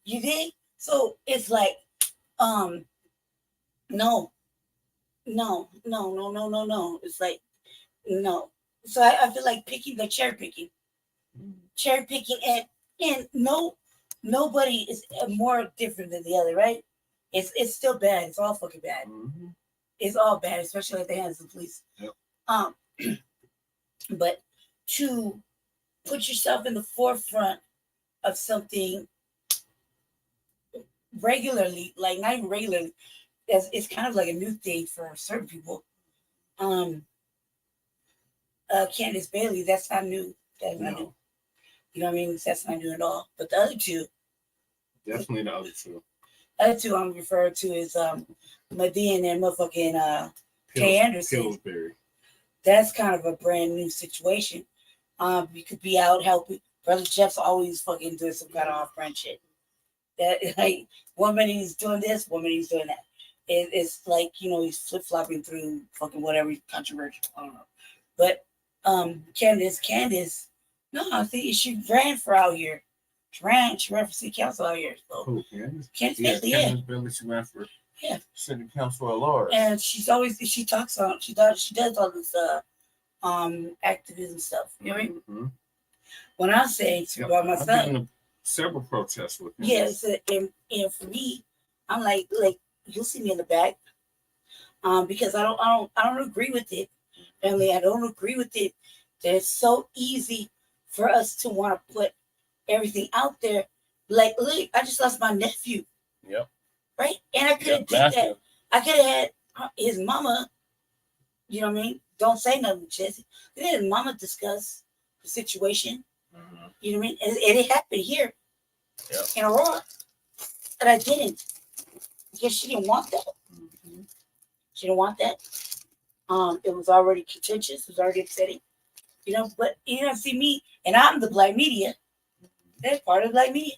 You think? So it's like, no. It's like, no. So I feel like cherry picking, and nobody is more different than the other, right? It's still bad. It's all fucking bad. It's all bad, especially at the hands of the police. Yep. But to put yourself in the forefront of something regularly, like not even regularly. It's kind of like a new thing for certain people. Candace Bailey, that's not new. That's not new. You know what I mean? That's not new at all. But the other two. Definitely the other two. Other two I'm referring to is Medina and motherfucking Kay Anderson. Pillsbury. That's kind of a brand new situation. You could be out helping. Brother Jeff's always fucking doing some kind of off-brand shit. That like one minute he's doing this, one minute he's doing that. It's like, he's flip-flopping through fucking whatever controversial. I don't know. But Candace, no, I think she ran for out here. She ran for city council out here. So. Cool, Candace? Candace Bailey, yeah. Candace Bailey, she ran for Yeah. City council at large. And she does all this activism stuff. You know what I mean? Mm-hmm. When I say about my I've son, been to several protests with him. yes, and for me, I'm like you'll see me in the back, because I don't agree with it. Family, I don't agree with it. That it's so easy for us to want to put everything out there. Like, look, I just lost my nephew. Yep. Right? And I could have did that. I could have had his mama, you know what I mean? Don't say nothing, Jesse. Could have his mama discuss the situation. Mm-hmm. You know what I mean? And it happened here in Aurora. And I didn't. Because she didn't want that. Mm-hmm. She didn't want that. It was already contentious. It was already upsetting. You know, but you don't see me, and I'm the black media. That's part of the black media.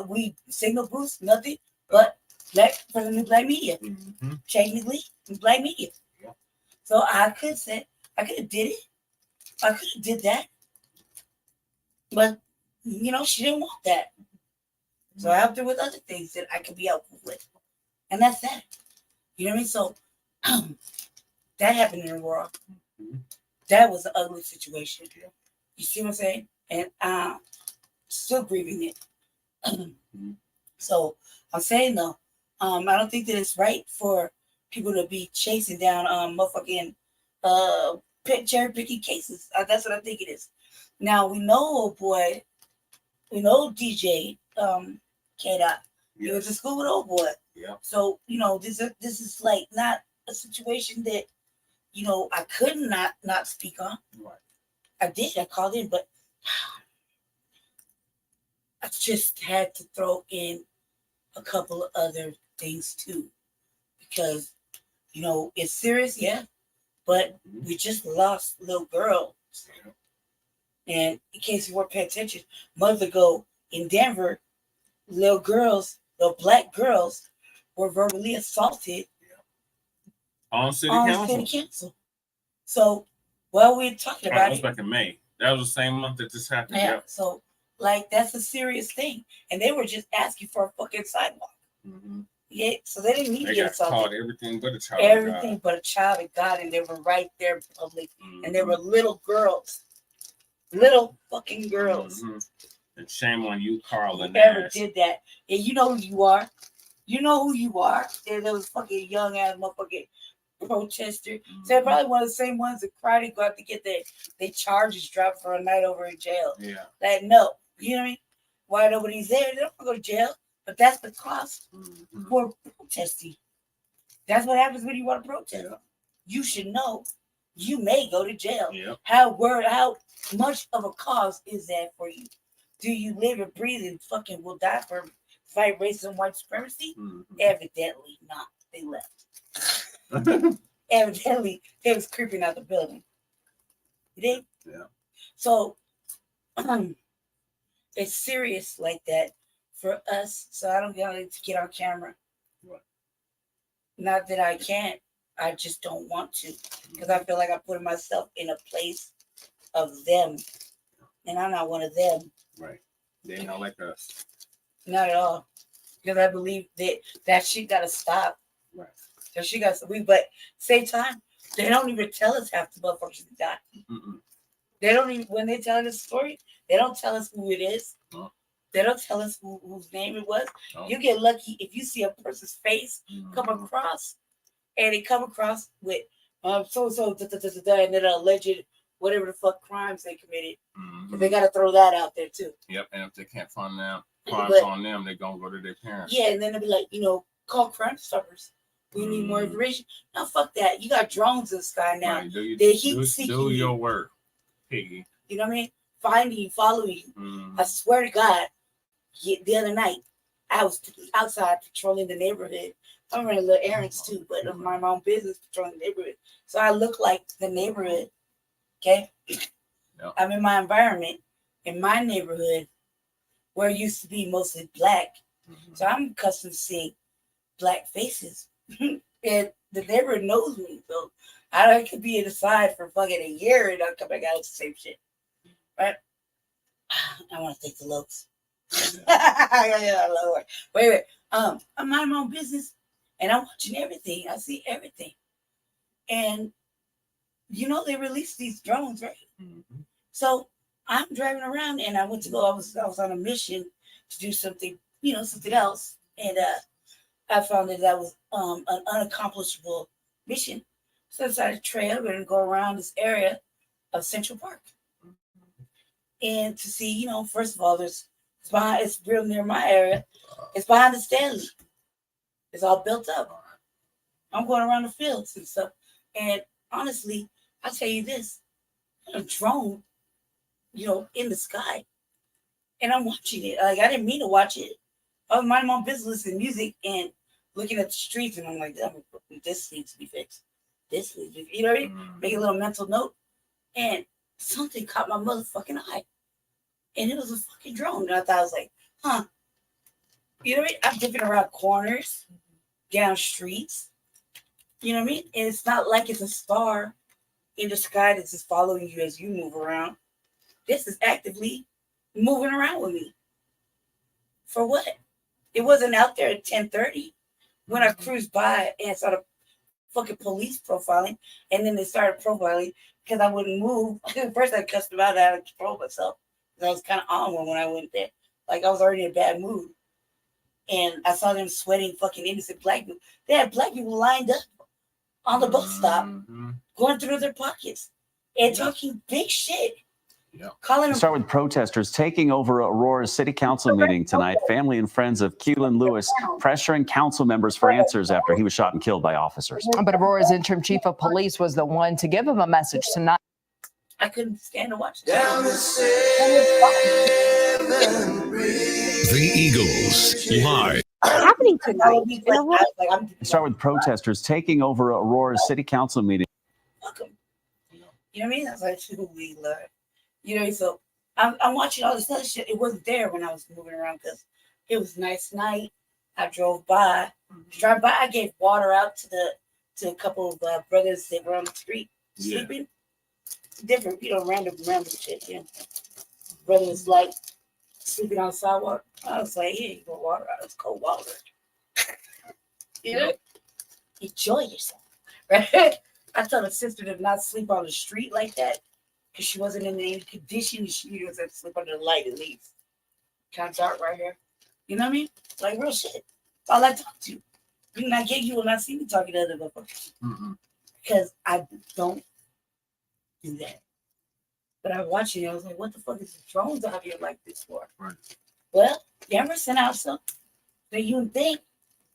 We signal boost, nothing but black for the new black media. Mm-hmm. Technically, black media. Yeah. So I could have did it. I could have did that. But, you know, she didn't want that. So I helped her with other things that I could be helpful with. And that's that. You know what I mean? So that happened in Aurora. Mm-hmm. That was an ugly situation. You see what I'm saying? And I'm still grieving it. So I'm saying though, I don't think that it's right for people to be chasing down motherfucking cherry picking cases. That's what I think it is. Now we know, old boy, we know DJ K-Dot. He went to school with old boy. Yeah. So you know this is like not a situation that, you know, I could not speak on. Right. I did. I called in, but I just had to throw in a couple of other things too, because, you know, it's serious, yeah, but we just lost little girl. And in case you weren't paying attention, months ago in Denver, little black girls were verbally assaulted on city council. So, while we're talking about it was back in May. That was the same month that this happened. Yeah. So, like, that's a serious thing, and they were just asking for a fucking sidewalk. Mm-hmm. Yeah. So they didn't need to get assaulted. Called everything but a child. Everything but a child of God, and they were right there in public, and they were little girls, little fucking girls. Mm-hmm. And shame on you, Carl. Whoever did that, and you know who you are. You know who you are. And there was fucking young ass motherfucking protester. Mm-hmm. So they're probably one of the same ones that cried and go out to get their charges dropped for a night over in jail. Yeah. Like, no. You know what I mean? Why nobody's there? They don't go to jail. But that's the cost for protesting. That's what happens when you want to protest. Yeah. You should know you may go to jail. Yep. How much of a cause is that for you? Do you live and breathe and fucking will die for fight racism, white supremacy? Mm-hmm. Evidently not. They left. Evidently, they was creeping out the building. You did? Yeah. So it's serious like that for us. So I don't get to get on camera. What? Not that I can't. I just don't want to, because I feel like I'm putting myself in a place of them, and I'm not one of them. Right. They're not like us. Not at all. Because I believe that shit got to stop. Right. So she got to, but same time, they don't even tell us half the motherfuckers that died. Mm-mm. They don't even, when they tell us the story, they don't tell us who it is. Oh. They don't tell us whose name it was. Oh. You get lucky if you see a person's face come across, and they come across with so-so, and then alleged whatever the fuck crimes they committed. Mm-hmm. They got to throw that out there too. Yep, and if they can't find them, crimes on them, they're going to go to their parents. Yeah, and then they'll be like, call Crime Stoppers. We need more information. No, fuck that. You got drones in the sky now. Right, do your work, piggy. You know what I mean? Finding you, following you. Mm-hmm. I swear to God, the other night, I was outside patrolling the neighborhood. I'm running little errands too, but I'm my own business patrolling the neighborhood. So I look like the neighborhood. Okay? Yep. I'm in my environment, in my neighborhood, where it used to be mostly black. Mm-hmm. So I'm accustomed to seeing black faces. And the neighborhood knows me. So I could be inside for fucking a year and I'll come back out with the same shit. Right? I want to thank the Lord. Yeah, Lord. Wait. I'm minding my own business. And I'm watching everything. I see everything. And you know they released these drones, right? Mm-hmm. So I'm driving around and I went to go, I was on a mission to do something, something else. And I found that was an unaccomplishable mission. So I decided to trail, we're gonna go around this area of Central Park. And to see, first of all, it's real near my area. It's behind the Stanley. It's all built up. I'm going around the fields and stuff. And honestly, I'll tell you this, a drone, in the sky. And I'm watching it. Like, I didn't mean to watch it. I was minding my business and music and looking at the streets. And I'm like, this needs to be fixed. This needs to be, what I mean? Make a little mental note. And something caught my motherfucking eye. And it was a fucking drone. And I thought, I was like, huh. You know what I mean? I'm dipping around corners, down streets. You know what I mean? And it's not like it's a star in the sky that's just following you as you move around. This is actively moving around with me. For what? It wasn't out there at 10:30 when I cruised by and saw the fucking police profiling. And then they started profiling because I wouldn't move. First I cussed them out. I had to control myself. I was kind of on one when I went there. Like I was already in a bad mood. And I saw them sweating fucking innocent black people. They had black people lined up on the bus stop, going through their pockets and talking big shit. Calling them. Start with protesters taking over Aurora's city council meeting tonight. Family and friends of Kilyn Lewis pressuring council members for answers after he was shot and killed by officers. But Aurora's interim chief of police was the one to give him a message tonight. I couldn't stand to watch it. Down the 7 bridge. The Eagles live. Happening tonight. Start with protesters taking over Aurora's city council meeting. Welcome. You know what I mean? I was like, we love. So I'm watching all this other shit. It wasn't there when I was moving around because it was a nice night. I drove by. I gave water out to a couple of brothers that were on the street sleeping. Different, random shit. Brother was like sleeping on the sidewalk. I was like, here you go, water out. It's cold water. Enjoy yourself, right? I told a sister to not sleep on the street like that because she wasn't in any condition. She was to sleep under the light at least. Kind of dark right here. You know what I mean? Like real shit. All I talk to you. You will not see me talking to other motherfuckers. Because I don't do that. But I was watching it, I was like, what the fuck is the drones out here like this for? Right. Well, you ever sent out something that you would think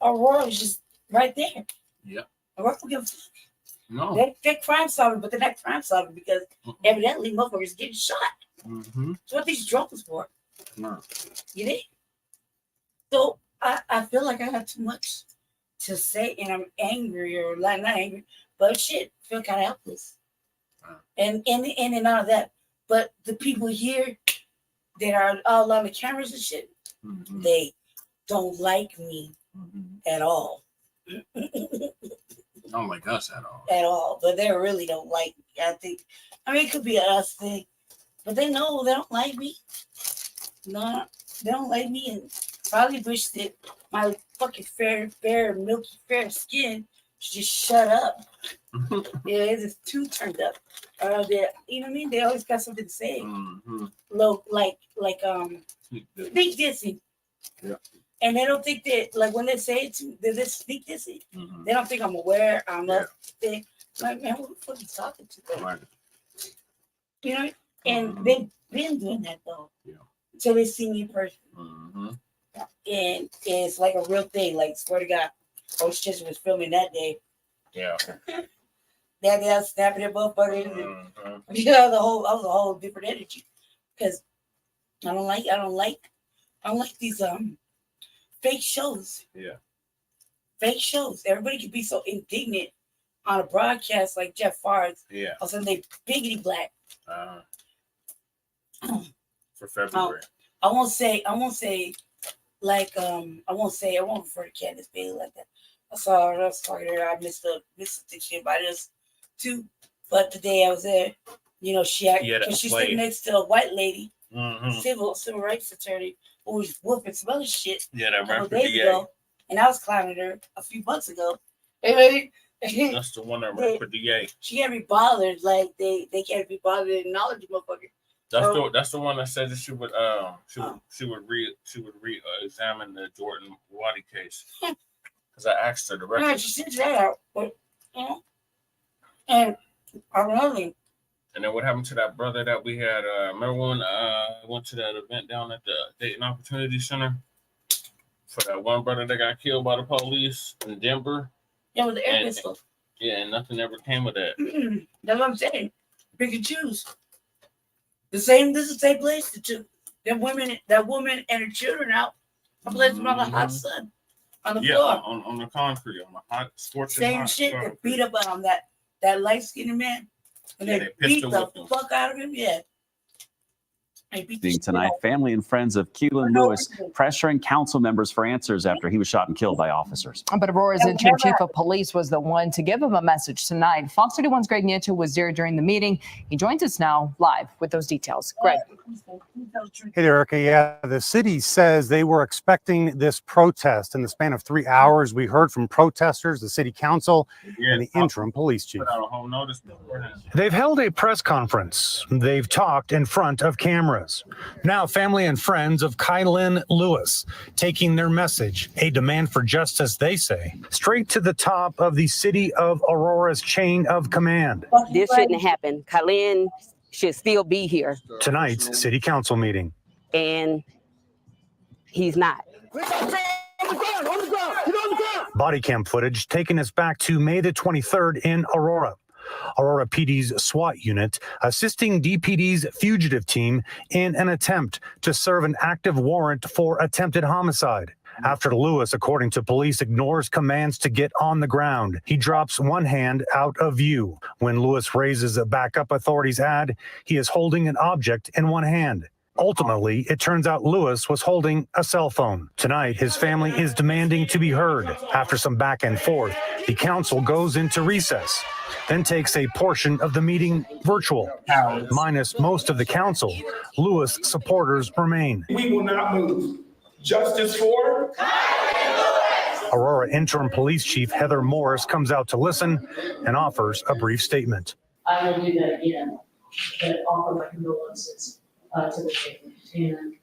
Aurora was just right there? Yeah. Aurora don't give a fuck. No. They're crime solving, but they're not crime solving because evidently motherfuckers getting shot. So what these drones for? No. You know? So I feel like I have too much to say and I'm angry or like not angry, but shit, feel kind of helpless. And all of that. But the people here that are all on the cameras and shit, they don't like me at all. Don't like us at all. At all. But they really don't like me. It could be an us thing. But they know they don't like me. No, they don't like me and probably wish that my fucking fair, milky, fair skin should just shut up. It's just too turned up. You know what I mean? They always got something to say. Low, like speak dissy. Yeah. And they don't think that, like when they say it to, they just speak dissy. They don't think I'm aware. I'm up. They like, man, who the fuck are you talking to? Right. You know, and they've been doing that though. Until they see me in person. And it's like a real thing. Like, swear to God, Coach Chester was filming that day. Yeah. That day I was snapping at motherfuckers. I was a whole different energy. Because I don't like these fake shows. Yeah. Fake shows. Everybody can be so indignant on a broadcast like Jeff Favre's. Yeah. All of a sudden they biggity black. For February. I won't refer to Candace Bailey like that. I saw her, I was talking to her, I missed the shit about this too. But the day I was there, she's sitting next to a white lady, civil rights attorney, who was whooping some other shit. Yeah, that a couple days ago. and I was climbing her a few months ago. That's the one that ran for DA. She can't be bothered. Like they can't be bothered to acknowledge the motherfucker. That's the one that said that she would examine the Jordan Wadi case. Because I asked her directly. Yeah, she said that out, but and ironically. And then what happened to that brother that we had? Remember when went to that event down at the Dayton Opportunity Center for that one brother that got killed by the police in Denver? Yeah, with the air pistol. Yeah, and nothing ever came of that. That's what I'm saying. Pick and choose. This is the same place that woman and her children out. A place from the hot sun on the floor. On the concrete, on the hot scorching Same hot shit concrete. that beat up on that light skinned man. And they beat the fuck out of him. Yeah. Tonight, family and friends of Kilyn Lewis pressuring council members for answers after he was shot and killed by officers. But Aurora's interim chief of police was the one to give him a message tonight. Fox 31's Greg Nieto was there during the meeting. He joins us now live with those details. Greg. Hey there, Erica. Yeah, the city says they were expecting this protest in the span of 3 hours. We heard from protesters, the city council, and the interim police chief. They've held a press conference. They've talked in front of cameras. Now, family and friends of Kilyn Lewis taking their message, a demand for justice, they say, straight to the top of the city of Aurora's chain of command. This shouldn't happen. Kilyn should still be here. Tonight's city council meeting. And he's not. Body cam footage taking us back to May the 23rd in Aurora. Aurora PD's SWAT unit assisting DPD's fugitive team in an attempt to serve an active warrant for attempted homicide. After Lewis, according to police, ignores commands to get on the ground, he drops one hand out of view. When Lewis raises a backup, authorities add he is holding an object in one hand. Ultimately, it turns out Lewis was holding a cell phone. Tonight, his family is demanding to be heard. After some back and forth, the council goes into recess, then takes a portion of the meeting virtual. Minus most of the council, Lewis supporters remain. We will not move. Justice for Aurora Interim Police Chief Heather Morris comes out to listen and offers a brief statement. I will do that again, but offer my condolences to the family. And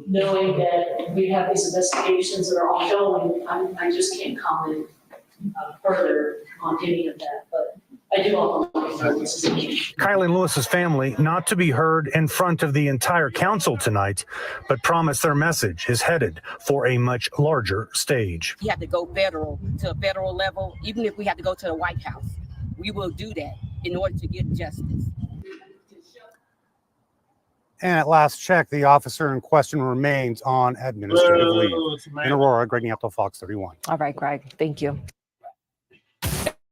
knowing that we have these investigations that are ongoing, I just can't comment further on any of that, but I do offer my condolences. Kilyn Lewis's family not to be heard in front of the entire council tonight, but promise their message is headed for a much larger stage. We have to go federal, to a federal level. Even if we have to go to the White House, we will do that in order to get justice. And at last check, the officer in question remains on administrative leave. In Aurora, Greg Nieto, Fox 31. All right, Greg. Thank you.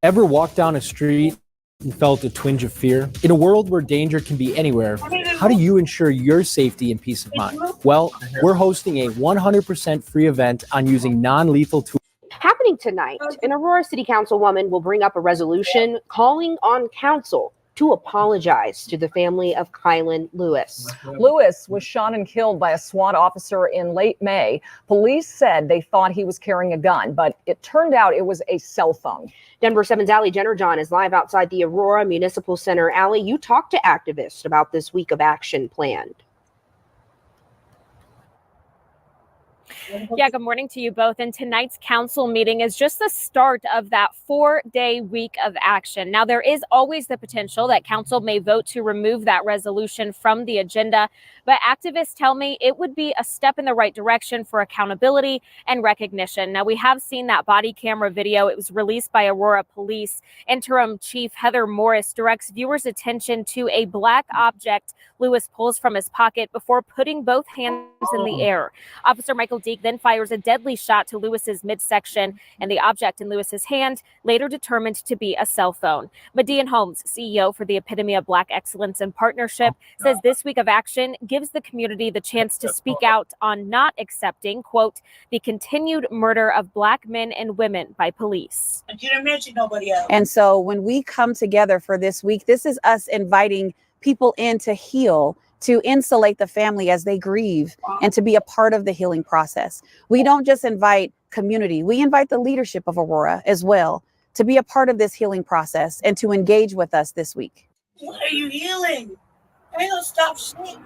Ever walked down a street and felt a twinge of fear? In a world where danger can be anywhere, how do you ensure your safety and peace of mind? Well, we're hosting a 100% free event on using non-lethal tools. Happening tonight, an Aurora City Councilwoman will bring up a resolution calling on council to apologize to the family of Kilyn Lewis. Lewis was shot and killed by a SWAT officer in late May. Police said they thought he was carrying a gun, but it turned out it was a cell phone. Denver 7's Allie Jennerjohn is live outside the Aurora Municipal Center. Allie, you talked to activists about this week of action planned. Yeah, good morning to you both. And tonight's council meeting is just the start of that 4-day week of action. Now, there is always the potential that council may vote to remove that resolution from the agenda, but activists tell me it would be a step in the right direction for accountability and recognition. Now, we have seen that body camera video. It was released by Aurora Police. Interim Chief Heather Morris directs viewers' attention to a black object Lewis pulls from his pocket before putting both hands in the air. Officer Michael Deek then fires a deadly shot to Lewis's midsection, and the object in Lewis's hand later determined to be a cell phone. Median Holmes, CEO for the Epitome of Black Excellence and Partnership, says this week of action gives the community the chance to speak out on not accepting, quote, the continued murder of Black men and women by police. I didn't mention nobody else. And so when we come together for this week, this is us inviting people in to heal, to insulate the family as they grieve, and to be a part of the healing process. We don't just invite community, we invite the leadership of Aurora as well to be a part of this healing process and to engage with us this week. What are you healing? Ain't no stop shit.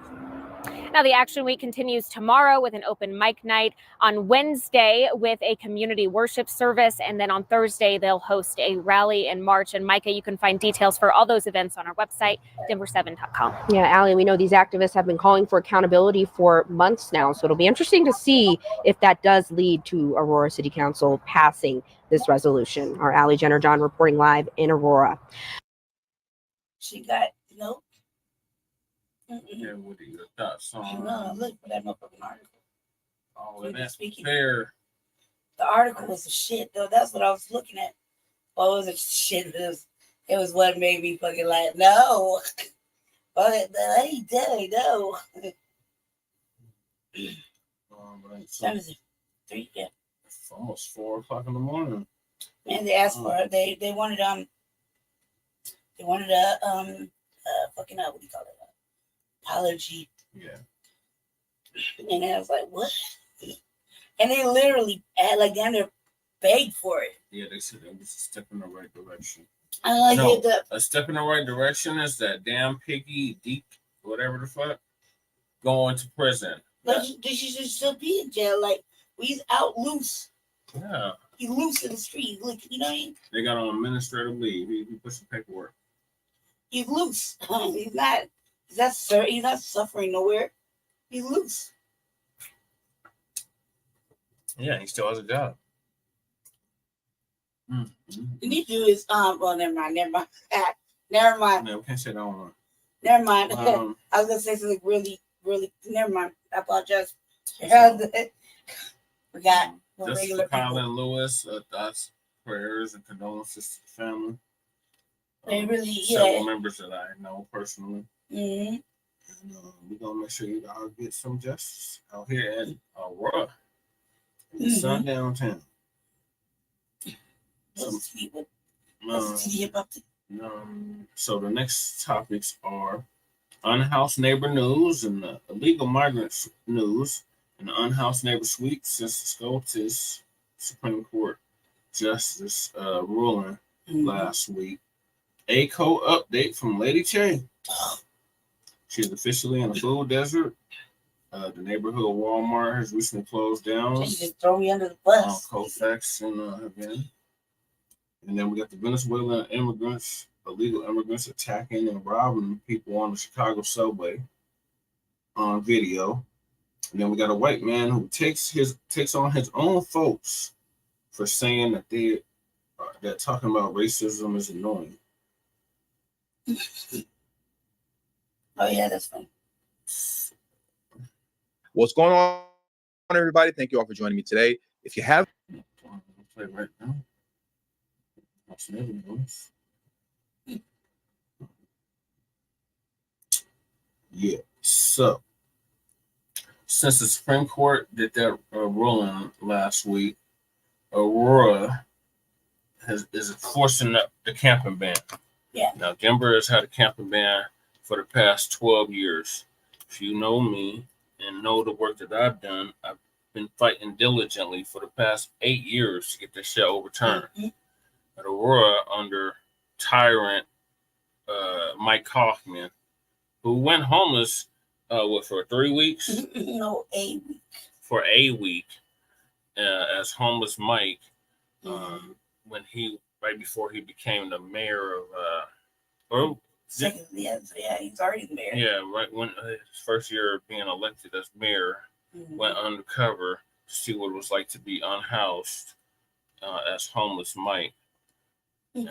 Now, the Action Week continues tomorrow with an open mic night, on Wednesday with a community worship service, and then on Thursday they'll host a rally and march. And Micah, you can find details for all those events on our website, denver7.com. Yeah, Allie, we know these activists have been calling for accountability for months now, so it'll be interesting to see if that does lead to Aurora City Council passing this resolution. Our Allie Jenner-John reporting live in Aurora. She got nope. Yeah, what are your thoughts on? No, look for that motherfucking article. Oh, and that's fair. The article was a shit though. That's what I was looking at. What was it? Shit. It was what made me fucking like no. But I ain't dead. No. Right, so Yeah. it's almost 4 o'clock in the morning. And they asked for it. They wanted a fucking what do you call it? Apology. Yeah. And I was like, what? And they literally like damn near begged for it. Yeah, they said it was a step in the right direction. I like no, it. A step in the right direction is that damn piggy deep, whatever the fuck, going to prison. Like she should still be in jail. Like he's out loose. Yeah. He's loose in the street. Like you know what I mean? They got on administrative leave. He put some paperwork. He's loose. He's not. He's not suffering nowhere. He's loose. Yeah, he still has a job. The need to do is well never mind. No, we can't say that one. Never mind. I was gonna say something really never mind. I apologize. Forgot. Just for Kilyn Lewis, thoughts, prayers, and condolences to the family. They really several members that I know personally. Mm-hmm. And, we're gonna make sure you all get some justice out here at Aurora, in the sundown town. So the next topics are unhoused neighbor news and the illegal migrant news and the unhoused neighbor sweep since the SCOTUS Supreme Court Justice ruling last week. ACO update from Lady Che. She's officially in the food desert. The neighborhood Walmart has recently closed down. She just throw me under the bus. Colfax and again. And then we got the Venezuelan immigrants, illegal immigrants attacking and robbing people on the Chicago subway on video. And then we got a white man who takes on his own folks for saying that that talking about racism is annoying. Oh yeah, that's fine. What's going on, everybody? Thank you all for joining me today. If you have right now. Yeah. So since the Supreme Court did that ruling last week, Aurora is enforcing the camping ban. Yeah. Now Denver has had a camping ban for the past 12 years. If you know me and know the work that I've done, I've been fighting diligently for the past 8 years to get this shit overturned. At Aurora, under tyrant Mike Kaufman, who went homeless for 3 weeks? No, a week. For a week, as homeless Mike, when right before he became the mayor of yeah, he's already the mayor. Yeah, right when his first year being elected as mayor, went undercover to see what it was like to be unhoused as homeless Mike. And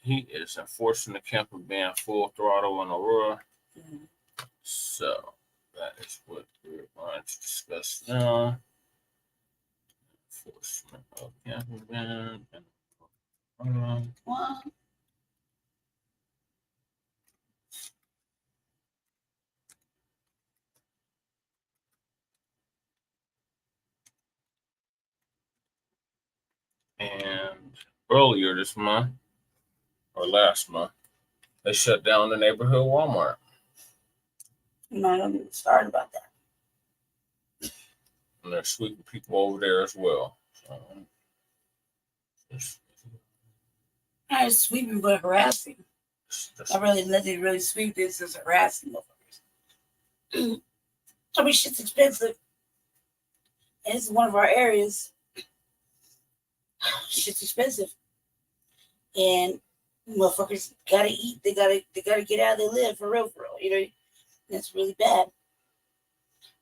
he is enforcing the camping ban full throttle in Aurora. So that is what we're going to discuss now. Enforcement of camping ban. And earlier this month, or last month, they shut down the neighborhood Walmart. No, don't get started about that. And they're sweeping people over there as well. Not sweeping, but harassing. I really nothing really sweep this as harassing motherfuckers. I mean, shit's expensive. And it's one of our areas. Shit's expensive. And motherfuckers gotta eat. They gotta get out of their live for real, you know. That's really bad.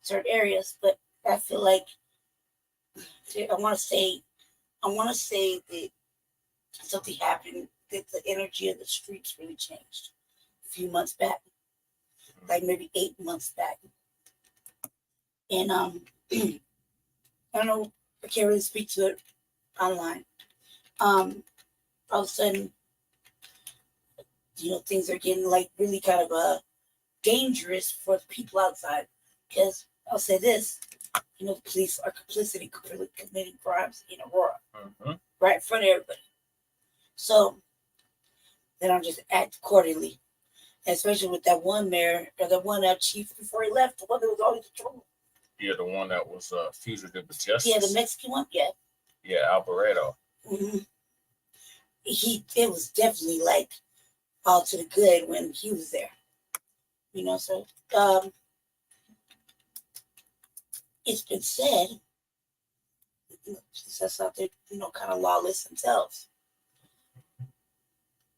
Certain areas, but I feel like I want to say that something happened, that the energy of the streets really changed a few months back, like maybe 8 months back. And I don't know, I can't really speak to it online. All of a sudden, you know, things are getting like really kind of dangerous for the people outside. Because I'll say this, you know, the police are complicit in committing crimes in Aurora, right in front of everybody. So then I'll just act accordingly, especially with that one mayor or the one chief before he left, the one that was always in trouble. Yeah, the one that was fugitive of justice. Yeah, the Mexican one. Yeah. Yeah, Alvarado. Mm-hmm. It was definitely like all to the good when he was there. You know, so it's been said, that's out there, you know, kind of lawless themselves.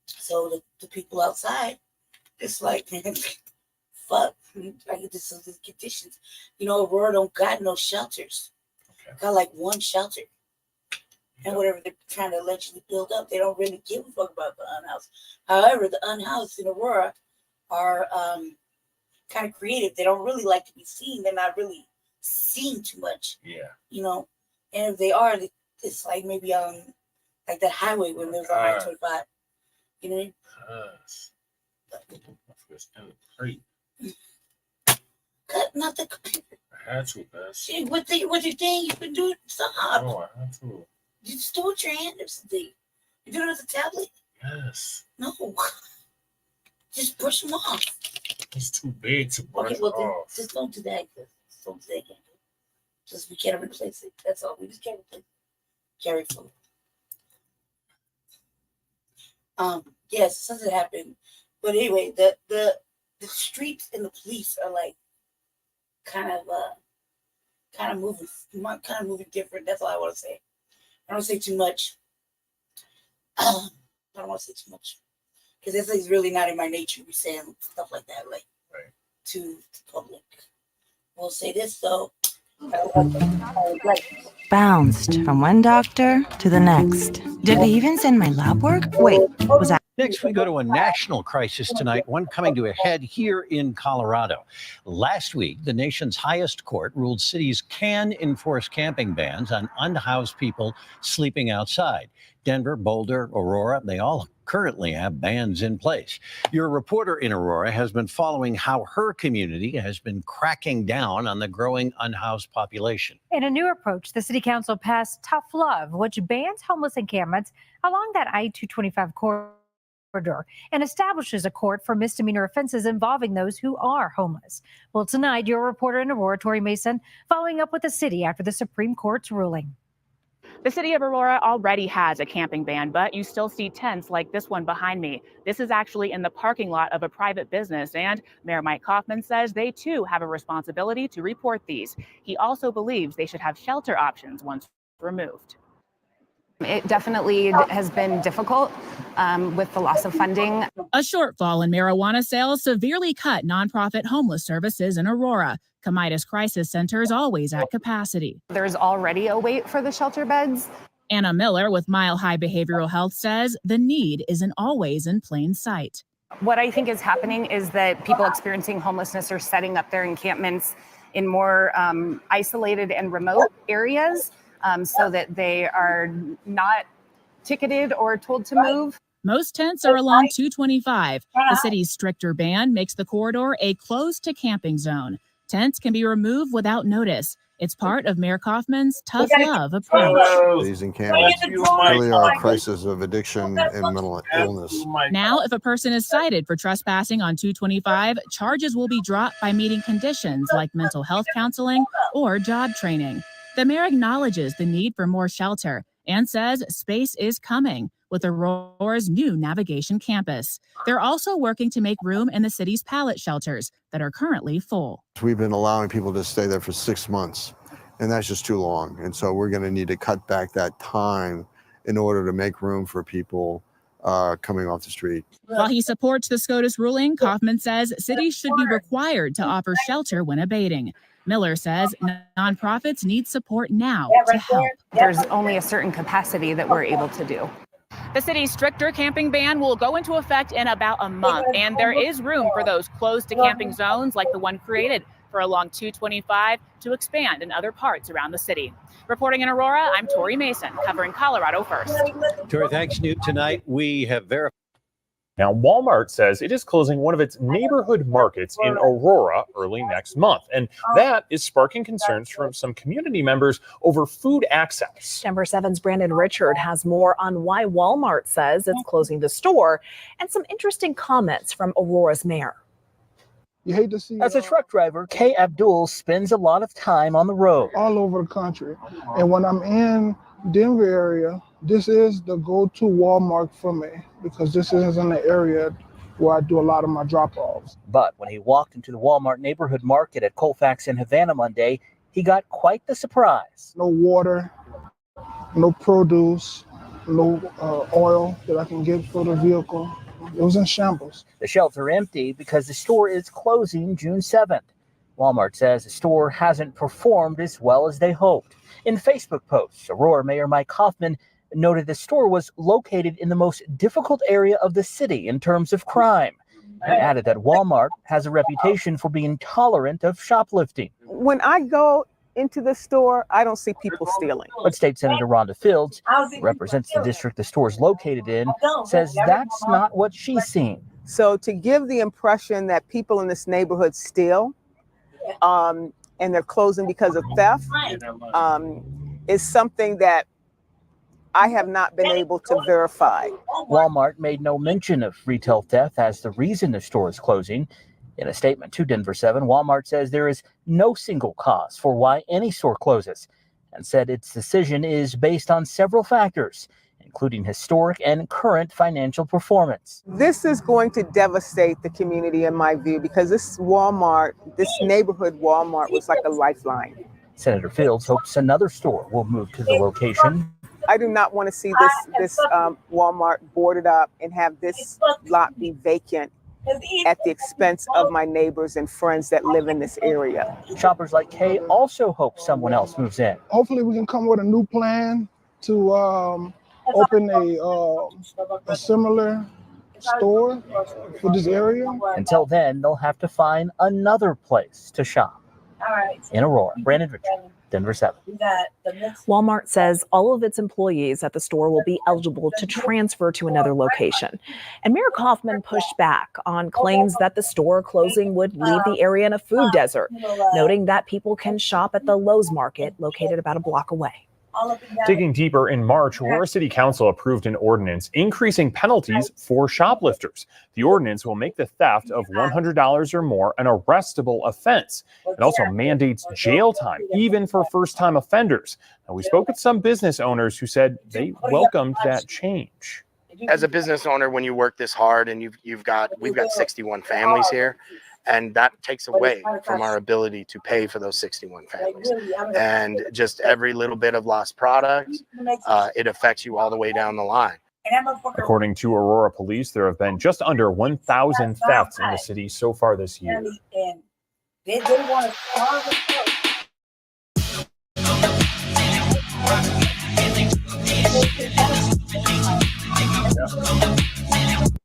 So the people outside, it's like, man, fuck, I get this these conditions. You know, Aurora don't got no shelters. Okay. Got like one shelter. And whatever they're trying to allegedly build up, they don't really give a fuck about the unhoused. However, the unhoused in Aurora are kind of creative. They don't really like to be seen. They're not really seen too much. Yeah. You know, and if they are, it's like maybe on like that highway when there's on I-25. You know? Cut, not the computer. I had to, man. See, what you think you've been doing? Stop. No, I had to. You just do it with your hand or something. You do it with a tablet? Yes. No. Just brush them off. It's too big to brush off. Just don't do that. Just don't do that. Just we can't replace it. That's all. We just can't replace it. Carry forward. Yes, something happened. But anyway, the streets and the police are like kind of moving different. That's all I want to say. I don't want to say too much. I don't want to say too much because this is really not in my nature. We saying stuff like that, like to the public. We'll say this though. Bounced from one doctor to the next. Did they even send my lab work? Wait, was that? Next, we go to a national crisis tonight, one coming to a head here in Colorado. Last week, the nation's highest court ruled cities can enforce camping bans on unhoused people sleeping outside. Denver, Boulder, Aurora, they all currently have bans in place. Your reporter in Aurora has been following how her community has been cracking down on the growing unhoused population. In a new approach, the city council passed Tough Love, which bans homeless encampments along that I-225 corridor and establishes a court for misdemeanor offenses involving those who are homeless. Well, tonight, your reporter in Aurora, Tori Mason, following up with the city after the Supreme Court's ruling. The city of Aurora already has a camping ban, but you still see tents like this one behind me. This is actually in the parking lot of a private business, and Mayor Mike Kaufman says they too have a responsibility to report these. He also believes they should have shelter options once removed. It definitely has been difficult with the loss of funding. A shortfall in marijuana sales severely cut nonprofit homeless services in Aurora. Comitas Crisis Center is always at capacity. There's already a wait for the shelter beds. Anna Miller with Mile High Behavioral Health says the need isn't always in plain sight. What I think is happening is that people experiencing homelessness are setting up their encampments in more isolated and remote areas so that they are not ticketed or told to move. Most tents are along 225. The city's stricter ban makes the corridor a closed to camping zone. Tents can be removed without notice. It's part of Mayor Kaufman's Tough Love approach. These encampments really are a crisis of addiction and mental illness. Now, if a person is cited for trespassing on 225, charges will be dropped by meeting conditions like mental health counseling or job training. The mayor acknowledges the need for more shelter and says space is coming with Aurora's new navigation campus. They're also working to make room in the city's pallet shelters that are currently full. We've been allowing people to stay there for 6 months, and that's just too long. And so we're going to need to cut back that time in order to make room for people coming off the street. While he supports the SCOTUS ruling, Kaufman says cities should be required to offer shelter when abating. Miller says nonprofits need support now to help. There's only a certain capacity that we're able to do. The city's stricter camping ban will go into effect in about a month, and there is room for those closed to camping zones like the one created for along 225 to expand in other parts around the city. Reporting in Aurora, I'm Tori Mason, covering Colorado First. Tori, thanks. New tonight, we have verified. Now, Walmart says it is closing one of its neighborhood markets in Aurora early next month, and that is sparking concerns from some community members over food access. Denver 7's Brandon Richard has more on why Walmart says it's closing the store and some interesting comments from Aurora's mayor. You hate to see. As a truck driver, Kay Abdul spends a lot of time on the road. All over the country. And when I'm in Denver area, this is the go-to Walmart for me because this is in the area where I do a lot of my drop-offs. But when he walked into the Walmart neighborhood market at Colfax in Havana Monday, he got quite the surprise. No water, no produce, no oil that I can get for the vehicle. It was in shambles. The shelves are empty because the store is closing June 7th. Walmart says the store hasn't performed as well as they hoped. In Facebook posts, Aurora Mayor Mike Hoffman noted the store was located in the most difficult area of the city in terms of crime. He added that Walmart has a reputation for being tolerant of shoplifting. When I go into the store, I don't see people stealing. But State Senator Rhonda Fields, who represents the district the store is located in, says that's not what she's seen. So to give the impression that people in this neighborhood steal, and they're closing because of theft, is something that I have not been able to verify. Walmart made no mention of retail theft as the reason the store is closing. In a statement to Denver 7, Walmart says there is no single cause for why any store closes and said its decision is based on several factors, including historic and current financial performance. This is going to devastate the community in my view because this Walmart, this neighborhood Walmart was like a lifeline. Senator Fields hopes another store will move to the location. I do not want to see this Walmart boarded up and have this lot be vacant at the expense of my neighbors and friends that live in this area. Shoppers like Kay also hope someone else moves in. Hopefully we can come with a new plan to open a similar store for this area. Until then, they'll have to find another place to shop. In Aurora, Brandon Richard, Denver 7. Walmart says all of its employees at the store will be eligible to transfer to another location. And Mayor Kaufman pushed back on claims that the store closing would leave the area in a food desert, noting that people can shop at the Lowe's Market located about a block away. Digging deeper, in March, Aurora City Council approved an ordinance increasing penalties for shoplifters. The ordinance will make the theft of $100 or more an arrestable offense. It also mandates jail time, even for first-time offenders. Now, we spoke with some business owners who said they welcomed that change. As a business owner, when you work this hard and we've got 61 families here, and that takes away from our ability to pay for those 61 families. And just every little bit of lost product, it affects you all the way down the line. According to Aurora Police, there have been just under 1,000 thefts in the city so far this year.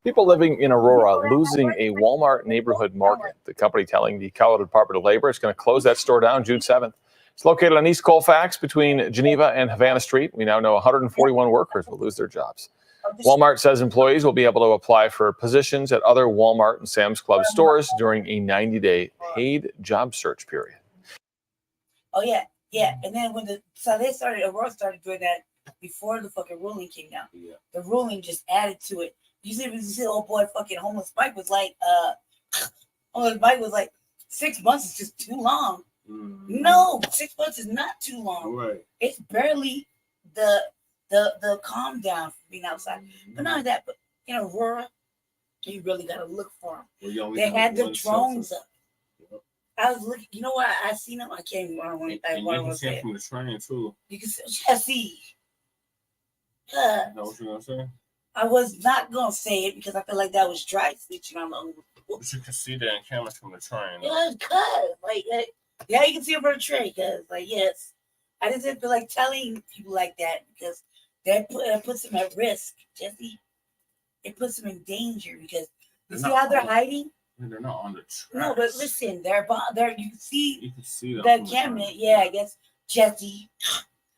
People living in Aurora losing a Walmart neighborhood market. The company telling the Colorado Department of Labor it's going to close that store down June 7th. It's located on East Colfax between Geneva and Havana Street. We now know 141 workers will lose their jobs. Walmart says employees will be able to apply for positions at other Walmart and Sam's Club stores during a 90-day paid job search period. Oh, yeah. And then Aurora started doing that before the fucking ruling came down. Yeah. The ruling just added to it. You see, old boy, fucking homeless Mike was like, 6 months is just too long. No, 6 months is not too long. Right. It's barely the calm down for being outside. But not only that, but in Aurora, you really gotta look for them. Well, They had the drones shelter. up. I was looking. You know what? I seen them. I can't even. I don't want And you can to see say it from the train too. You can see. Is that what you're gonna say? I was not gonna say it because I feel like that was dry snitching on the. But you can see the encampments from the train. Yeah, yeah, you can see it from the train. Cause yes, I just didn't feel like telling people like that because that puts them at risk, Jesse. It puts them in danger because you see how they're hiding. They're not on the tracks. No, but listen, they're you can see the the encampment. Yeah, I guess Jesse.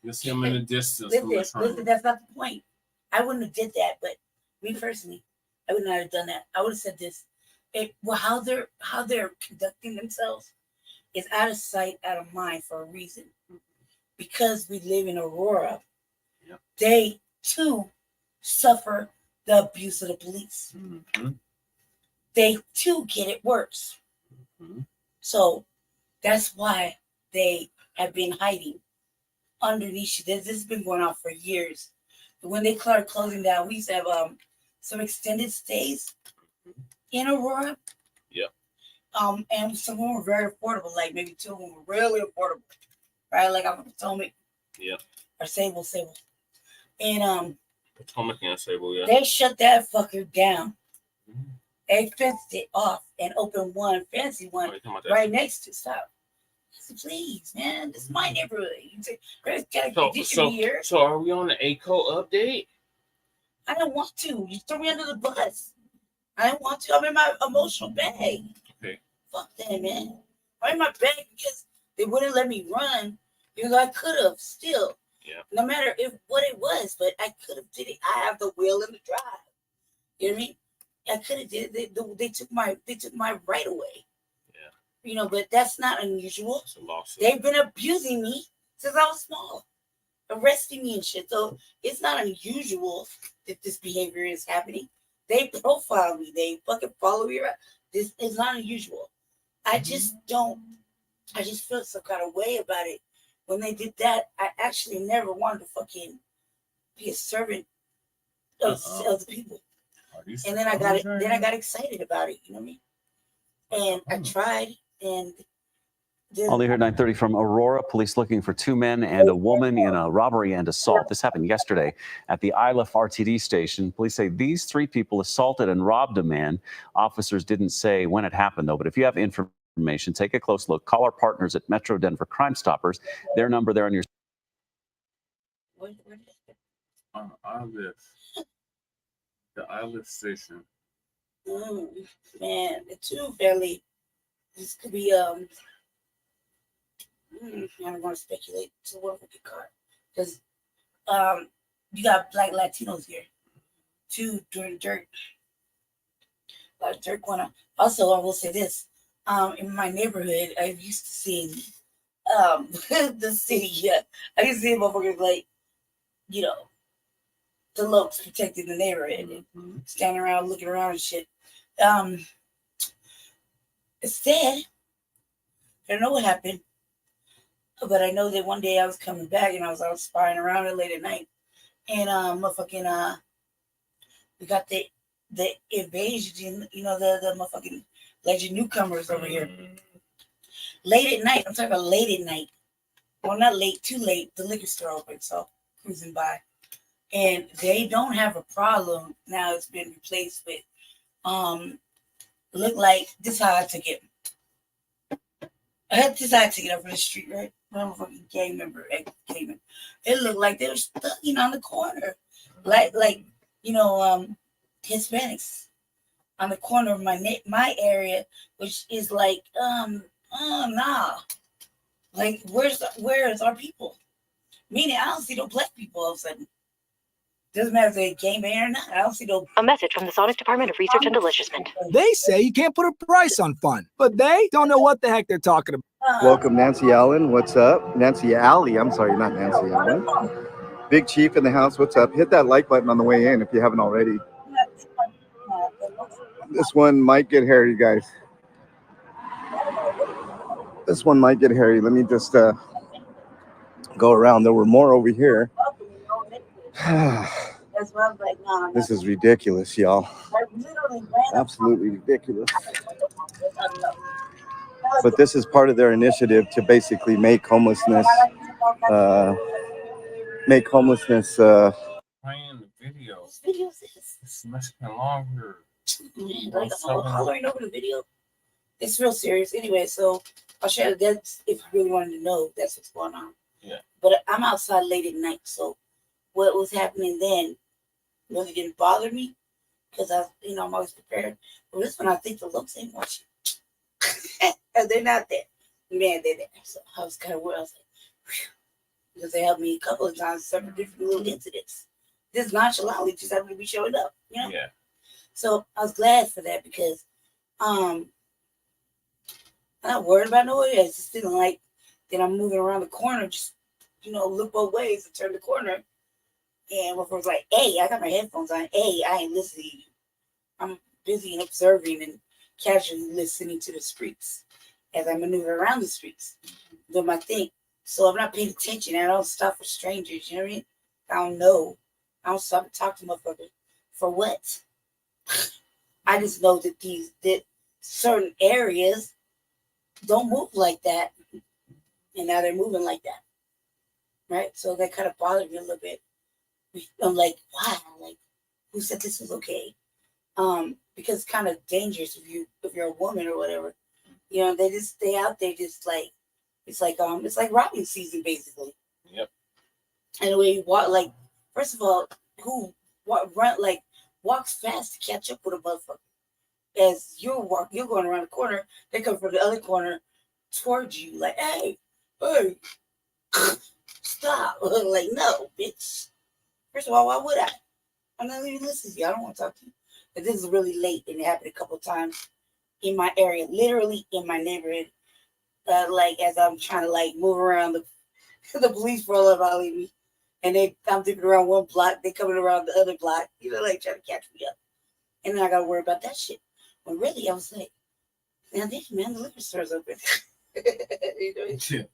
You see them in the distance from the train. Listen, that's not the point. I wouldn't have did that, but me personally, I would not have done that. I would have said this. How they're conducting themselves is out of sight, out of mind for a reason. Because we live in Aurora, they too suffer the abuse of the police. They too get it worse. So that's why they have been hiding underneath. This has been going on for years. But when they started closing down, we used to have some extended stays in Aurora. Yep. And some of them were very affordable. Like maybe 2 of them were really affordable, right? Like I'm Potomac. Yep. Or Sable. And Potomac and Sable, yeah. they shut that fucker down. They fenced it off and opened one fancy one right next to stop. Please, man, this is my neighborhood. You take here. So are we on the ACO update? I don't want to. You throw me under the bus. I don't want to. I'm in my emotional bag. Okay. Fuck that, man. I'm in my bag because they wouldn't let me run. Because I could have still. Yeah. No matter what it was, but I could have did it. I have the will and the drive. You know what I mean? I could have did it. They took my right away. Yeah. But that's not unusual. It's a lawsuit. They've been abusing me since I was small, arresting me and shit. So it's not unusual that this behavior is happening. They profile me. They fucking follow me around. This is not unusual. I just feel some kind of way about it. When they did that, I actually never wanted to fucking be a servant of the people. And then I got excited about it. You know what I mean? And I tried. And All here at 9:30 from Aurora. Police looking for 2 men and a woman in a robbery and assault. This happened yesterday at the Iliff RTD station. Police say these 3 people assaulted and robbed a man. Officers didn't say when it happened, though. But if you have information, take a close look. Call our partners at Metro Denver Crime Stoppers. Their number there on your. On Iliff. The Iliff station. Man, the 2 fairly. This could be I don't want to speculate to what we get caught because you got Black Latinos here 2 doing dirt. A lot of dirt going on. Also, I will say this: in my neighborhood, I used to see the city. Yeah, I used to see motherfuckers like the lopes protecting the neighborhood, and standing around looking around and shit. Instead, I don't know what happened, but I know that one day I was coming back and I was out spying around it late at night, and we got the invasion, the motherfucking legend newcomers over here. Late at night, I'm talking about late at night. Well, not late, too late. The liquor store open, so cruising by, and they don't have a problem now. It's been replaced with look like this is how I took it. This is how I took it up from the street, right? I'm a fucking gang member. It looked like they were stuck, on the corner, like Hispanics on the corner of my area, which is like nah, like where is our people? Meaning I don't see no black people all of a sudden. Doesn't matter if they're gangbang or not. I don't see no. A message from the SCOTUS Department of Research and Deliciousment. They say you can't put a price on fun, but they don't know what the heck they're talking about. Welcome, Nancy Allen. What's up? Nancy Alley. I'm sorry, not Nancy Allen. Big Chief in the house. What's up? Hit that like button on the way in if you haven't already. This one might get hairy, guys. This one might get hairy. Let me just go around. There were more over here. This is ridiculous, y'all. Absolutely ridiculous. But this is part of their initiative to basically make homelessness Playing the video. It's Mexican longer. Like hollering over the video. It's real serious. Anyway, so I'll share that if you really wanted to know. That's what's going on. Yeah. But I'm outside late at night, so what was happening then really didn't bother me because I'm always prepared. But this one, I think the looks ain't watching. And they're not there. Man, they're there. So I was kind of worried. I was like, whew. Because they helped me a couple of times, several different little incidents. This nonchalantly just happened to be showing up, you know? Yeah. So I was glad for that because I'm not worried about no way. It's just feeling like that I'm moving around the corner, just, look both ways and turn the corner. And my friend's like, hey, I got my headphones on. Hey, I ain't listening to you. I'm busy and observing and casually listening to the streets as I maneuver around the streets. Doing my thing. So I'm not paying attention. I don't stop for strangers. You know what I mean? I don't know. I don't stop and talk to motherfuckers. For what? I just know that certain areas don't move like that. And now they're moving like that. Right? So that kind of bothered me a little bit. I'm like, why? Like, who said this was okay? Because it's kind of dangerous if you're a woman or whatever. They just stay out there just like it's like robbing season basically. Yep. And the way you walk, like, first of all, who walks fast to catch up with a motherfucker? As you're going around the corner, they come from the other corner towards you, like, hey, stop. Like, no, bitch. First of all, why would I? I'm not even listening to you. I don't want to talk to you. But this is really late, and it happened a couple of times in my area, literally in my neighborhood. Like as I'm trying to move around, the police roll up all me, and I'm dipping around one block, they coming around the other block, trying to catch me up, and then I got to worry about that shit. When really I was like, man, the liquor store's open. The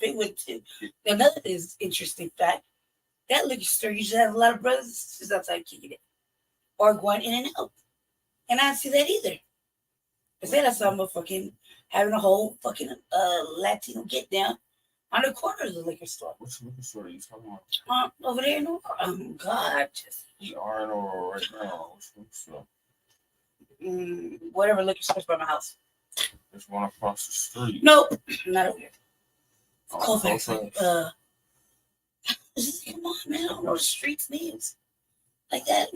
big one too. Another interesting fact: that liquor store usually has a lot of brothers and sisters outside kicking it, or going in and out, and I didn't see that either. Instead, I saw motherfucking having a whole fucking Latino get down on the corner of the liquor store. Which liquor store are you talking about? Over there in Aurora. Oh, God. You are in Aurora right now. Which liquor store? Whatever liquor store's by my house. There's one across the street. Nope. Not over here. Oh, Colfax. Come on, man. I don't know the streets names like that.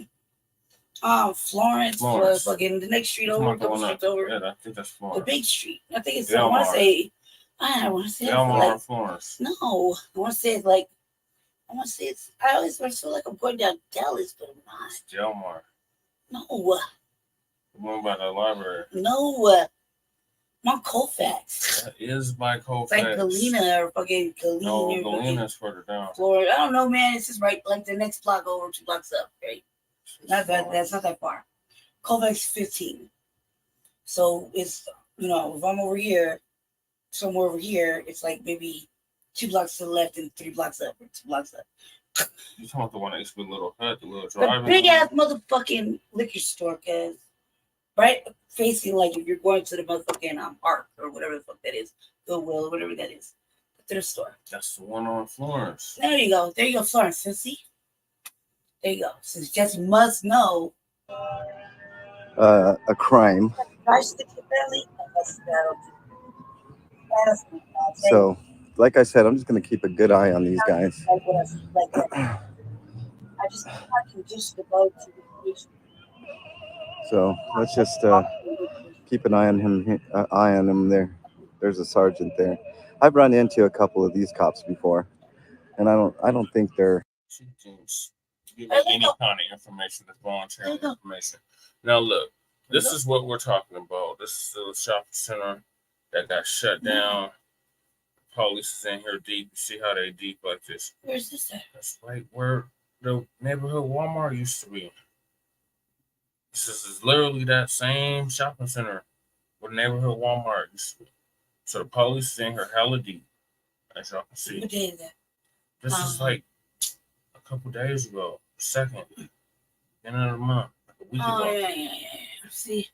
Florence. Fucking the next street over, a couple streets over. Yeah, I think that's Florence. The big street. I think it's. I want to say Delmar, Florence. No, I want to say it's. I always feel like I'm going down Dallas, but I'm not. It's Delmar. No. The one by the library. No. I'm on Colfax. That is by Colfax. It's like Galena or fucking Kilyn. No, Galena's further down. Florida. I don't know, man. It's just right, like the next block over, 2 blocks up, right? That's not that far. Colfax 15. So it's, if I'm over here, somewhere over here, it's like maybe 2 blocks to the left and 3 blocks up, or 2 blocks up. You talking about the one that used to be Little Hut, the little drive? The big ass motherfucking liquor store, cause right facing if you're going to the motherfucking Arc or whatever the fuck that is, Goodwill or whatever that is, the thrift store. That's the one on Florence. There you go, Florence. See. There you go. So you just must know a crime. So, like I said, I'm just going to keep a good eye on these guys. So let's just keep an eye on him. There's a sergeant there. I've run into a couple of these cops before, and I don't think they're. Give any kind of information that's voluntary information. Now look, this is what we're talking about. This is the shopping center that got shut down. Police is in here deep. You see how they deep like this? Where's this at? That's right where the neighborhood Walmart used to be. This is literally that same shopping center where the neighborhood Walmart used to be. So the police is in here hella deep, as y'all can see. What day is that? This is like a couple days ago, second, end of the month, like a week ago. Yeah. See.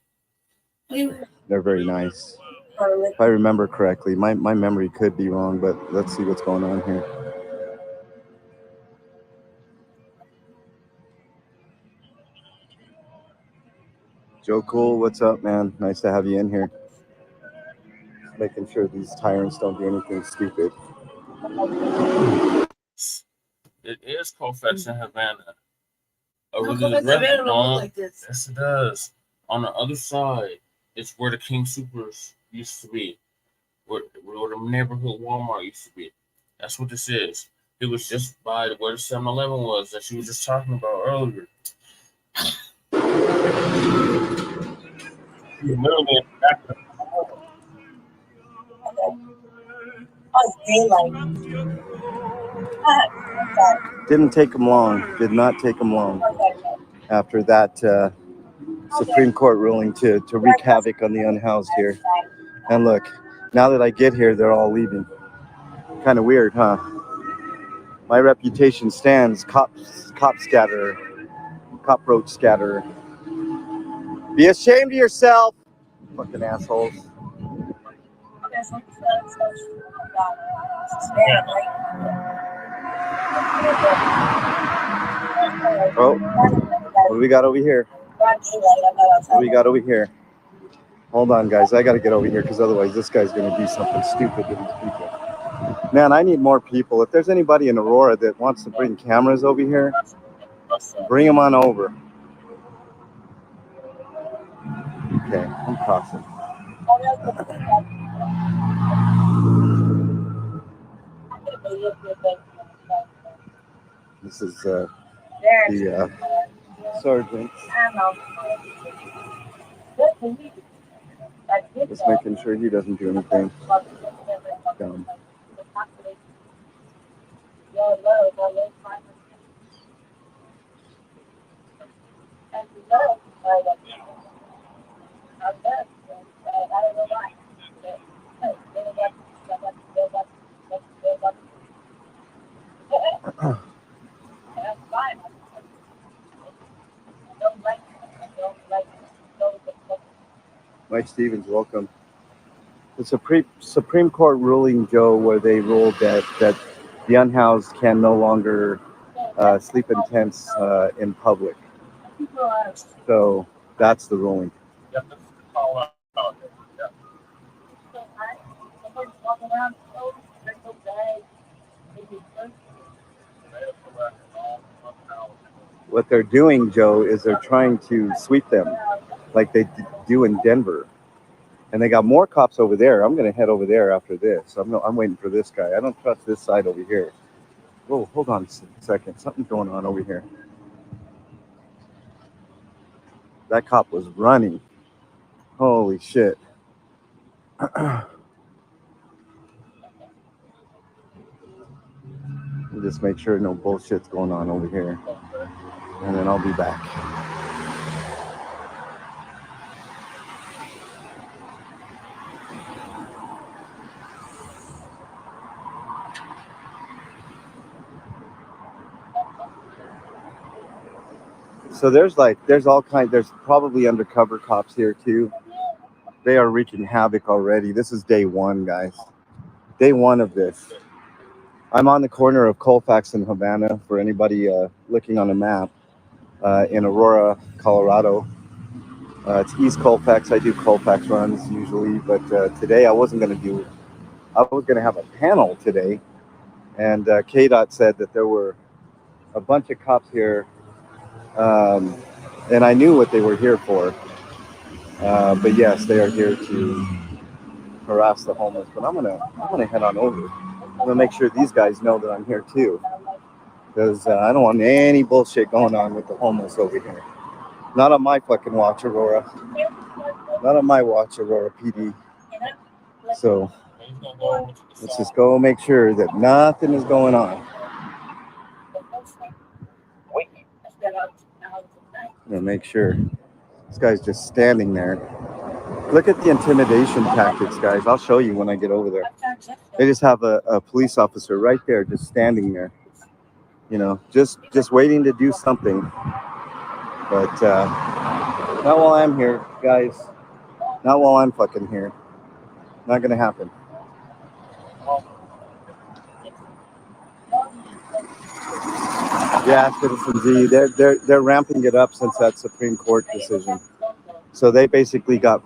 They're very nice. If I remember correctly, my memory could be wrong, but let's see what's going on here. Joe Cool, what's up, man? Nice to have you in here. Making sure these tyrants don't do anything stupid. It is Colfax in Havana. No, Colfax Havana don't look like this. Yes, it does. On the other side, it's where the King Supers used to be, where the neighborhood Walmart used to be. That's what this is. It was just by where the 7-Eleven was that she was just talking about earlier. Literally in the back of the Didn't take them long. Did not take them long after that Supreme Court ruling to wreak havoc on the unhoused here. And look, now that I get here, they're all leaving. Kind of weird, huh? My reputation stands. Cop scatterer, cockroach scatterer. Be ashamed of yourself, fucking assholes. Oh, what do we got over here? What do we got over here? Hold on, guys. I got to get over here because otherwise this guy's going to do something stupid to these people. Man, I need more people. If there's anybody in Aurora that wants to bring cameras over here, bring them on over. Okay, I'm crossing. This is the sergeant. Just making sure he doesn't do anything dumb. Mike Stevens, welcome. The Supreme Court ruling, Joe, where they ruled that the unhoused can no longer sleep in tents in public. So that's the ruling. What they're doing, Joe, is they're trying to sweep them like they do in Denver. And they got more cops over there. I'm going to head over there after this. I'm waiting for this guy. I don't trust this side over here. Whoa, hold on a second. Something's going on over here. That cop was running. Holy shit. Just make sure no bullshit's going on over here. And then I'll be back. So there's probably undercover cops here too. They are wreaking havoc already. This is day one, guys. Day one of this. I'm on the corner of Colfax and Havana for anybody looking on a map in Aurora, Colorado. It's East Colfax. I do Colfax runs usually, but today I was going to have a panel today. And KDOT said that there were a bunch of cops here. And I knew what they were here for. But yes, they are here to harass the homeless. But I'm gonna head on over. I'm gonna make sure these guys know that I'm here too, because I don't want any bullshit going on with the homeless over here. Not on my fucking watch, Aurora. Not on my watch, Aurora PD. So let's just go make sure that nothing is going on. I'm gonna make sure this guy's just standing there. Look at the intimidation tactics, guys. I'll show you when I get over there. They just have a police officer right there, just standing there. You know, just waiting to do something. But not while I'm here, guys. Not while I'm fucking here. Not gonna happen. Yeah, Citizen Z, they're ramping it up since that Supreme Court decision. So they basically got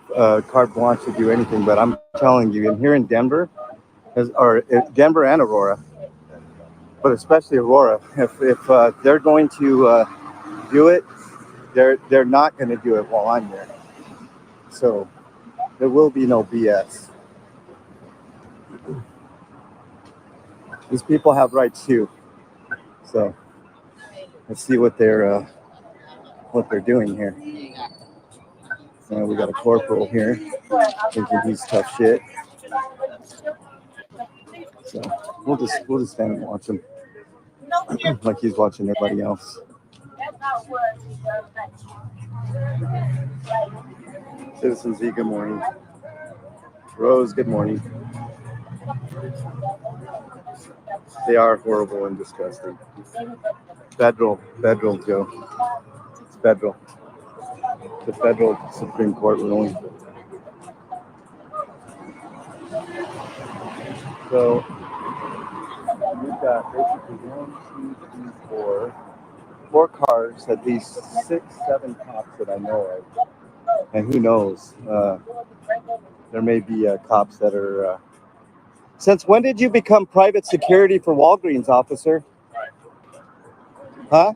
carte blanche to do anything. But I'm telling you, and here in Denver, or Denver and Aurora, but especially Aurora, if they're going to do it, they're not going to do it while I'm there. So there will be no BS. These people have rights too. So let's see what they're doing here. We got a corporal here thinking he's tough shit. So we'll just stand and watch him like he's watching everybody else. Citizen Z, good morning. Rose, good morning. They are horrible and disgusting. Federal, Joe. It's federal. The federal Supreme Court ruling. So we've got basically 1, 2, 3, 4 cars, at least 6, 7 cops that I know of. And who knows? There may be cops that are. Since when did you become private security for Walgreens, officer? Huh?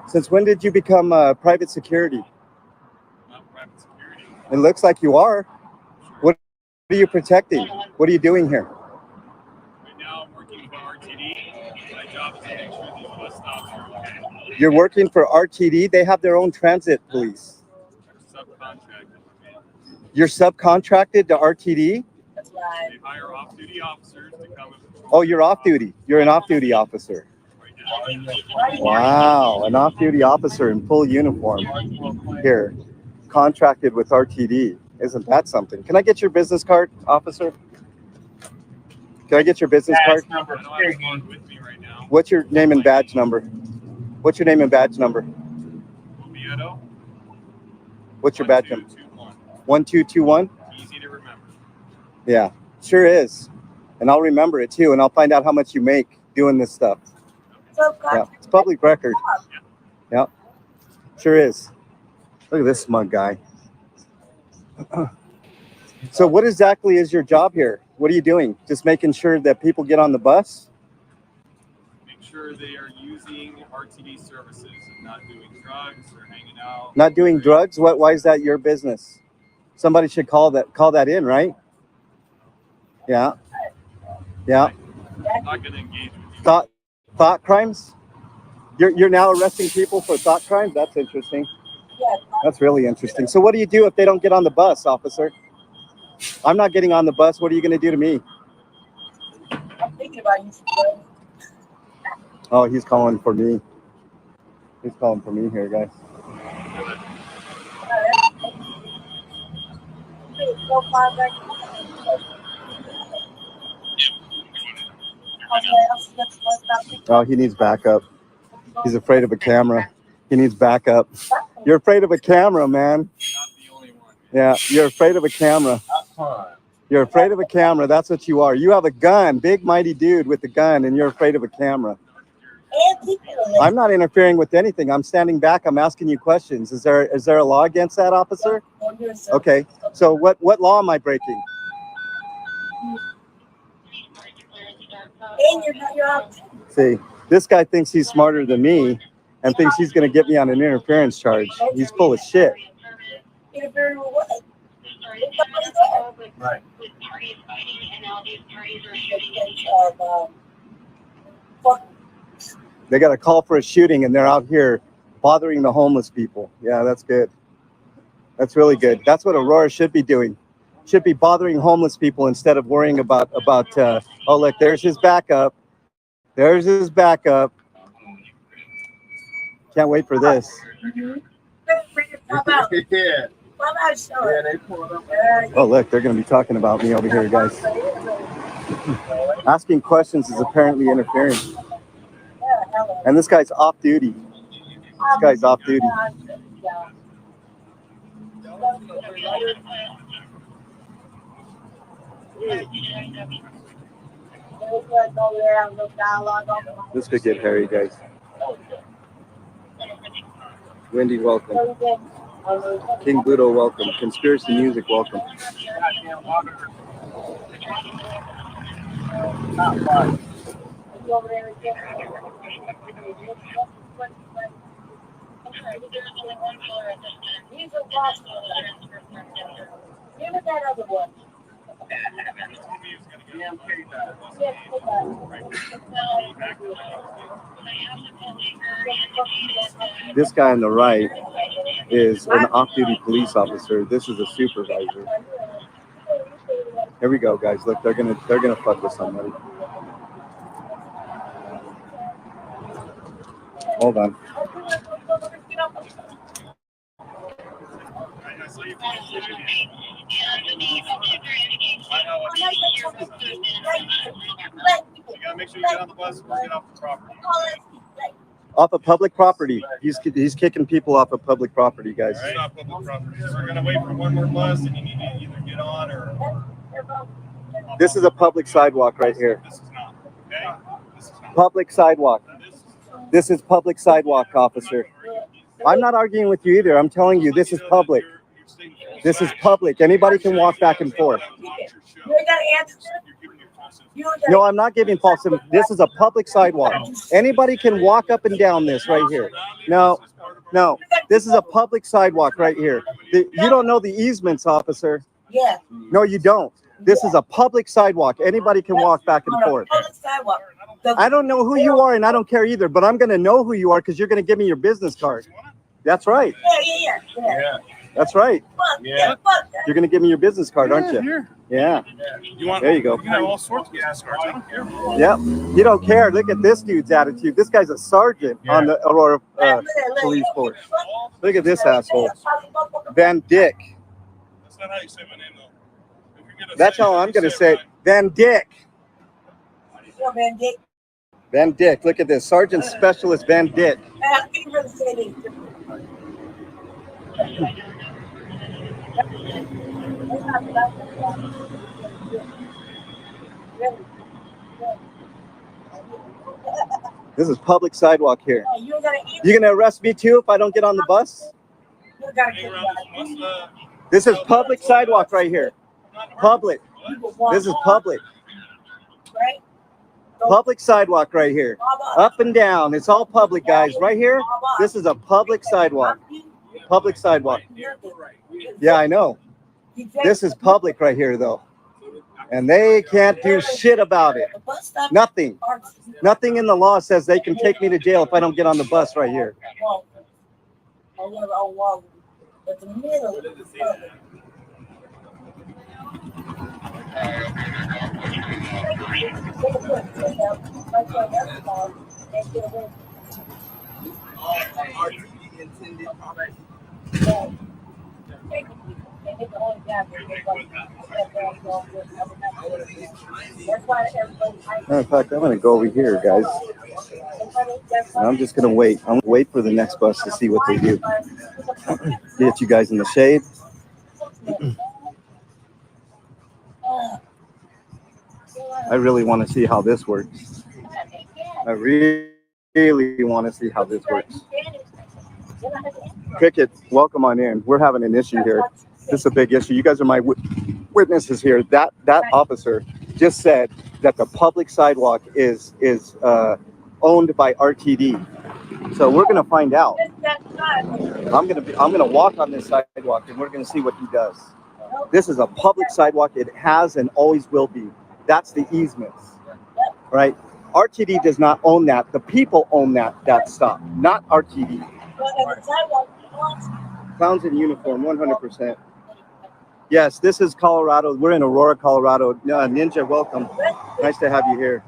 Since when did you become private security? It looks like you are. What are you protecting? What are you doing here? Right now, I'm working for RTD. My job is to make sure these bus stops are okay. You're working for RTD? They have their own transit police. Subcontracted. You're subcontracted to RTD? They hire off-duty officers to come and patrol. Oh, you're off duty. You're an off-duty officer. Wow, an off-duty officer in full uniform here, contracted with RTD. Isn't that something? Can I get your business card, officer? Can I get your business card? What's your name and badge number? What's your name and badge number? What's your badge number? 1221? Easy to remember. Yeah, sure is. And I'll remember it too, and I'll find out how much you make doing this stuff. Yeah, it's public record. Yeah, sure is. Look at this smug guy. So what exactly is your job here? What are you doing? Just making sure that people get on the bus? Make sure they are using RTD services and not doing drugs or hanging out. Not doing drugs? Why is that your business? Somebody should call that in, right? Yeah. Yeah. I'm not going to engage with you. Thought crimes? You're now arresting people for thought crimes? That's interesting. That's really interesting. So what do you do if they don't get on the bus, officer? I'm not getting on the bus. What are you going to do to me? I'm thinking about you. Oh, he's calling for me. He's calling for me here, guys. Oh, he needs backup. He's afraid of a camera. He needs backup. You're afraid of a camera, man. Yeah, you're afraid of a camera. You're afraid of a camera. That's what you are. You have a gun, big mighty dude with a gun, and you're afraid of a camera. I'm not interfering with anything. I'm standing back. I'm asking you questions. Is there a law against that, officer? Okay. So what law am I breaking? See, this guy thinks he's smarter than me and thinks he's going to get me on an interference charge. He's full of shit. Right. They got a call for a shooting and they're out here bothering the homeless people. Yeah, that's good. That's really good. That's what Aurora should be doing. Should be bothering homeless people instead of worrying about oh, look, there's his backup. There's his backup. Can't wait for this. Yeah. Oh, look, they're going to be talking about me over here, guys. Asking questions is apparently interfering. And this guy's off duty. This guy's off duty. This could get hairy, guys. Wendy, welcome. King Budo, welcome. Conspiracy Music, welcome. This guy on the right is an off-duty police officer. This is a supervisor. Here we go, guys. Look, they're gonna fuck with somebody. Hold on. You gotta make sure you get on the bus or get off the property. Off of public property. He's kicking people off of public property, guys. Right? It's not public property. So we're gonna wait for one more bus, and you need to either get on or. This is a public sidewalk right here. This is not. Okay. This is not. Public sidewalk. This is public sidewalk, officer. I'm not arguing with you either. I'm telling you, this is public. This is public. Anybody can walk back and forth. No, I'm not giving false. This is a public sidewalk. Anybody can walk up and down this right here. No, this is a public sidewalk right here. You don't know the easements, officer. Yeah. No, you don't. This is a public sidewalk. Anybody can walk back and forth. Public sidewalk. I don't know who you are, and I don't care either, but I'm going to know who you are because you're going to give me your business card. That's right. Yeah. That's right. Yeah. You're going to give me your business card, aren't you? Here. Yeah. There you go. You can have all sorts of gas cards. I don't care. Yep. You don't care. Look at this dude's attitude. This guy's a sergeant on the Aurora police force. Look at this asshole. Van Dyck. That's not how you say my name, though. That's how I'm going to say it. Van Dyck. Van Dyck. Van Dyck. Look at this. Sergeant Specialist Van Dyck. This is public sidewalk here. You gonna arrest me too if I don't get on the bus? This is public sidewalk right here. Public. This is public. Public sidewalk right here. Up and down. It's all public, guys. Right here. This is a public sidewalk. Public sidewalk. Yeah, I know. This is public right here, though. And they can't do shit about it. Nothing. Nothing in the law says they can take me to jail if I don't get on the bus right here. Matter of fact, I'm going to go over here, guys. And I'm just going to wait. I'm going to wait for the next bus to see what they do. Get you guys in the shade. I really want to see how this works. I really want to see how this works. Cricket, welcome on in. We're having an issue here. This is a big issue. You guys are my witnesses here. That officer just said that the public sidewalk is owned by RTD. So we're gonna find out. I'm gonna walk on this sidewalk and we're gonna see what he does. This is a public sidewalk. It has and always will be. That's the easements, right? RTD does not own that. The people own that stop, not RTD. Clowns in uniform, 100%. Yes, this is Colorado. We're in Aurora, Colorado. Ninja, welcome. Nice to have you here.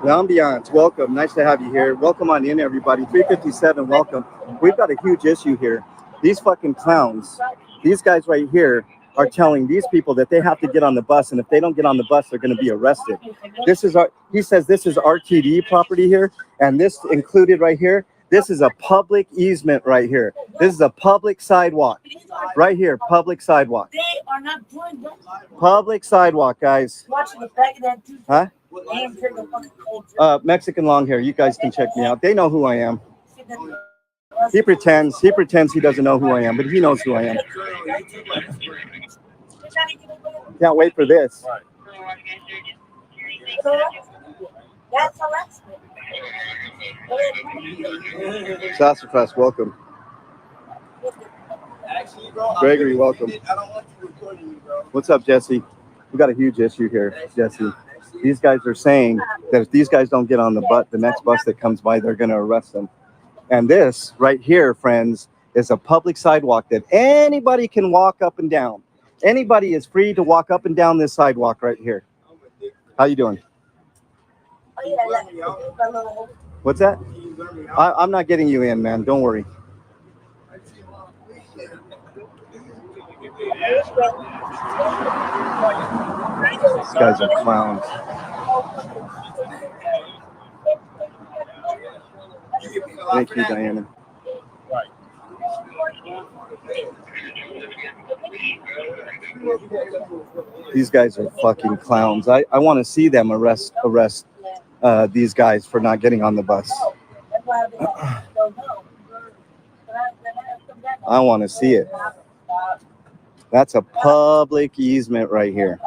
L'ambiance, welcome. Nice to have you here. Welcome on in, everybody. 357, welcome. We've got a huge issue here. These fucking clowns, these guys right here are telling these people that they have to get on the bus, and if they don't get on the bus, they're going to be arrested. This is our, he says this is RTD property here, and this included right here. This is a public easement right here. This is a public sidewalk right here. Public sidewalk. They are not doing that. Public sidewalk, guys. Watching the back of that dude. Huh? They ain't drinking the fucking cold. Mexican long hair. You guys can check me out. They know who I am. He pretends he doesn't know who I am, but he knows who I am. Can't wait for this. That's harassment. Sassafras, welcome. Gregory, welcome. What's up, Jesse? We got a huge issue here, Jesse. These guys are saying that if these guys don't get on the next bus that comes by, they're going to arrest them. And this right here, friends, is a public sidewalk that anybody can walk up and down. Anybody is free to walk up and down this sidewalk right here. How you doing? What's that? I'm not getting you in, man. Don't worry. These guys are clowns. Thank you, Diana. These guys are fucking clowns. I want to see them arrest these guys for not getting on the bus. I want to see it. That's a public easement right here,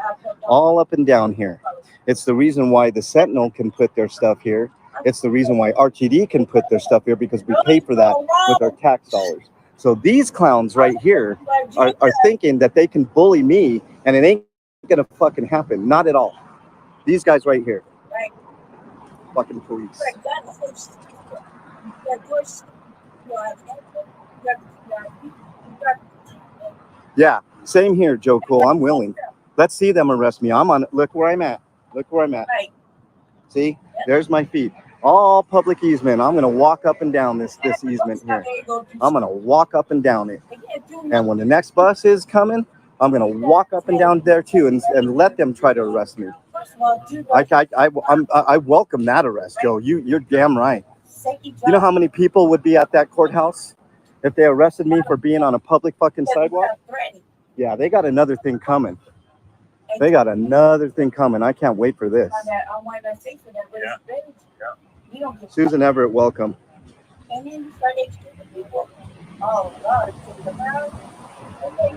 all up and down here. It's the reason why the Sentinel can put their stuff here. It's the reason why RTD can put their stuff here, because we pay for that with our tax dollars. So these clowns right here are thinking that they can bully me, and it ain't gonna fucking happen. Not at all. These guys right here. Fucking police. Yeah, same here, Joe Cool. I'm willing. Let's see them arrest me. I'm on. Look where I'm at. Look where I'm at. See, there's my feet. All public easement. I'm gonna walk up and down this easement here. I'm gonna walk up and down it. And when the next bus is coming, I'm gonna walk up and down there too, and let them try to arrest me. I welcome that arrest, Joe. You're damn right. You know how many people would be at that courthouse if they arrested me for being on a public fucking sidewalk? Yeah, they got another thing coming. They got another thing coming. I can't wait for this. Susan Everett, welcome.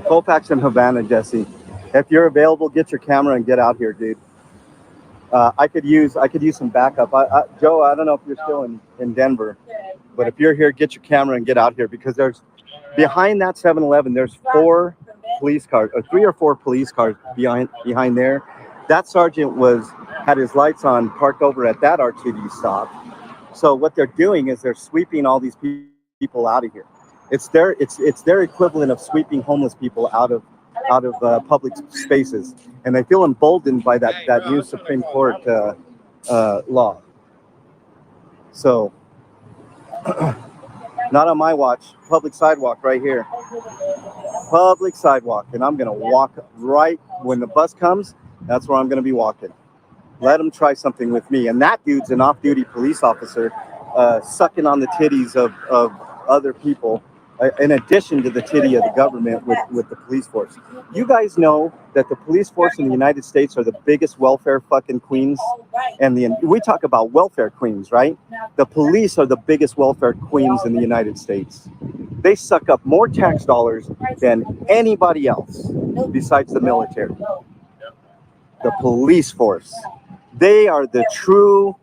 Colfax and Havana, Jesse. If you're available, get your camera and get out here, dude. I could use some backup. Joe, I don't know if you're still in Denver, but if you're here, get your camera and get out here, because there's behind that 7-Eleven, there's 4 police cars, or 3 or 4 police cars behind there. That sergeant had his lights on, parked over at that RTD stop. So what they're doing is they're sweeping all these people out of here. It's their equivalent of sweeping homeless people out of public spaces, and they feel emboldened by that new Supreme Court law. So, not on my watch. Public sidewalk right here. Public sidewalk, and I'm gonna walk right when the bus comes. That's where I'm gonna be walking. Let them try something with me. And that dude's an off-duty police officer, sucking on the titties of other people, in addition to the titty of the government with the police force. You guys know that the police force in the United States are the biggest welfare fucking queens. And we talk about welfare queens, right? The police are the biggest welfare queens in the United States. They suck up more tax dollars than anybody else besides the military. The police force. They are the true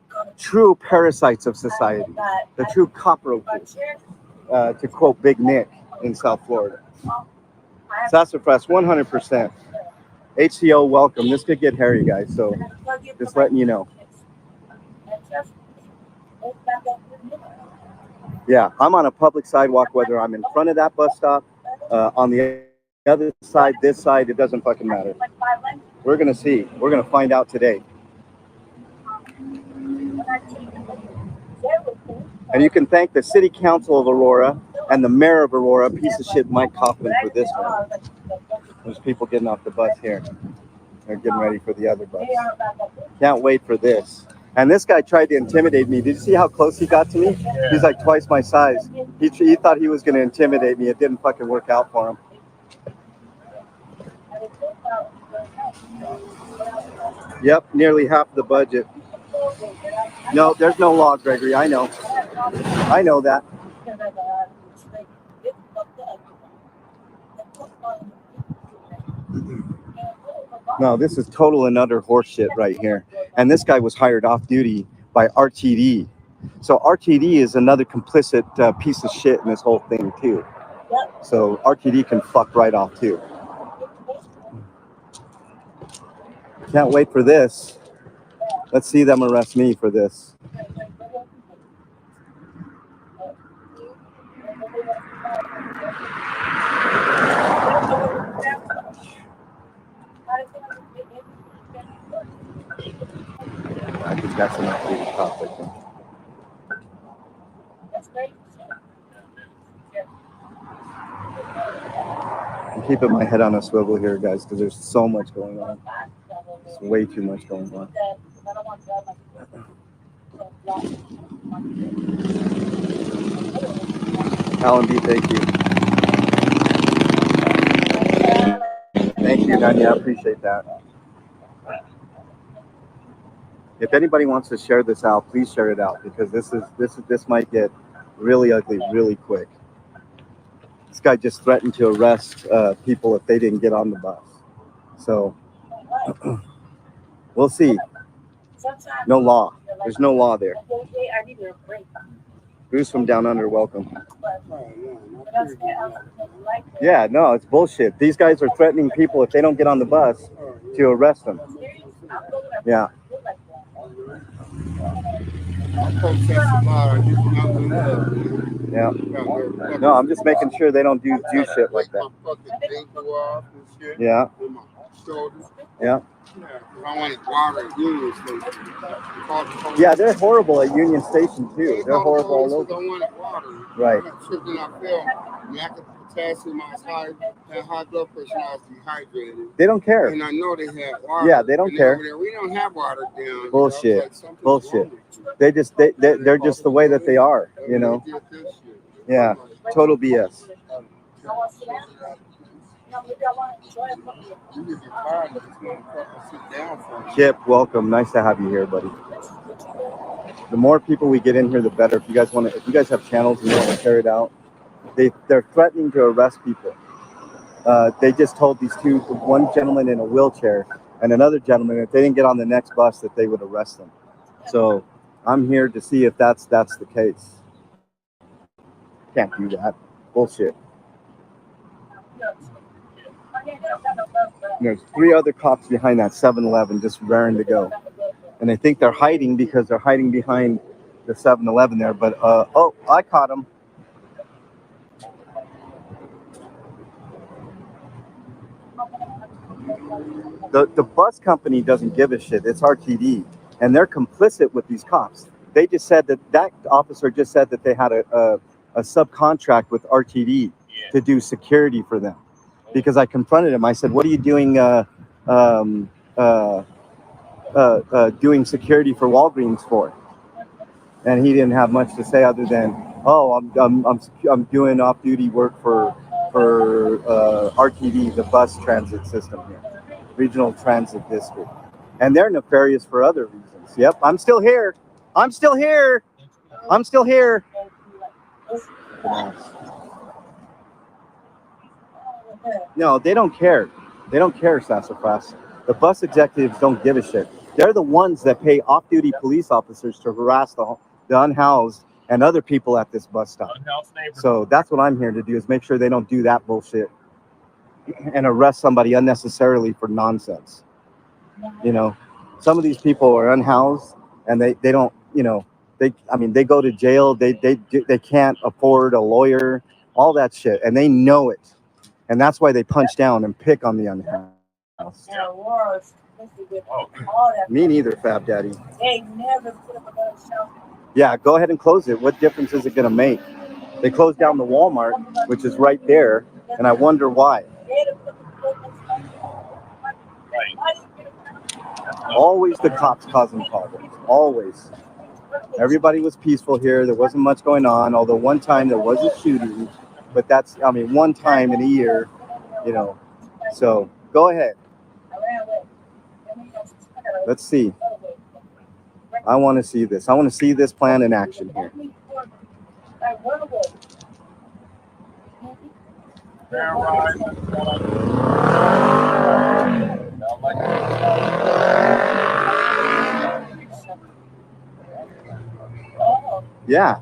parasites of society, the true cockroaches, to quote Big Nick in South Florida. Sassafras, 100%. HCO, welcome. This could get hairy, guys, so just letting you know. Yeah, I'm on a public sidewalk, whether I'm in front of that bus stop, on the other side, this side, it doesn't fucking matter. We're going to see. We're going to find out today. And you can thank the City Council of Aurora and the Mayor of Aurora, piece of shit Mike Kaufman, for this one. There's people getting off the bus here. They're getting ready for the other bus. Can't wait for this. And this guy tried to intimidate me. Did you see how close he got to me? He's like twice my size. He thought he was going to intimidate me. It didn't fucking work out for him. Yep, nearly half the budget. No, there's no law, Gregory. I know. I know that. No, this is total and utter horseshit right here. And this guy was hired off duty by RTD. So RTD is another complicit piece of shit in this whole thing too. So RTD can fuck right off too. Can't wait for this. Let's see them arrest me for this. I think that's enough for the topic. I'm keeping my head on a swivel here, guys, because there's so much going on. There's way too much going on. Alan B, thank you. Thank you, Nanya. I appreciate that. If anybody wants to share this out, please share it out, because this might get really ugly really quick. This guy just threatened to arrest people if they didn't get on the bus. So we'll see. No law. There's no law there. Bruce from Down Under, welcome. Yeah, no, it's bullshit. These guys are threatening people if they don't get on the bus to arrest them. Yeah. Yeah. No, I'm just making sure they don't do shit like that. Yeah. Yeah. Yeah, they're horrible at Union Station too. They're horrible all over. Right. They don't care. And I know they have water. Yeah, they don't care. We don't have water down. Bullshit. Bullshit. They're just the way that they are, you know. Yeah. Total BS. Kip, welcome. Nice to have you here, buddy. The more people we get in here, the better. If you guys have channels and you want to share it out, they're threatening to arrest people. They just told these one gentleman in a wheelchair and another gentleman, if they didn't get on the next bus, that they would arrest them. So I'm here to see if that's the case. Can't do that. Bullshit. There's 3 other cops behind that 7-Eleven just raring to go. And they think they're hiding because they're hiding behind the 7-Eleven there. But, oh, I caught them. The bus company doesn't give a shit. It's RTD. And they're complicit with these cops. They just said that officer just said that they had a subcontract with RTD to do security for them. Because I confronted him. I said, what are you doing doing security for Walgreens for? And he didn't have much to say other than, oh, I'm doing off-duty work for RTD, the bus transit system here, Regional Transit District. And they're nefarious for other reasons. Yep, I'm still here. I'm still here. I'm still here. No, they don't care. They don't care, Sassafras. The bus executives don't give a shit. They're the ones that pay off-duty police officers to harass the unhoused and other people at this bus stop. So that's what I'm here to do, is make sure they don't do that bullshit and arrest somebody unnecessarily for nonsense. You know, some of these people are unhoused and they don't, you know, they go to jail. They can't afford a lawyer, all that shit, and they know it. And that's why they punch down and pick on the unhoused. Me neither, Fab Daddy. They never put up another shelter. Yeah, go ahead and close it. What difference is it going to make? They closed down the Walmart, which is right there, and I wonder why. Always the cops causing problems. Always. Everybody was peaceful here. There wasn't much going on, although one time there was a shooting. But that's, I mean, one time in a year, you know. So go ahead. Let's see. I want to see this. I want to see this plan in action here. Yeah,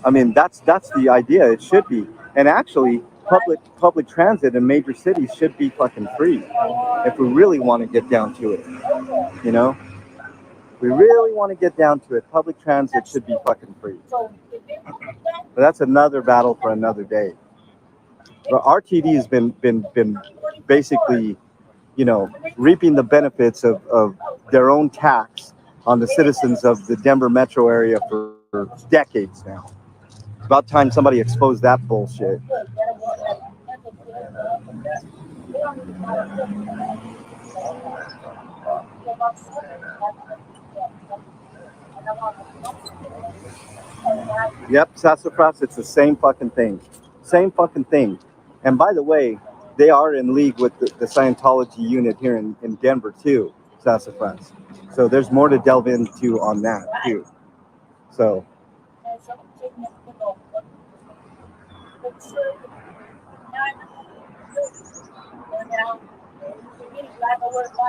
I mean that's the idea. It should be, and actually, public transit in major cities should be fucking free. If we really want to get down to it, you know, we really want to get down to it. Public transit should be fucking free. But that's another battle for another day. But RTD has been basically, you know, reaping the benefits of their own tax on the citizens of the Denver metro area for decades now. It's about time somebody exposed that bullshit. Yep, sassafras, it's the same fucking thing. Same fucking thing. And by the way, they are in league with the Scientology unit here in Denver too, sassafras. So there's more to delve into on that too. So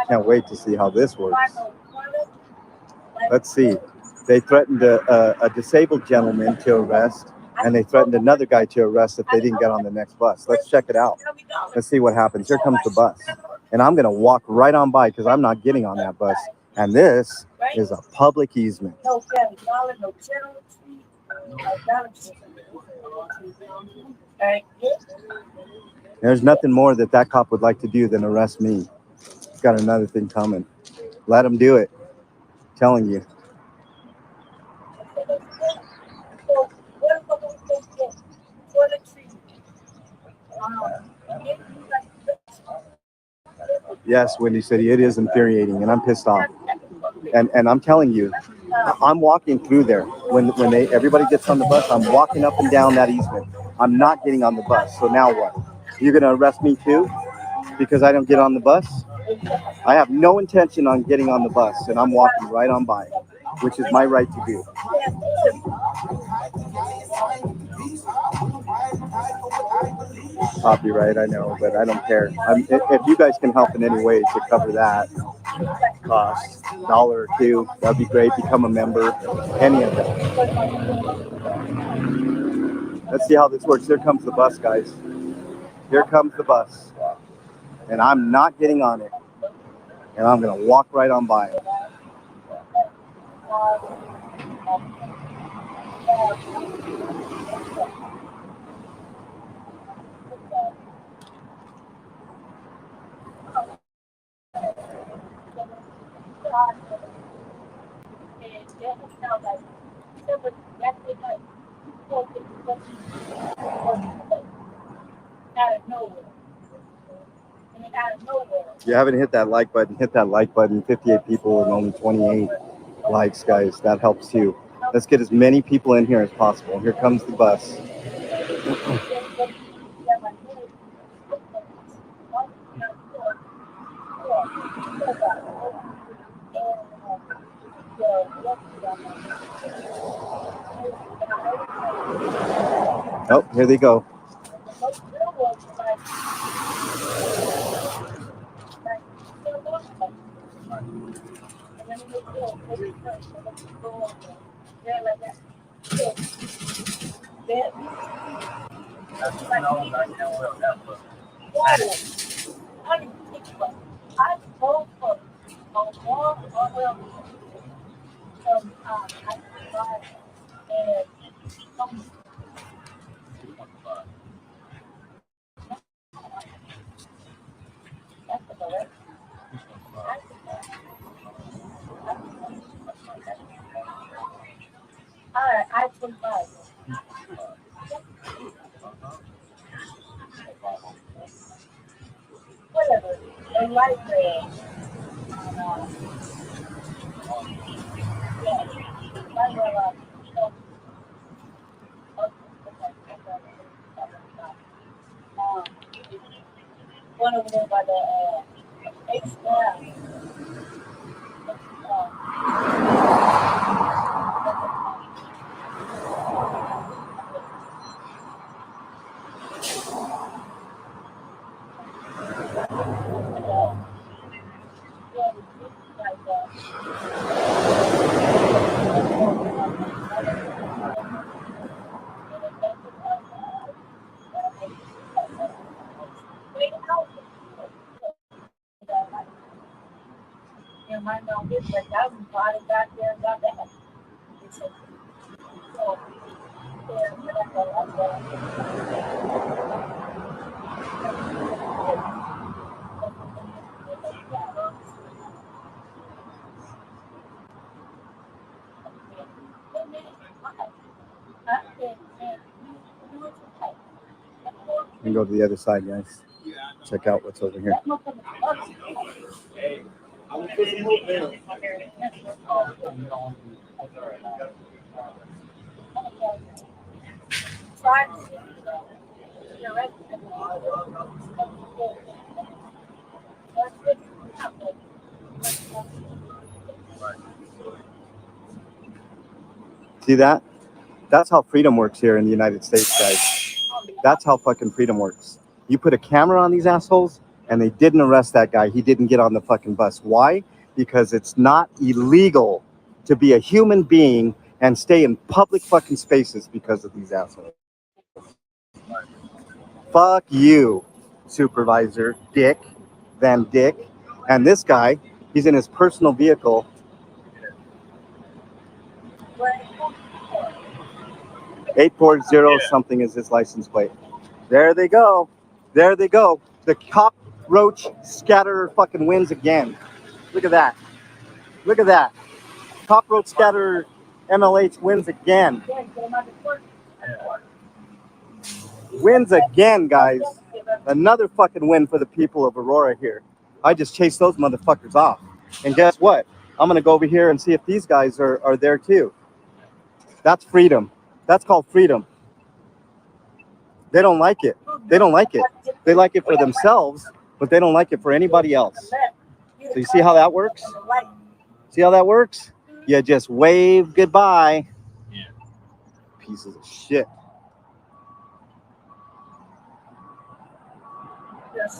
can't wait to see how this works. Let's see. They threatened a disabled gentleman to arrest, and they threatened another guy to arrest if they didn't get on the next bus. Let's check it out. Let's see what happens. Here comes the bus. And I'm going to walk right on by because I'm not getting on that bus. And this is a public easement. There's nothing more that cop would like to do than arrest me. He's got another thing coming. Let him do it. I'm telling you. Yes, Wendy City, it is infuriating, and I'm pissed off. And I'm telling you, I'm walking through there. When everybody gets on the bus, I'm walking up and down that easement. I'm not getting on the bus. So now what? You're going to arrest me too because I don't get on the bus? I have no intention on getting on the bus, and I'm walking right on by, which is my right to do. Copyright, I know, but I don't care. If you guys can help in any way to cover that cost, $1 or $2, that'd be great. Become a member, any of that. Let's see how this works. Here comes the bus, guys. Here comes the bus. And I'm not getting on it. And I'm going to walk right on by it. If you haven't hit that like button, hit that like button. 58 people and only 28 likes, guys. That helps too. Let's get as many people in here as possible. Here comes the bus. Oh, here they go. One over there by the my mom gets like that was bought it back there and got that. It's like, so, We can go to the other side, guys. Check out what's over here. See that? That's how freedom works here in the United States, guys. That's how fucking freedom works. You put a camera on these assholes and they didn't arrest that guy. He didn't get on the fucking bus. Why? Because it's not illegal to be a human being and stay in public fucking spaces because of these assholes. Fuck you, Supervisor Dick Van Dick. And this guy, he's in his personal vehicle. $840 something is his license plate. There they go. There they go. The cockroach scatterer fucking wins again. Look at that. Look at that. Cockroach scatterer MLH wins again. Wins again, guys. Another fucking win for the people of Aurora here. I just chased those motherfuckers off. And guess what? I'm going to go over here and see if these guys are there too. That's freedom. That's called freedom. They don't like it. They don't like it. They like it for themselves, but they don't like it for anybody else. So you see how that works? See how that works? You just wave goodbye. Yeah. Pieces of shit.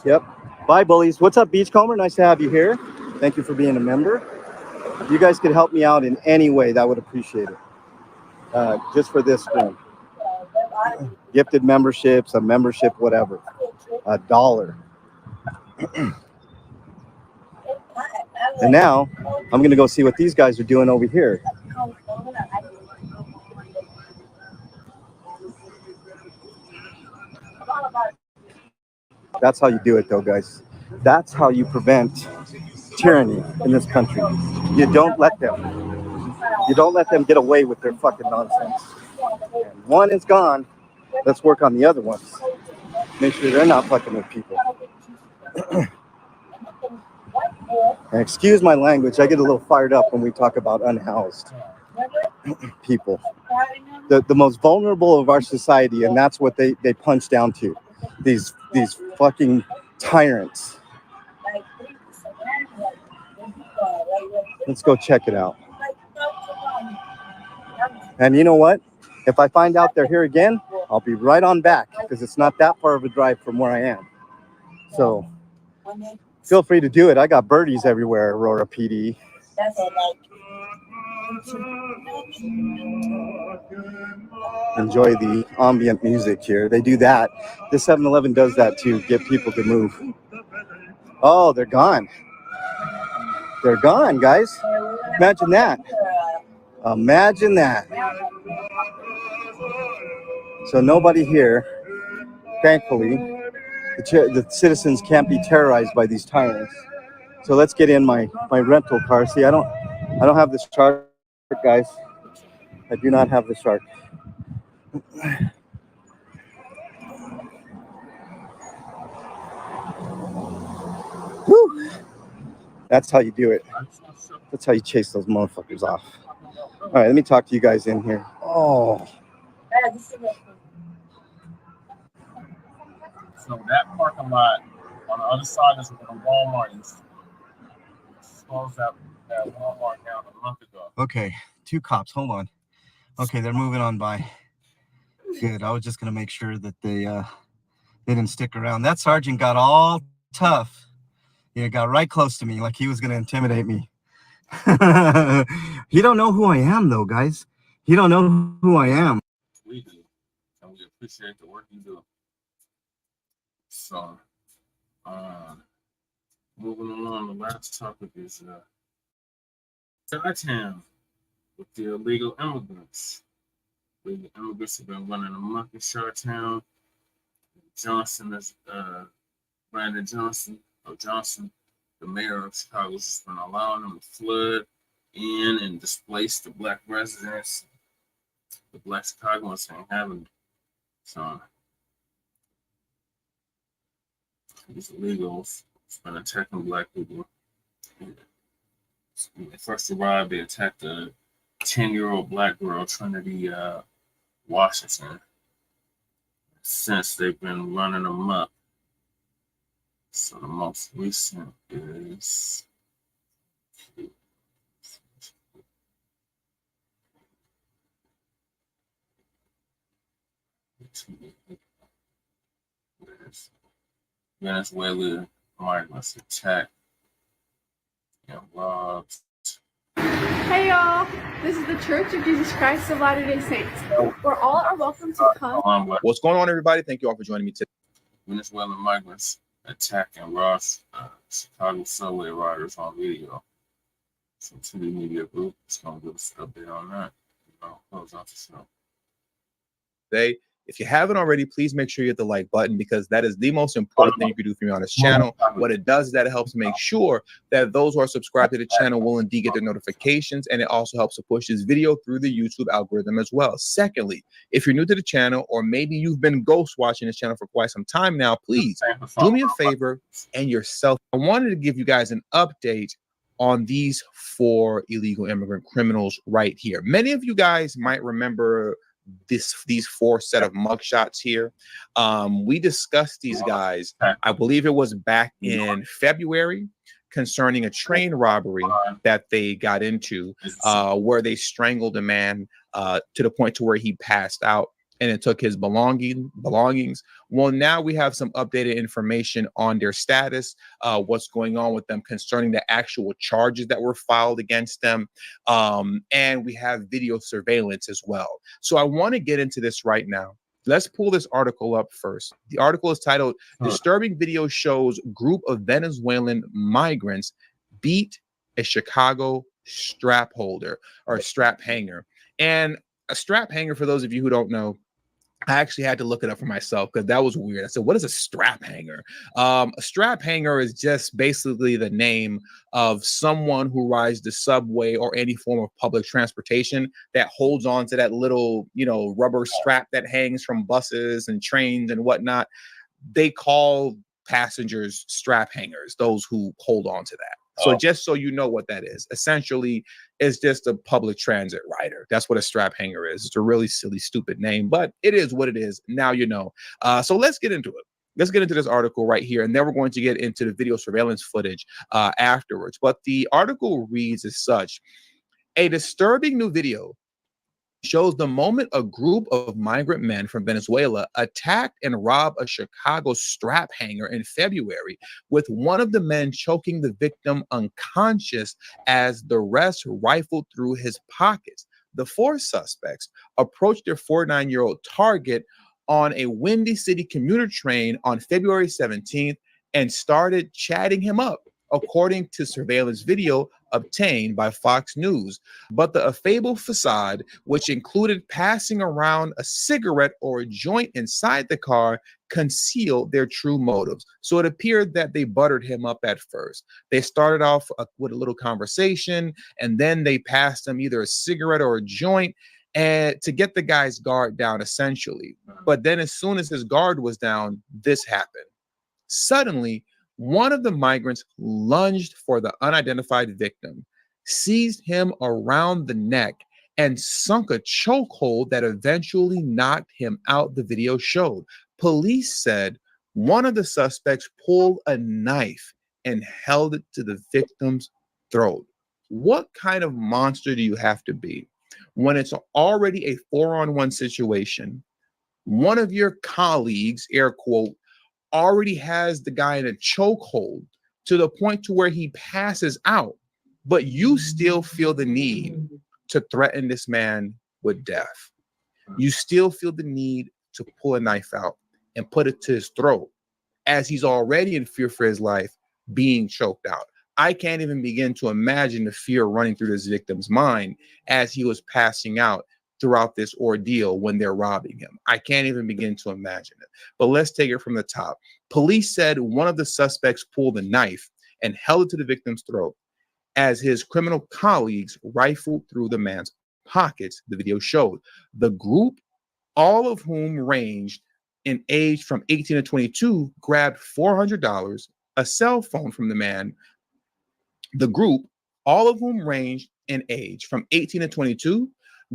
Yep. Bye, bullies. What's up, Beachcomber? Nice to have you here. Thank you for being a member. If you guys could help me out in any way, that would appreciate it. Just for this room. Gifted memberships, a membership, whatever. $1. And now I'm going to go see what these guys are doing over here. That's how you do it, though, guys. That's how you prevent tyranny in this country. You don't let them. You don't let them get away with their fucking nonsense. And one is gone. Let's work on the other ones. Make sure they're not fucking with people. And excuse my language. I get a little fired up when we talk about unhoused people. The most vulnerable of our society, and that's what they punch down to. These fucking tyrants. Let's go check it out. And you know what? If I find out they're here again, I'll be right on back because it's not that far of a drive from where I am. So feel free to do it. I got birdies everywhere, Aurora PD. Enjoy the ambient music here. They do that. This 7-Eleven does that to get people to move. Oh, they're gone. They're gone, guys. Imagine that. Imagine that. So nobody here, thankfully. The citizens can't be terrorized by these tyrants. So let's get in my rental car. See, I don't have the shark, guys. I do not have the shark. Whew. That's how you do it. That's how you chase those motherfuckers off. All right, let me talk to you guys in here. Oh. So that parking lot on the other side is where the Walmart is. Closed that Walmart down a month ago. Okay, 2 cops. Hold on. Okay, they're moving on by. Good. I was just gonna make sure that they didn't stick around. That sergeant got all tough. Yeah, got right close to me like he was gonna intimidate me. He don't know who I am, though, guys. He don't know who I am. We do, and we appreciate the work you do. So, moving along, the last topic is Chi-Town with the illegal immigrants. Illegal immigrants have been running amok in Chi-Town. Johnson is Brandon Johnson, the mayor of Chicago, has been allowing them to flood in and displace the black residents. The black Chicagoans ain't having it. So these illegals have been attacking black people. When they first arrived, they attacked a 10-year-old black girl, Trinity Washington. Since they've been running them up. So the most recent is Venezuelan migrants attacked and robbed. Hey y'all, this is the Church of Jesus Christ of Latter-day Saints, where all are welcome to come. What's going on, everybody? Thank you all for joining me today. Venezuelan migrants attacked and robbed Chicago subway riders on video. So TV media group is going to give us an update on that. I'll close out the show. Today, if you haven't already, please make sure you hit the like button, because that is the most important thing you can do for me on this channel. What it does is that it helps make sure that those who are subscribed to the channel will indeed get their notifications, and it also helps to push this video through the YouTube algorithm as well. Secondly, if you're new to the channel, or maybe you've been ghost watching this channel for quite some time now, please do me a favor and yourself. I wanted to give you guys an update on these 4 illegal immigrant criminals right here. Many of you guys might remember these 4 set of mugshots here. We discussed these guys, I believe it was back in February, concerning a train robbery that they got into, where they strangled a man to the point to where he passed out, and it took his belongings. Well, now we have some updated information on their status, what's going on with them concerning the actual charges that were filed against them. And we have video surveillance as well. So I want to get into this right now. Let's pull this article up first. The article is titled, "Disturbing Video Shows Group of Venezuelan Migrants Beat a Chicago Strap Holder," or strap hanger. And a strap hanger, for those of you who don't know, I actually had to look it up for myself because that was weird. I said, what is a strap hanger? A strap hanger is just basically the name of someone who rides the subway or any form of public transportation that holds on to that little, rubber strap that hangs from buses and trains and whatnot. They call passengers strap hangers, those who hold on to that. So just so you know what that is, essentially, it's just a public transit rider. That's what a strap hanger is. It's a really silly, stupid name, but it is what it is. Now you know. So let's get into it. Let's get into this article right here, and then we're going to get into the video surveillance footage afterwards. But the article reads as such: a disturbing new video shows the moment a group of migrant men from Venezuela attacked and robbed a Chicago strap hanger in February, with one of the men choking the victim unconscious as the rest rifled through his pockets. The 4 suspects approached their 49-year-old target on a Windy City commuter train on February 17th and started chatting him up, according to surveillance video obtained by Fox News. But the affable facade, which included passing around a cigarette or a joint inside the car, concealed their true motives. So it appeared that they buttered him up at first. They started off with a little conversation, and then they passed him either a cigarette or a joint, and to get the guy's guard down, essentially. But then as soon as his guard was down, this happened. Suddenly, One of the migrants lunged for the unidentified victim, seized him around the neck, and sunk a chokehold that eventually knocked him out, the video showed. Police said one of the suspects pulled a knife and held it to the victim's throat. What kind of monster do you have to be when it's already a 4-on-1 situation? One of your colleagues, air quote, already has the guy in a chokehold to the point to where he passes out, but you still feel the need to threaten this man with death. You still feel the need to pull a knife out and put it to his throat as he's already in fear for his life, being choked out. I can't even begin to imagine the fear running through this victim's mind as he was passing out throughout this ordeal when they're robbing him. I can't even begin to imagine it. But let's take it from the top. Police said one of the suspects pulled a knife and held it to the victim's throat as his criminal colleagues rifled through the man's pockets, the video showed. The group, all of whom ranged in age from 18 to 22, grabbed $400, a cell phone from the man. The group, all of whom ranged in age from 18 to 22,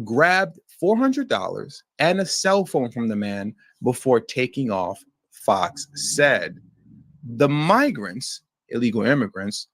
grabbed $400 and a cell phone from the man before taking off, Fox said. The migrants, illegal immigrants,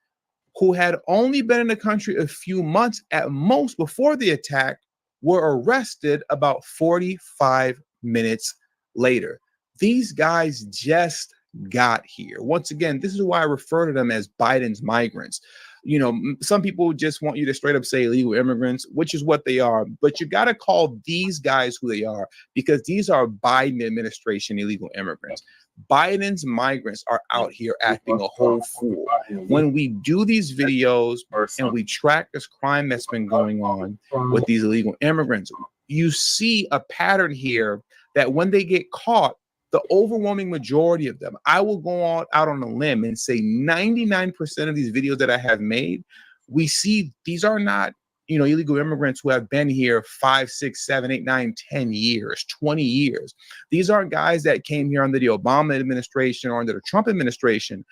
who had only been in the country a few months at most before the attack, were arrested about 45 minutes later. These guys just got here. Once again, this is why I refer to them as Biden's migrants. You know, some people just want you to straight up say illegal immigrants, which is what they are. But you got to call these guys who they are, because these are Biden administration illegal immigrants. Biden's migrants are out here acting a whole fool. When we do these videos and we track this crime that's been going on with these illegal immigrants, you see a pattern here that when they get caught, the overwhelming majority of them, I will go out on a limb and say 99% of these videos that I have made, we see these are not, you know, illegal immigrants who have been here 5, 6, 7, 8, 9, 10 years, 20 years. These aren't guys that came here under the Obama administration or under the Trump administration.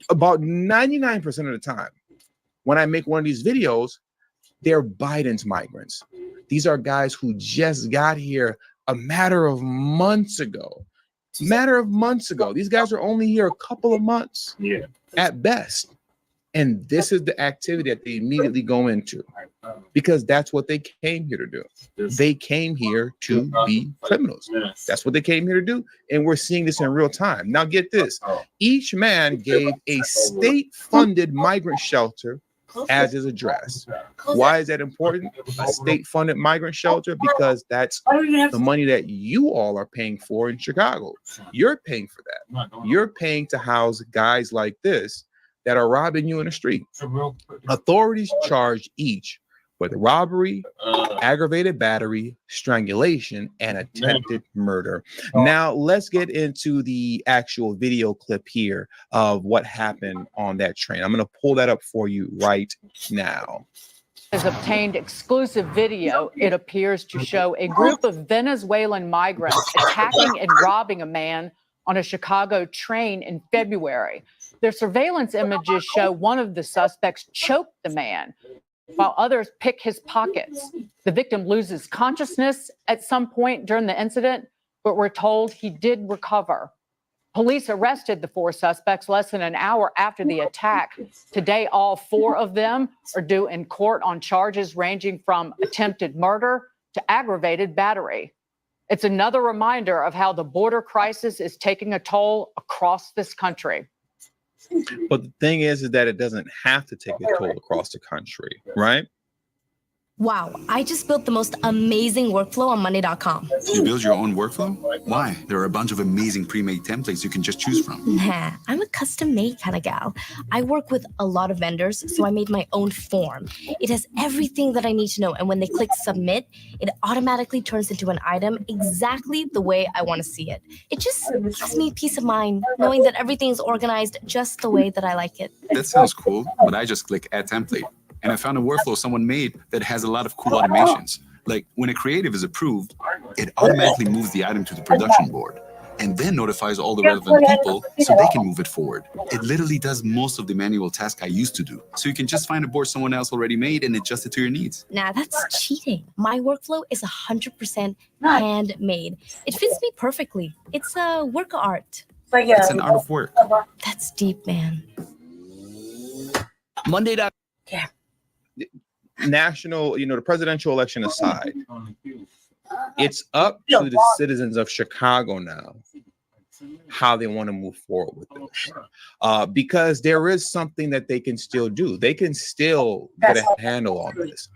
About 99% of the time, when I make one of these videos, they're Biden's migrants. These are guys who just got here a matter of months ago. These guys are only here a couple of months at best. And this is the activity that they immediately go into, because that's what they came here to do. They came here to be criminals. That's what they came here to do. And we're seeing this in real time. Now get this. Each man gave a state-funded migrant shelter as his address. Why is that important? A state-funded migrant shelter, because that's the money that you all are paying for in Chicago. You're paying for that. You're paying to house guys like this that are robbing you in the street. Authorities charged each with robbery, aggravated battery, strangulation, and attempted murder. Now, let's get into the actual video clip here of what happened on that train. I'm going to pull that up for you right now. Has obtained exclusive video. It appears to show a group of Venezuelan migrants attacking and robbing a man on a Chicago train in February. Their surveillance images show one of the suspects choke the man, while others pick his pockets. The victim loses consciousness at some point during the incident, but we're told he did recover. Police arrested the 4 suspects less than an hour after the attack. Today, all 4 of them are due in court on charges ranging from attempted murder to aggravated battery. It's another reminder of how the border crisis is taking a toll across this country. But the thing is that it doesn't have to take a toll across the country, right? Wow, I just built the most amazing workflow on Monday.com. You build your own workflow? Why? There are a bunch of amazing pre-made templates you can just choose from. Nah, I'm a custom-made kind of gal. I work with a lot of vendors, so I made my own form. It has everything that I need to know, and when they click submit, it automatically turns into an item exactly the way I want to see it. It just gives me peace of mind, knowing that everything's organized just the way that I like it. That sounds cool, but I just click Add Template. And I found a workflow someone made that has a lot of cool automations. Like when a creative is approved, it automatically moves the item to the production board. and then notifies all the relevant people so they can move it forward. It literally does most of the manual task I used to do. So you can just find a board someone else already made and adjust it to your needs. Nah, that's cheating. My workflow is 100% handmade. It fits me perfectly. It's a work of art. It's an art of work. That's deep, man. Monday. Yeah. National, the presidential election aside, it's up to the citizens of Chicago now how they want to move forward with this. Because there is something that they can still do. They can still get a handle on this.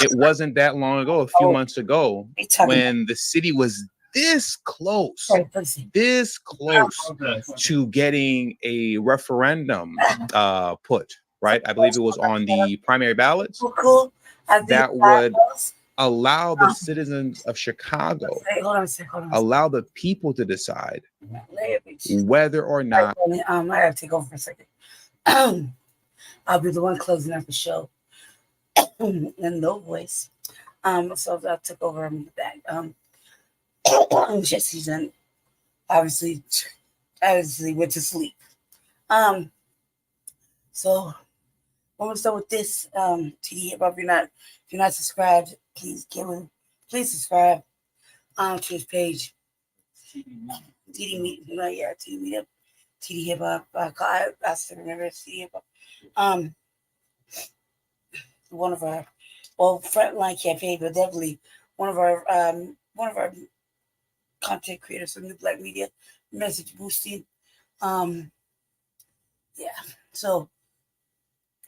It wasn't that long ago, a few months ago, when the city was this close to getting a referendum put, right? I believe it was on the primary ballots that would allow the citizens of Chicago, allow the people to decide whether or not. I gotta take over for a second. I'll be the one closing out the show. And no voice. So I took over in the back. Jesse's done obviously went to sleep. So when we start with this, TD Hip Hop, if you're not subscribed, please subscribe to his page. TD Meetup, TD Hip Hop. I still remember it's TD Hip Hop. One of our Front Line campaign, but definitely one of our content creators from New Black Media, message boosting. So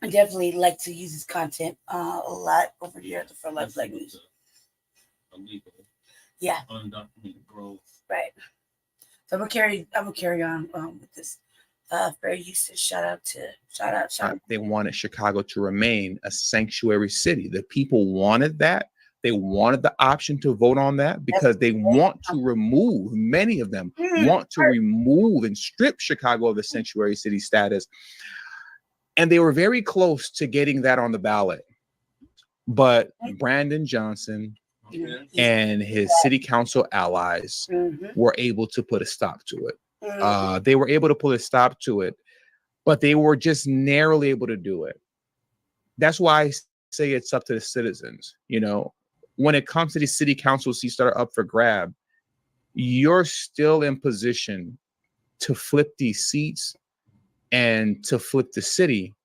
I definitely like to use his content a lot over here at the Front Line Blacc News. Yeah. Undocumented growth. Right. So I'm gonna carry on with this. Very useful. Shout out. They wanted Chicago to remain a sanctuary city. The people wanted that. They wanted the option to vote on that because they want to remove, many of them want to remove and strip Chicago of the sanctuary city status. And they were very close to getting that on the ballot. But Brandon Johnson and his city council allies were able to put a stop to it. They were able to put a stop to it, but they were just narrowly able to do it. That's why I say it's up to the citizens. When it comes to the city council seats that are up for grab, you're still in position to flip these seats and to flip the city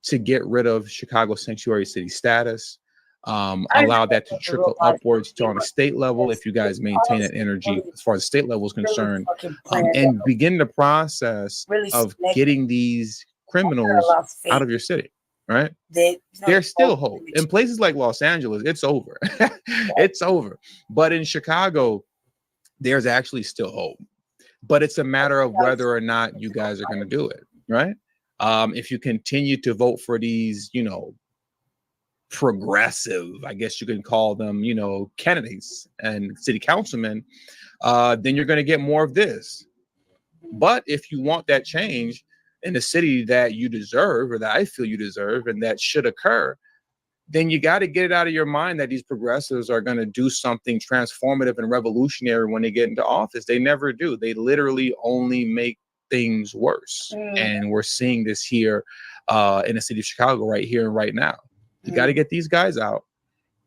to get rid of Chicago's sanctuary city status. Allow that to trickle upwards to on a state level if you guys maintain that energy as far as the state level is concerned, and begin the process of getting these criminals out of your city, right? There's still hope. In places like Los Angeles, it's over. It's over. But in Chicago, there's actually still hope. But it's a matter of whether or not you guys are going to do it, right? If you continue to vote for these, progressive, I guess you can call them, candidates and city councilmen, then you're going to get more of this. But if you want that change in the city that you deserve, or that I feel you deserve, and that should occur, then you got to get it out of your mind that these progressives are going to do something transformative and revolutionary when they get into office. They never do. They literally only make things worse. And we're seeing this here in the city of Chicago right here and right now. You got to get these guys out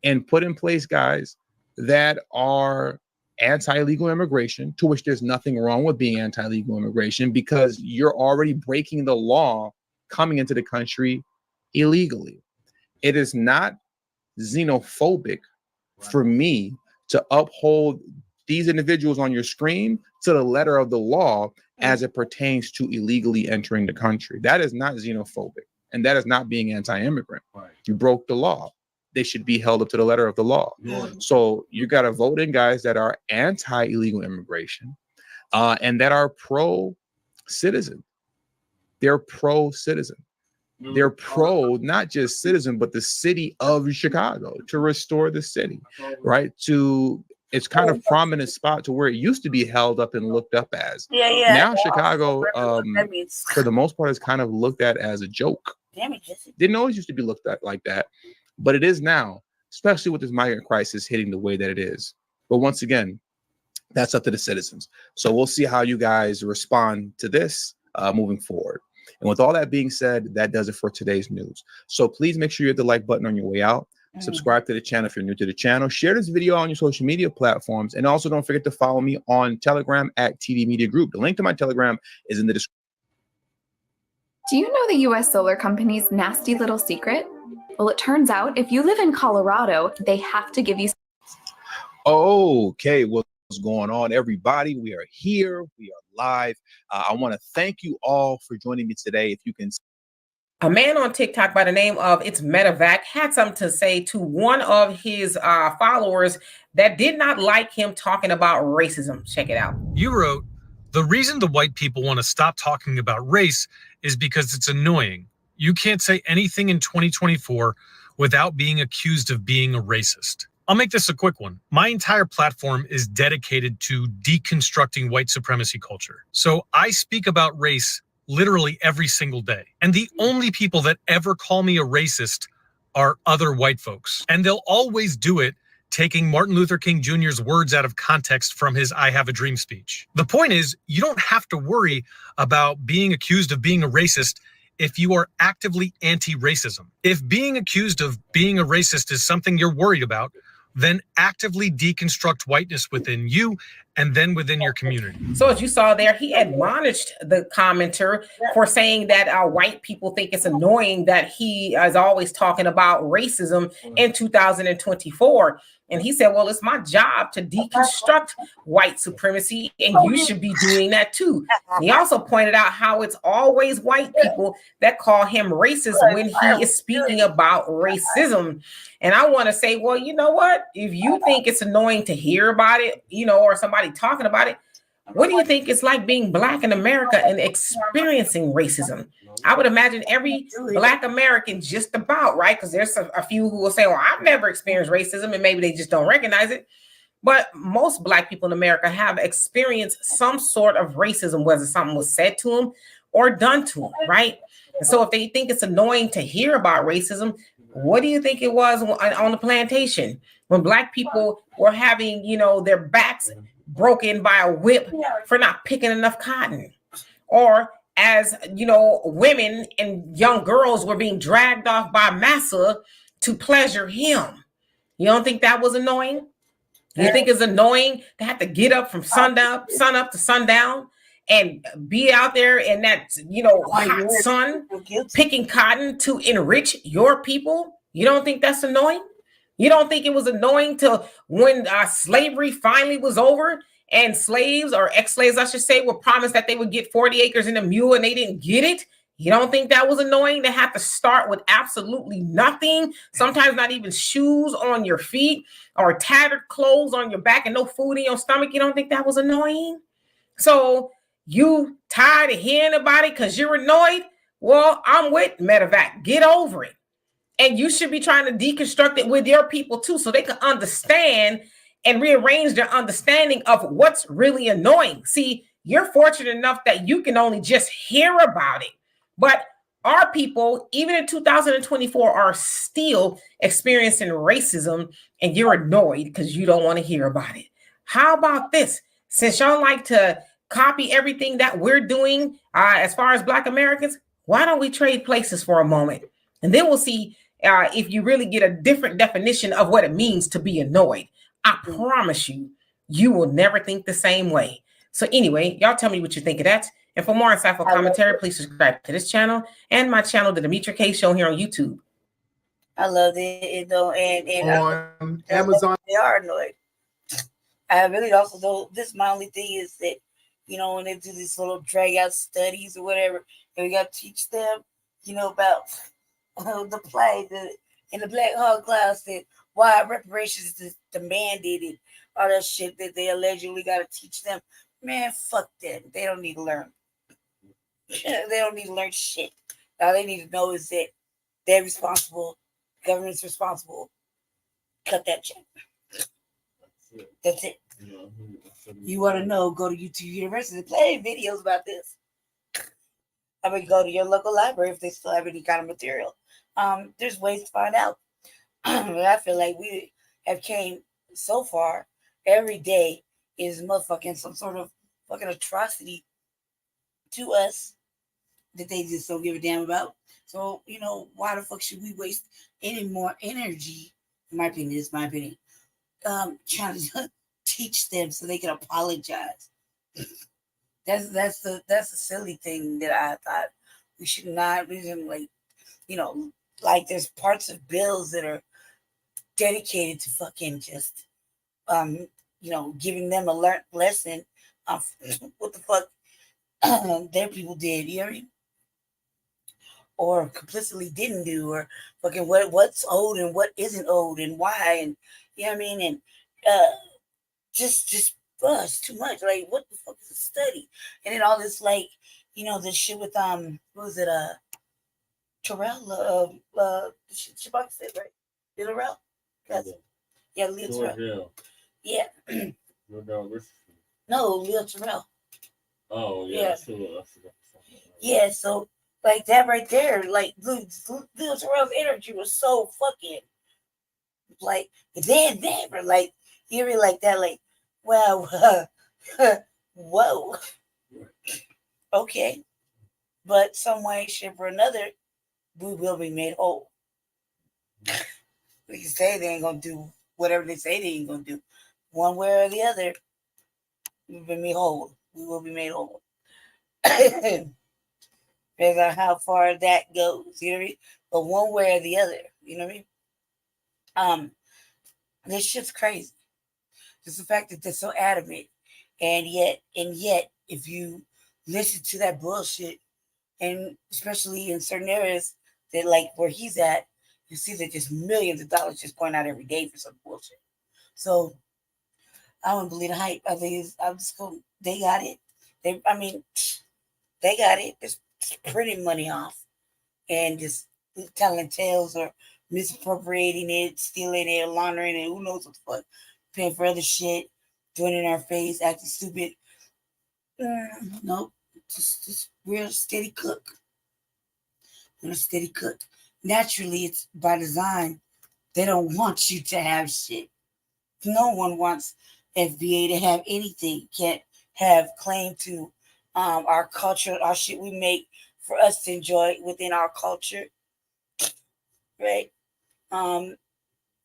and put in place guys that are anti-illegal immigration, to which there's nothing wrong with being anti-illegal immigration because you're already breaking the law coming into the country illegally. It is not xenophobic for me to uphold these individuals on your screen to the letter of the law as it pertains to illegally entering the country. That is not xenophobic. And that is not being anti-immigrant. Right. You broke the law. They should be held up to the letter of the law. Yeah. So you got to vote in guys that are anti-illegal immigration and that are pro-citizen. They're pro-citizen. They're pro, not just citizen, but the city of Chicago, to restore the city, right? It's kind of prominent spot to where it used to be held up and looked up as. Now Chicago, for the most part, is kind of looked at as a joke. Didn't always used to be looked at like that, but it is now, especially with this migrant crisis hitting the way that it is. But once again, That's up to the citizens. So we'll see how you guys respond to this moving forward. And with all that being said, that does it for today's news. So please make sure you hit the like button on your way out. Subscribe to the channel if you're new to the channel. Share this video on your social media platforms. And also don't forget to follow me on Telegram at TD Media Group. The link to my Telegram is in the description. Do you know the U.S. solar company's nasty little secret? Well, it turns out if you live in Colorado, they have to give you. Okay, what's going on, everybody? We are here. We are live. I want to thank you all for joining me today. If you can. A man on TikTok by the name of It's MetaVac had something to say to one of his followers that did not like him talking about racism. Check it out. You wrote, "The reason the white people want to stop talking about race is because it's annoying. You can't say anything in 2024 without being accused of being a racist." I'll make this a quick one. My entire platform is dedicated to deconstructing white supremacy culture. So I speak about race literally every single day. And the only people that ever call me a racist are other white folks. And they'll always do it taking Martin Luther King Jr.'s words out of context from his I Have a Dream speech. The point is, you don't have to worry about being accused of being a racist if you are actively anti-racism. If being accused of being a racist is something you're worried about, then actively deconstruct whiteness within you and then within your community. So as you saw there, he admonished the commenter for saying that white people think it's annoying that he is always talking about racism in 2024. And he said, well, it's my job to deconstruct white supremacy, and you should be doing that too. And he also pointed out how it's always white people that call him racist when he is speaking about racism. And I want to say, well, you know what? If you think it's annoying to hear about it, you know, or somebody talking about it, what do you think it's like being Black in America and experiencing racism? I would imagine every Black American just about, right? Because there's a few who will say, well, I've never experienced racism, and maybe they just don't recognize it. But most Black people in America have experienced some sort of racism, whether something was said to them or done to them, right? And so if they think it's annoying to hear about racism, what do you think it was on the plantation when Black people were having, you know, their backs broken by a whip for not picking enough cotton? Or as, you know, women and young girls were being dragged off by massa to pleasure him. You don't think that was annoying? You think it's annoying to have to get up from sun up to sundown and be out there in that, you know, hot sun picking cotton to enrich your people? You don't think that's annoying? You don't think it was annoying to when slavery finally was over and slaves, or ex-slaves, I should say, were promised that they would get 40 acres and a mule and they didn't get it? You don't think that was annoying to have to start with absolutely nothing, sometimes not even shoes on your feet or tattered clothes on your back and no food in your stomach? You don't think that was annoying? So you tired of hearing about it because you're annoyed? Well, I'm with MetaVac. Get over it. And you should be trying to deconstruct it with your people too, so they can understand and rearrange their understanding of what's really annoying. See, you're fortunate enough that you can only just hear about it. But our people, even in 2024, are still experiencing racism, and you're annoyed because you don't want to hear about it. How about this? Since y'all like to copy everything that we're doing as far as Black Americans, why don't we trade places for a moment? And then we'll see if you really get a different definition of what it means to be annoyed. I promise you, you will never think the same way. So anyway, y'all tell me what you think of that. And for more insightful commentary, please subscribe to this channel and my channel, The Demetra K Show, here on YouTube. I love it, though, and on Amazon. They are annoyed. I really also, though, this my only thing is that, you know, when they do these little drag out studies or whatever, and we got to teach them, you know, about the play in the Black Hawk class, that why reparations is demanded and all that shit that they allegedly got to teach them. Man, fuck that. They don't need to learn. They don't need to learn shit. All they need to know is that they're responsible. Government's responsible. Cut that check. That's it. You want to know, go to YouTube University and play videos about this. I mean, go to your local library if they still have any kind of material. There's ways to find out. I feel like we have came so far every day is motherfucking some sort of fucking atrocity to us that they just don't give a damn about. So, why the fuck should we waste any more energy? In my opinion, it's my opinion. Trying to teach them so they can apologize. That's a silly thing that I thought we should not reason like there's parts of bills that are dedicated to fucking just giving them a lesson of what the fuck their people did, you know what I mean? Or complicitly didn't do, or fucking what's owed and what isn't owed and why, and you know what I mean, and just it's too much. Like, what the fuck is a study? And then all this this shit with what was it, Terrell, Shabak said, right? Little Rel? Yeah, Leo Terrell. Yeah. No, Leo Terrell. Oh, Yeah. yeah. Yeah, so like that right there, like Leo Terrell's energy was so fucking like never like eerie like that, like, well, whoa. Okay. But some way, shape, or another, we will be made whole. We can say they ain't gonna do whatever they say they ain't gonna do. One way or the other, we'll be made whole. We will be made whole. Depends on how far that goes, you know what I mean? But one way or the other, you know what I mean? This shit's crazy. Just the fact that they're so adamant, and yet, if you listen to that bullshit, and especially in certain areas that like where he's at, you see that just millions of dollars just going out every day for some bullshit. So I don't believe the hype. I think they got it. They got it. Just printing money off and just telling tales or misappropriating it, stealing it, laundering it, who knows what the fuck, paying for other shit, doing it in our face, acting stupid. Nope. Just we're a steady cook. We're a steady cook. Naturally, it's by design. They don't want you to have shit. No one wants FBA to have anything. Can't have claim to our culture, our shit we make for us to enjoy within our culture. Right?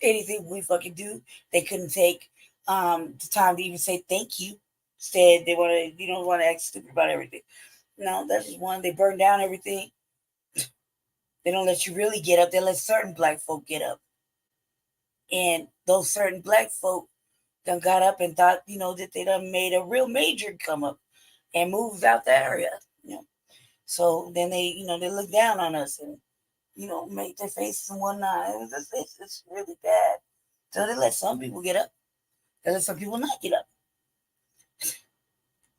Anything we fucking do, they couldn't take the time to even say thank you. Instead, they want to act stupid about everything. No, that's just one. They burn down everything. They don't let you really get up. They let certain black folk get up. And those certain black folk done got up and thought, that they done made a real major come up and moved out the area. So then they, they look down on us and, make their faces and whatnot. It's really bad. So they let some people get up. They let some people not get up.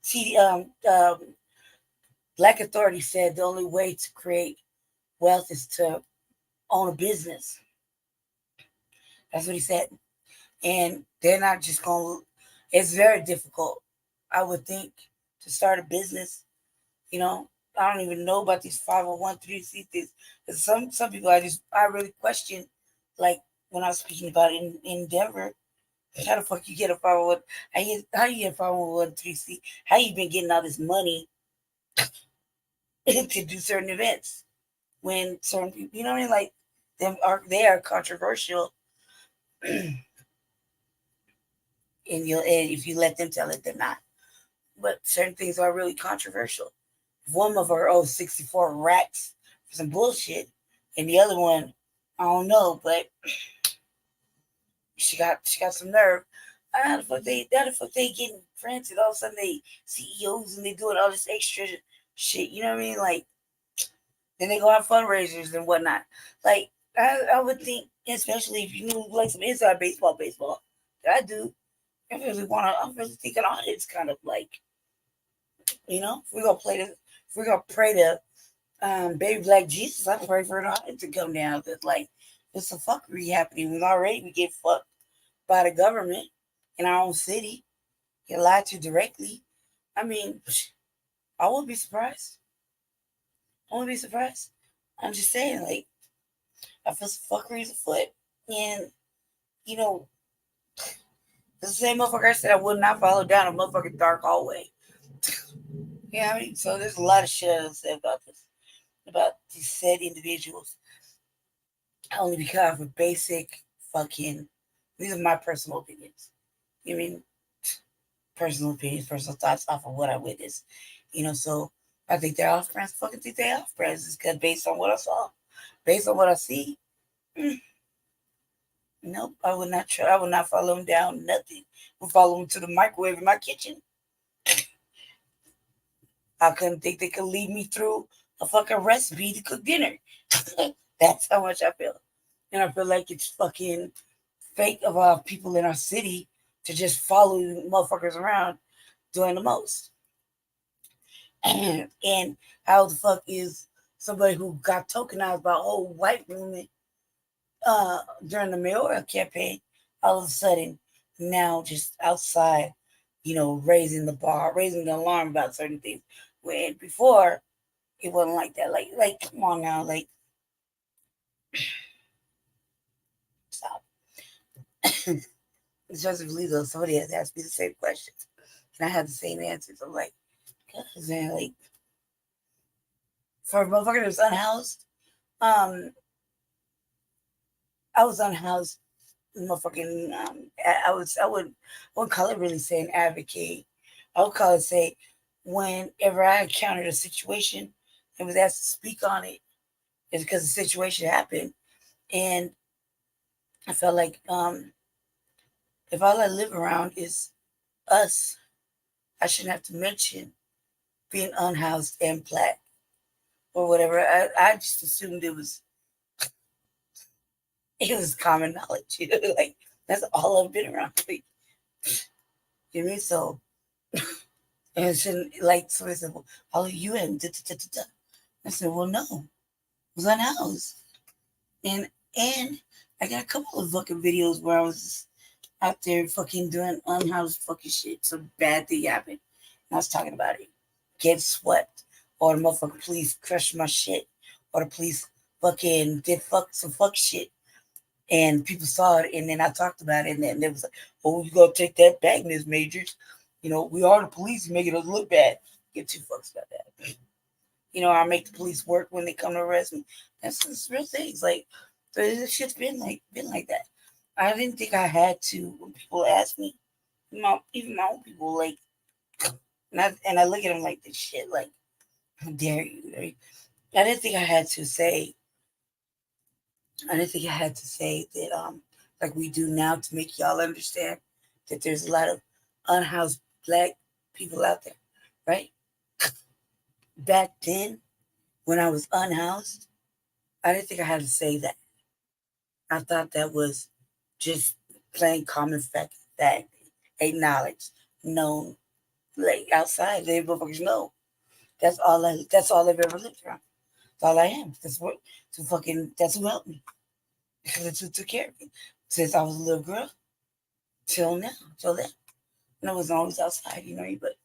See, Black Authority said the only way to create wealth is to own a business. That's what he said. And they're not just going to, it's very difficult, I would think, to start a business. I don't even know about these 501(c)(3) things. Some people I really question, like when I was speaking about it in Denver, how the fuck you get a 501? How you get a 501(c)(3)? How you been getting all this money to do certain events when certain people, what I mean? Like they are controversial, and if you let them tell it, they're not. But certain things are really controversial. One of her 64 racks for some bullshit, and the other one, I don't know, but she got some nerve. How the fuck they getting granted? All of a sudden they CEOs and they doing all this extra shit. You know what I mean? Like then they go have fundraisers and whatnot. Like I would think, especially if you like some inside baseball. That I do. I'm really thinking audit's kind of like, if we're gonna pray to baby black Jesus, I pray for an audit to come down. Because like there's some fuckery happening. We get fucked by the government in our own city. Get lied to directly. I mean, I wouldn't be surprised. I'm just saying, like, I feel some fuckery is afoot. And, The same motherfucker said I would not follow down a motherfucking dark hallway. You know what I mean? So there's a lot of shit I say about this, about these said individuals. Only because of basic fucking, these are my personal opinions. You know what I mean? Personal opinions, personal thoughts off of what I witnessed. You know, so I think they're off brands. Fucking think they're off brands. It's because based on what I saw, based on what I see, nope, I would not try. I would not follow them down. Nothing. I would follow them to the microwave in my kitchen. I couldn't think they could lead me through a fucking recipe to cook dinner. That's how much I feel. And I feel like it's fucking fake of our people in our city to just follow motherfuckers around doing the most. And how the fuck is somebody who got tokenized by old white women during the mayoral campaign all of a sudden now just outside, you know, raising the bar, raising the alarm about certain things. When before it wasn't like that. Like come on now, like stop. Joseph Legal, somebody has asked me the same questions. And I had the same answers. I'm like, cause man, like for a motherfucker that was unhoused, I was unhoused. Motherfucking, I wouldn't call it really saying advocate. I would call it say whenever I encountered a situation and was asked to speak on it, it's because the situation happened, and I felt like if all I live around is us, I shouldn't have to mention being unhoused and Black or whatever. I just assumed it was common knowledge, you know, like that's all I've been around. Like, you know what I mean? So, and it shouldn't, like somebody said, well, all of you and I said, well, no, I was unhoused, and I got a couple of fucking videos where I was just out there fucking doing unhoused fucking shit. Some bad thing happened, and I was talking about it. Get swept, or the motherfucking police crushed my shit, or the police fucking did some fuck shit. And people saw it, and then I talked about it, and then they was like, "Oh, you gotta take that back, Ms. Majors. You know, we are the police, making us look bad. Give two fucks about that. You know, I make the police work when they come to arrest me. That's real things. Like, this shit's been like that. I didn't think I had to. When people ask me, even my own people, like, and I look at them like this shit, like, how dare you? Right? I didn't think I had to say. I didn't think I had to say that, like we do now, to make y'all understand that there's a lot of unhoused Black people out there, right? Back then, when I was unhoused, I didn't think I had to say that. I thought that was just plain common fact, acknowledged, known, like outside, they motherfuckers know. That's all I've ever lived around. That's all I am. That's who helped me. Because it's who took care of me since I was a little girl till now, till then. And I was always outside, you know, but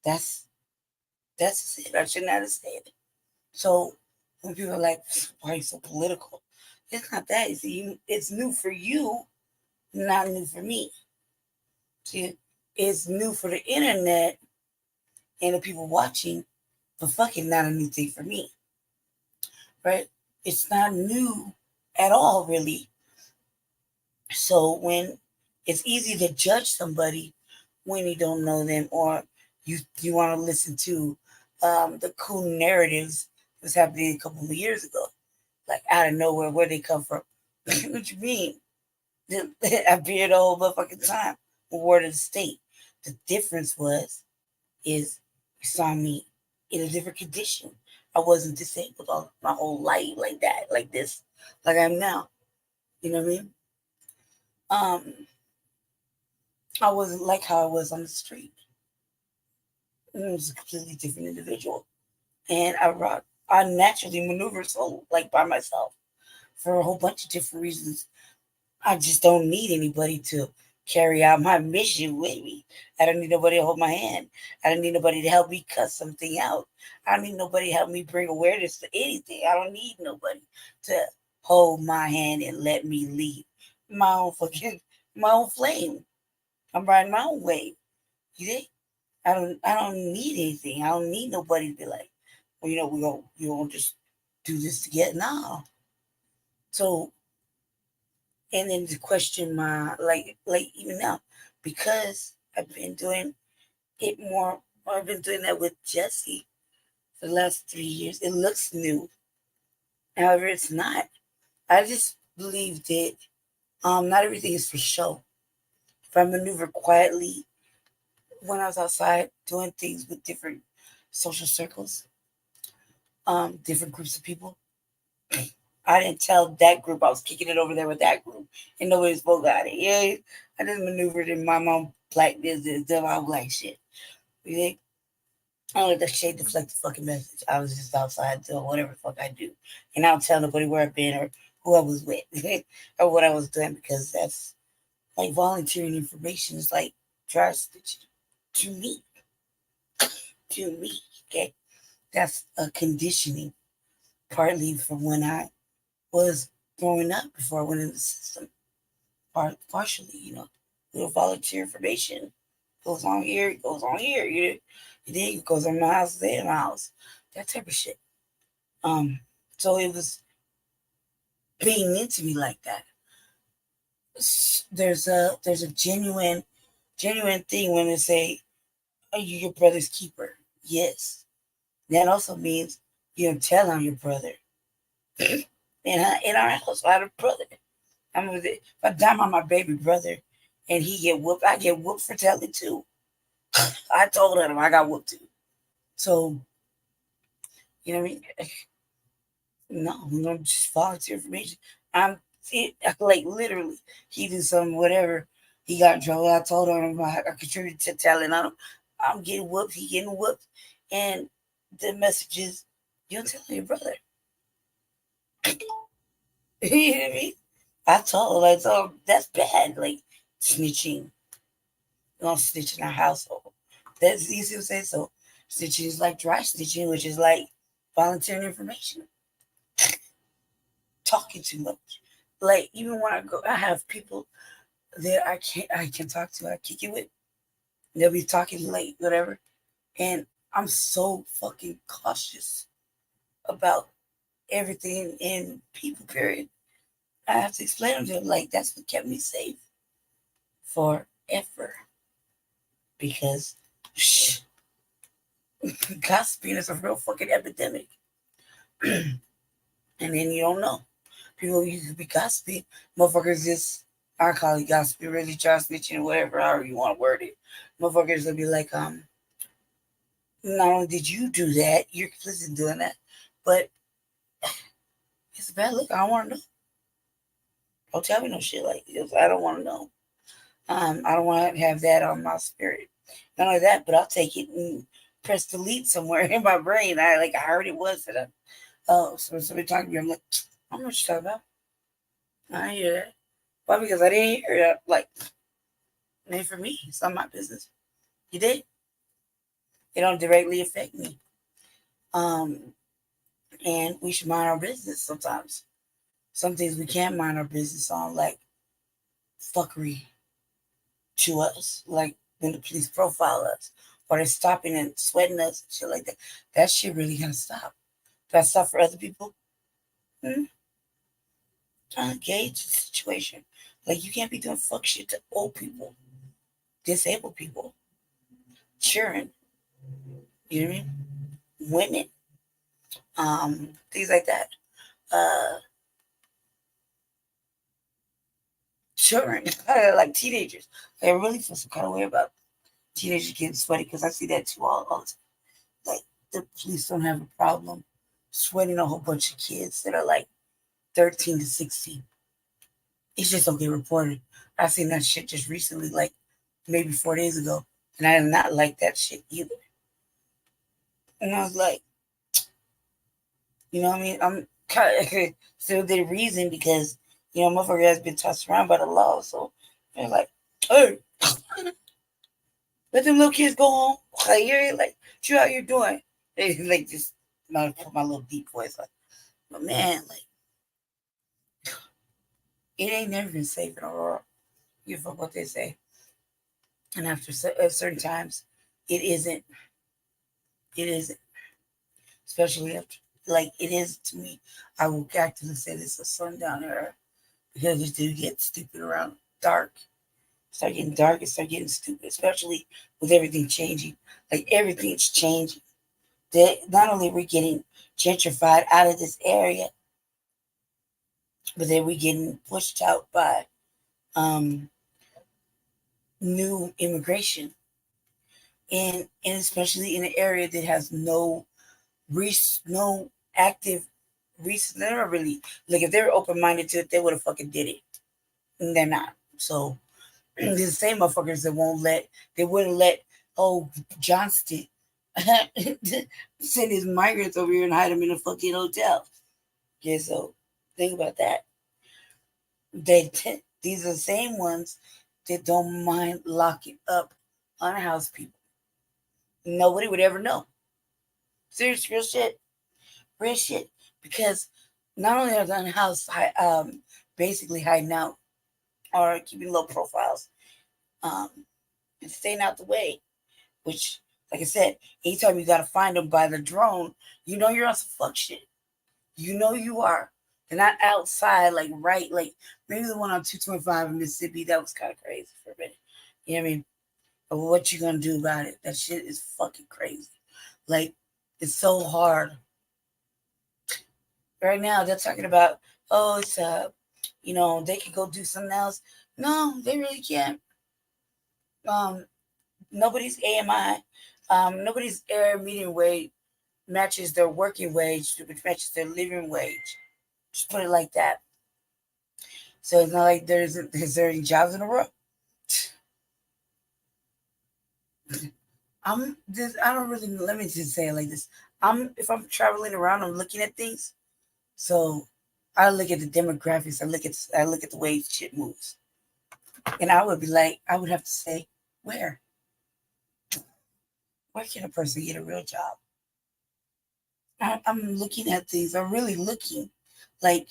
that's it. I should not have said it. So when people are like, why are you so political? It's not that. It's new for you, not new for me. See, it's new for the internet and the people watching, but fucking not a new thing for me. Right? It's not new at all, really. So when it's easy to judge somebody when you don't know them, or you want to listen to the cool narratives that was happening a couple of years ago, like out of nowhere, where they come from. What you mean? I've been here the whole motherfucking time. Word of the state. The difference is you saw me in a different condition. I wasn't disabled all my whole life like that, like this, like I am now. You know what I mean? I wasn't like how I was on the street. I was a completely different individual. And I naturally maneuver so like by myself for a whole bunch of different reasons. I just don't need anybody to carry out my mission with me. I don't need nobody to hold my hand. I don't need nobody to help me cut something out. I don't need nobody to help me bring awareness to anything. I don't need nobody to hold my hand and let me lead my own flame. I'm riding my own wave. You think? I don't need anything. I don't need nobody to be like, well, you know, we gonna just do this together. No. So, and then to question my like even now, because I've been doing it more. I've been doing that with Jesse for the last 3 years. It looks new. However, it's not. I just believe that not everything is for show. If I maneuver quietly when I was outside doing things with different social circles, different groups of people, I didn't tell that group I was kicking it over there with that group, and nobody spoke about it. Yeah, I just maneuvered in my mom black business, done my black shit. You think? I don't let that shade deflect the fucking message. I was just outside doing whatever the fuck I do, and I don't tell nobody where I've been or who I was with or what I was doing, because that's like volunteering information is like dry stitching to me. To me, okay? That's a conditioning, partly from when I was growing up before I went in the system. Partially, you know, little volunteer information goes on here, it goes on here, then it goes on my house, there in my house, that type of shit. So it was being into me like that. There's a genuine thing when they say, "Are you your brother's keeper?" Yes, that also means you're telling your brother. In our house, I had a brother. If I die on my baby brother and he get whooped, I get whooped for telling too. I told him I got whooped too. So, you know what I mean? No, we don't just volunteer information. Like literally, he did something, whatever. He got in trouble. I told him I contributed to telling on him. I'm getting whooped. He getting whooped. And the message is, you don't tell your brother. You know what I mean? I told him, that's bad. Like snitching. You don't snitch in our household. That's easy to say. So snitching is like dry snitching, which is like volunteering information. Talking too much. Like even when I go, I have people that I can talk to, I kick it with. They'll be talking late, whatever. And I'm so fucking cautious about everything in people, period. I have to explain to them, like, that's what kept me safe forever. Because gossiping is a real fucking epidemic. And then you don't know. People, you could be gossiping. Motherfuckers just, I call it gossiping, really try snitching, whatever, however you want to word it. Motherfuckers will be like, not only did you do that, you're complicit in doing that, but it's a bad look. I don't want to know. Don't tell me no shit like this. I don't want to know. I don't want to have that on my spirit. Not only that, but I'll take it and press delete somewhere in my brain. I heard it was that. So somebody talking to me, I'm like, I don't know what you're talking about. I didn't hear that. Why? Because I didn't hear that. Like, it ain't for me. It's not my business. You did. It don't directly affect me. And we should mind our business sometimes. Some things we can't mind our business on, like fuckery to us, like when the police profile us, or they're stopping and sweating us and shit like that. That shit really gotta stop. That stop for other people. Trying to gauge the situation. Like you can't be doing fuck shit to old people, disabled people, children. You know what I mean? Women, things like that. Children, like teenagers. I really feel some kind of way about teenagers getting sweaty because I see that too all the time. Like the police don't have a problem sweating a whole bunch of kids that are like 13 to 16. It's just don't get reported. I seen that shit just recently, like maybe 4 days ago, and I did not like that shit either. And I was like, you know what I mean? I'm kind of still the reason because, you know, motherfucker has been tossed around by the law. So they're like, hey, let them little kids go home. Like, you're like, what you out here doing? They like just put my little deep voice like, but man, like, it ain't never been safe in Aurora. You fuck what they say. And after at certain times, it isn't. It isn't. Especially after, like, it is to me. I will actually say this a sundown era because it do get stupid around dark. Start getting dark and start getting stupid, especially with everything changing. Like, everything's changing. Not only are we getting gentrified out of this area, but then we're getting pushed out by new immigration. And especially in an area that has no active reason. They're not really, like, if they were open-minded to it, they would have fucking did it. And they're not. So the same motherfuckers that wouldn't let Johnston send his migrants over here and hide them in a fucking hotel. Okay, so think about that. These are the same ones that don't mind locking up unhoused people. Nobody would ever know. Serious, real shit. Real shit. Because not only are the unhoused basically hiding out or keeping low profiles and staying out the way, which, like I said, anytime you got to find them by the drone, you know you're on some fuck shit. You know you are. They're not outside, like, right, like, maybe the one on 225 in Mississippi, that was kind of crazy for a minute. You know what I mean? But what you gonna do about it? That shit is fucking crazy. Like, it's so hard. Right now, they're talking about, it's, they can go do something else. No, they really can't. Nobody's AMI, nobody's air median wage matches their working wage, which matches their living wage. Just put it like that. So it's not like there's any jobs in the world. I don't really, let me just say it like this. If I'm traveling around, I'm looking at things. So I look at the demographics. I look at the way shit moves. And I would have to say, where can a person get a real job? I'm looking at things. I'm really looking. Like,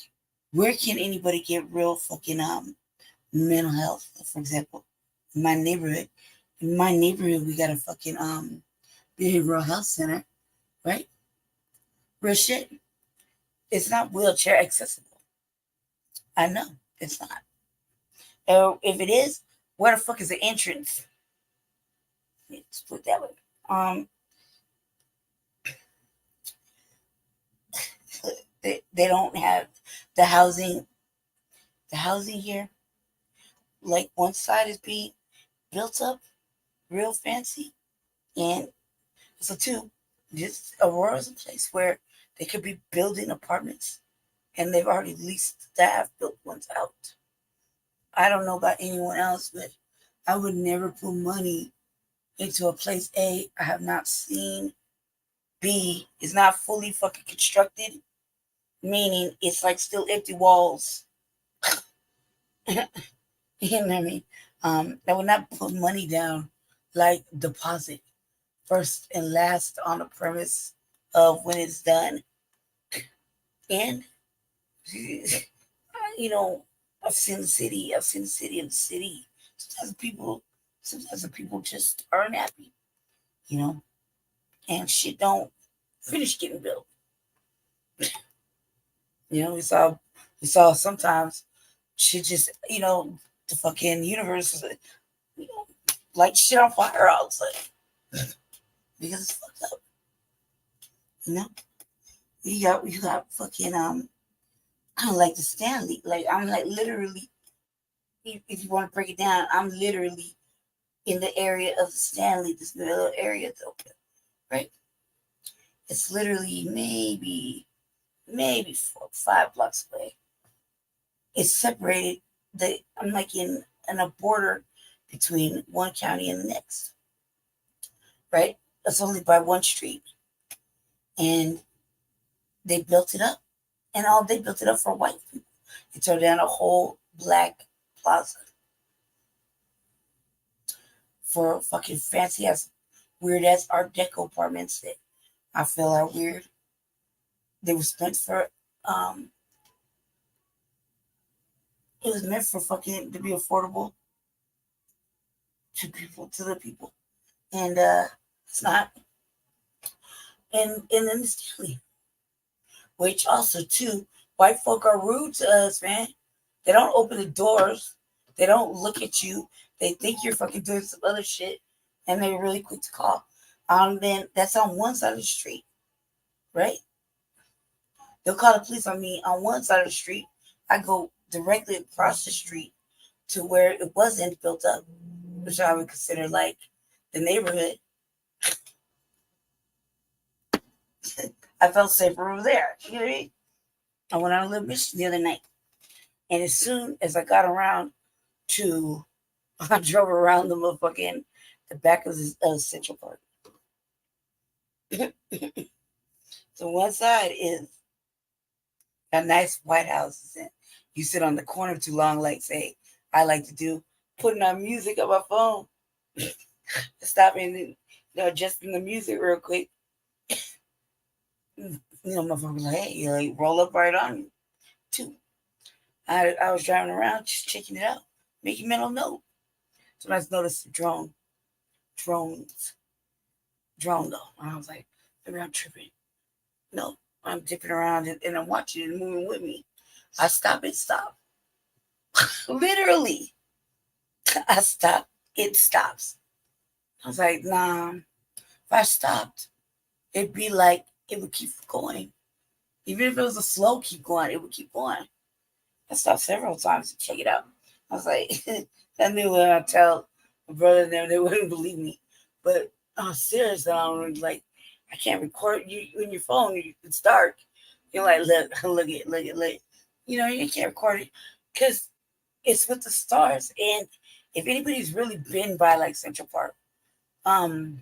where can anybody get real fucking mental health? For example, in my neighborhood, we got a fucking behavioral health center, right? Real shit. It's not wheelchair accessible. I know it's not. If it is, where the fuck is the entrance? Let's put it that way. They don't have the housing. The housing here, like, one side is being built up real fancy, and so too, this Aurora is a place where they could be building apartments, and they've already leased the half-built ones out. I don't know about anyone else, but I would never put money into a place A I have not seen, B is not fully fucking constructed, meaning it's like still empty walls. You know what I mean? I would not put money down, like, deposit first and last on the premise of when it's done. And I've seen the city. Sometimes the people just aren't happy, and shit don't finish getting built. We saw sometimes shit just, the fucking universe, light shit on fire all of a sudden because it's fucked up. You got fucking I like the Stanley. Like, I'm like literally, if you want to break it down, I'm literally in the area of the Stanley, this little area though, right? It's literally maybe 4 or 5 blocks away. It's separated. I'm like in a border between one county and the next, right? That's only by one street, and they built it up, and they built it up for white people. They tore down a whole black plaza for fucking fancy ass, weird ass Art Deco apartments that I feel are weird. They were meant for it was meant for fucking to be affordable. to the people, and it's not. And then it's daily, which also too, white folk are rude to us, man. They don't open the doors. They don't look at you. They think you're fucking doing some other shit, and they're really quick to call. Then that's on one side of the street, right? They'll call the police on me on one side of the street. I go directly across the street to where it wasn't built up, which I would consider like the neighborhood. I felt safer over there. You know what I mean? I went on a little mission the other night. And as soon as I got around to, I drove around the back of the Central Park. So one side is a nice white houses, and you sit on the corner too long, like say I like to do, putting on music on my phone, stopping, adjusting the music real quick. My phone was like, hey, like roll up right on you, too. I was driving around just checking it out, making mental note. So I noticed the drone though. I was like, maybe I'm tripping. No, I'm dipping around and I'm watching it moving with me. I stop, it stop. Literally. I stop, it stops. I was like, nah, if I stopped, it'd be like, it would keep going. Even if it was a slow keep going, it would keep going. I stopped several times to check it out. I was like, I knew when I tell my brother and them, they wouldn't believe me. But I'm serious, like, I can't record you in your phone. It's dark. You're like, look it. You can't record it because it's with the stars. And if anybody's really been by like Central Park, I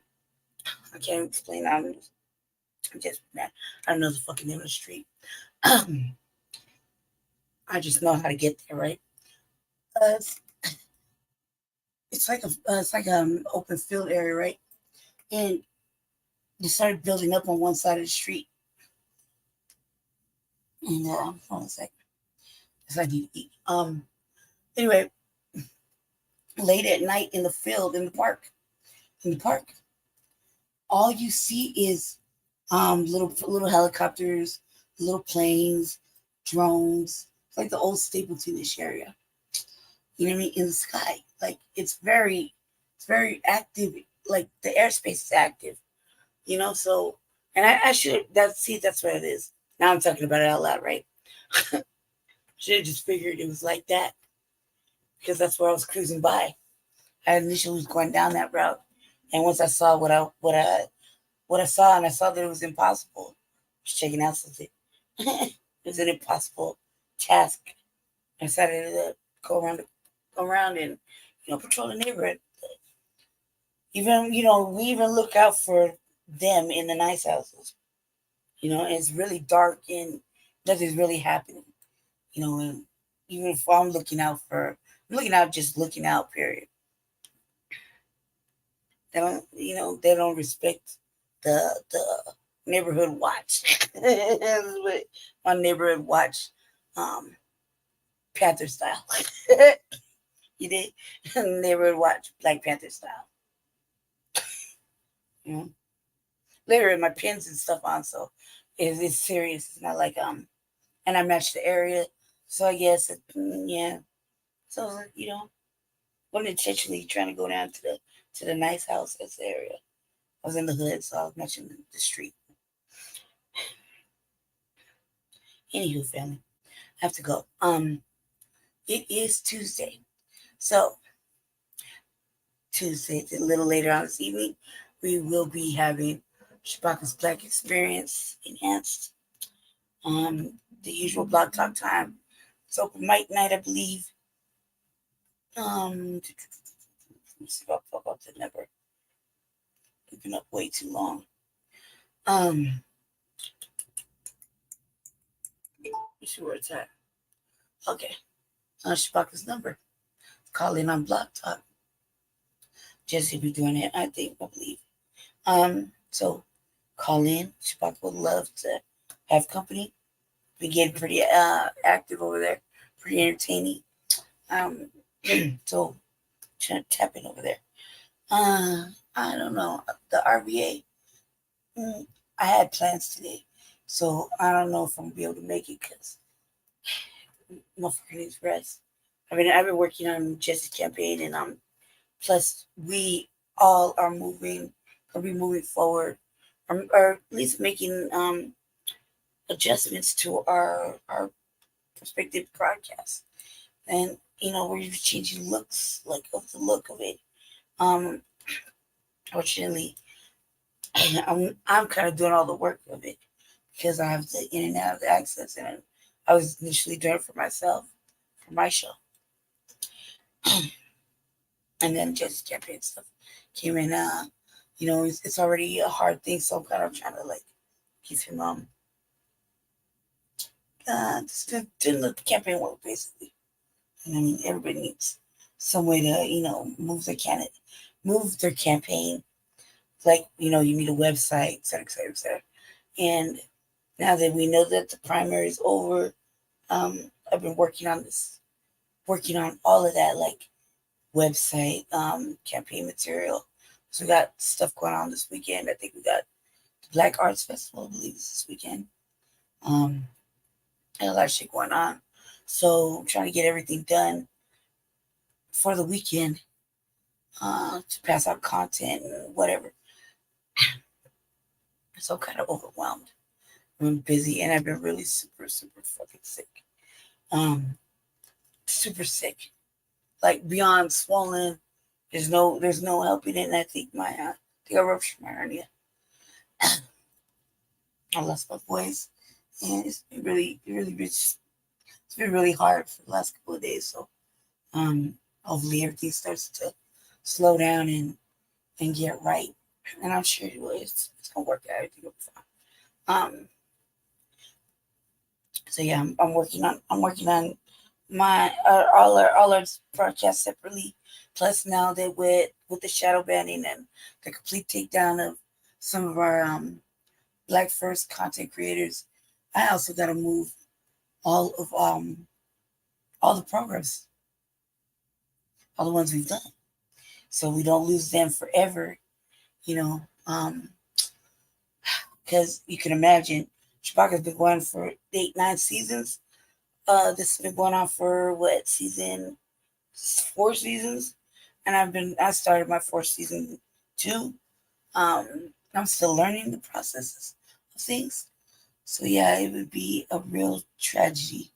can't explain. I don't know the fucking name of the street. I just know how to get there, right? It's like an open field area, right? And they started building up on one side of the street. And hold on a second. Because I need to eat. Anyway, late at night in the field, in the park, all you see is little helicopters, little planes, drones. It's like the old Stapleton-ish area. You know what I mean? In the sky. Like it's very active. Like the airspace is active. So and I should that's what it is. Now I'm talking about it out loud, right? Should have just figured it was like that. Because that's where I was cruising by. I initially was going down that route. And once I saw what I saw, and I saw that it was impossible, I was checking out something. It was an impossible task. I decided to go around and patrol the neighborhood. Even we even look out for them in the nice houses. It's really dark and nothing's really happening. And even if I'm looking out, period. They don't respect the neighborhood watch. My neighborhood watch, Panther style. You did neighborhood watch Black Panther style. Later, my pins and stuff on, so it's serious. It's not like and I matched the area, so I guess yeah. So wasn't intentionally trying to go down to the nice house as the area. I was in the hood, so I was matching the street. Anywho, family, I have to go. It is Tuesday, so Tuesday, a little later on this evening, we will be having Shabaka's Black Experience Enhanced. The usual blog talk time. It's open mic night, I believe. Let me see if I fuck up the number. We've been up way too long. Let's see where it's at. Okay. Shabaka's number. Call in on Blog Talk. Jesse be doing it, I believe. So call in. Shabaka would love to have company. We get pretty active over there, pretty entertaining. So tap in over there. I don't know. The RBA. I had plans today, so I don't know if I'm gonna be able to make it because motherfucker needs rest. I've been working on Jesse's campaign, and plus we all are moving forward, or at least making adjustments to our prospective broadcast, and we're changing looks of the look of it. Fortunately, I'm kind of doing all the work of it because I have the in and out of the access, and I was initially doing it for myself, for my show. And then Jesse's campaign stuff came in. It's already a hard thing, so I'm kind of trying to keep him just doing the campaign work basically. And I mean, everybody needs some way to move their campaign. You need a website, et cetera, et cetera, et cetera. And now that we know that the primary is over, I've been working on all of that, website, campaign material. So we got stuff going on this weekend. I think we got the Black Arts Festival, I believe, this weekend. And a lot of shit going on. So I'm trying to get everything done for the weekend to pass out content and whatever. So I'm kind of overwhelmed. I'm busy, and I've been really super, super fucking sick. Super sick. Beyond swollen. There's no helping it. And I think I ruptured my hernia. I lost my voice, and it's been it's been really hard for the last couple of days. So, hopefully everything starts to slow down and get right. And I'm sure it will. It's gonna work out. Everything will be fine. So yeah, I'm working on my all our broadcasts separately. Plus now that with the shadow banning and the complete takedown of some of our Black first content creators, I also got to move all the programs, all the ones we've done, so we don't lose them forever. Because you can imagine, Chewbacca's been going for 8-9 seasons. This has been going on for 4 seasons, and I started my 4th season too. I'm still learning the processes of things, so yeah, it would be a real tragedy.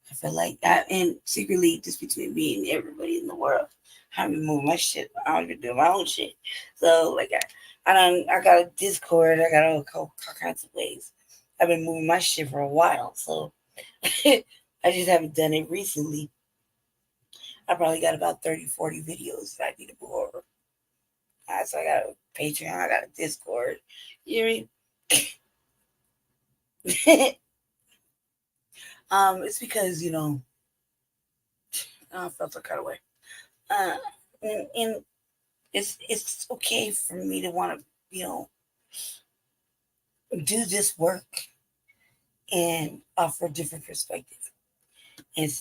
I feel like that, and secretly, just between me and everybody in the world, I haven't moved my shit. I don't even do my own shit. So I got a Discord. I got all kinds of ways. I've been moving my shit for a while, so I just haven't done it recently. I probably got about 30-40 videos that I need to move over. So I got a Patreon, I got a Discord. You know what I mean? It's because, I felt some kind of way. And it's okay for me to want to, do this work and offer a different perspective. And,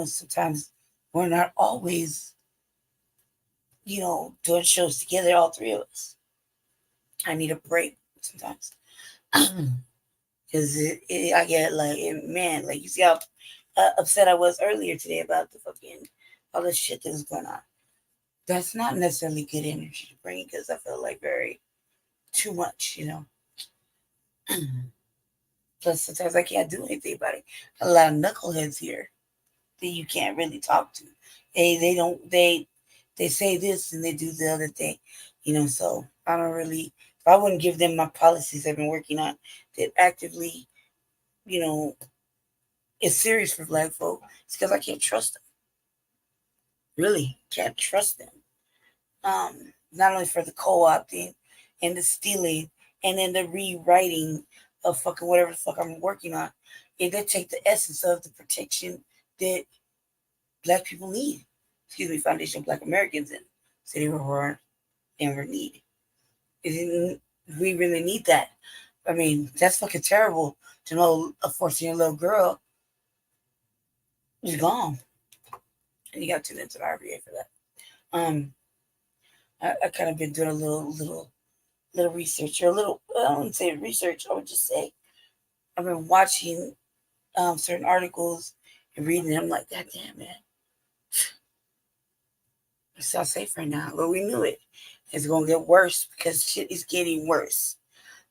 sometimes we're not always, doing shows together, all 3 of us. I need a break sometimes. Because I get you see how upset I was earlier today about all the shit that was going on. That's not necessarily good energy to bring because I feel very too much, Plus, sometimes I can't do anything about it. A lot of knuckleheads here that you can't really talk to. They say this and they do the other thing, So I don't really. If I wouldn't give them my policies I've been working on that actively, is serious for Black folk, it's because I can't trust them. Really can't trust them. Not only for the co-opting and the stealing and then the rewriting of fucking whatever the fuck I'm working on. They take the essence of the protection that Black people need. Foundation of Black Americans in City of Aurora ever need. We really need that. I mean, that's fucking terrible to know a 14-year-old little girl is gone. And you got to tune into the RBA for that. I kind of been doing a little research, or a little, I don't want to say research, I would just say I've been watching certain articles and reading them. I'm like, God damn, man. It's not safe right now. But we knew it. It's going to get worse because shit is getting worse.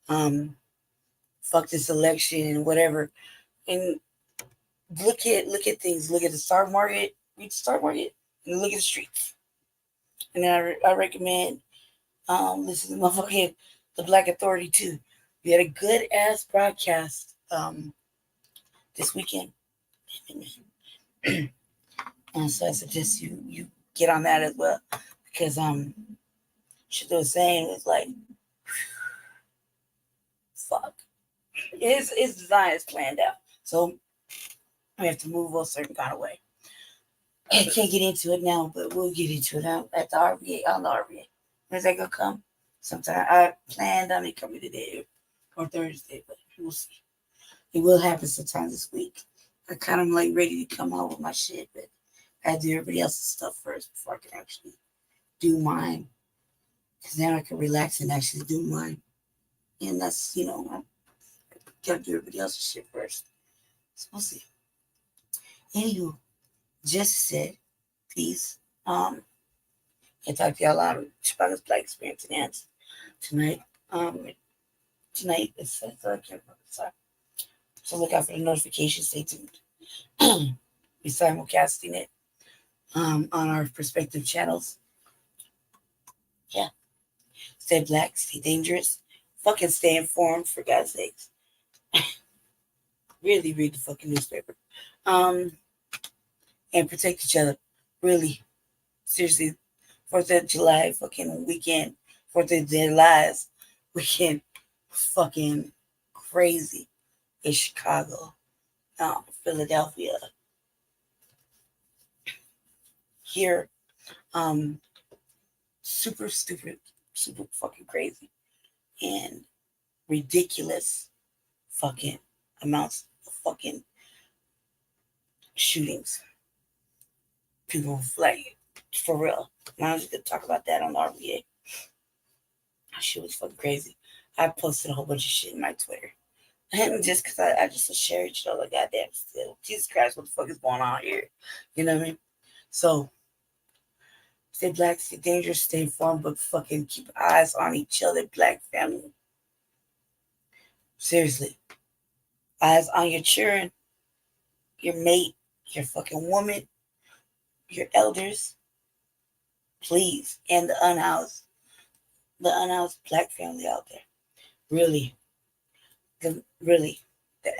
Fuck this election and whatever. And look at things. Look at the stock market. Read the stock market and look at the streets. And I recommend listen to motherfucking the Black Authority too. We had a good ass broadcast this weekend. And so I suggest you get on that as well, because shit they were saying was like, fuck. His design is planned out, so we have to move a certain kind of way. I can't get into it now, but we'll get into it now at the RVA, on the RVA. When's that gonna come? Sometime. I planned on it coming today or Thursday, but we'll see. It will happen sometime this week. I kind of like ready to come out with my shit, but I do everybody else's stuff first before I can actually do mine. Because then I can relax and actually do mine. And that's, I gotta do everybody else's shit first. So we'll see. Anywho, just said, peace. I talked to y'all a lot of Chicago's Black Experience and tonight. Tonight is I can't remember. Sorry. So look out for the notifications. Stay tuned. We're simulcasting it on our respective channels. Yeah. Stay black, stay dangerous. Fucking stay informed, for God's sakes. Really read the fucking newspaper. And protect each other. Really. Seriously. 4th of July fucking weekend. 4th of July weekend. Fucking crazy. In Chicago. Philadelphia. Here. Super stupid. Super fucking crazy. And ridiculous fucking amounts of fucking shootings. People like, for real. I was going to talk about that on the RVA. That shit was fucking crazy. I posted a whole bunch of shit in my Twitter. And just because I just shared it, like, goddamn, still, Jesus Christ, what the fuck is going on here? You know what I mean? So, stay black, stay dangerous, stay informed, but fucking keep eyes on each other, black family. Seriously. Eyes on your children, your mate, your fucking woman, your elders. Please. And the unhoused black family out there. Really. The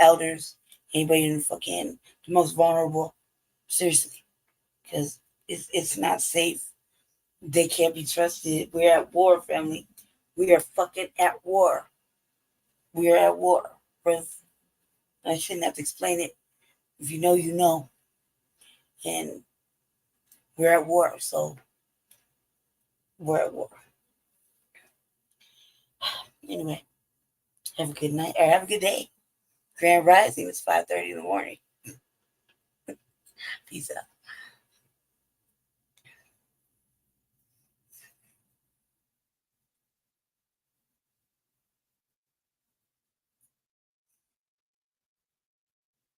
elders, anybody in the most vulnerable. Seriously. Because it's not safe. They can't be trusted. We're at war, family. We are fucking at war. We are at war. I shouldn't have to explain it. If you know, you know. And we're at war, so we're at war. Anyway, have a good night, or have a good day. Grand Rising is 5:30 in the morning. Peace out.